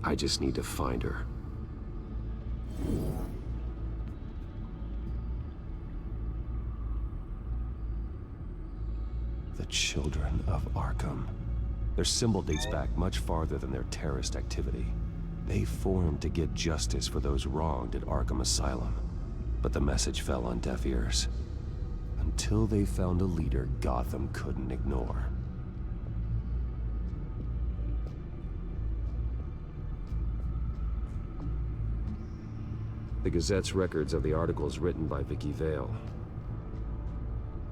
I just need to find her. The Children of Arkham. Their symbol dates back much farther than their terrorist activity. They formed to get justice for those wronged at Arkham Asylum. But the message fell on deaf ears. Until they found a leader Gotham couldn't ignore. The Gazette's records of the articles written by Vicky Vale.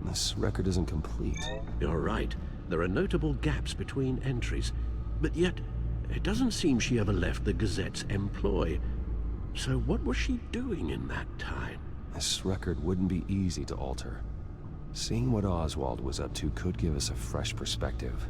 This record isn't complete. You're right. There are notable gaps between entries. But yet, it doesn't seem she ever left the Gazette's employ. So what was she doing in that time? This record wouldn't be easy to alter. Seeing what Oswald was up to could give us a fresh perspective.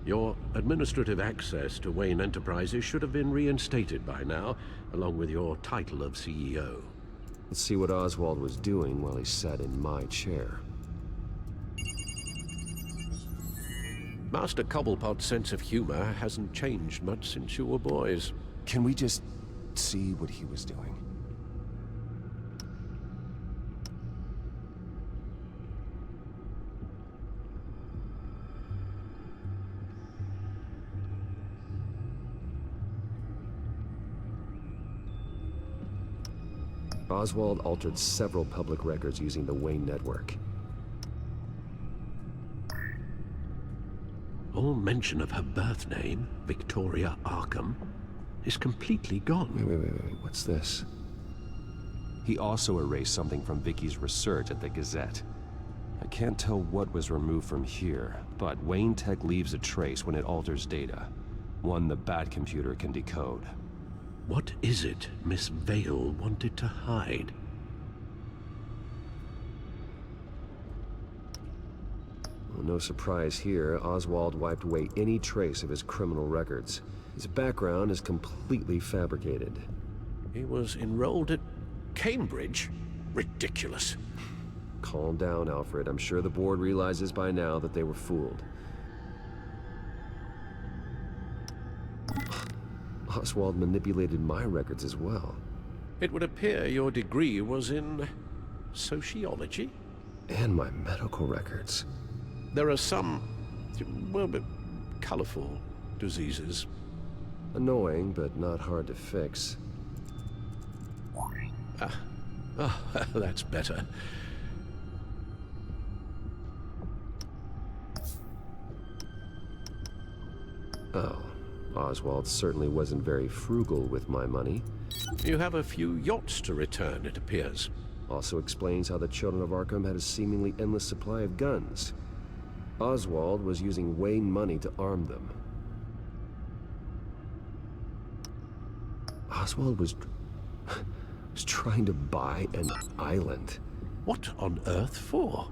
Your administrative access to Wayne Enterprises should have been reinstated by now, along with your title of CEO. Let's see what Oswald was doing while he sat in my chair. Master Cobblepot's sense of humor hasn't changed much since you were boys. Can we just see what he was doing? Oswald altered several public records using the Wayne network. All mention of her birth name, Victoria Arkham, is completely gone. Wait, what's this? He also erased something from Vicky's research at the Gazette. I can't tell what was removed from here, but Wayne Tech leaves a trace when it alters data. One the Bat computer can decode. What is it Miss Vale wanted to hide? Well, no surprise here, Oswald wiped away any trace of his criminal records. His background is completely fabricated. He was enrolled at Cambridge? Ridiculous. Calm down, Alfred. I'm sure the board realizes by now that they were fooled. Oswald manipulated my records as well. It would appear your degree was in sociology? And my medical records. There are some, well, colorful diseases. Annoying, but not hard to fix. Oh, that's better. Oh, Oswald certainly wasn't very frugal with my money. You have a few yachts to return, it appears. Also explains how the Children of Arkham had a seemingly endless supply of guns. Oswald was using Wayne money to arm them. Oswald was trying to buy an island. What on earth for?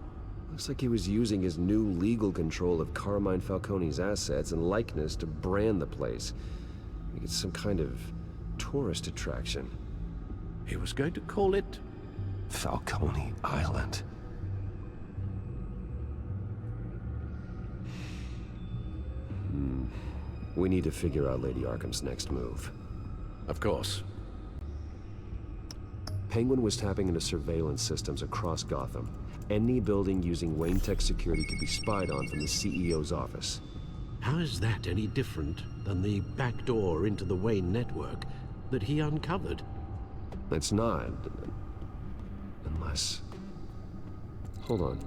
Looks like he was using his new legal control of Carmine Falcone's assets and likeness to brand the place. Make it some kind of tourist attraction. He was going to call it Falcone Island. We need to figure out Lady Arkham's next move. Of course. Penguin was tapping into surveillance systems across Gotham. Any building using Wayne Tech security could be spied on from the CEO's office. How is that any different than the back door into the Wayne network that he uncovered? It's not. Unless... Hold on.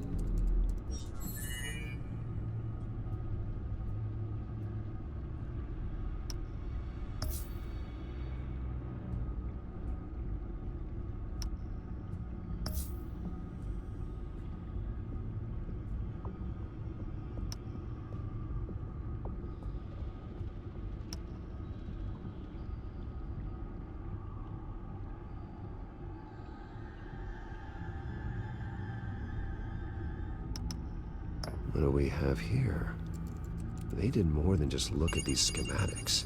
What do we have here? They did more than just look at these schematics.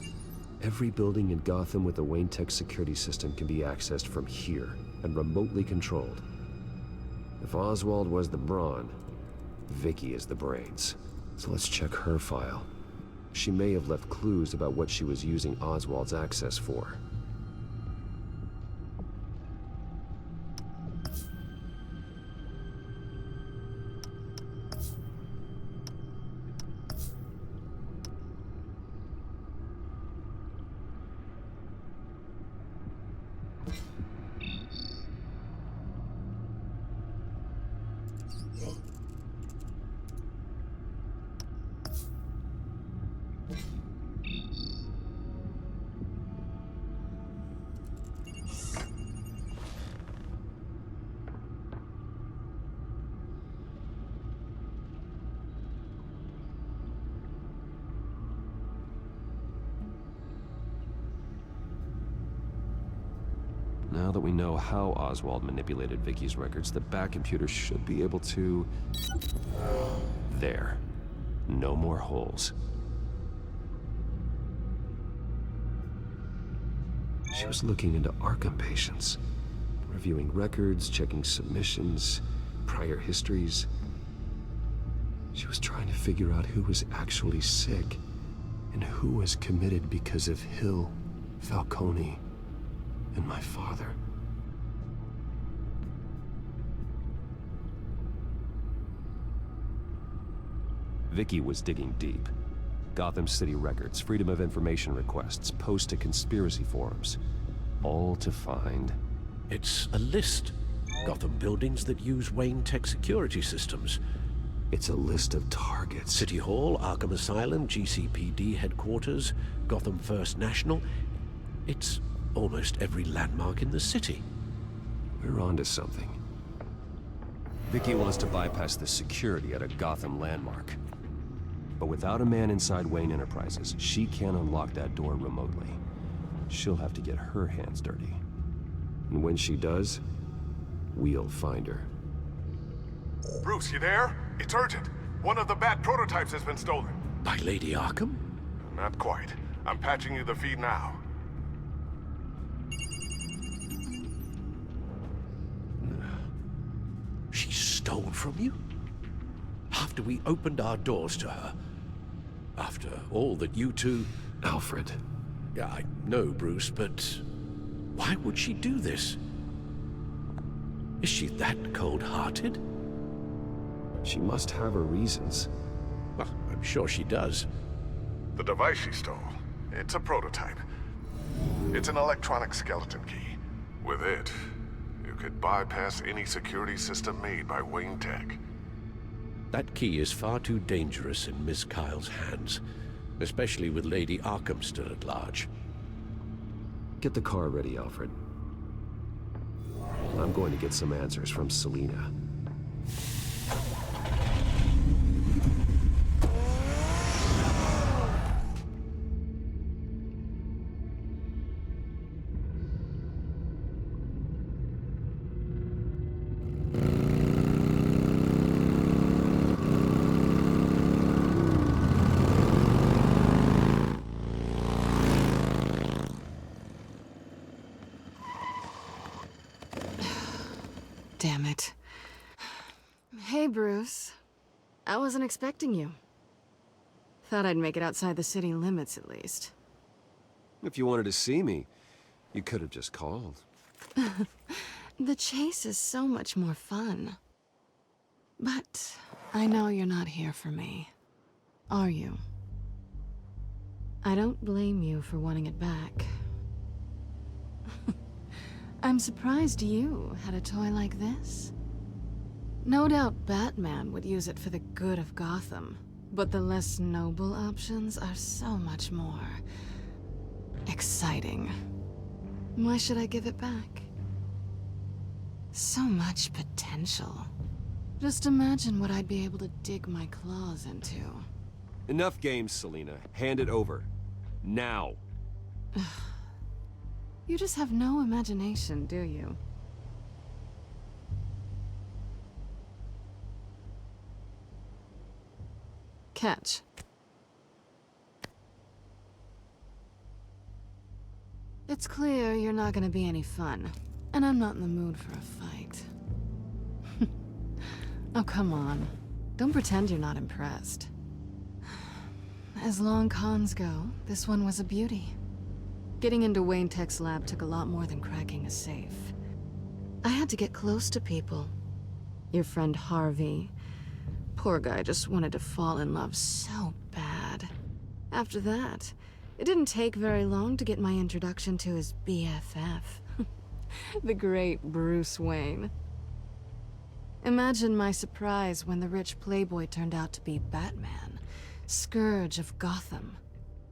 Every building in Gotham with the Wayne Tech security system can be accessed from here and remotely controlled. If Oswald was the brawn, Vicky is the brains. So let's check her file. She may have left clues about what she was using Oswald's access for. Now that we know how Oswald manipulated Vicky's records, the Bat computer should be able to... There. No more holes. She was looking into Arkham patients, reviewing records, checking submissions, prior histories. She was trying to figure out who was actually sick and who was committed because of Hill, Falcone, and my father. Vicky was digging deep. Gotham City records, Freedom of Information requests, posts to conspiracy forums. All to find... It's a list. Gotham buildings that use Wayne Tech security systems. It's a list of targets. City Hall, Arkham Asylum, GCPD headquarters, Gotham First National. It's almost every landmark in the city. We're onto something. Vicky wants to bypass the security at a Gotham landmark. But without a man inside Wayne Enterprises, she can't unlock that door remotely. She'll have to get her hands dirty. And when she does, we'll find her. Bruce, you there? It's urgent. One of the Bat prototypes has been stolen. By Lady Arkham? Not quite. I'm patching you the feed now. She stole from you? After we opened our doors to her? After all that you two... Alfred. Yeah, I know, Bruce, but... why would she do this? Is she that cold-hearted? She must have her reasons. Well, I'm sure she does. The device she stole, it's a prototype. It's an electronic skeleton key. With it, you could bypass any security system made by Wayne Tech. That key is far too dangerous in Miss Kyle's hands, especially with Lady Arkham still at large. Get the car ready, Alfred. I'm going to get some answers from Selina. Damn it. Hey, Bruce. I wasn't expecting you. Thought I'd make it outside the city limits, at least. If you wanted to see me, you could have just called. The chase is so much more fun. But I know you're not here for me. Are you? I don't blame you for wanting it back. I'm surprised you had a toy like this. No doubt Batman would use it for the good of Gotham, but the less noble options are so much more exciting. Why should I give it back? So much potential. Just imagine what I'd be able to dig my claws into. Enough games, Selina. Hand it over. Now. You just have no imagination, do you? Catch. It's clear you're not gonna be any fun, and I'm not in the mood for a fight. Oh, come on. Don't pretend you're not impressed. As long cons go, this one was a beauty. Getting into Wayne Tech's lab took a lot more than cracking a safe. I had to get close to people. Your friend Harvey. Poor guy just wanted to fall in love so bad. After that, it didn't take very long to get my introduction to his BFF. The great Bruce Wayne. Imagine my surprise when the rich playboy turned out to be Batman, Scourge of Gotham.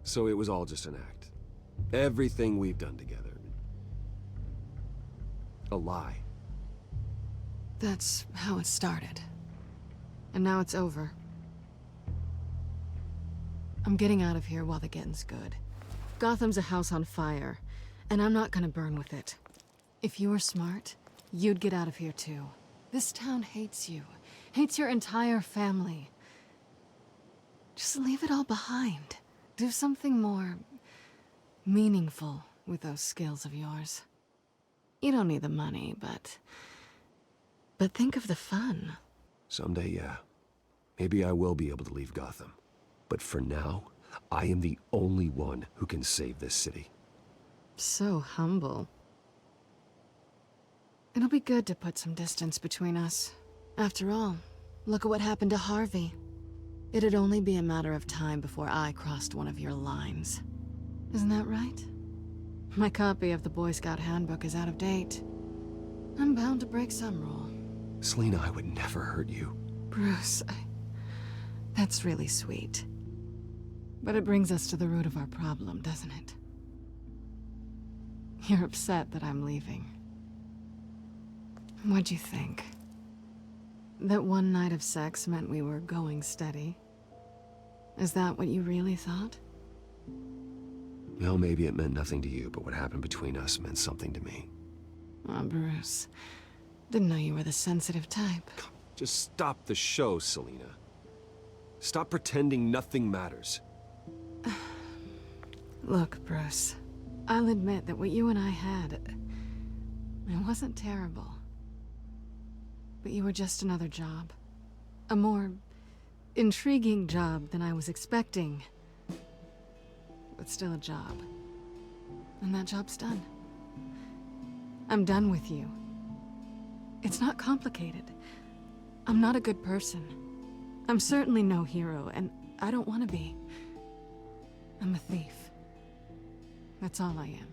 So it was all just an act. Everything we've done together. A lie. That's how it started. And now it's over. I'm getting out of here while the getting's good. Gotham's a house on fire, and I'm not gonna burn with it. If you were smart, you'd get out of here too. This town hates you. Hates your entire family. Just leave it all behind. Do something more meaningful with those skills of yours. You don't need the money, but think of the fun. Someday, yeah. Maybe I will be able to leave Gotham. But for now, I am the only one who can save this city. So humble. It'll be good to put some distance between us. After all, look at what happened to Harvey. It'd only be a matter of time before I crossed one of your lines. Isn't that right? My copy of the Boy Scout Handbook is out of date. I'm bound to break some rule. Selina, I would never hurt you. Bruce, that's really sweet. But it brings us to the root of our problem, doesn't it? You're upset that I'm leaving. What'd you think? That one night of sex meant we were going steady. Is that what you really thought? Well, maybe it meant nothing to you, but what happened between us meant something to me. Oh, Bruce. Didn't know you were the sensitive type. Just stop the show, Selina. Stop pretending nothing matters. Look, Bruce. I'll admit that what you and I had... it wasn't terrible. But you were just another job. A more intriguing job than I was expecting. But still a job. And that job's done. I'm done with you. It's not complicated. I'm not a good person. I'm certainly no hero, and I don't want to be. I'm a thief. That's all I am.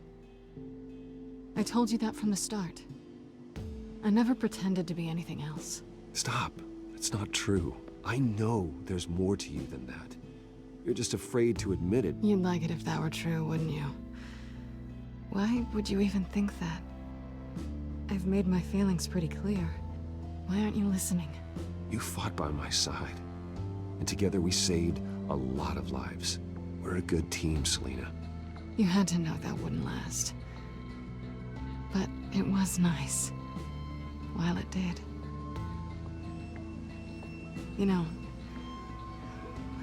I told you that from the start. I never pretended to be anything else. Stop. It's not true. I know there's more to you than that. You're just afraid to admit it. You'd like it if that were true, wouldn't you? Why would you even think that? I've made my feelings pretty clear. Why aren't you listening? You fought by my side. And together we saved a lot of lives. We're a good team, Selina. You had to know that wouldn't last. But it was nice. While it did. You know,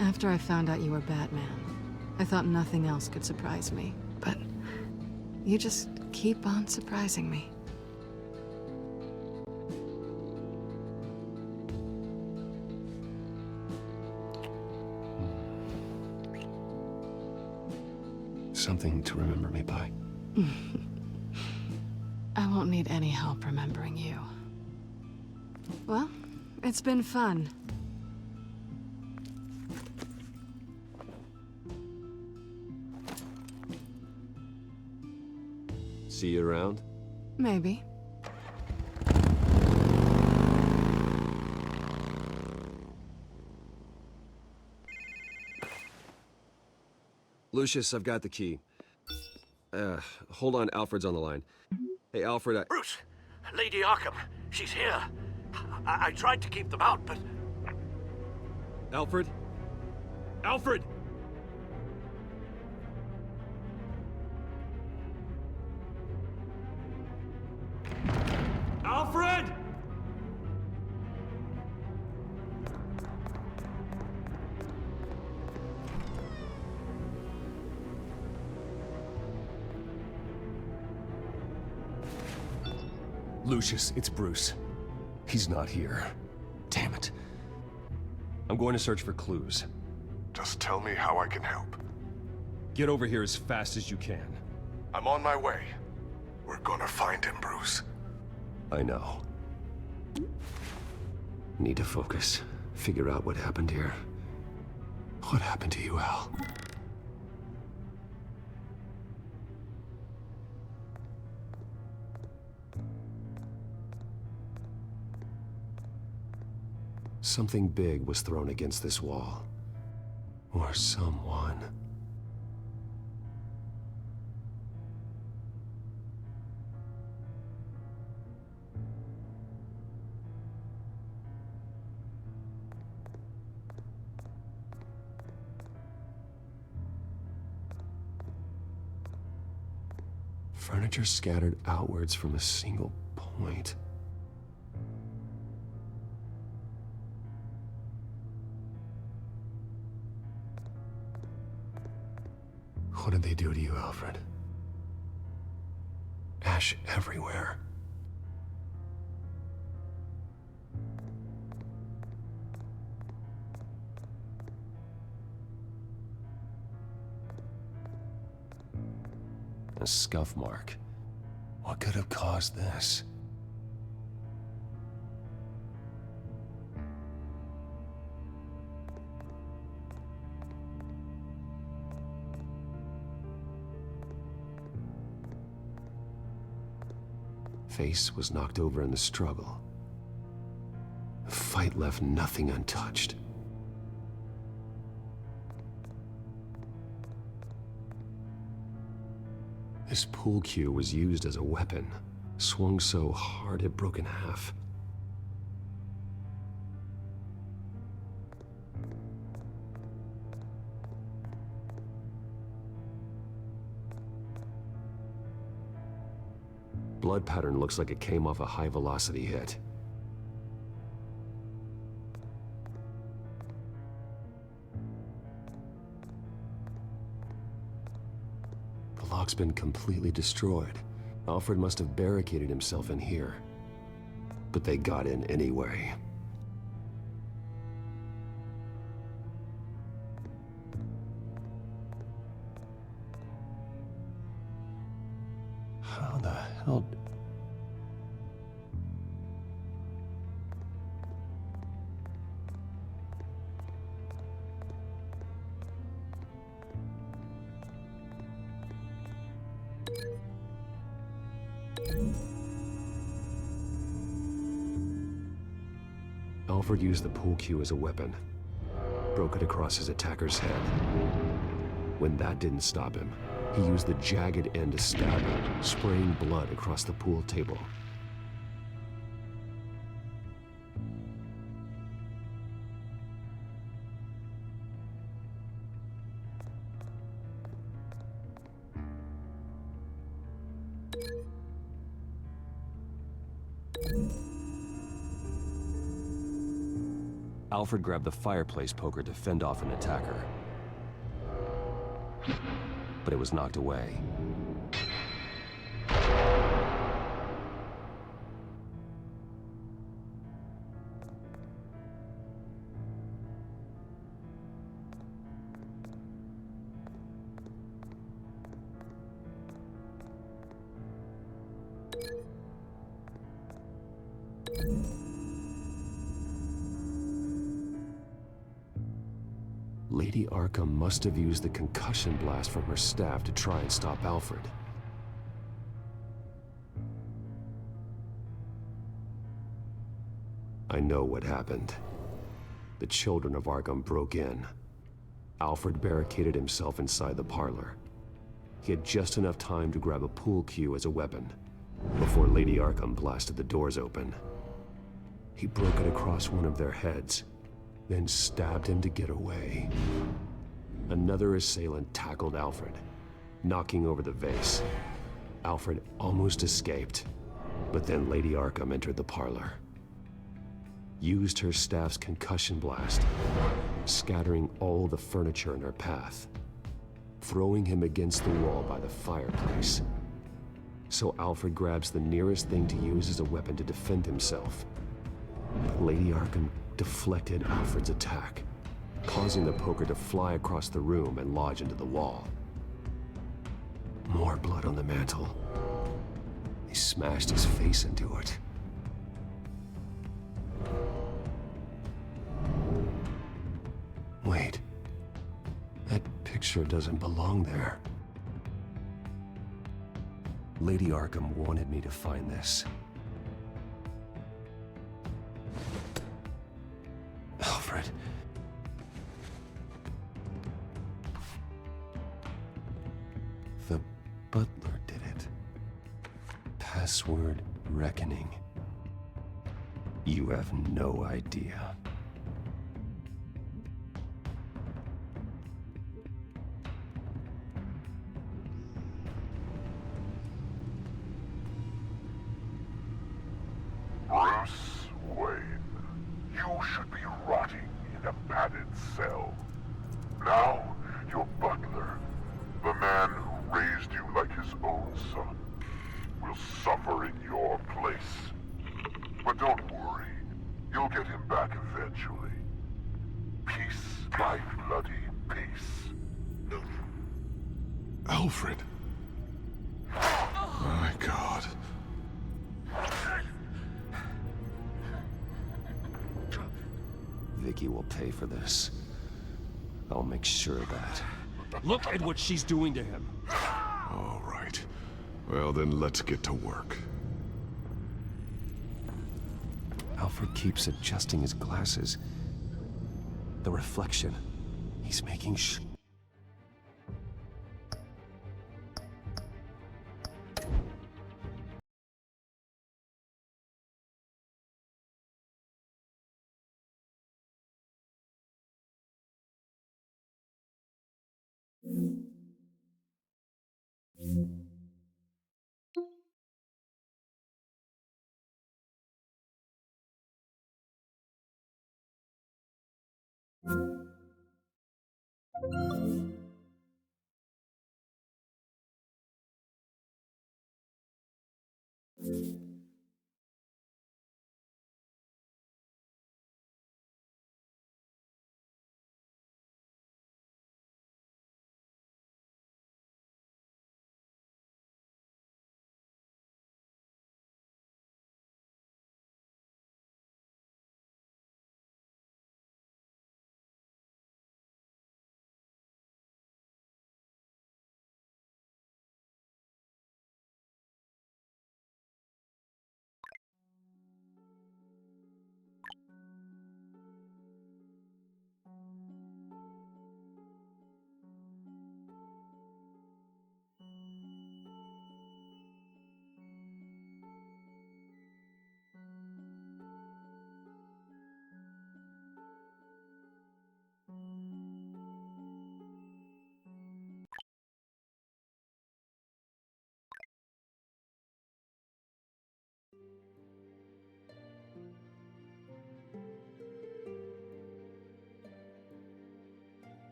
after I found out you were Batman, I thought nothing else could surprise me. But you just keep on surprising me. Something to remember me by. I won't need any help remembering you. Well, it's been fun. See you around? Maybe. Lucius, I've got the key. Hold on, Alfred's on the line. Hey, Alfred, Bruce! Lady Arkham, she's here. I tried to keep them out, but... Alfred? Alfred! Alfred! Lucius, it's Bruce. He's not here. Damn it. I'm going to search for clues. Just tell me how I can help. Get over here as fast as you can. I'm on my way. We're gonna find him, Bruce. I know. Need to focus. Figure out what happened here. What happened to you, Al? Something big was thrown against this wall. Or someone. Furniture scattered outwards from a single point. What did they do to you, Alfred? Ash everywhere. A scuff mark. What could have caused this? Face was knocked over in the struggle. The fight left nothing untouched. This pool cue was used as a weapon, swung so hard it broke in half. blood pattern looks like it came off a high-velocity hit. The lock's been completely destroyed. Alfred must have barricaded himself in here. But they got in anyway. How the hell... Alfred used the pool cue as a weapon. Broke it across his attacker's head. When that didn't stop him, he used the jagged end to stab him, spraying blood across the pool table. Alfred grabbed the fireplace poker to fend off an attacker. But it was knocked away. Lady Arkham must have used the concussion blast from her staff to try and stop Alfred. I know what happened. The children of Arkham broke in. Alfred barricaded himself inside the parlor. He had just enough time to grab a pool cue as a weapon before Lady Arkham blasted the doors open. He broke it across one of their heads, then stabbed him to get away. Another assailant tackled Alfred, knocking over the vase. Alfred almost escaped, but then Lady Arkham entered the parlor. Used her staff's concussion blast, scattering all the furniture in her path, throwing him against the wall by the fireplace. So Alfred grabs the nearest thing to use as a weapon to defend himself. But Lady Arkham deflected Alfred's attack, causing the poker to fly across the room and lodge into the wall. More blood on the mantle. He smashed his face into it. Wait. That picture doesn't belong there. Lady Arkham wanted me to find this. Alfred. The butler did it. Password reckoning. You have no idea. Bruce Wayne, you should be rotting in a padded cell. Now, your butler, the man who raised you like his own son, will suffer in your place. But don't worry, you'll get him back eventually. Peace by bloody peace. Alfred. My God. Vicky will pay for this. I'll make sure of that. Look at what she's doing to him. All right. Well, then let's get to work. Alfred keeps adjusting his glasses. The reflection. He's making sure.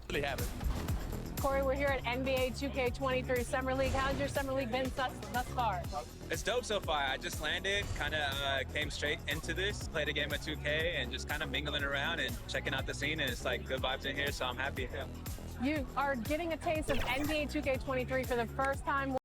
Really have it. Corey, we're here at NBA 2K23 Summer League. How's your Summer League been thus far? It's dope so far. I just landed, kind of came straight into this, played a game of 2K, and just kind of mingling around and checking out the scene. And it's like good vibes in here, so I'm happy. You are getting a taste of NBA 2K23 for the first time.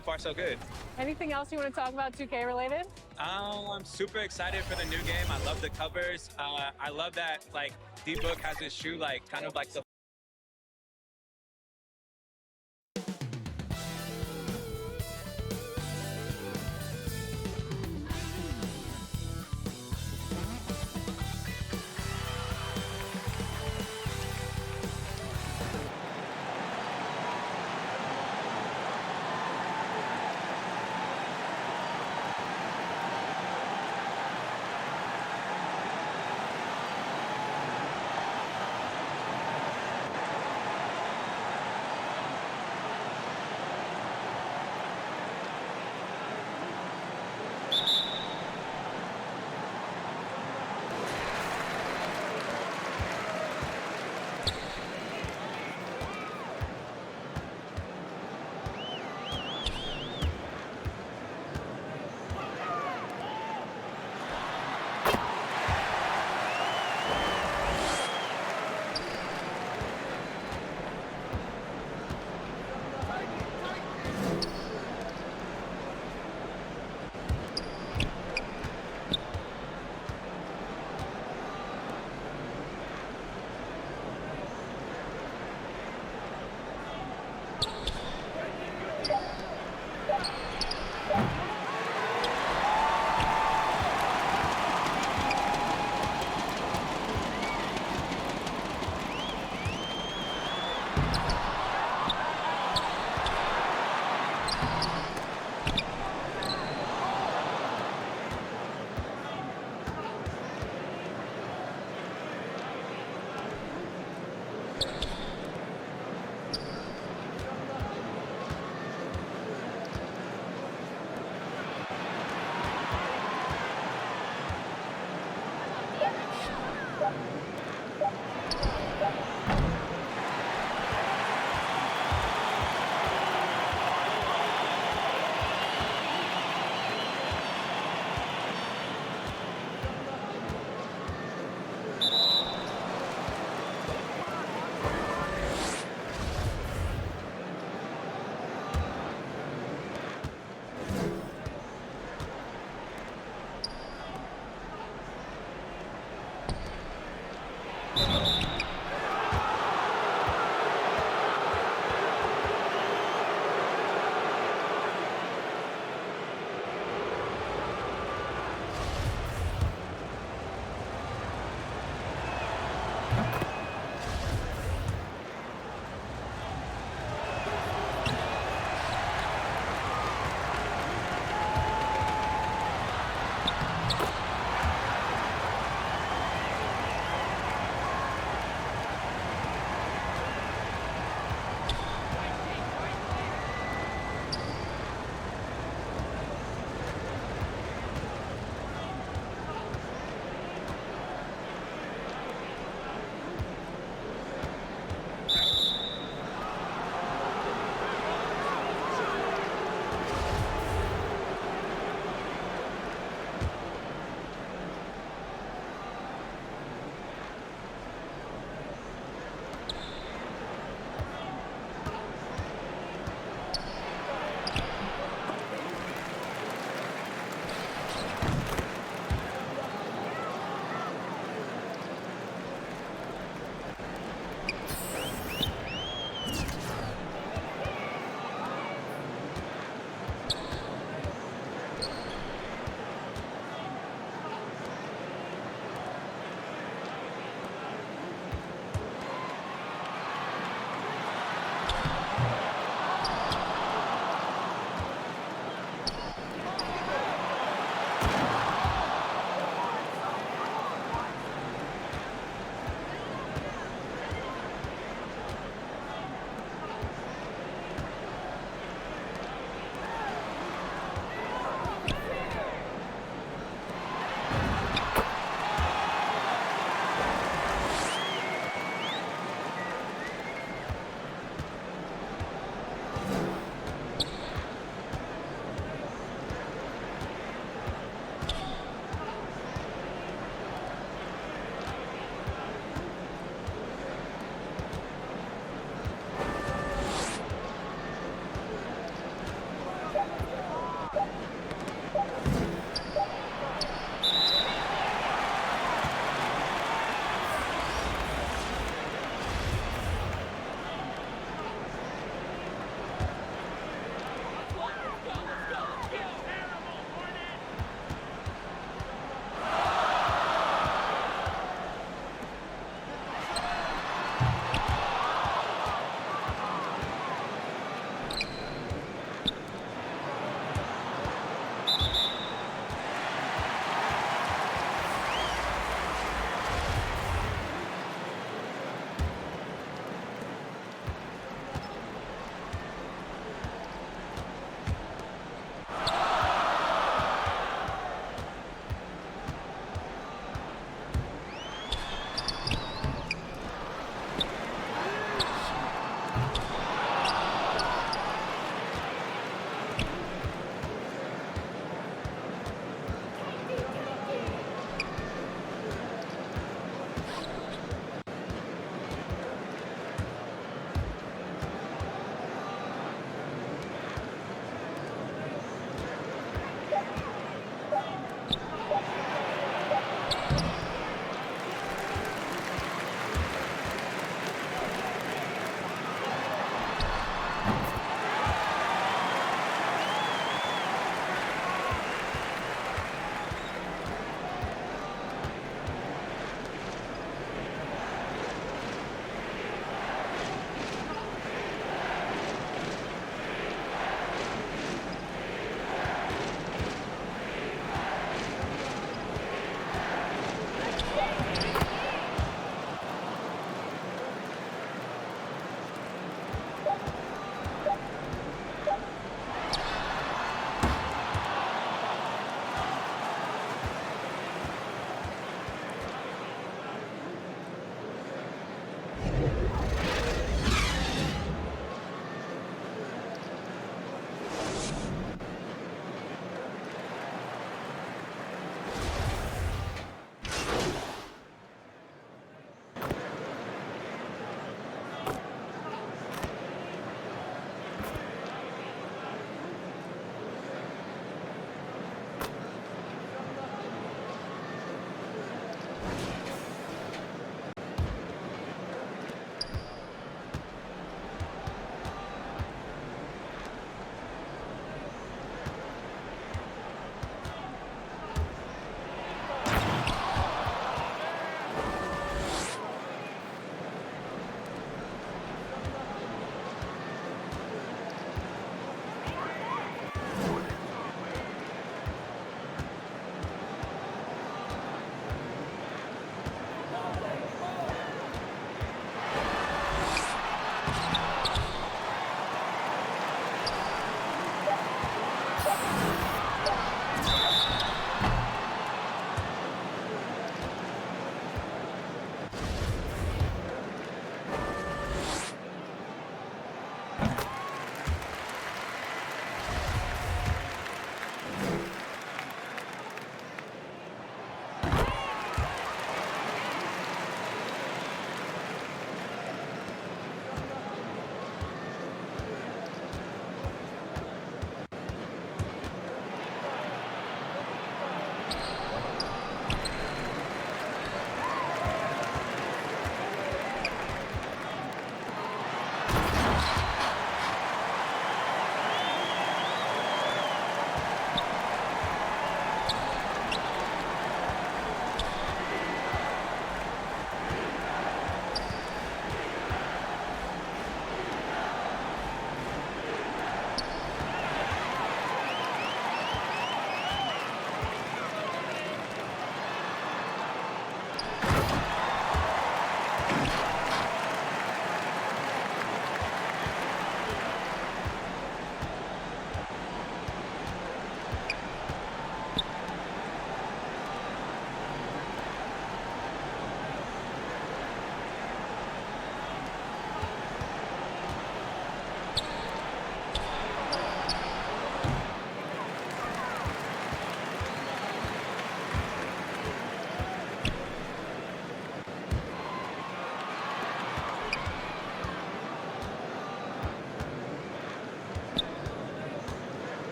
so far so good. Anything else you want to talk about 2K related? I'm super excited for the new game. I love the covers. I love that like D-Book has his shoe like kind of like the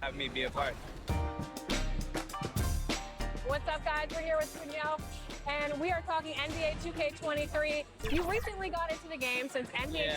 having me be a part. What's up, guys? We're here with Danielle, and we are talking NBA 2K23. You recently got into the game since NBA. Yeah.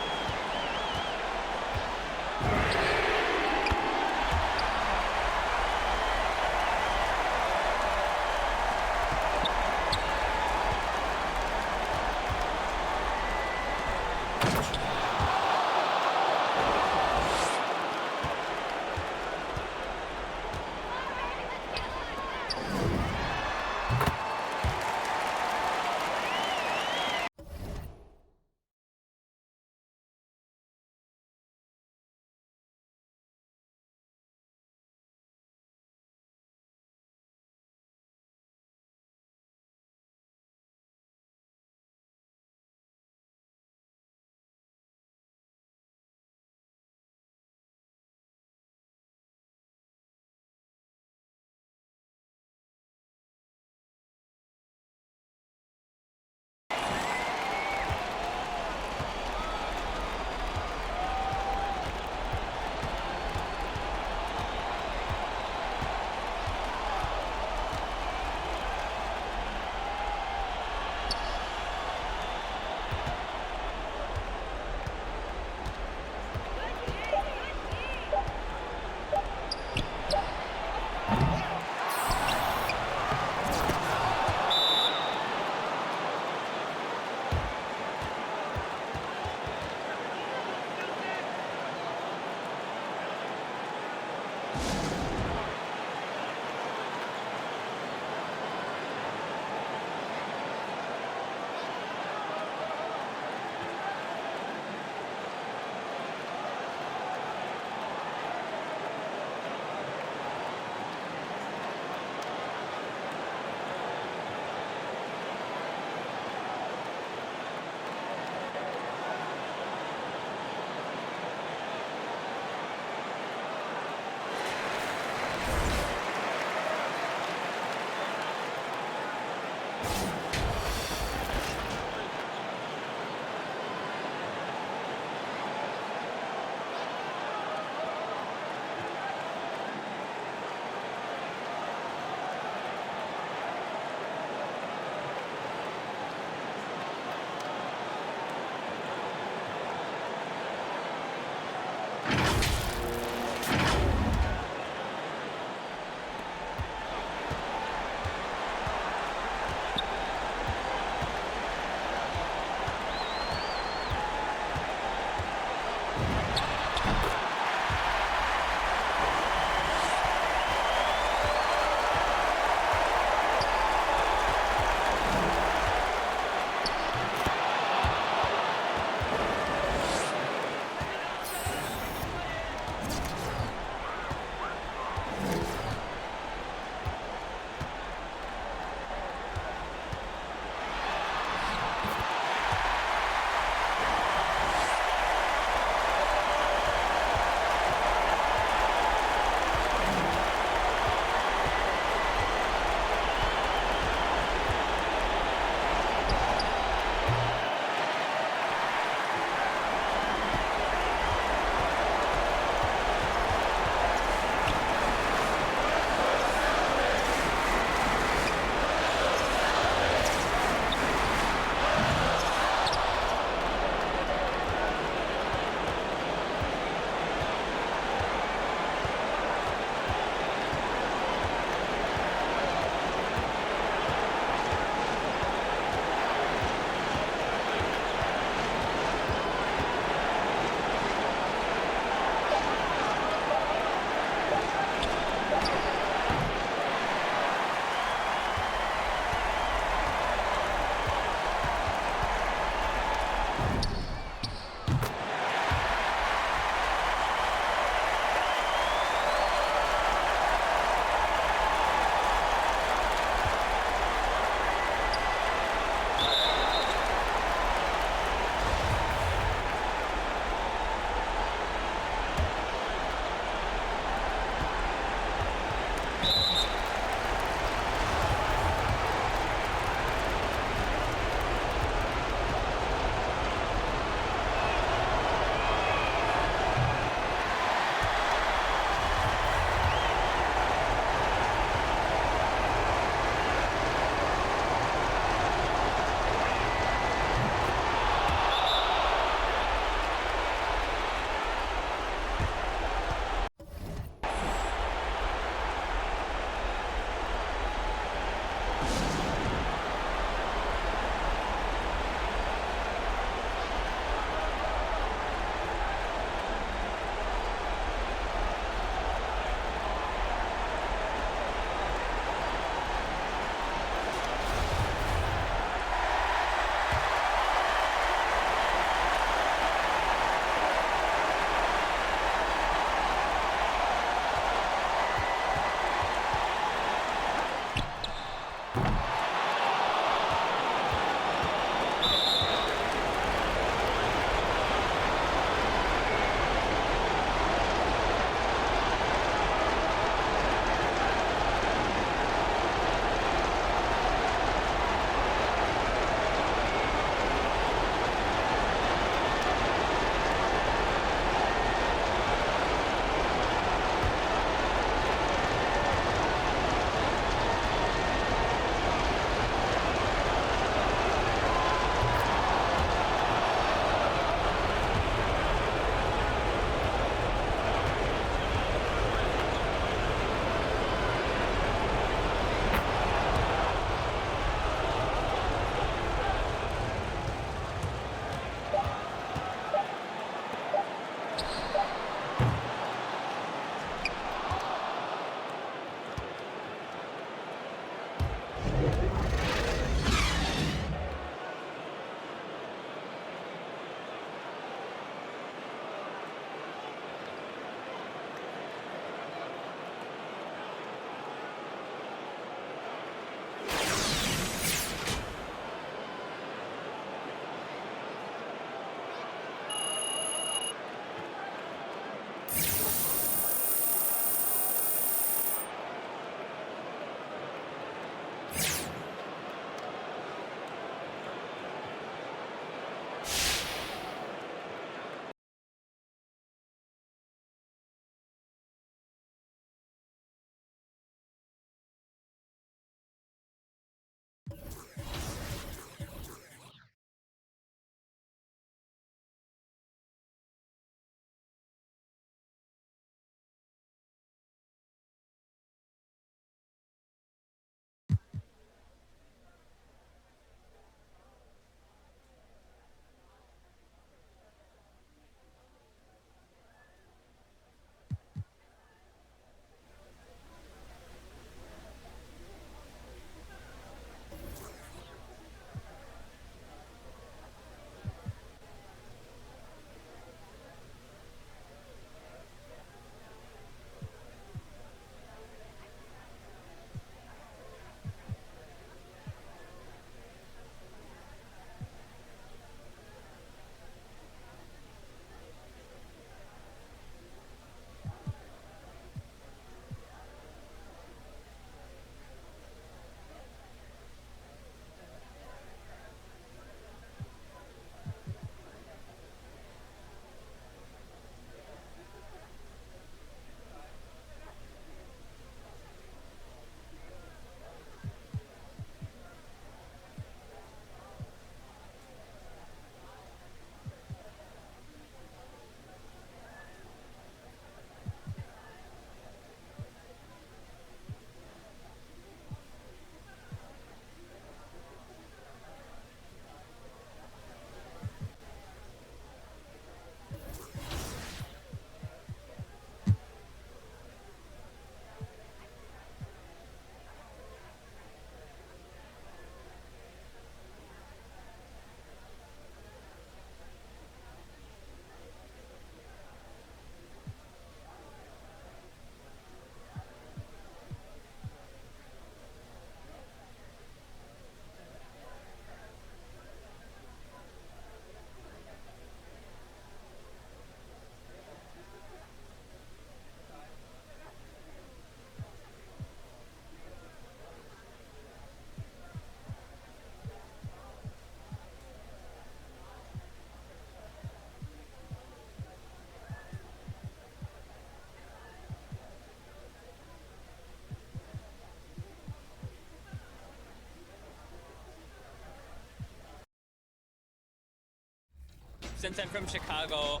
Since I'm from Chicago,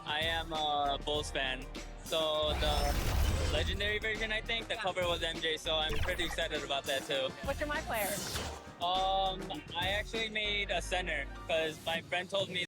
I am a Bulls fan. So the legendary version, I think, the cover was MJ, so I'm pretty excited about that too. What's your my player? I actually made a center because my friend told me.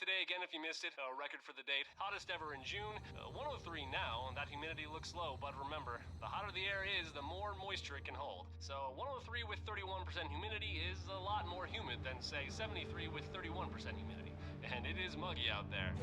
Today again if you missed it, a record for the date, hottest ever in June, 103 now, and that humidity looks low, but remember, the hotter the air is, the more moisture it can hold. So 103 with 31% humidity is a lot more humid than, say, 73 with 31% humidity. And it is muggy out there.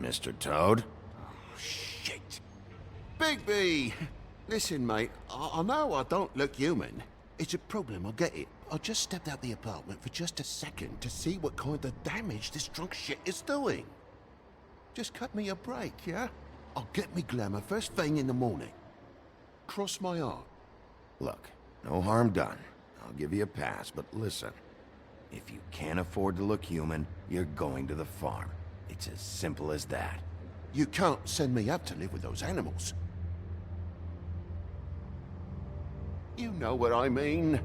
Mr. Toad? Oh, shit. Bigby! Listen, mate, I know I don't look human. It's a problem, I get it. I just stepped out the apartment for just a second to see what kind of damage this drunk shit is doing. Just cut me a break, yeah? I'll get me glamour first thing in the morning. Cross my heart. Look, no harm done. I'll give you a pass, but listen. If you can't afford to look human, you're going to the farm. It's as simple as that. You can't send me up to live with those animals. You know what I mean.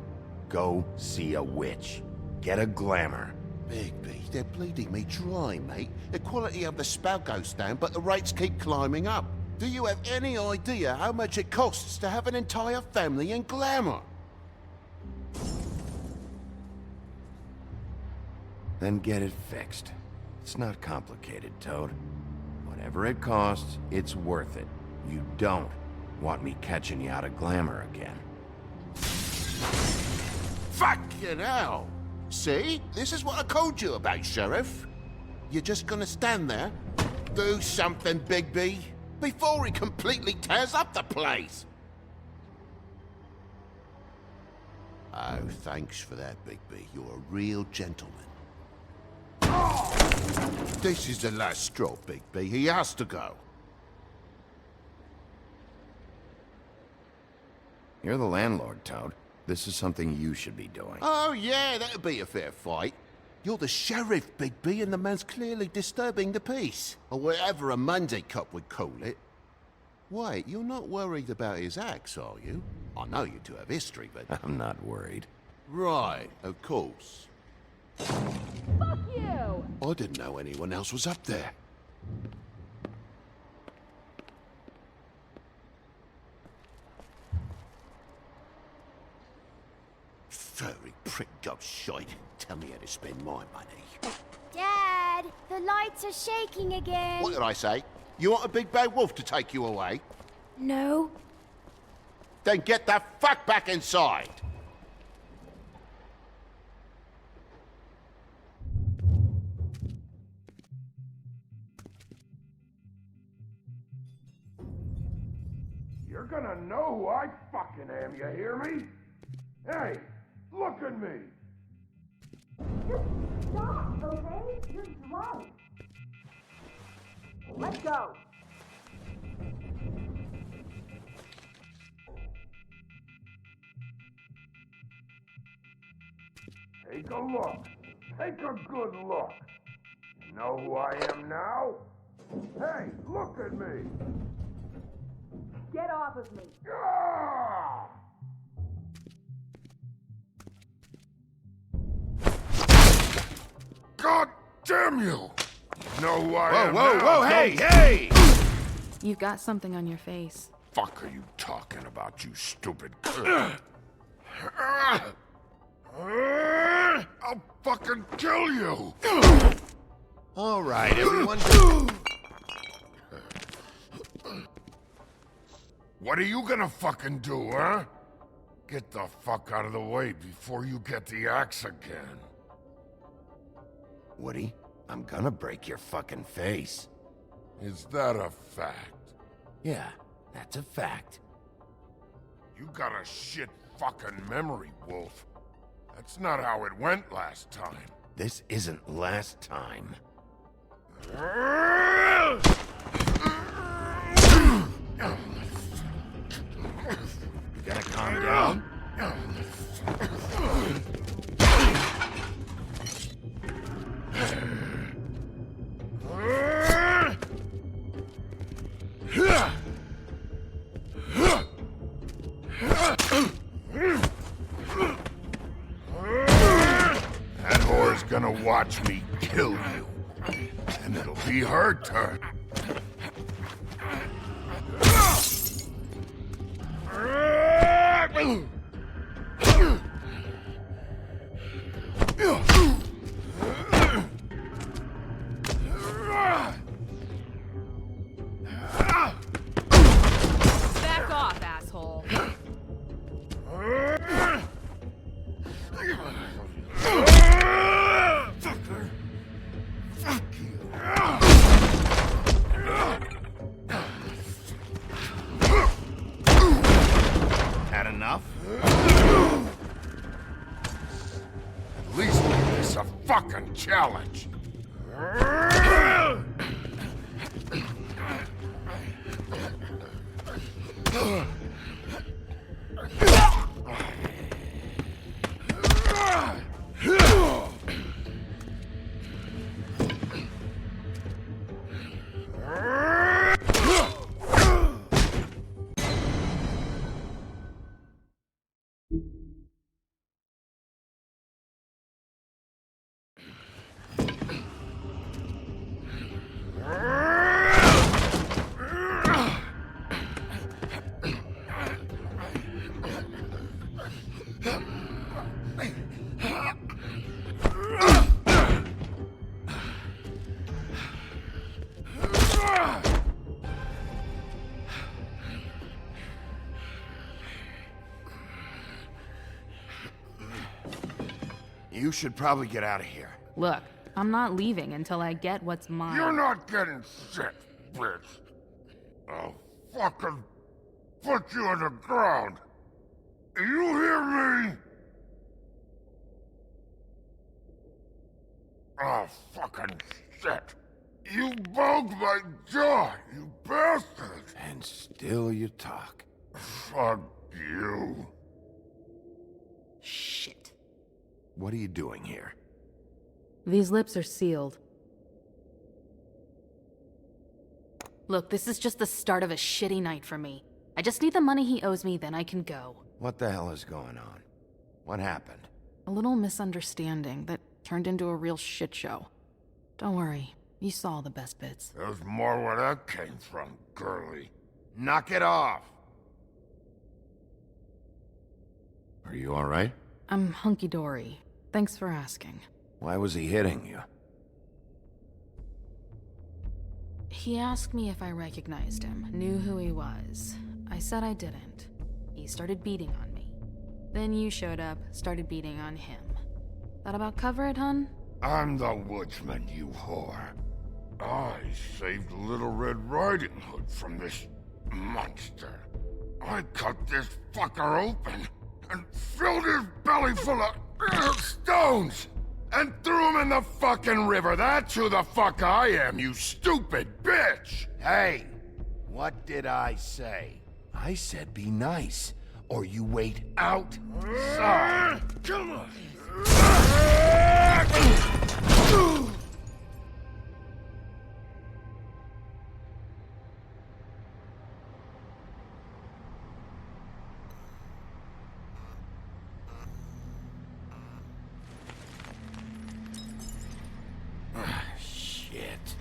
Go see a witch. Get a glamour. Bigby, they're bleeding me dry, mate. The quality of the spout goes down, but the rates keep climbing up. Do you have any idea how much it costs to have an entire family in glamour? Then get it fixed. It's not complicated, Toad. Whatever it costs, it's worth it. You don't want me catching you out of glamour again. Fucking hell! See? This is what I told you about, Sheriff. You're just gonna stand there? Do something, Bigby, before he completely tears up the place! Oh, thanks for that, Bigby. You're a real gentleman. This is the last straw, Bigby. He has to go. You're the landlord, Toad. This is something you should be doing. Oh, yeah, that'd be a fair fight. You're the sheriff, Bigby, and the man's clearly disturbing the peace. Or whatever a Monday cop would call it. Wait, you're not worried about his acts, are you? I know you two have history, but... I'm not worried. Right, of course. Fuck you! I didn't know anyone else was up there. Furry pricked up shite. Tell me how to spend my money. Dad, the lights are shaking again. What did I say? You want a big bad wolf to take you away? No. Then get the fuck back inside! You're gonna know who I fucking am, you hear me? Hey, look at me! Just stop, okay? You're drunk. Let's go. Take a look. Take a good look. You know who I am now? Hey, look at me! Get off of me. Ah! God damn you! You know who I am now? Whoa, hey, hey! You've got something on your face. Fuck are you talking about, you stupid... I'll fucking kill you! All right, everyone. What are you gonna fucking do, huh? Get the fuck out of the way before you get the axe again. Woody, I'm gonna break your fucking face. Is that a fact? Yeah, that's a fact. You got a shit fucking memory, Wolf. That's not how it went last time. This isn't last time. You gotta calm down. That whore's gonna watch me kill you. And it'll be her turn. Back off, asshole. Fuck you. Had enough? At least make this a fucking challenge. You should probably get out of here. Look, I'm not leaving until I get what's mine. You're not getting shit, bitch. I'll fucking put you on the ground. You hear me? Oh, fucking shit. You broke my jaw, you bastard! And still you talk. Fuck you. Shit. What are you doing here? These lips are sealed. Look, this is just the start of a shitty night for me. I just need the money he owes me, then I can go. What the hell is going on? What happened? A little misunderstanding that turned into a real shit show. Don't worry, you saw the best bits. There's more where that came from, girlie. Knock it off! Are you alright? I'm hunky-dory. Thanks for asking. Why was he hitting you? He asked me if I recognized him, knew who he was. I said I didn't. He started beating on me. Then you showed up, started beating on him. That about cover it, hun? I'm the woodsman, you whore. I saved Little Red Riding Hood from this monster. I cut this fucker open and filled his belly full of stones and threw him in the fucking river. That's who the fuck I am, you stupid bitch! Hey! What did I say? I said be nice, or you wait outside. Come on! Shit.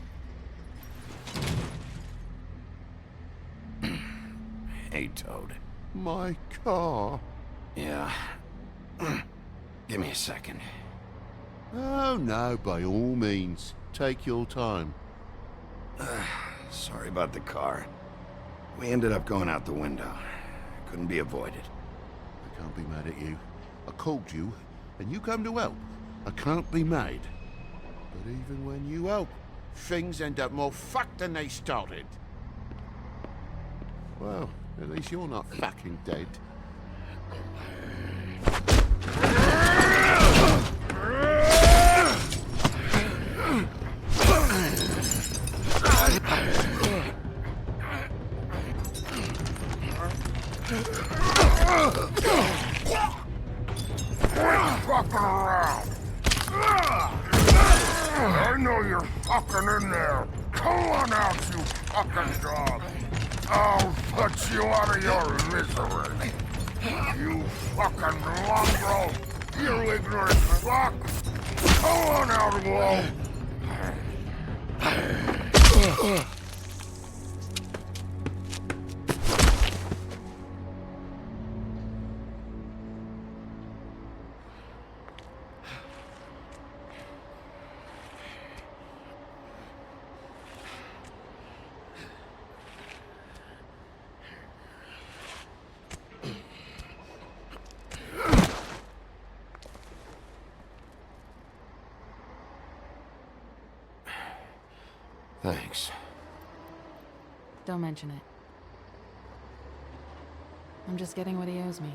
Hey, Toad. My car. Yeah. Give me a second. Oh no, by all means. Take your time. Sorry about the car. We ended up going out the window. Couldn't be avoided. I can't be mad at you. I called you, and you come to help. I can't be mad. But even when you help, things end up more fucked than they started. Well, at least you're not fucking dead. Fucking around! I know you're fucking in there. Come on out, you fucking dog. I'll put you out of your misery. You fucking mongrel. You ignorant fuck. Come on out, Wolf. Thanks. Don't mention it. I'm just getting what he owes me.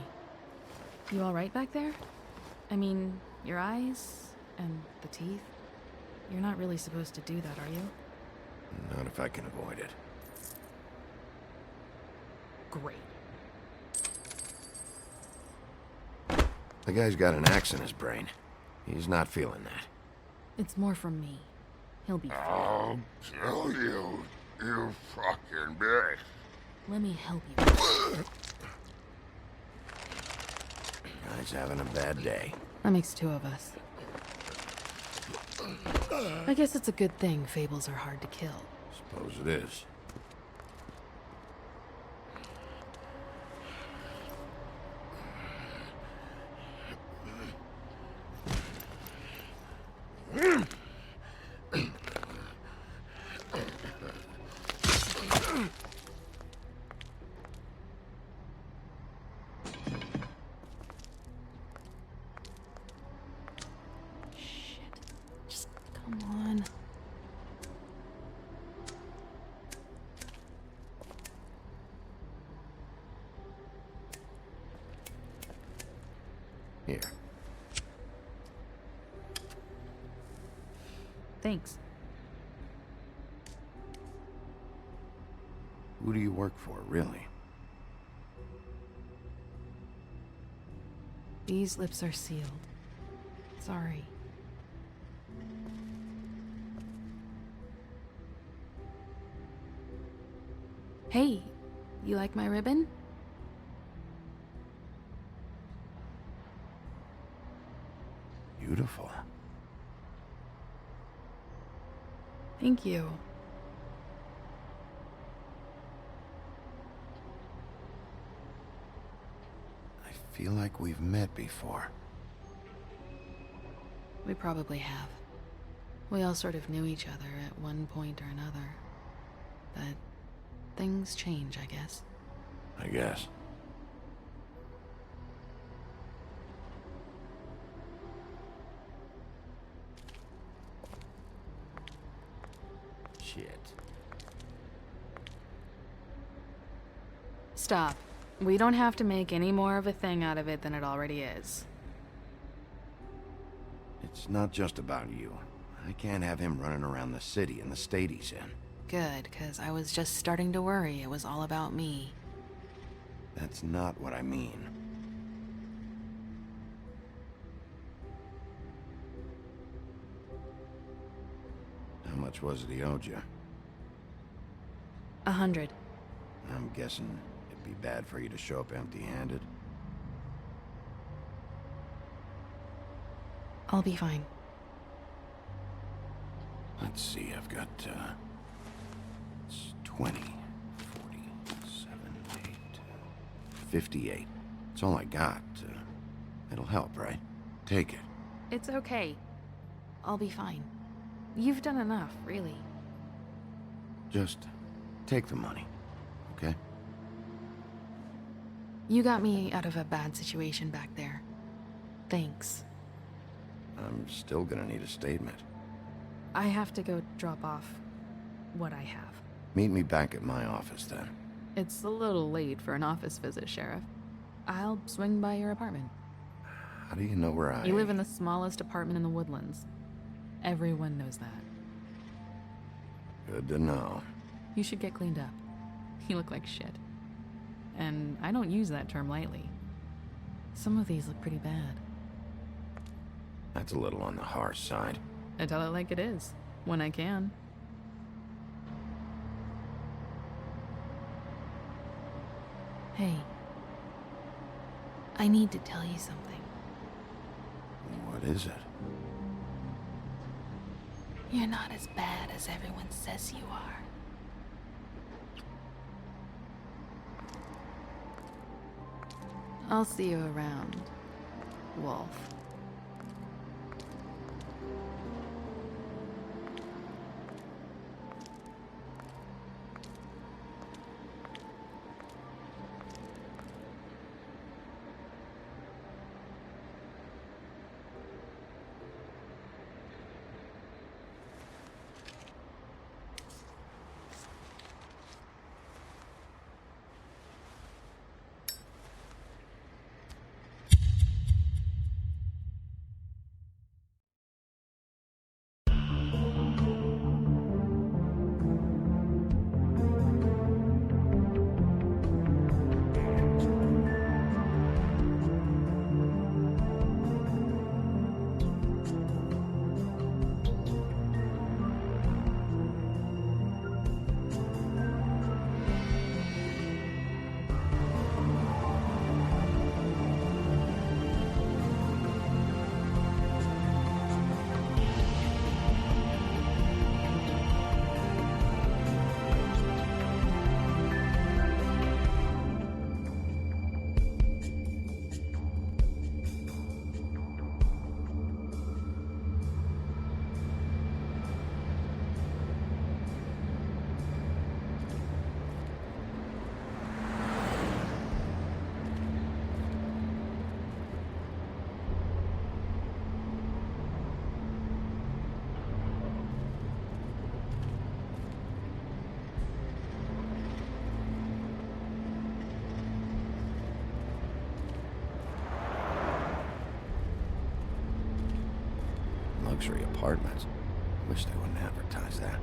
You alright back there? I mean, your eyes and the teeth? You're not really supposed to do that, are you? Not if I can avoid it. Great. The guy's got an axe in his brain. He's not feeling that. It's more from me. He'll be fine. I'll kill you, you fucking bitch. Let me help you. Guy's having a bad day. That makes two of us. I guess it's a good thing fables are hard to kill. Suppose it is. Thanks. Who do you work for, really? These lips are sealed. Sorry. Hey, you like my ribbon? Beautiful. Thank you. I feel like we've met before. We probably have. We all sort of knew each other at one point or another. But things change, I guess. I guess. Shit. Stop. We don't have to make any more of a thing out of it than it already is. It's not just about you. I can't have him running around the city in the state he's in. Good, because I was just starting to worry it was all about me. That's not what I mean. How much was it he owed you? 100. I'm guessing it'd be bad for you to show up empty-handed. I'll be fine. Let's see, I've got, it's 20, 40, 7, 8, 58. It's all I got. It'll help, right? Take it. It's okay. I'll be fine. You've done enough, really. Just take the money, okay? You got me out of a bad situation back there. Thanks. I'm still gonna need a statement. I have to go drop off what I have. Meet me back at my office, then. It's a little late for an office visit, Sheriff. I'll swing by your apartment. How do you know where I... You live in the smallest apartment in the Woodlands. Everyone knows that. Good to know. You should get cleaned up. You look like shit. And I don't use that term lightly. Some of these look pretty bad. That's a little on the harsh side. I tell it like it is, when I can. Hey. I need to tell you something. What is it? You're not as bad as everyone says you are. I'll see you around, Wolf. Luxury apartments. Wish they wouldn't advertise that.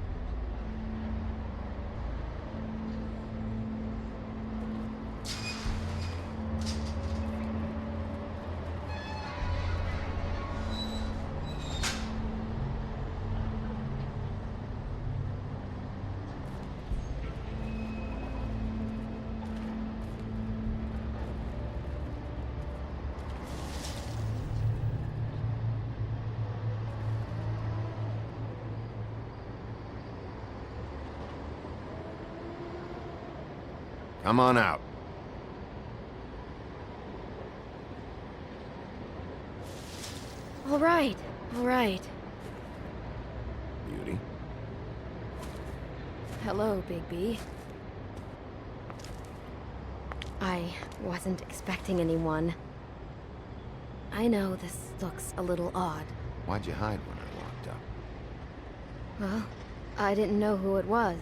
Come on out. All right, all right. Beauty. Hello, Bigby. I wasn't expecting anyone. I know this looks a little odd. Why'd you hide when I walked up? Well, I didn't know who it was.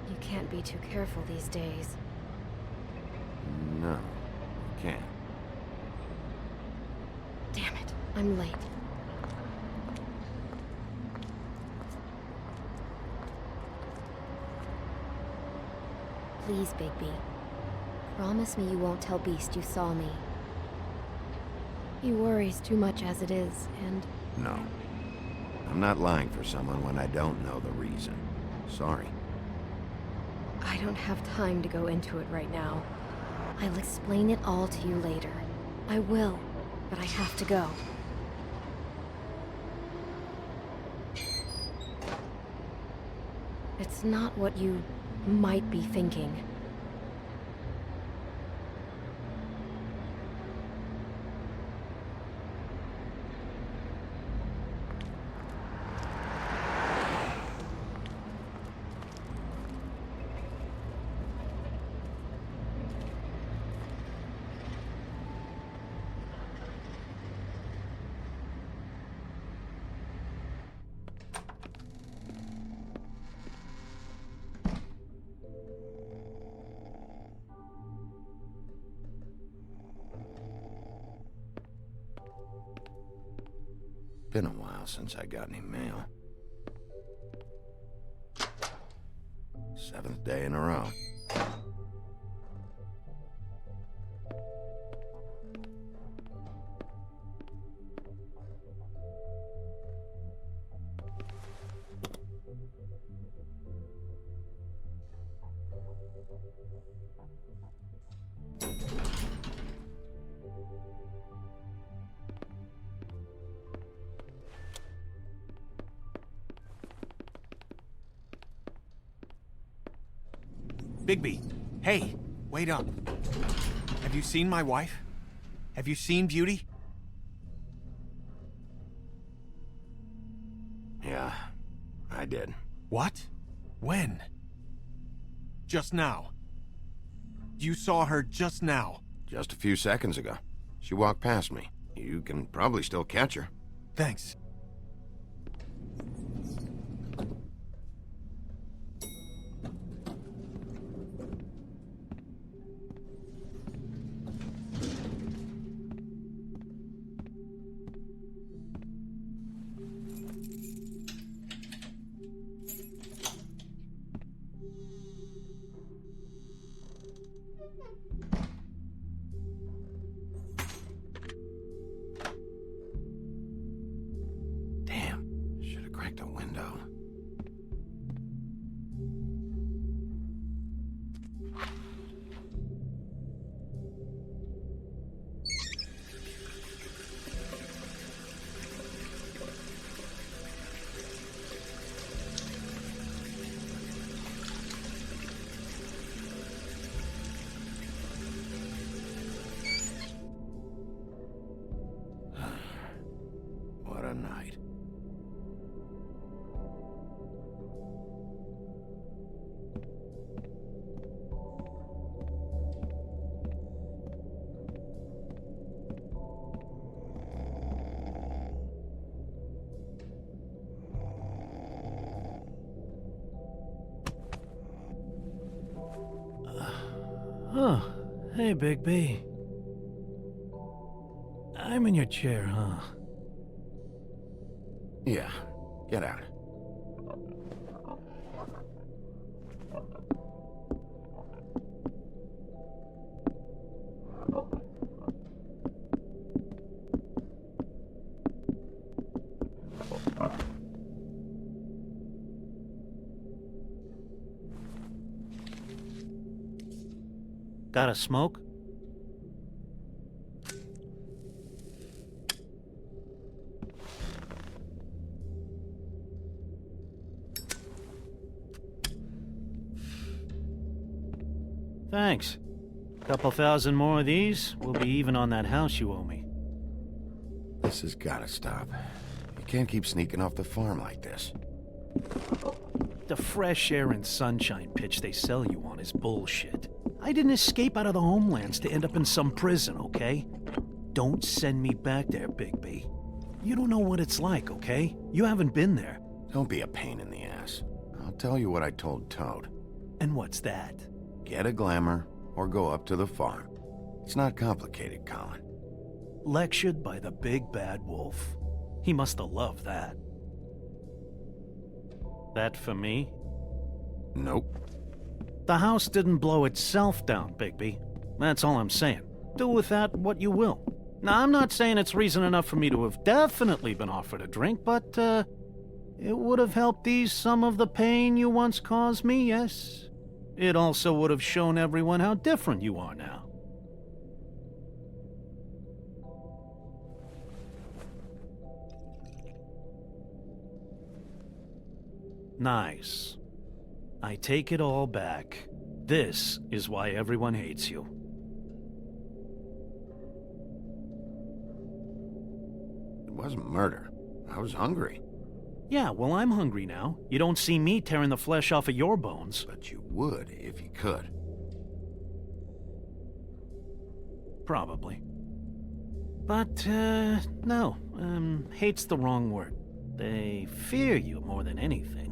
You can't be too careful these days. No, you can't. Damn it, I'm late. Please, Bigby. Promise me you won't tell Beast you saw me. He worries too much as it is, and... No. I'm not lying for someone when I don't know the reason. Sorry. I don't have time to go into it right now. I'll explain it all to you later. I will, but I have to go. It's not what you might be thinking. Been a while since I got any mail. 7th day in a row. Bigby, hey, wait up. Have you seen my wife? Have you seen Beauty? Yeah, I did. What? When? Just now. You saw her just now. Just a few seconds ago. She walked past me. You can probably still catch her. Thanks. Cracked a window. What a night. Huh. Hey, Big B. I'm in your chair, huh? Yeah. Get out. Got a smoke? Thanks. Couple thousand more of these, we'll be even on that house you owe me. This has gotta stop. You can't keep sneaking off the farm like this. The fresh air and sunshine pitch they sell you on is bullshit. I didn't escape out of the homelands to end up in some prison, okay? Don't send me back there, Bigby. You don't know what it's like, okay? You haven't been there. Don't be a pain in the ass. I'll tell you what I told Toad. And what's that? Get a glamour, or go up to the farm. It's not complicated, Colin. Lectured by the big bad wolf. He must have loved that. That for me? Nope. The house didn't blow itself down, Bigby. That's all I'm saying. Do with that what you will. Now, I'm not saying it's reason enough for me to have definitely been offered a drink, but, it would have helped ease some of the pain you once caused me, yes? It also would have shown everyone how different you are now. Nice. I take it all back. This is why everyone hates you. It wasn't murder. I was hungry. Yeah, well, I'm hungry now. You don't see me tearing the flesh off of your bones. But you would if you could. Probably. But, no. Hate's the wrong word. They fear you more than anything.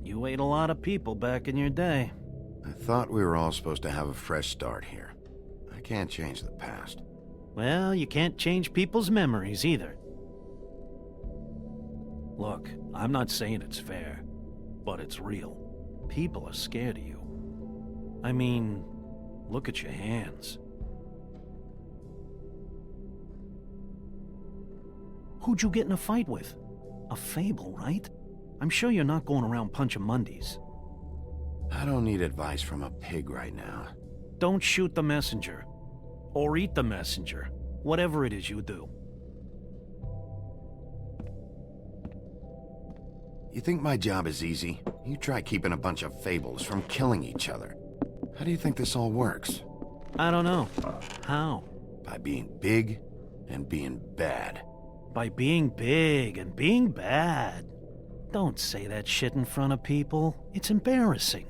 You ate a lot of people back in your day. I thought we were all supposed to have a fresh start here. I can't change the past. Well, you can't change people's memories either. Look, I'm not saying it's fair, but it's real. People are scared of you. I mean, look at your hands. Who'd you get in a fight with? A fable, right? I'm sure you're not going around punching Mondays. I don't need advice from a pig right now. Don't shoot the messenger. Or eat the messenger. Whatever it is you do. You think my job is easy? You try keeping a bunch of fables from killing each other. How do you think this all works? I don't know. How? By being big and being bad. By being big and being bad. Don't say that shit in front of people. It's embarrassing.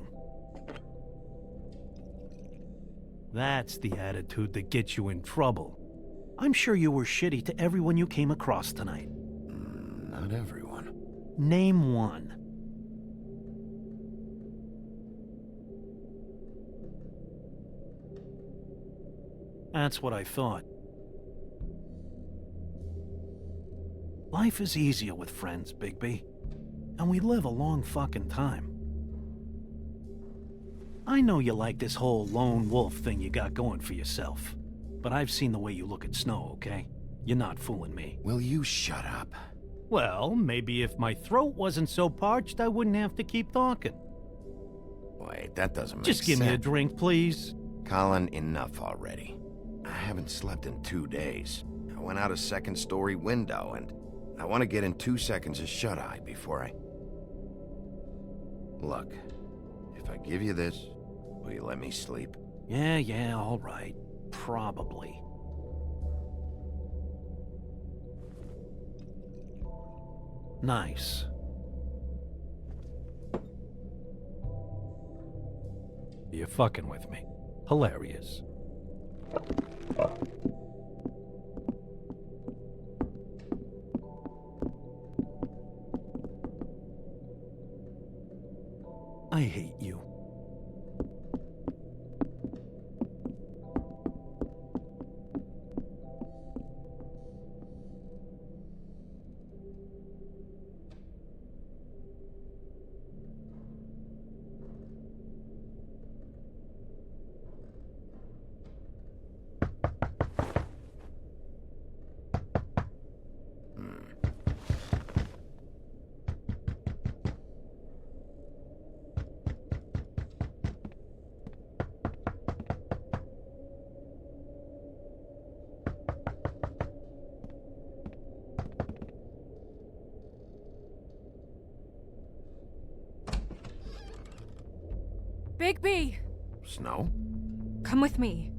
That's the attitude that gets you in trouble. I'm sure you were shitty to everyone you came across tonight. Not everyone. Name one. That's what I thought. Life is easier with friends, Bigby. And we live a long fucking time. I know you like this whole lone wolf thing you got going for yourself. But I've seen the way you look at Snow, okay? You're not fooling me. Will you shut up? Well, maybe if my throat wasn't so parched, I wouldn't have to keep talking. Wait, that doesn't make sense. Just give me a drink, please. Colin, enough already. I haven't slept in 2 days. I went out a second-story window, and I want to get in 2 seconds of shut-eye before I... Look, if I give you this, will you let me sleep? Yeah, all right. Probably. Nice. You're fucking with me. Hilarious. I hate you. Bigby! Snow? Come with me.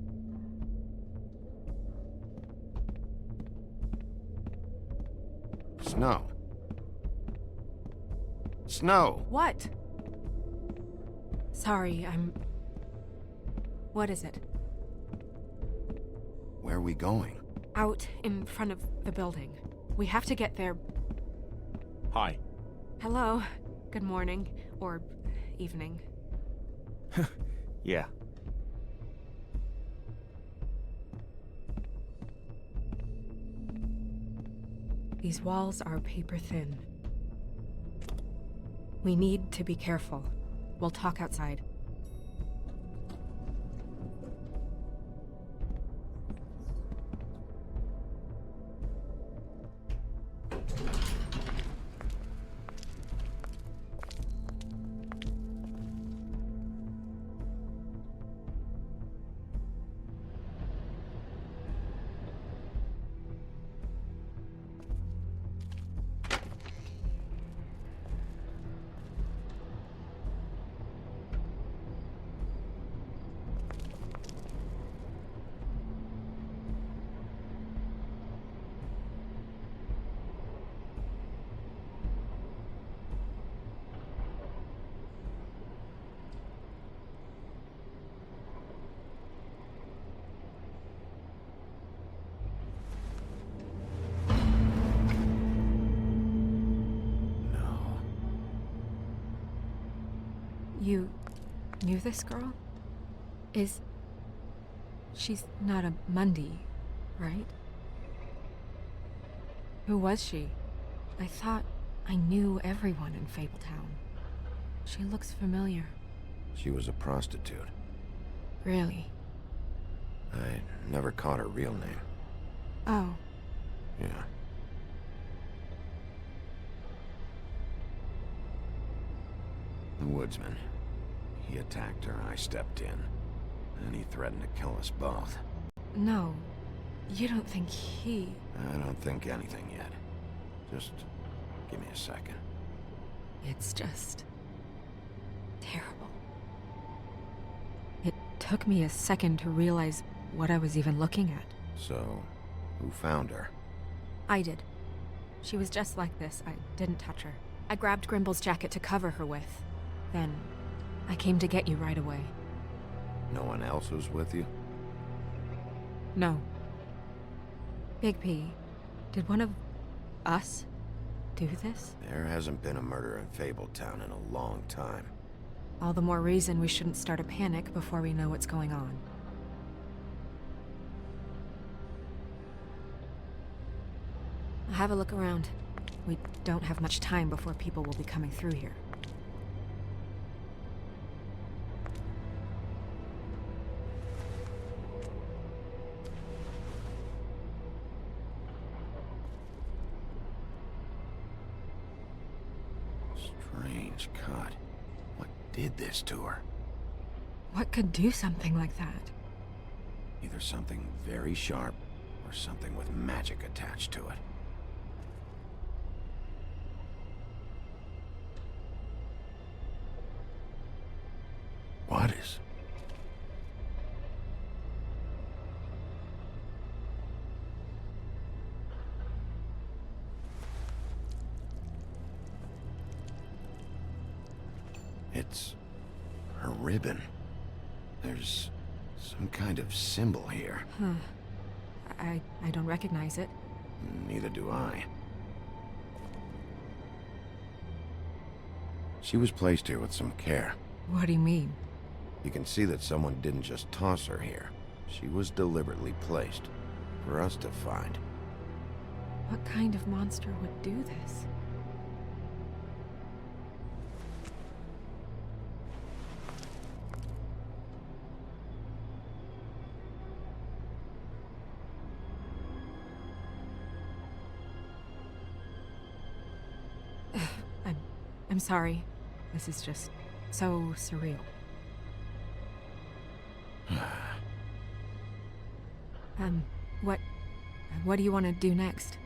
Snow. Snow! What? Sorry, What is it? Where are we going? Out in front of the building. We have to get there. Hi. Hello. Good morning. Or evening. Yeah. These walls are paper thin. We need to be careful. We'll talk outside. You knew this girl? She's not a Mundy, right? Who was she? I thought I knew everyone in Fabletown. She looks familiar. She was a prostitute. Really? I never caught her real name. Oh. Yeah. The woodsman. He attacked her, I stepped in. And he threatened to kill us both. No. You don't think he... I don't think anything yet. Just give me a second. It's just... terrible. It took me a second to realize what I was even looking at. So, who found her? I did. She was just like this. I didn't touch her. I grabbed Grimble's jacket to cover her with. Then, I came to get you right away. No one else was with you? No. Big P, did one of us do this? There hasn't been a murder in Fabletown in a long time. All the more reason we shouldn't start a panic before we know what's going on. Have a look around. We don't have much time before people will be coming through here. Strange cut. What did this to her? What could do something like that? Either something very sharp, or something with magic attached to it. What is... It's her ribbon. There's some kind of symbol here. Huh. I don't recognize it. Neither do I. She was placed here with some care. What do you mean? You can see that someone didn't just toss her here. She was deliberately placed for us to find. What kind of monster would do this? I'm sorry. This is just so surreal. What do you want to do next?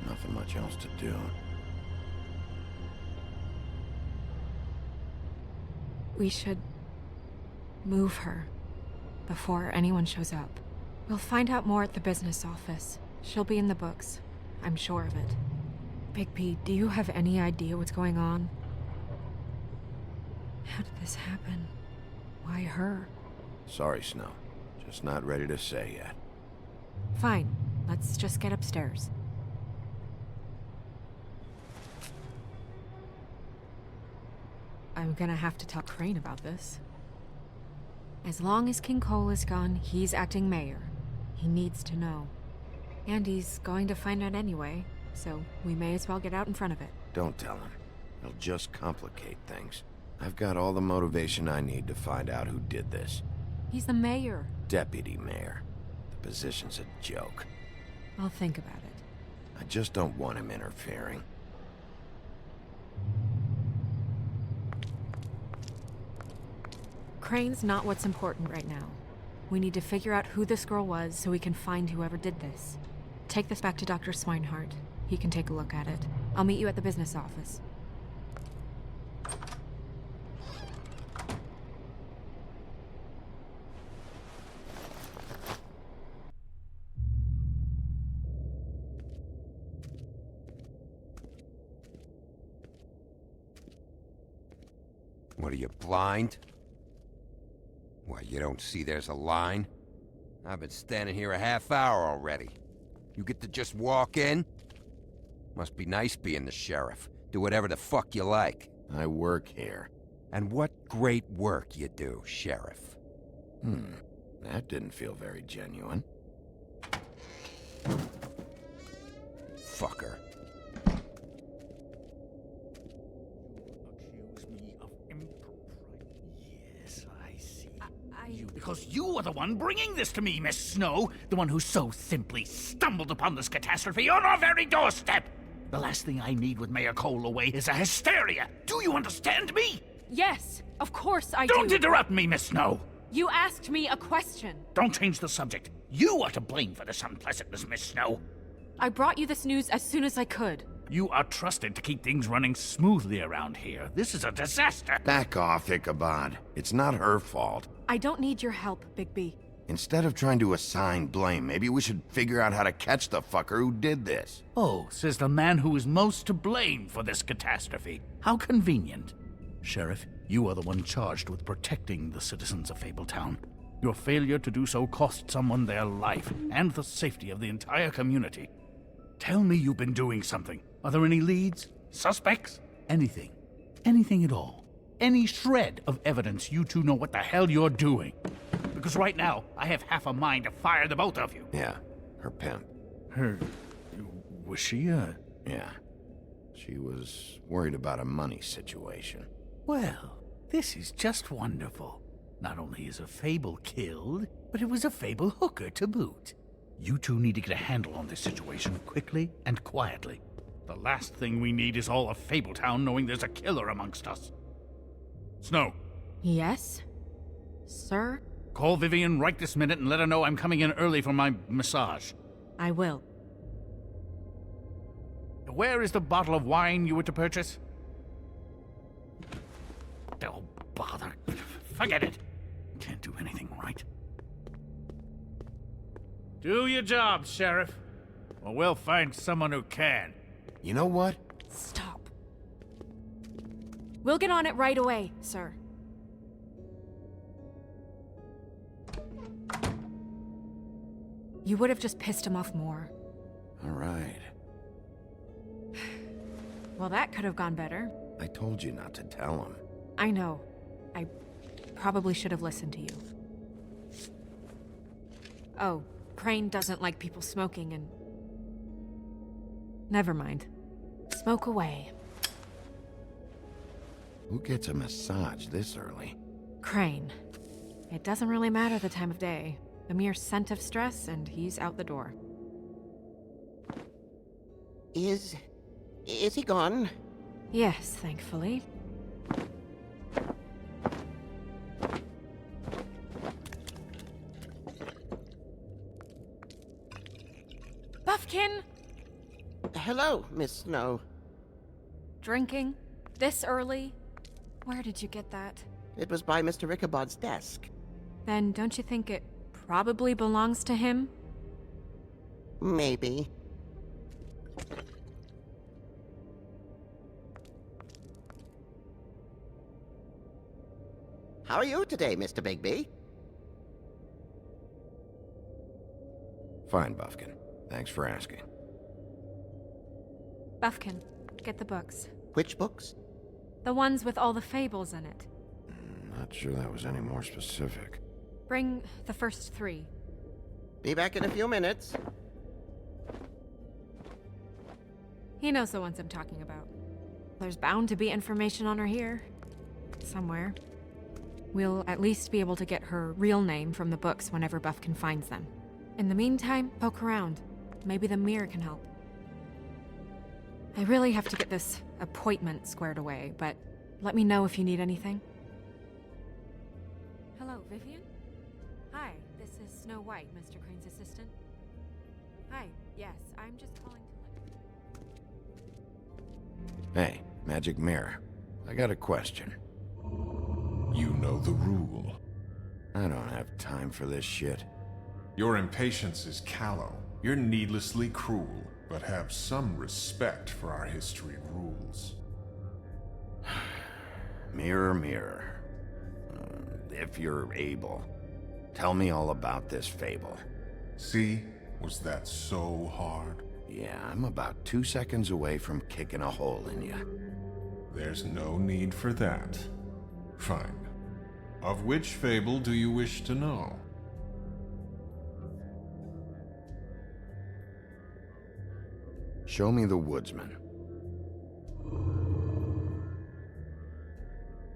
Nothing much else to do. We should move her before anyone shows up. We'll find out more at the business office. She'll be in the books. I'm sure of it. Bigby, do you have any idea what's going on? How did this happen? Why her? Sorry, Snow. Just not ready to say yet. Fine. Let's just get upstairs. I'm gonna have to tell Crane about this. As long as King Cole is gone, he's acting mayor. He needs to know. And he's going to find out anyway, so we may as well get out in front of it. Don't tell him. It'll just complicate things. I've got all the motivation I need to find out who did this. He's the mayor. Deputy mayor. The position's a joke. I'll think about it. I just don't want him interfering. Crane's not what's important right now. We need to figure out who this girl was so we can find whoever did this. Take this back to Dr. Swinehart. He can take a look at it. I'll meet you at the business office. What are you, blind? Why, you don't see there's a line? I've been standing here a half hour already. You get to just walk in? Must be nice being the sheriff. Do whatever the fuck you like. I work here. And what great work you do, Sheriff. That didn't feel very genuine. Fucker. Because you are the one bringing this to me, Miss Snow. The one who so simply stumbled upon this catastrophe on our very doorstep. The last thing I need with Mayor Cole away is a hysteria. Do you understand me? Yes, of course I do. Don't interrupt me, Miss Snow. You asked me a question. Don't change the subject. You are to blame for this unpleasantness, Miss Snow. I brought you this news as soon as I could. You are trusted to keep things running smoothly around here. This is a disaster. Back off, Ichabod. It's not her fault. I don't need your help, Bigby. Instead of trying to assign blame, maybe we should figure out how to catch the fucker who did this. Oh, says the man who is most to blame for this catastrophe. How convenient. Sheriff, you are the one charged with protecting the citizens of Fabletown. Your failure to do so cost someone their life and the safety of the entire community. Tell me you've been doing something. Are there any leads? Suspects? Anything. Anything at all. Any shred of evidence you two know what the hell you're doing. Because right now, I have half a mind to fire the both of you. Yeah, her pimp. Her... was she Yeah. She was worried about a money situation. Well, this is just wonderful. Not only is a Fable killed, but it was a Fable hooker to boot. You two need to get a handle on this situation quickly and quietly. The last thing we need is all of Fabletown knowing there's a killer amongst us. Snow. Yes? Sir? Call Vivian right this minute and let her know I'm coming in early for my massage. I will. Where is the bottle of wine you were to purchase? Oh, bother. Forget it. Can't do anything right. Do your job, Sheriff. Or we'll find someone who can. You know what? Stop. We'll get on it right away, sir. You would have just pissed him off more. All right. Well, that could have gone better. I told you not to tell him. I know. I probably should have listened to you. Oh, Crane doesn't like people smoking and... Never mind. Smoke away. Who gets a massage this early? Crane. It doesn't really matter the time of day. A mere scent of stress and he's out the door. Is he gone? Yes, thankfully. Buffkin! Hello, Miss Snow. Drinking? This early? Where did you get that? It was by Mr. Ichabod's desk. Then don't you think it probably belongs to him? Maybe. How are you today, Mr. Bigby? Fine, Buffkin. Thanks for asking. Buffkin, get the books. Which books? The ones with all the fables in it. Not sure that was any more specific. Bring the first 3. Be back in a few minutes. He knows the ones I'm talking about. There's bound to be information on her here. Somewhere. We'll at least be able to get her real name from the books whenever Buffkin finds them. In the meantime, poke around. Maybe the mirror can help. I really have to get this appointment squared away, but let me know if you need anything. Hello, Vivian? Hi, this is Snow White, Mr. Crane's assistant. Hi, yes, I'm just calling to Hey, Magic Mirror. I got a question. You know the rule. I don't have time for this shit. Your impatience is callow. You're needlessly cruel, but have some respect for our history rules. Mirror, mirror. If you're able, tell me all about this fable. See? Was that so hard? Yeah, I'm about 2 seconds away from kicking a hole in you. There's no need for that. Fine. Of which fable do you wish to know? Show me the woodsman.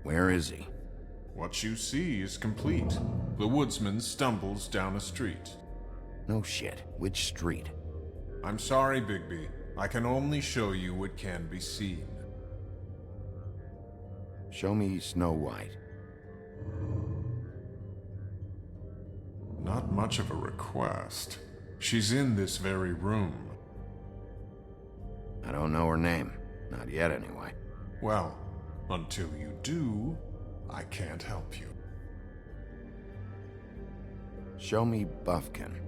Where is he? What you see is complete. The woodsman stumbles down a street. No shit. Which street? I'm sorry, Bigby. I can only show you what can be seen. Show me Snow White. Not much of a request. She's in this very room. I don't know her name. Not yet, anyway. Well, until you do, I can't help you. Show me Buffkin.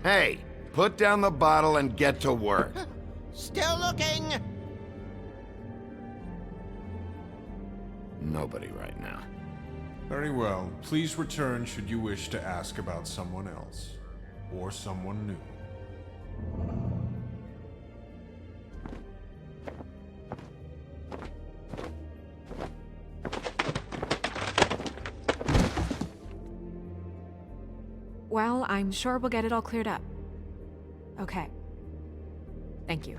Hey! Put down the bottle and get to work. Still looking! Nobody right now. Very well. Please return should you wish to ask about someone else. Or someone new. Well, I'm sure we'll get it all cleared up. Okay. Thank you.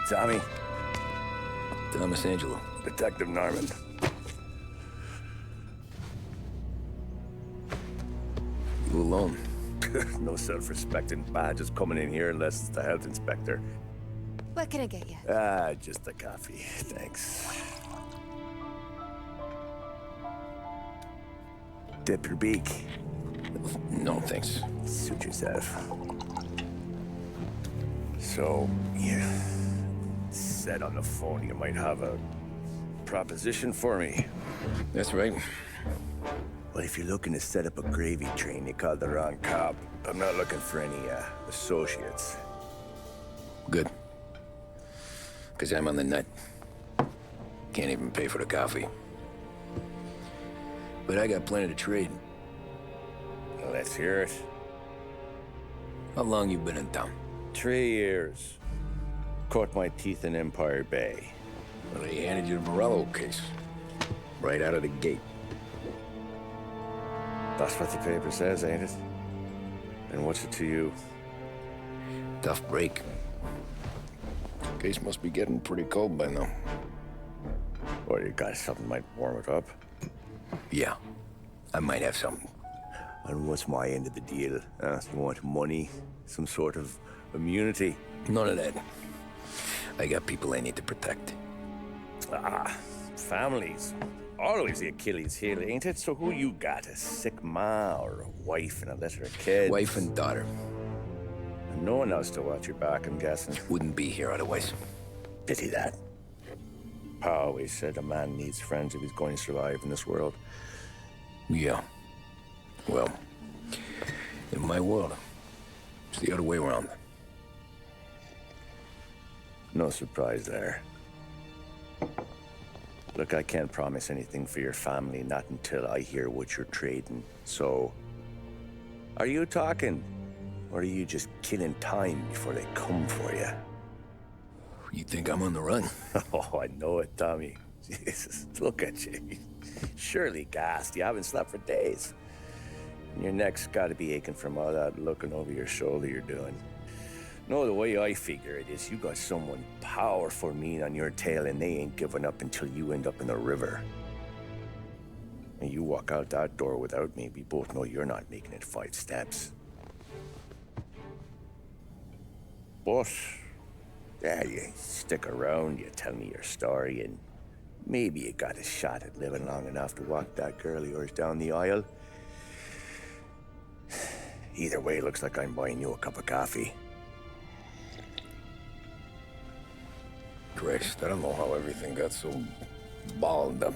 Tommy. Thomas Angelo. Detective Norman. You alone? No self-respecting badges coming in here unless it's the health inspector. What can I get you? Just a coffee. Thanks. Dip your beak. No, thanks. Suit yourself. So, you said on the phone you might have a proposition for me. That's right. Well, if you're looking to set up a gravy train, you called the wrong cop. I'm not looking for any, associates. Good. Because I'm on the nut. Can't even pay for the coffee. But I got plenty to trade. Well, let's hear it. How long you been in town? 3 years. Caught my teeth in Empire Bay. Well, they handed you the Morello case. Right out of the gate. That's what the paper says, ain't it? And what's it to you? Tough break. Case must be getting pretty cold by now. Or you got something might warm it up? Yeah, I might have something. And what's my end of the deal? You want money? Some sort of immunity? None of that. I got people I need to protect. Families. Always the Achilles heel, ain't it? So who you got? A sick ma or a wife and a litter of kids? Wife and daughter. And no one else to watch your back, I'm guessing. Wouldn't be here otherwise. Pity that. Pa always said a man needs friends if he's going to survive in this world. Yeah. Well, in my world, it's the other way around. No surprise there. Look, I can't promise anything for your family, not until I hear what you're trading. So, are you talking? Or are you just killing time before they come for you? You think I'm on the run? Oh, I know it, Tommy. Jesus, look at you. Surely gassed. You haven't slept for days. And your neck's got to be aching from all that looking over your shoulder you're doing. No, the way I figure it is you got someone powerful mean on your tail and they ain't giving up until you end up in the river. And you walk out that door without me, we both know you're not making it 5 steps. But, yeah, you stick around, you tell me your story, and maybe you got a shot at living long enough to walk that girl of yours down the aisle. Either way, it looks like I'm buying you a cup of coffee. Christ, I don't know how everything got so balled up.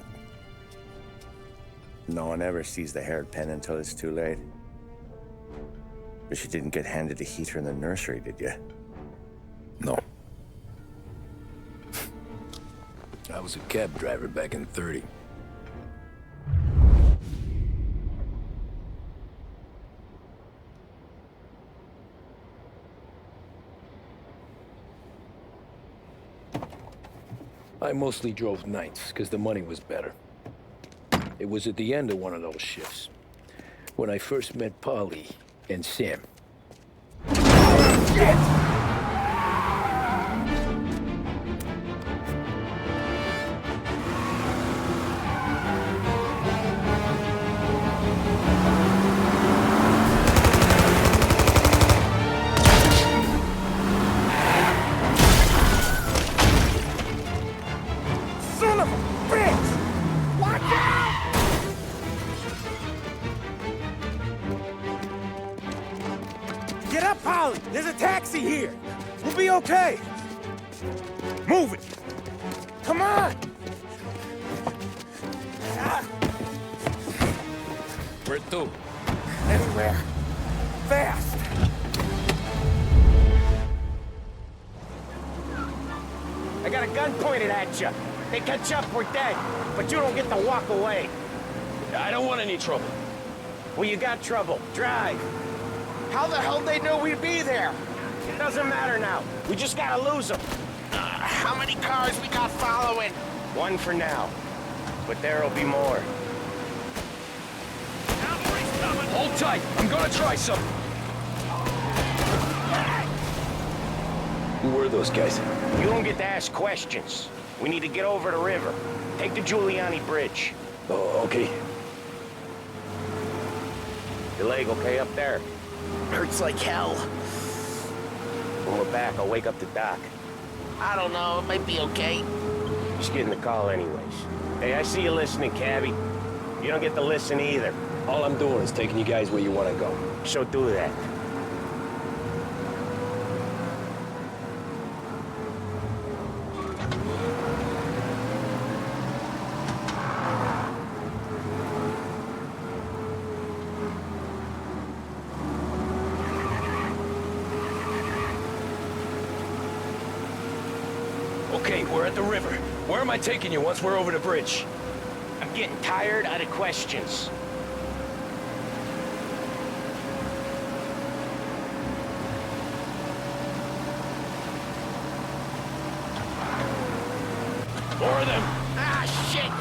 No one ever sees the hairpin until it's too late. But you didn't get handed a heater in the nursery, did you? No. I was a cab driver back in '30. I mostly drove nights, because the money was better. It was at the end of one of those shifts, when I first met Polly and Sam. Shit! Get up, Polly! There's a taxi here! We'll be okay! Move it! Come on! Where to? Anywhere. Fast! I got a gun pointed at you. They catch up, we're dead. But you don't get to walk away. I don't want any trouble. Well, you got trouble. Drive. How the hell they know we'd be there? It doesn't matter now. We just gotta lose them. How many cars we got following? One for now. But there'll be more. Hold tight. I'm gonna try something. Who were those guys? You don't get to ask questions. We need to get over the river. Take the Giuliani Bridge. Oh, okay. Your leg okay up there? Hurts like hell. When we're back, I'll wake up the doc. I don't know, it might be okay. Just getting the call anyways. Hey, I see you listening, Cabby. You don't get to listen either. All I'm doing is taking you guys where you want to go. So do that. Okay, we're at the river. Where am I taking you once we're over the bridge? I'm getting tired of the questions. More of them! Ah, shit!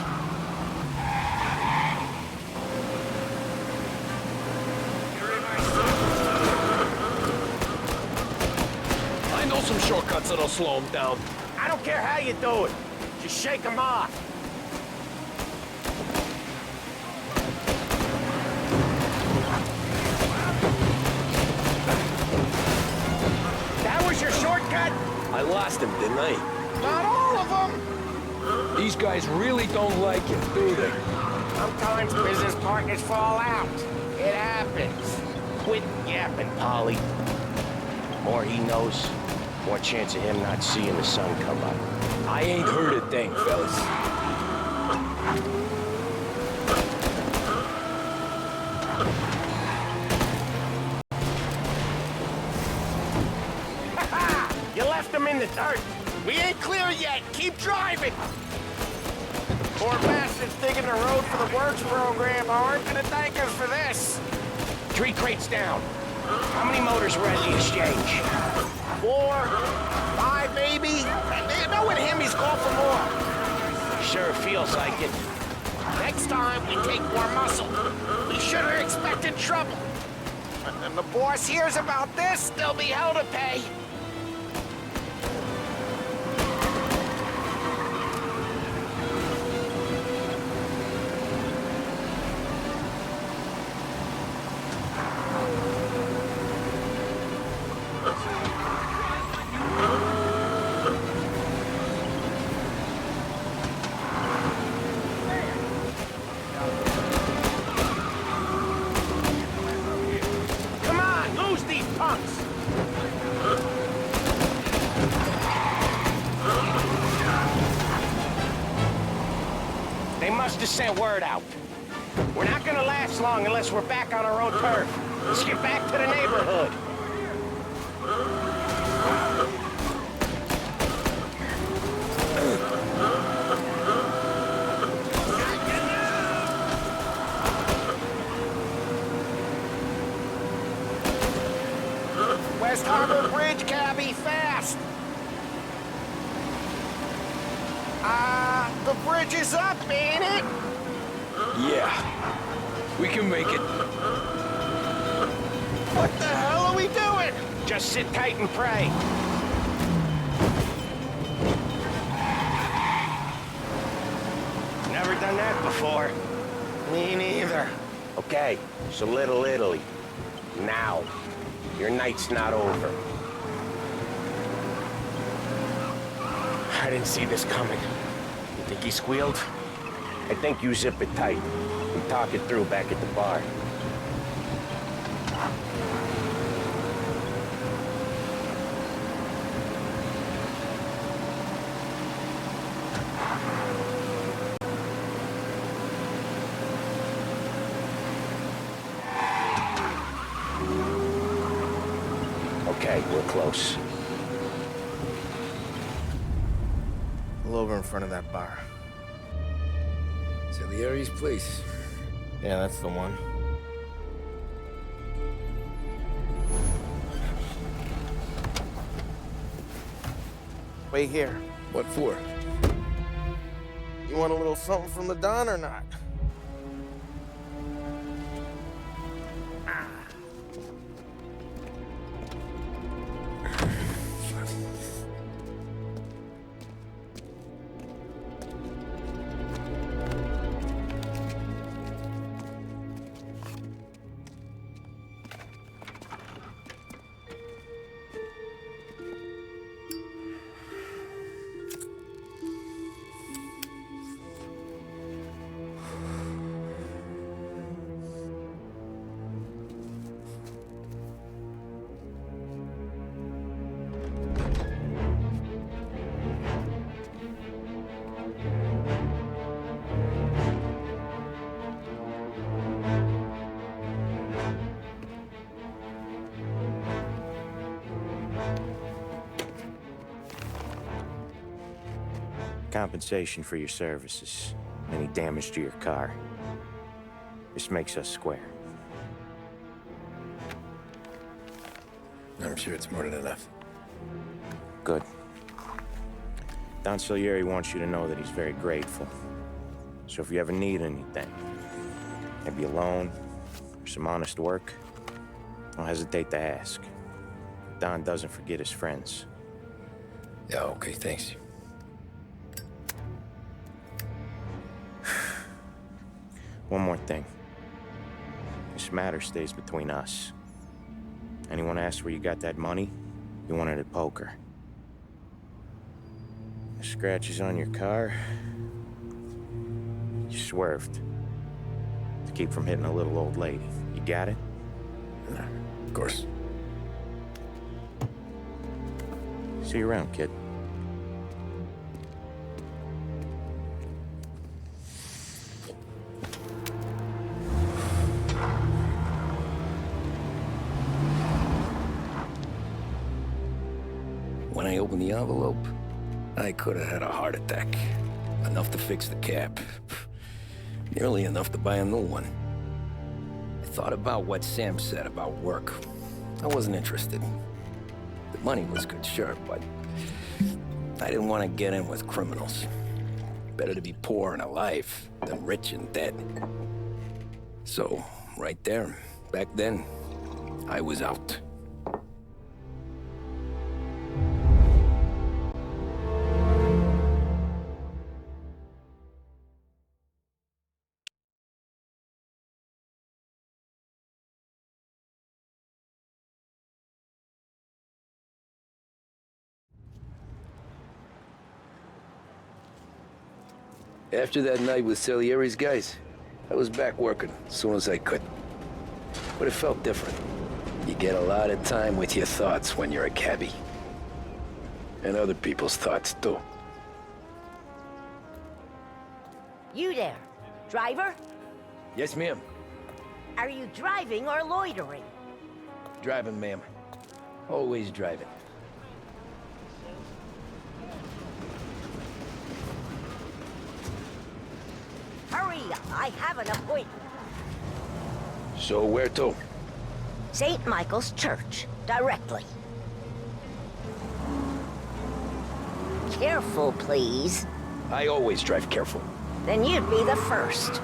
I know some shortcuts that'll slow them down. I don't care how you do it. Just shake them off. That was your shortcut? I lost him, didn't I? Not all of them! These guys really don't like it, do they? Sometimes business partners fall out. It happens. Quit yapping, Polly. More he knows, more chance of him not seeing the sun come up. I ain't heard a thing, fellas. You left him in the dirt. We ain't clear yet! Keep driving! Poor bastards digging the road for the works program aren't gonna thank us for this. 3 crates down. How many motors were at the exchange? 4, 5 maybe? And knowing him, he's called for more. Sure feels like it. Next time, we take more muscle. We should have expected trouble. And the boss hears about this, there'll be hell to pay. Come on, lose these punks! They must have sent word out. We're not gonna last long unless we're back on our own turf. Let's get back to the neighborhood. West Harbor Bridge, cabby, fast! The bridge is up, ain't it? Yeah. We can make it. What the hell are we doing? Just sit tight and pray. Never done that before. Me neither. Okay, so Little Italy. Now. Your night's not over. I didn't see this coming. You think he squealed? I think you zip it tight. We talk it through back at the bar. Okay, we're close. Pull over in front of that bar. Salieri's place. Yeah, that's the one. Wait here. What for? You want a little something from the Don or not? compensation for your services. Any damage to your car. This makes us square. I'm sure it's more than enough. Good. Don Salieri wants you to know that he's very grateful. So if you ever need anything, maybe a loan or some honest work, don't hesitate to ask. Don doesn't forget his friends. Yeah, okay, thanks. One more thing. This matter stays between us. Anyone asks where you got that money, you won it at poker. The scratches on your car, you swerved to keep from hitting a little old lady. You got it? Of course. See you around, kid. When I opened the envelope, I could have had a heart attack. Enough to fix the cap. Nearly enough to buy a new one. I thought about what Sam said about work. I wasn't interested. The money was good, sure, but I didn't want to get in with criminals. Better to be poor and alive than rich and dead. So, right there, back then, I was out. After that night with Salieri's guys, I was back working as soon as I could. But it felt different. You get a lot of time with your thoughts when you're a cabbie. And other people's thoughts, too. You there, driver? Yes, ma'am. Are you driving or loitering? Driving, ma'am. Always driving. Hurry up, I have an appointment. So where to? St. Michael's Church, directly. Careful, please. I always drive careful. Then you'd be the first.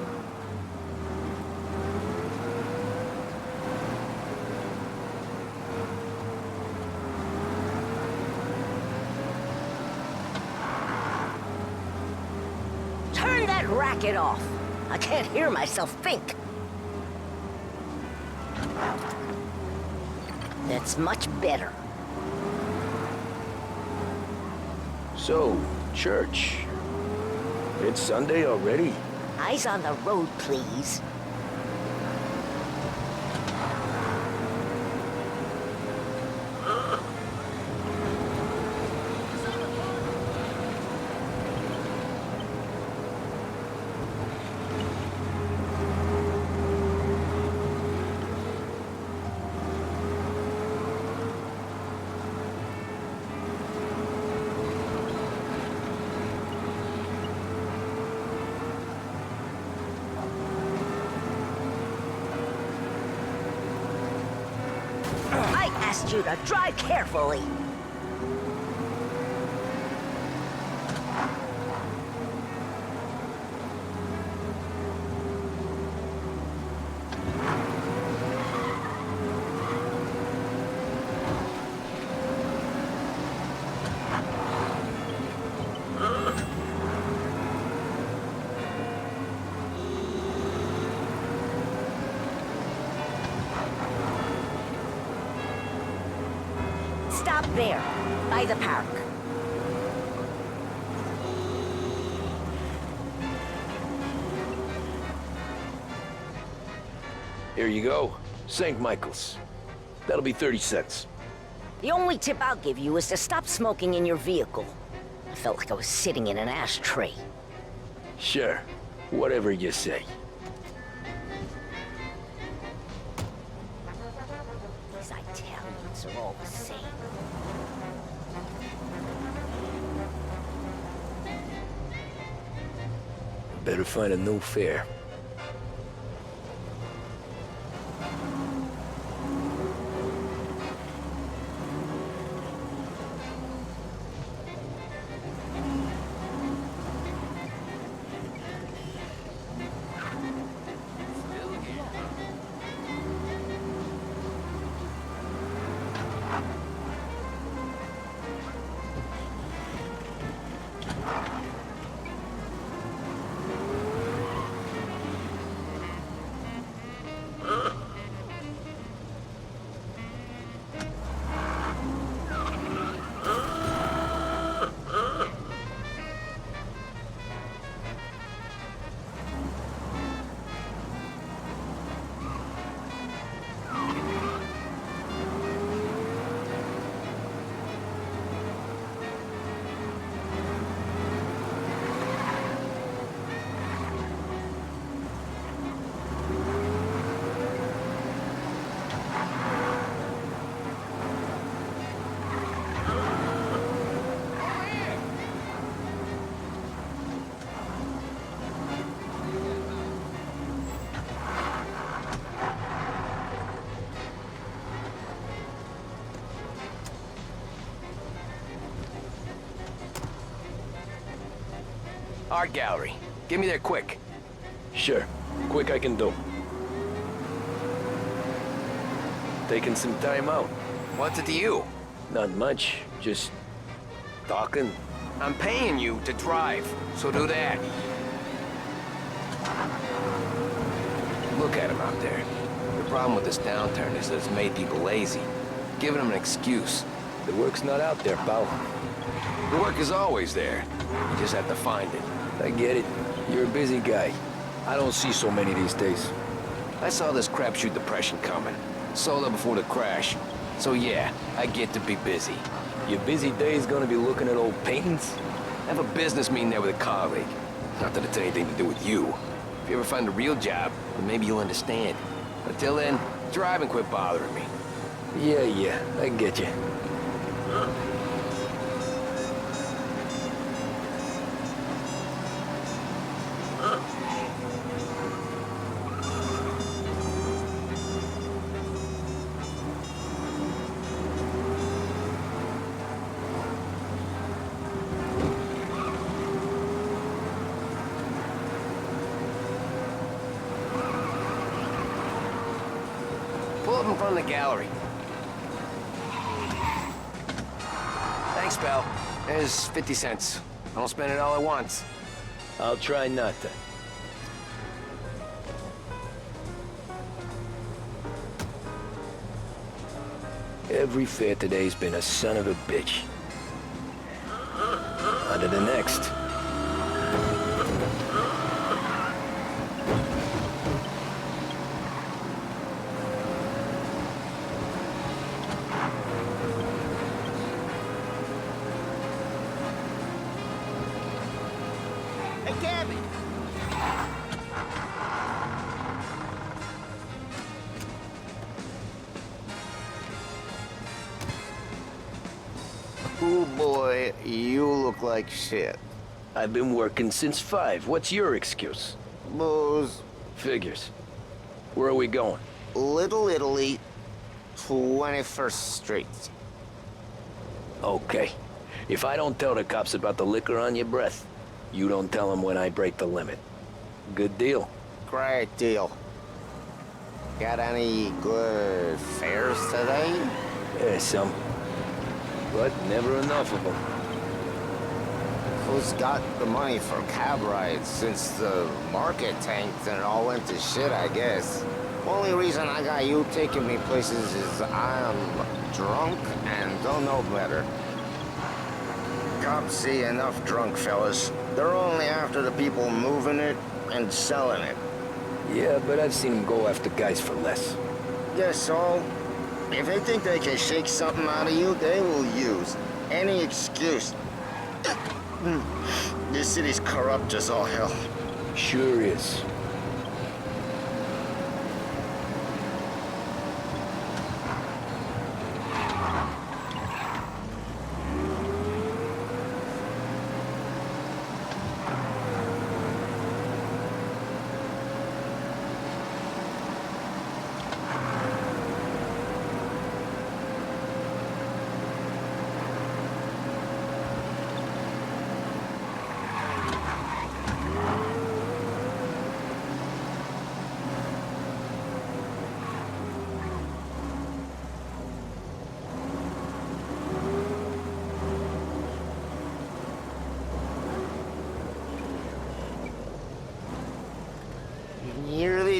Turn that racket off. I can't hear myself think. That's much better. So, church. It's Sunday already? Eyes on the road, please. I asked you to drive carefully. Stop there, by the park. Here you go. St. Michael's. That'll be 30 cents. The only tip I'll give you is to stop smoking in your vehicle. I felt like I was sitting in an ashtray. Sure. Whatever you say. These Italians are all the same. Better find a new fare. Art gallery. Get me there quick. Sure. Quick I can do. Taking some time out. What's it to you? Not much. Just talking. I'm paying you to drive, so do that. Look at him out there. The problem with this downturn is that it's made people lazy. Giving them an excuse. The work's not out there, pal. The work is always there. You just have to find it. I get it. You're a busy guy. I don't see so many these days. I saw this crapshoot depression coming. Sold up before the crash. So yeah, I get to be busy. Your busy day's gonna be looking at old paintings? I have a business meeting there with a colleague. Not that it's anything to do with you. If you ever find a real job, then maybe you'll understand. Until then, drive and quit bothering me. Yeah, I get you. Pull up in front of the gallery. Thanks, pal. There's 50 cents. I don't spend it all at once. I'll try not to. Every fare today's been a son of a bitch. On to the next. Hey, Gabby! Oh boy, you look like shit. I've been working since 5. What's your excuse? Booze. Figures. Where are we going? Little Italy, 21st Street. Okay. If I don't tell the cops about the liquor on your breath, you don't tell them when I break the limit. Good deal. Great deal. Got any good fares today? Yeah, some. But never enough of them. Who's got the money for cab rides since the market tanked and it all went to shit, I guess? Only reason I got you taking me places is I'm drunk and don't know better. Cops see enough drunk fellas. They're only after the people moving it and selling it. Yeah, but I've seen them go after guys for less. Yes, so if they think they can shake something out of you, they will use any excuse. This city's corrupt as all hell. Sure is.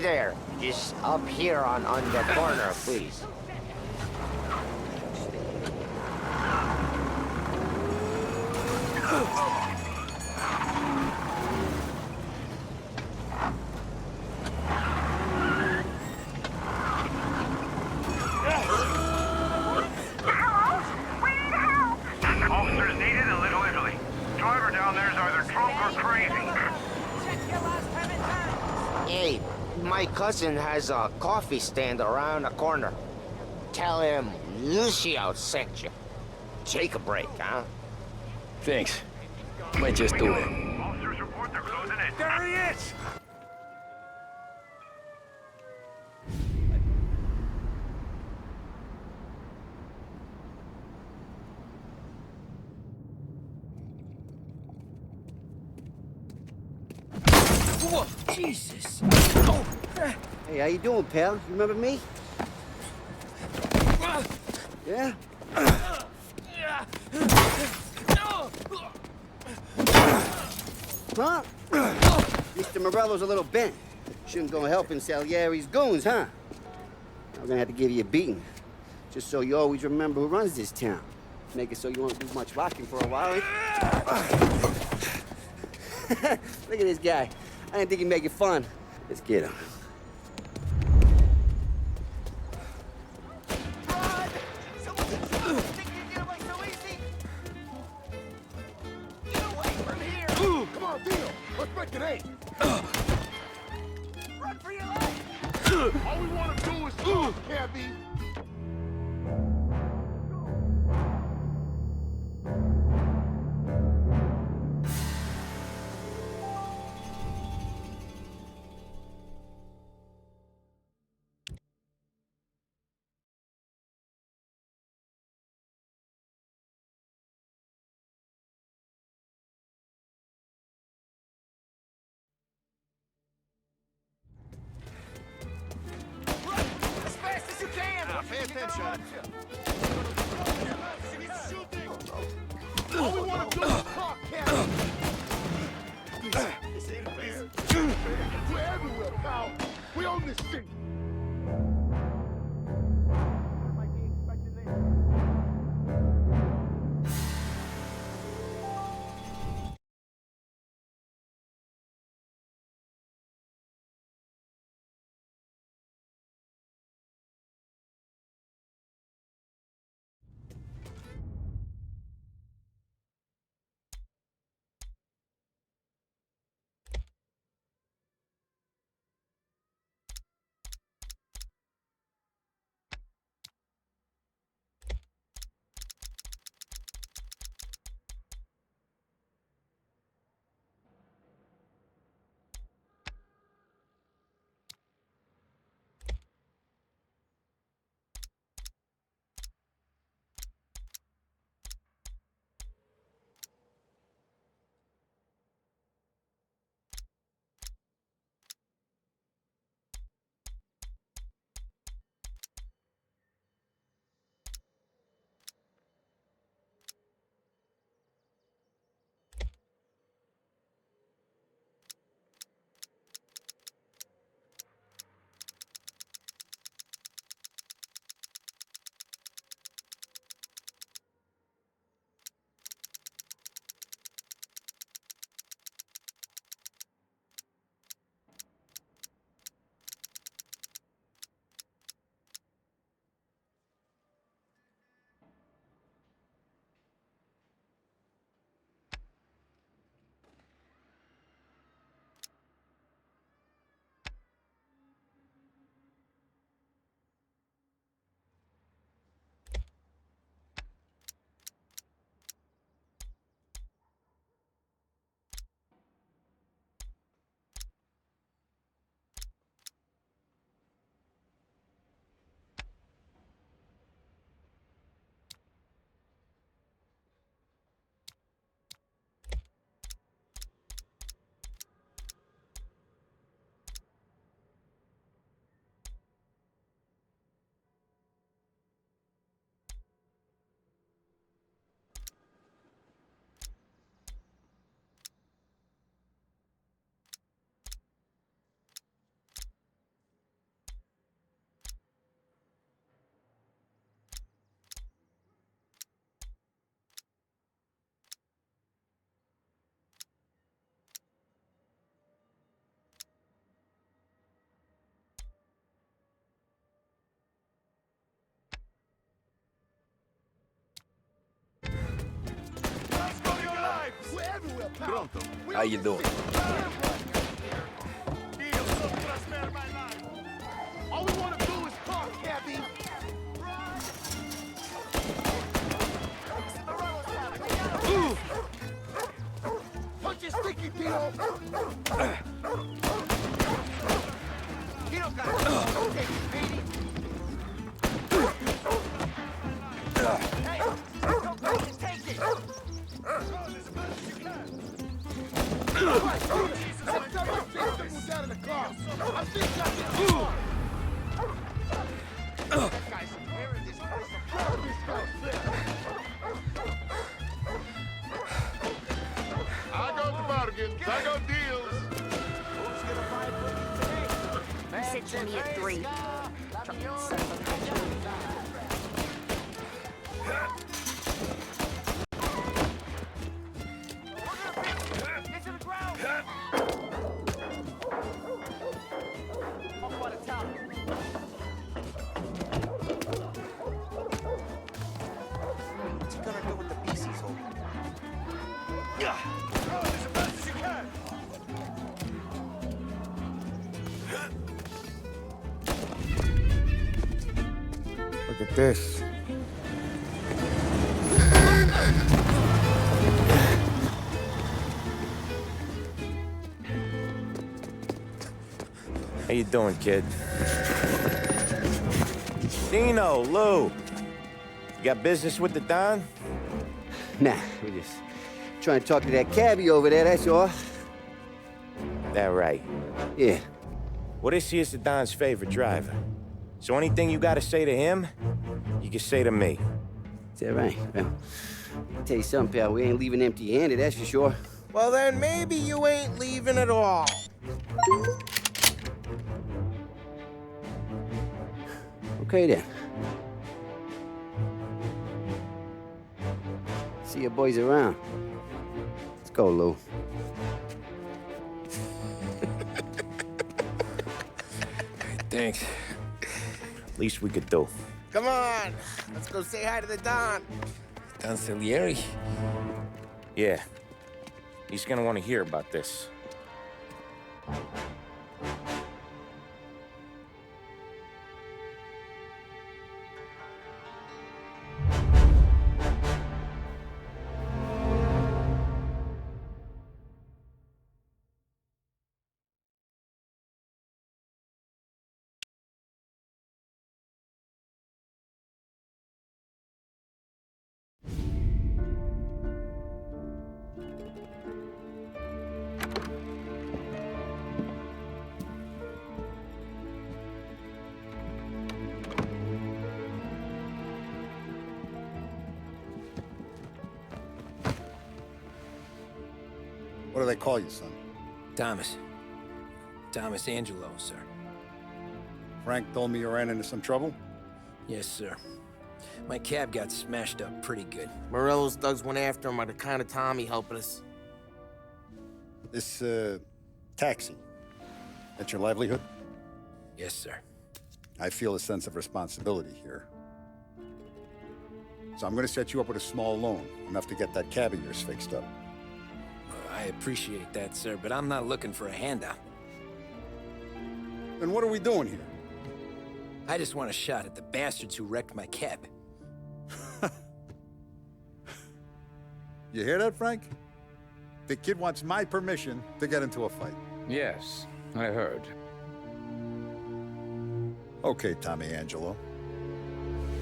there. Just up here on the corner, please. Officers needed in Little Italy. Driver down there's either drunk or crazy. Hey, my cousin has a coffee stand around the corner. Tell him Lucio sent you. Take a break, huh? Thanks. Might just do it. Officers report they're closing in. There he is! Whoa, Jesus! Oh. Hey, how you doing, pal? You remember me? Yeah? Huh? Mr. Morello's a little bent. Shouldn't go helping Salieri's goons, huh? I'm gonna have to give you a beating. Just so you always remember who runs this town. Make it so you won't do much rocking for a while, eh? Look at this guy. I didn't think he'd make it fun. Let's get him. Come on, Dino! Let's break it eight! Run for your life! All we want to do is talk, cabby! As fast as you can! Pay attention! All we want to do is talk, cabby! This ain't fair. We're everywhere, pal! We own this thing! How you doing? All we want to do is talk, Cabby. Punch his sticky, Tito. Tito got it. Okay, Speedy. Hey, go back and take it. Down in the car. I think I can. Guys, where is this place? I got the bargains. I got deals. Who's gonna buy it today? You said you needed 3. Fucking son of a bitch. Get to the ground. Off by the top. What's he gonna do with the BC's open? Yeah. Throw it as fast as you can. Look at this. How you doing, kid? Dino, Lou. You got business with the Don? Nah, we just trying to talk to that cabbie over there, that's all. That right? Yeah. Well, this here's the Don's favorite driver. So anything you gotta say to him, you can say to me. Is that right? Well, I'll tell you something, pal. We ain't leaving empty-handed, that's for sure. Well, then maybe you ain't leaving at all. Okay, then. See your boys around. Let's go, Lou. Thanks. Least we could do. Come on, let's go say hi to the Don. Don Salieri? Yeah. He's gonna want to hear about this. What do they call you, son? Thomas. Thomas Angelo, sir. Frank told me you ran into some trouble? Yes, sir. My cab got smashed up pretty good. Morello's thugs went after him by the kind of Tommy helping us. This, taxi. That's your livelihood? Yes, sir. I feel a sense of responsibility here. So I'm gonna set you up with a small loan, enough to get that cab of yours fixed up. I appreciate that, sir, but I'm not looking for a handout. Then what are we doing here? I just want a shot at the bastards who wrecked my cab. You hear that, Frank? The kid wants my permission to get into a fight. Yes, I heard. Okay, Tommy Angelo.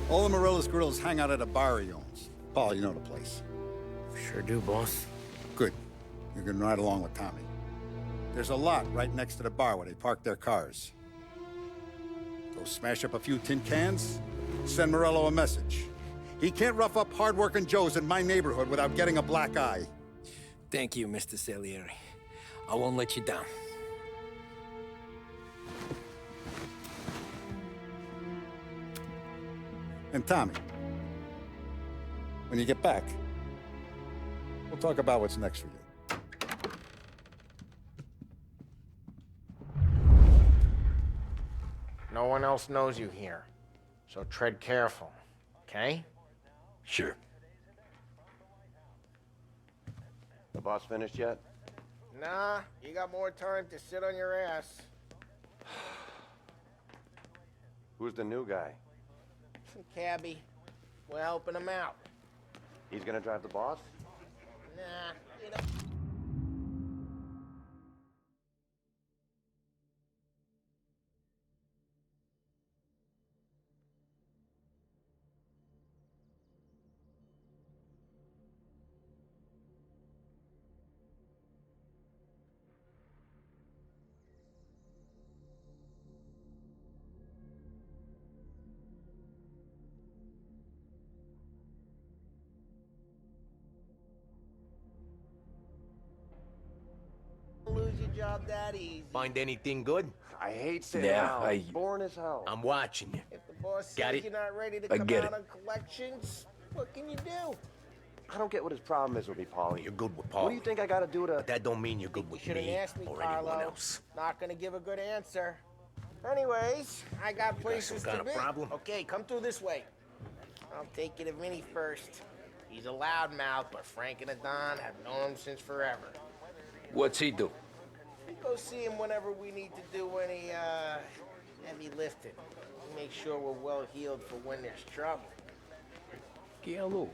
All the Morello's girls hang out at a bar he owns. Paul, you know the place. Sure do, boss. Good. You can ride along with Tommy. There's a lot right next to the bar where they park their cars. Go smash up a few tin cans, send Morello a message. He can't rough up hard-working Joes in my neighborhood without getting a black eye. Thank you, Mr. Salieri. I won't let you down. And Tommy, when you get back, we'll talk about what's next for you. No one else knows you here, so tread careful, okay? Sure. The boss finished yet? Nah, you got more time to sit on your ass. Who's the new guy? Some cabbie. We're helping him out. He's gonna drive the boss? Nah, you know... Lose your job that easy. Find anything good? I hate sitting Yeah, around. Boring as hell. I'm watching you. If the boss Got says it? you're not ready to I come get out it. on collections, what can you do? I don't get what his problem is with me, Paulie. You're good with Paulie. What do you think I gotta do to... But that don't mean you're good with Should've me asked me, or Carlo. anyone else. Not gonna give a good answer. Anyways, I got places some kind to of be. problem? Okay, come through this way. I'll take you to Vinny first. He's a loudmouth, but Frank and the Don have known him since forever. What's he do? We go see him whenever we need to do any, heavy lifting. Make sure we're well healed for when there's trouble. Chialo.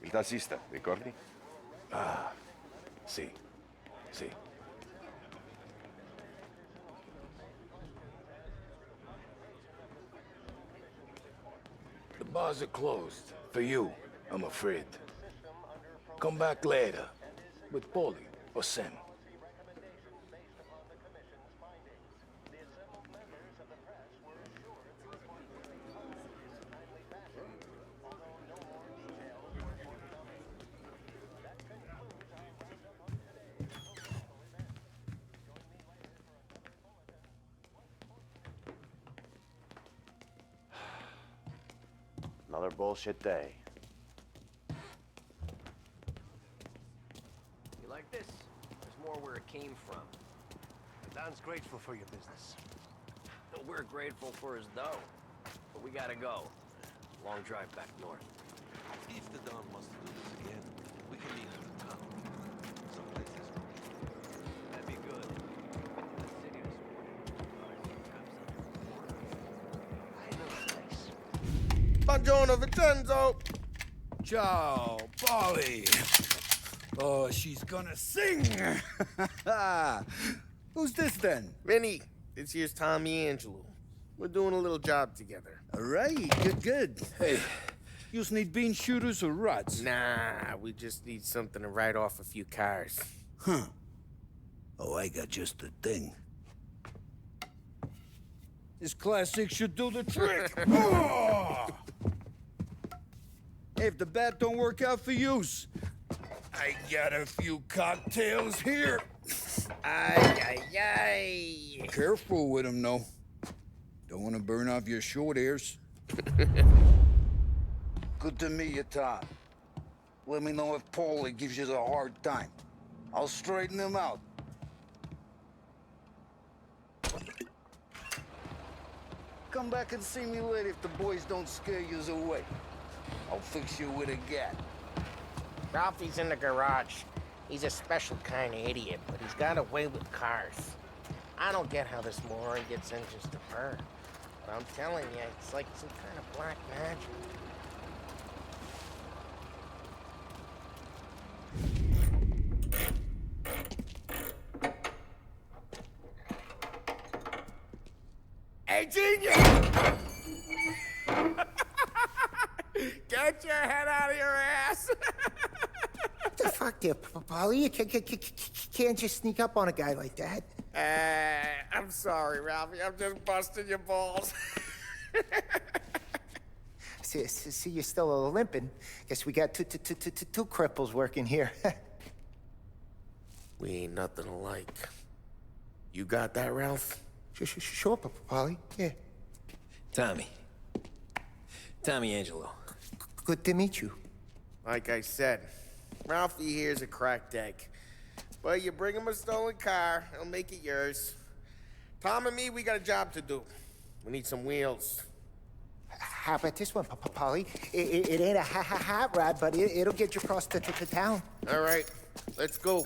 Il tassista, ricordi? Ah, sì, sì. The bars are closed. For you, I'm afraid. Come back later. With Paulie or Sam. Another bullshit day. You like this? There's more where it came from. Don's grateful for your business. We're grateful for his dough. But we gotta go. Long drive back north. If the Don wants to do this again, we can meet him in town. Someplace that's That'd be good. Buongiorno, Vincenzo! Ciao, Polly. Oh, she's gonna sing. Who's this then? Vinny, this here's Tommy Angelo. We're doing a little job together. All right, good. Hey, you need bean shooters or rods? Nah, we just need something to write off a few cars. Huh. Oh, I got just the thing. This classic should do the trick. Oh! Hey, if the bat don't work out for use, I got a few cocktails here. Ay. Careful with them, though. Don't want to burn off your short hairs. Good to meet you, Todd. Let me know if Paulie gives you the hard time. I'll straighten him out. Come back and see me later if the boys don't scare you away. I'll fix you with a gat. Ralphie's in the garage. He's a special kind of idiot, but he's got a way with cars. I don't get how this moron gets engines to burn. But I'm telling you, it's like some kind of black magic. Hey, genius! Get your head out of your ass! What the fuck there, Polly? You can't just sneak up on a guy like that. I'm sorry, Ralphie. I'm just busting your balls. See, you're still limping. Guess we got two cripples working here. We ain't nothing alike. You got that, Ralph? Sure, Polly. Yeah. Tommy Angelo. Good to meet you. Like I said, Ralphie here's a cracked egg. But you bring him a stolen car, he'll make it yours. Tom and me, we got a job to do. We need some wheels. how about this one, Polly? It ain't a hot rod, but it'll get you across to town. All right, let's go.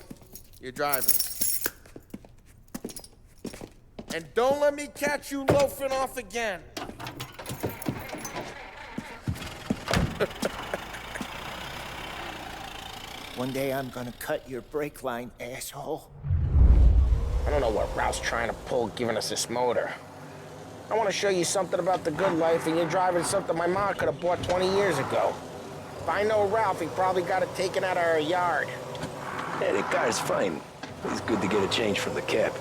You're driving. And don't let me catch you loafing off again. One day I'm gonna cut your brake line, asshole. I don't know what Ralph's trying to pull giving us this motor. I want to show you something about the good life, and you're driving something my mom could have bought 20 years ago. If I know Ralph, he probably got it taken out of our yard. Yeah, the car's fine. It's good to get a change from the cab.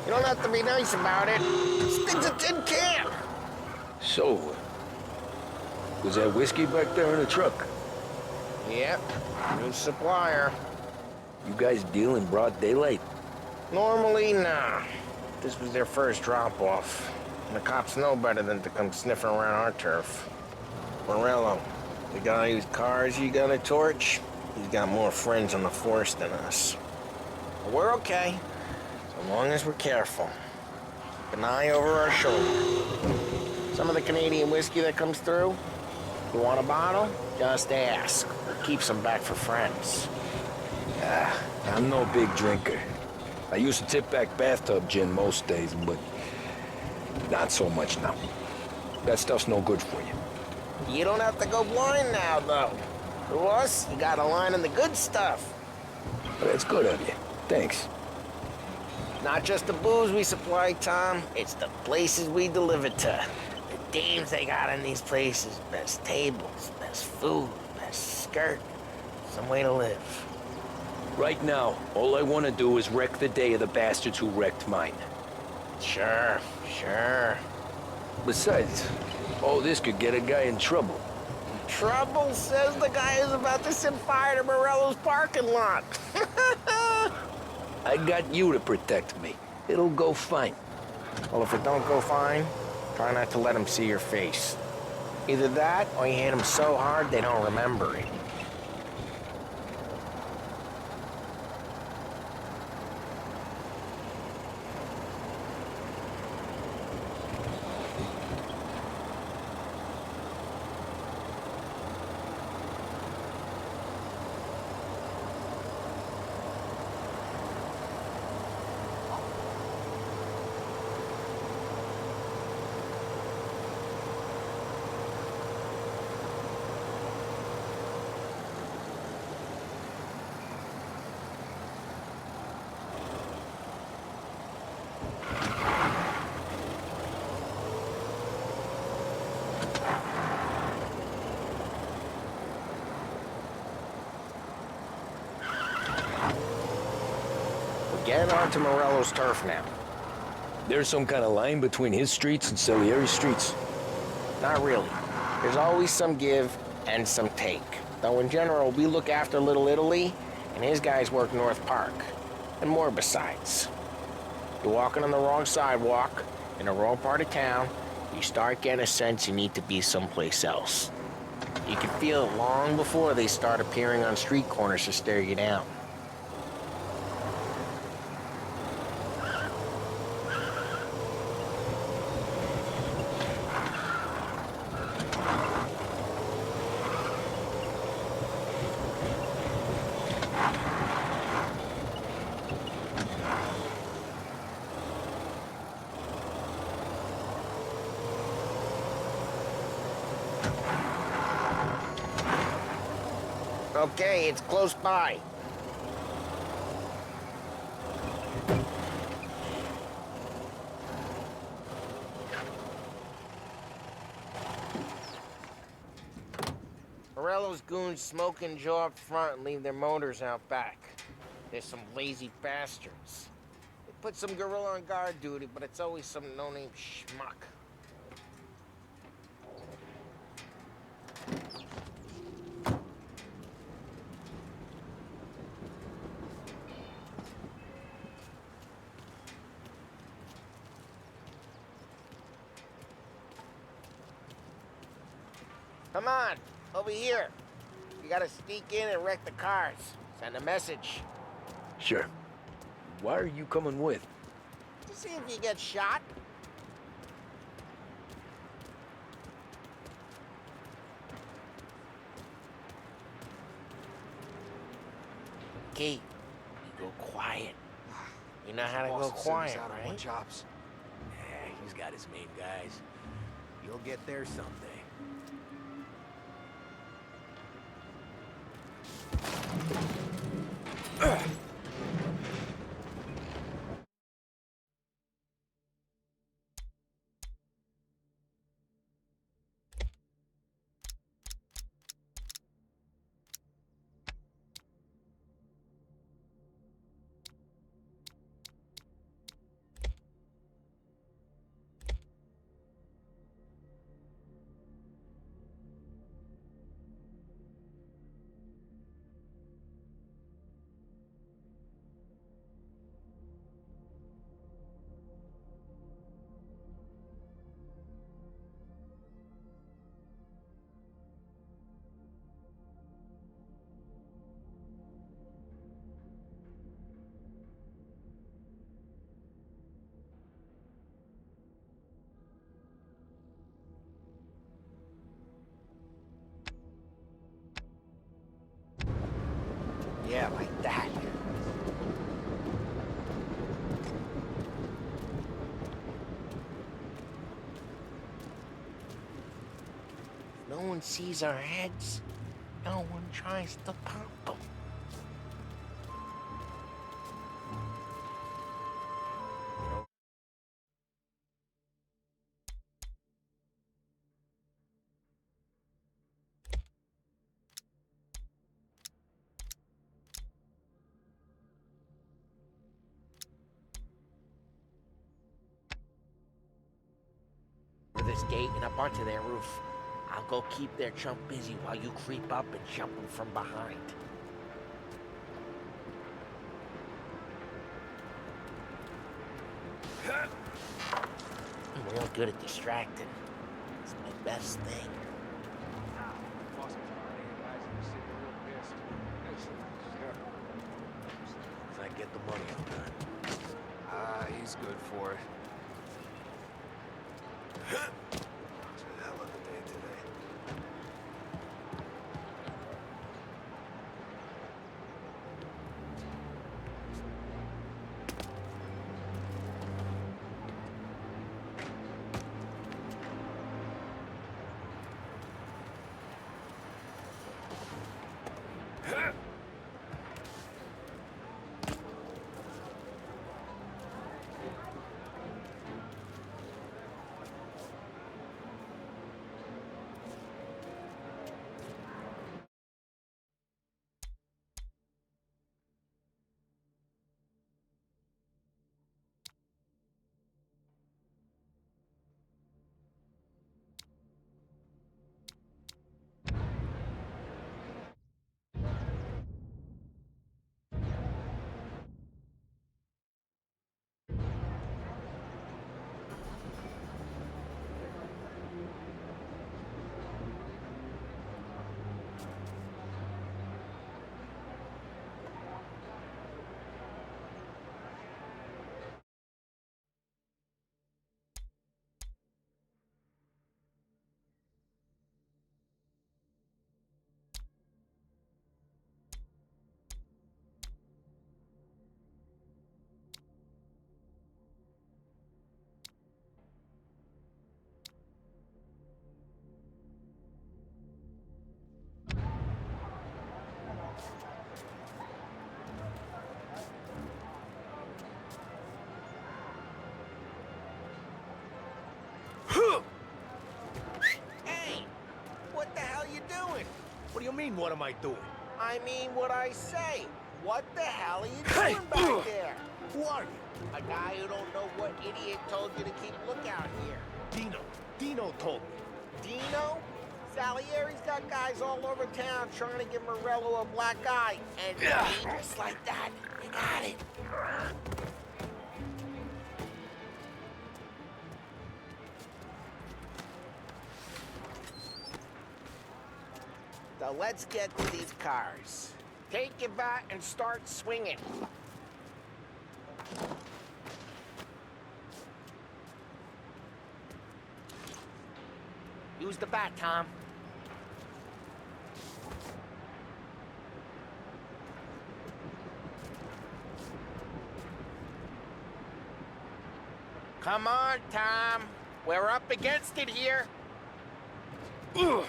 You don't have to be nice about it. This thing's a tin can. So, was that whiskey back there in the truck? Yep, new supplier. You guys deal in broad daylight? Normally, nah. This was their first drop-off. And the cops know better than to come sniffing around our turf. Morello, the guy whose cars he got a torch, he's got more friends on the force than us. But we're okay, so long as we're careful. Keep an eye over our shoulder. Some of the Canadian whiskey that comes through, you want a bottle? Just ask. We'll keep some back for friends. I'm no big drinker. I used to tip back bathtub gin most days, but not so much now. That stuff's no good for you. You don't have to go blind now, though. To us, you got a line on the good stuff. But that's good of you. Thanks. Not just the booze we supply, Tom. It's the places we deliver to. The dames they got in these places. Best tables, best food, best skirt. Some way to live. Right now, all I want to do is wreck the day of the bastards who wrecked mine. Sure. Besides, all this could get a guy in trouble. Trouble, says the guy who's about to set fire to Morello's parking lot. I got you to protect me. It'll go fine. Well, if it don't go fine, try not to let them see your face. Either that, or you hit them so hard they don't remember it. Get onto Morello's turf now. There's some kind of line between his streets and Salieri's streets? Not really. There's always some give and some take. Though in general, we look after Little Italy, and his guys work North Park. And more besides. You're walking on the wrong sidewalk, in the wrong part of town, you start getting a sense you need to be someplace else. You can feel it long before they start appearing on street corners to stare you down. Okay, it's close by. Morello's goons smoke and jaw up front and leave their motors out back. They're some lazy bastards. They put some gorilla on guard duty, but it's always some no-name schmuck. Come on, over here. You gotta sneak in and wreck the cars. Send a message. Sure. Why are you coming with? To see if you get shot. gate. You go quiet. You know how to go quiet, right? Chops. Yeah, he's got his main guys. You'll get there someday. Yeah, like that. No one sees our heads. No one tries to pop them. This gate and up onto their roof. I'll go keep their chump busy while you creep up and jump him from behind. I'm real good at distracting. It's my best thing. If I get the money, I'm done. He's good for it. It's a hell of a day today. Hey! What the hell you doing? What do you mean, what am I doing? I mean what I say. What the hell are you doing back there? Who are you? A guy who don't know what idiot told you to keep lookout here. Dino told me. Dino? Salieri's got guys all over town trying to give Morello a black eye. And just like that, you got it. So let's get to these cars. Take your bat and start swinging. Use the bat, Tom. Come on, Tom. We're up against it here. Ugh.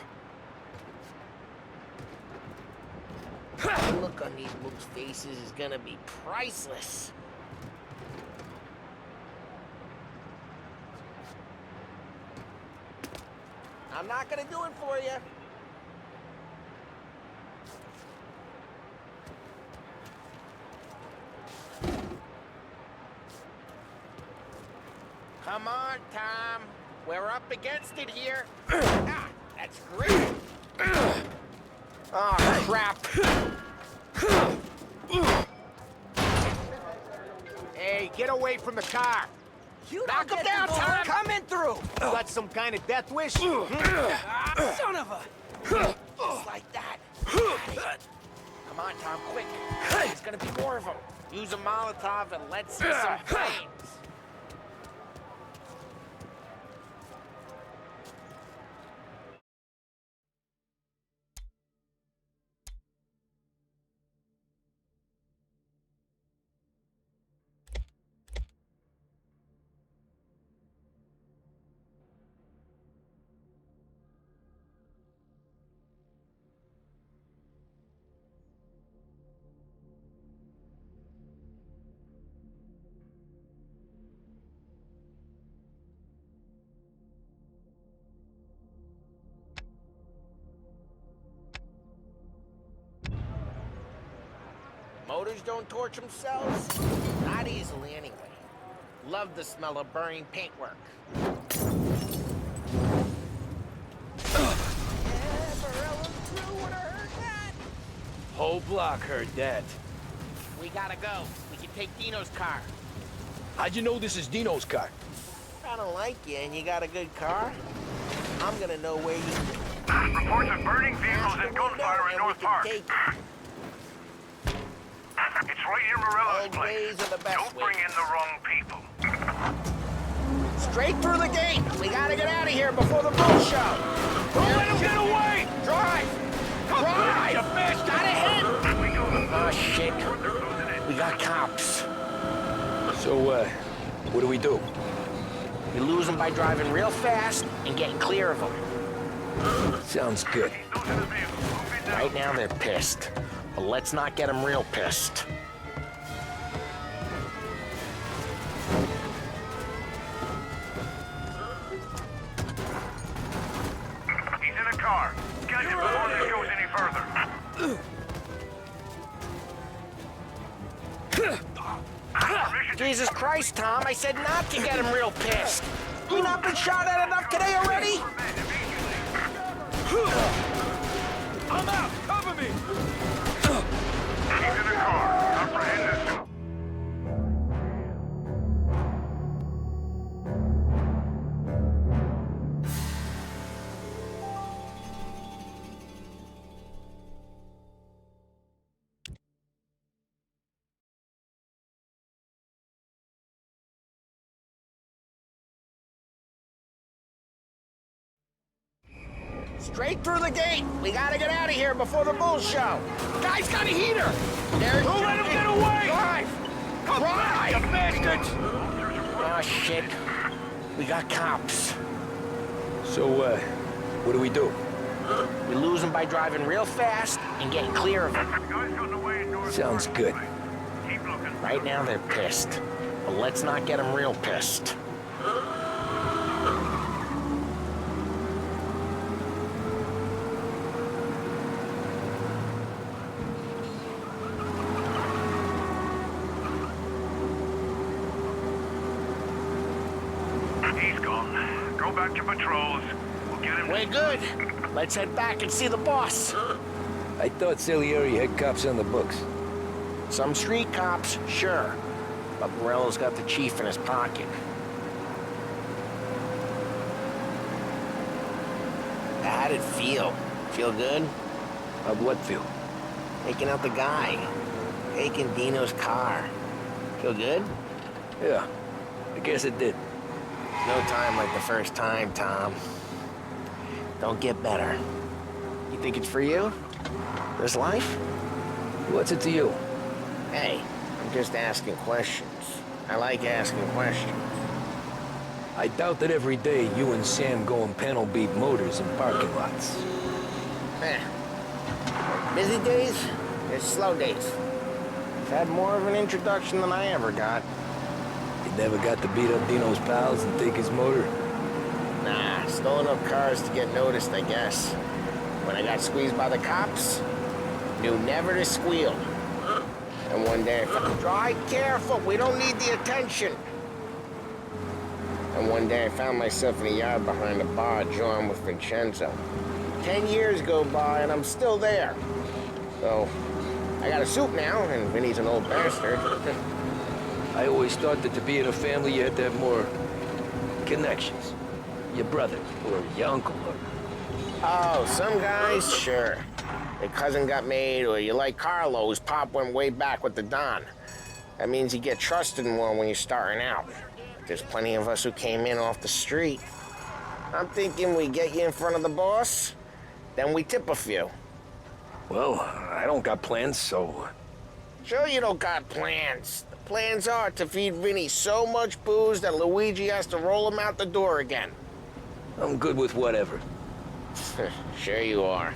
The look on these mooks' faces is gonna be priceless. I'm not gonna do it for you. Come on, Tom. We're up against it here. Ah, that's great. Oh, crap. Hey, get away from the car. You Knock him down, Tom. coming through. You got some kind of death wish? Son of a... Just like that. Come on, Tom, quick. There's gonna be more of them. Use a Molotov and let's see some flames. Motors don't torch themselves? Not easily, anyway. Love the smell of burning paintwork. Whole block heard that. We gotta go. We can take Dino's car. How'd you know this is Dino's car? I don't like you and you got a good car. I'm gonna know where you... Reports of burning vehicles and gunfire in North Park. It's right near Morello's place. Don't bring in the wrong people. Straight through the gate. We gotta get out of here before the bull show. Don't let him get away! Drive! Drive! You bitch! Got ahead! Oh, shit. We got cops. So, what do we do? You lose them by driving real fast and getting clear of them. Sounds good. Right now they're pissed. But let's not get them real pissed. He's in a car. Catch him before this goes any further. Jesus Christ, Tom, I said not to get him real pissed. You not been shot at enough today already? I'm out! Cover me! He's in a car. Apprehend this. Straight through the gate. We gotta get out of here before the bull show. Guy's got a heater. There's Don't let him get away! Drive! Come back, you bastards! Oh, shit. We got cops. So, what do we do? We lose them by driving real fast and getting clear of them. Sounds good. Right now they're pissed. But let's not get them real pissed. He's gone. Go back to patrols. We'll get him. We're good. Let's head back and see the boss. I thought Salieri had cops on the books. Some street cops, sure. But Morello's got the chief in his pocket. How'd it feel? Feel good? How'd what feel? Taking out the guy. Taking Dino's car. Feel good? Yeah, I guess it did. No time like the first time, Tom. Don't get better. You think it's for you? This life? What's it to you? Hey, I'm just asking questions. I like asking questions. I doubt that every day you and Sam go and panel beat motors in parking lots. Busy days, there's slow days. He's had more of an introduction than I ever got. You never got to beat up Dino's pals and take his motor? Nah, stole enough cars to get noticed, I guess. When I got squeezed by the cops, knew never to squeal. And one day I found, drive careful, we don't need the attention. And one day I found myself in a yard behind a bar, jawing with Vincenzo. 10 years go by and I'm still there. So, I got a suit now, and Vinny's an old bastard. I always thought that to be in a family you had to have more connections. Your brother, or your uncle, or... Oh, some guys, sure. Their cousin got made, or you like Carlos, Pop went way back with the Don. That means you get trusted more when you're starting out. There's plenty of us who came in off the street. I'm thinking we get you in front of the boss, then we tip a few. Well, I don't got plans, so... Sure you don't got plans. The plans are to feed Vinny so much booze that Luigi has to roll him out the door again. I'm good with whatever. Sure you are.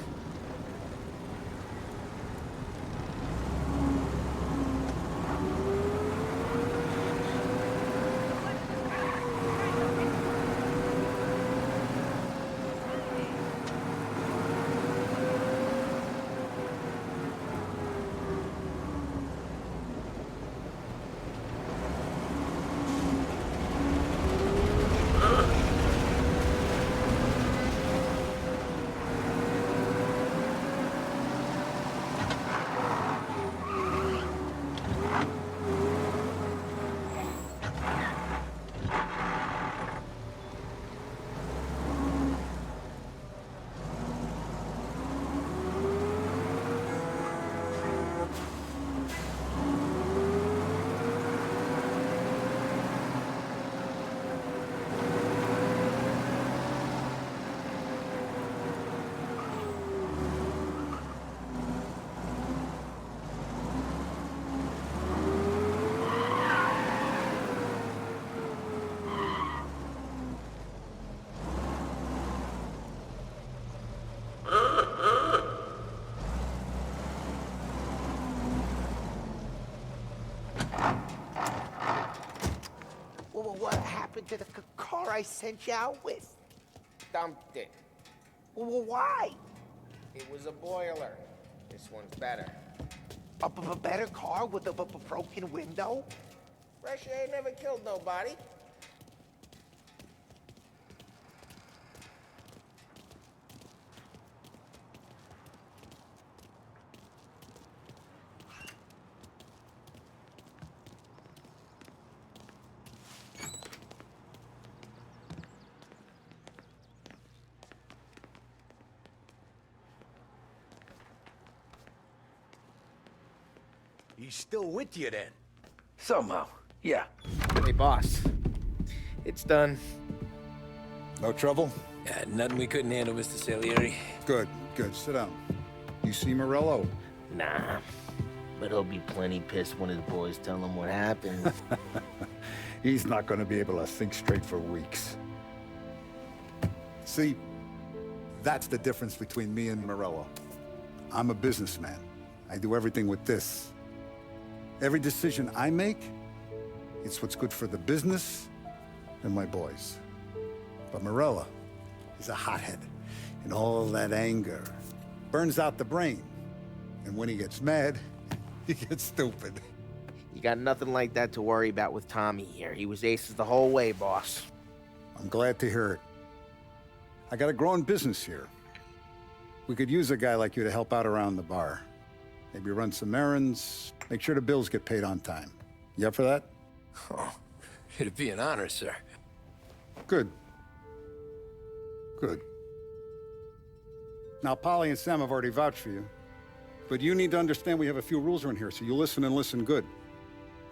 What happened to the car I sent you out with? Dumped it. Well, why? It was a boiler. This one's better. A better car with a broken window? Fresh air never killed nobody. He's still with you then? Somehow, yeah. Hey, boss. It's done. No trouble? Yeah, nothing we couldn't handle, Mr. Salieri. Good, good. Sit down. You see Morello? Nah. But he'll be plenty pissed when his boys tell him what happened. He's not going to be able to think straight for weeks. See, that's the difference between me and Morello. I'm a businessman. I do everything with this. Every decision I make, it's what's good for the business and my boys. But Morello is a hothead, and all that anger burns out the brain. And when he gets mad, he gets stupid. You got nothing like that to worry about with Tommy here. He was aces the whole way, boss. I'm glad to hear it. I got a growing business here. We could use a guy like you to help out around the bar. Maybe run some errands, make sure the bills get paid on time. You up for that? Oh, it'd be an honor, sir. Good. Good. Now, Polly and Sam have already vouched for you. But you need to understand we have a few rules around here, so you listen and listen good.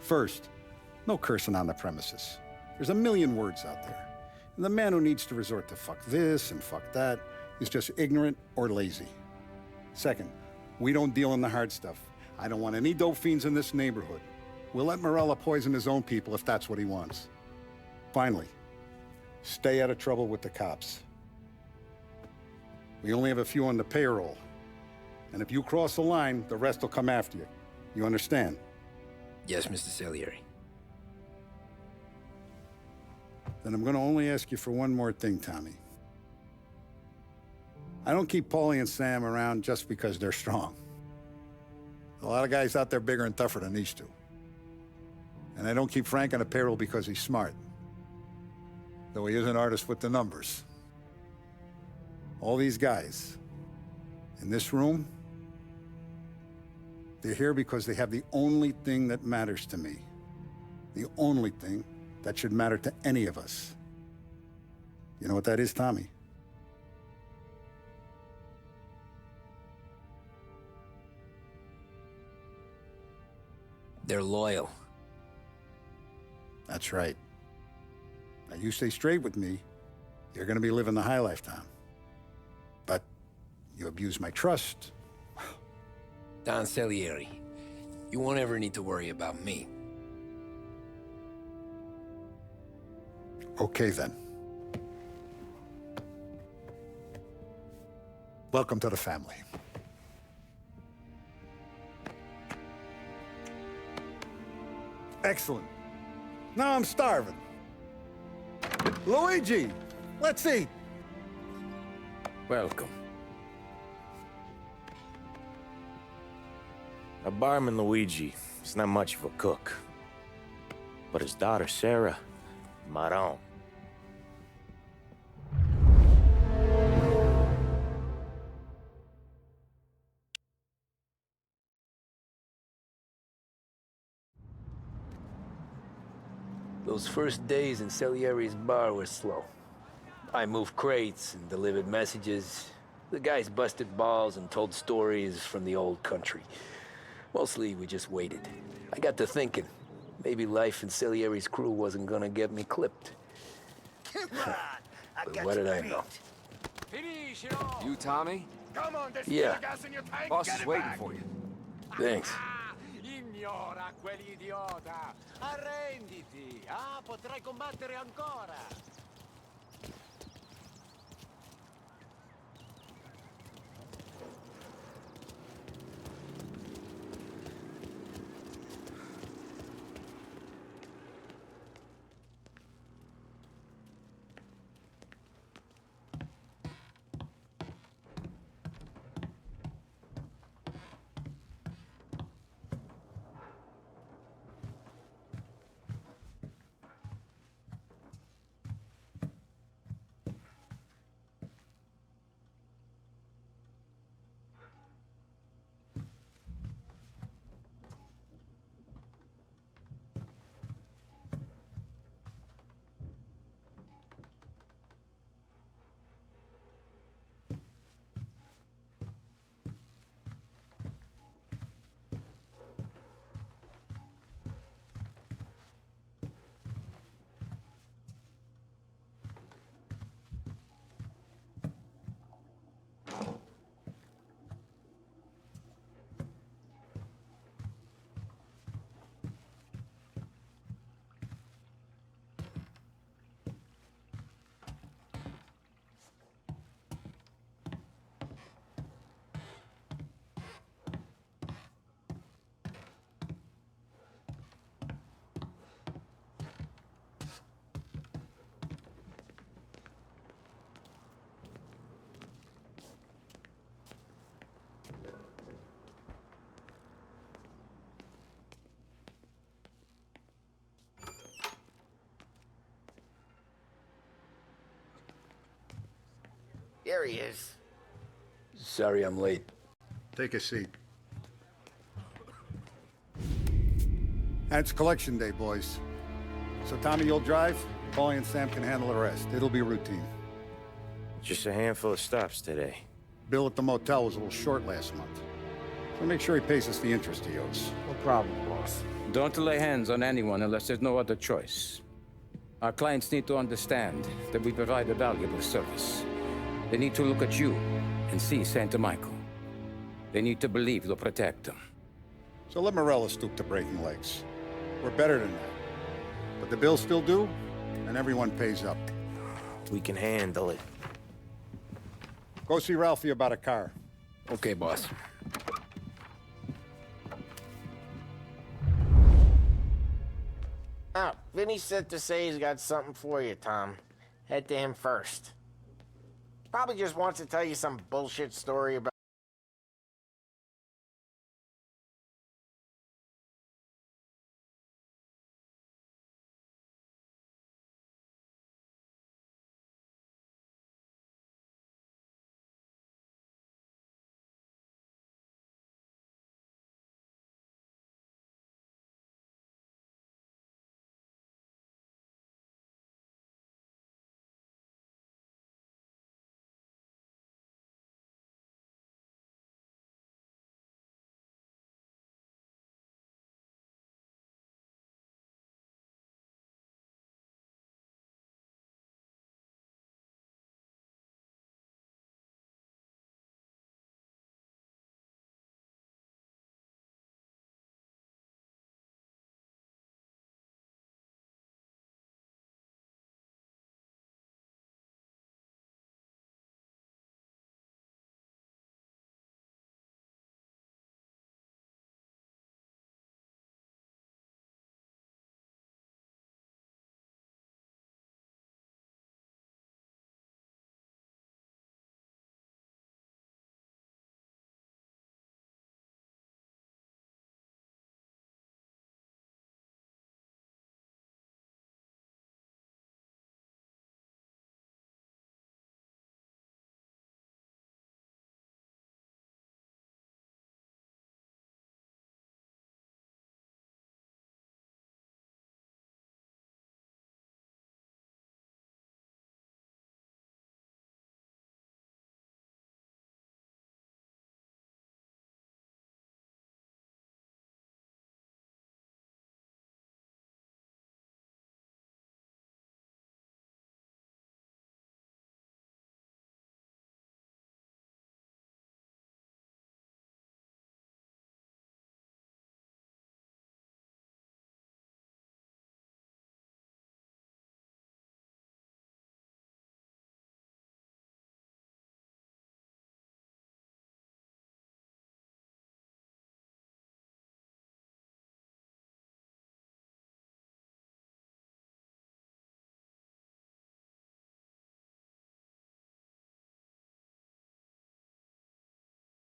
First, no cursing on the premises. There's a million words out there. And the man who needs to resort to fuck this and fuck that is just ignorant or lazy. Second, we don't deal in the hard stuff. I don't want any dope fiends in this neighborhood. We'll let Morello poison his own people if that's what he wants. Finally, Stay out of trouble with the cops. We only have a few on the payroll. And if you cross the line, the rest will come after you. You understand? Yes, Mr. Salieri. Then I'm gonna only ask you for one more thing, Tommy. I don't keep Paulie and Sam around just because they're strong. A lot of guys out there bigger and tougher than these two. And I don't keep Frank on the payroll because he's smart. Though he is an artist with the numbers. All these guys in this room, they're here because they have the only thing that matters to me. The only thing that should matter to any of us. You know what that is, Tommy? They're loyal. That's right. Now you stay straight with me, you're gonna be living the high life, Tom. But you abuse my trust. Don Salieri, you won't ever need to worry about me. Okay, then. Welcome to the family. Excellent. Now I'm starving. Luigi, let's eat. Welcome. A barman Luigi is not much of a cook. But his daughter Sarah, Maron. Those first days in Salieri's bar were slow. I moved crates and delivered messages. The guys busted balls and told stories from the old country. Mostly, we just waited. I got to thinking, maybe life in Salieri's crew wasn't gonna get me clipped. But what did I know? You, Tommy? Come on, there's Yeah. gas in your tank. Boss Get is it waiting back. for you. Thanks. Ignora quell'idiota. Arrenditi. Ah, potrai combattere ancora. There he is. Sorry I'm late. Take a seat. It's collection day, boys. So Tommy, you'll drive. Paulie and Sam can handle the rest. It'll be routine. Just a handful of stops today. Bill at the motel was a little short last month. So make sure he pays us the interest he owes. No problem, boss. Don't lay hands on anyone unless there's no other choice. Our clients need to understand that we provide a valuable service. They need to look at you and see Santa Michael. They need to believe you'll protect them. So let Morella stoop to breaking legs. We're better than that. But the bills still due, and everyone pays up. We can handle it. Go see Ralphie about a car. Okay, boss. Oh, Vinny said to say he's got something for you, Tom. Head to him first. Probably just wants to tell you some bullshit story about...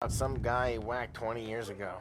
Some guy he whacked 20 years ago.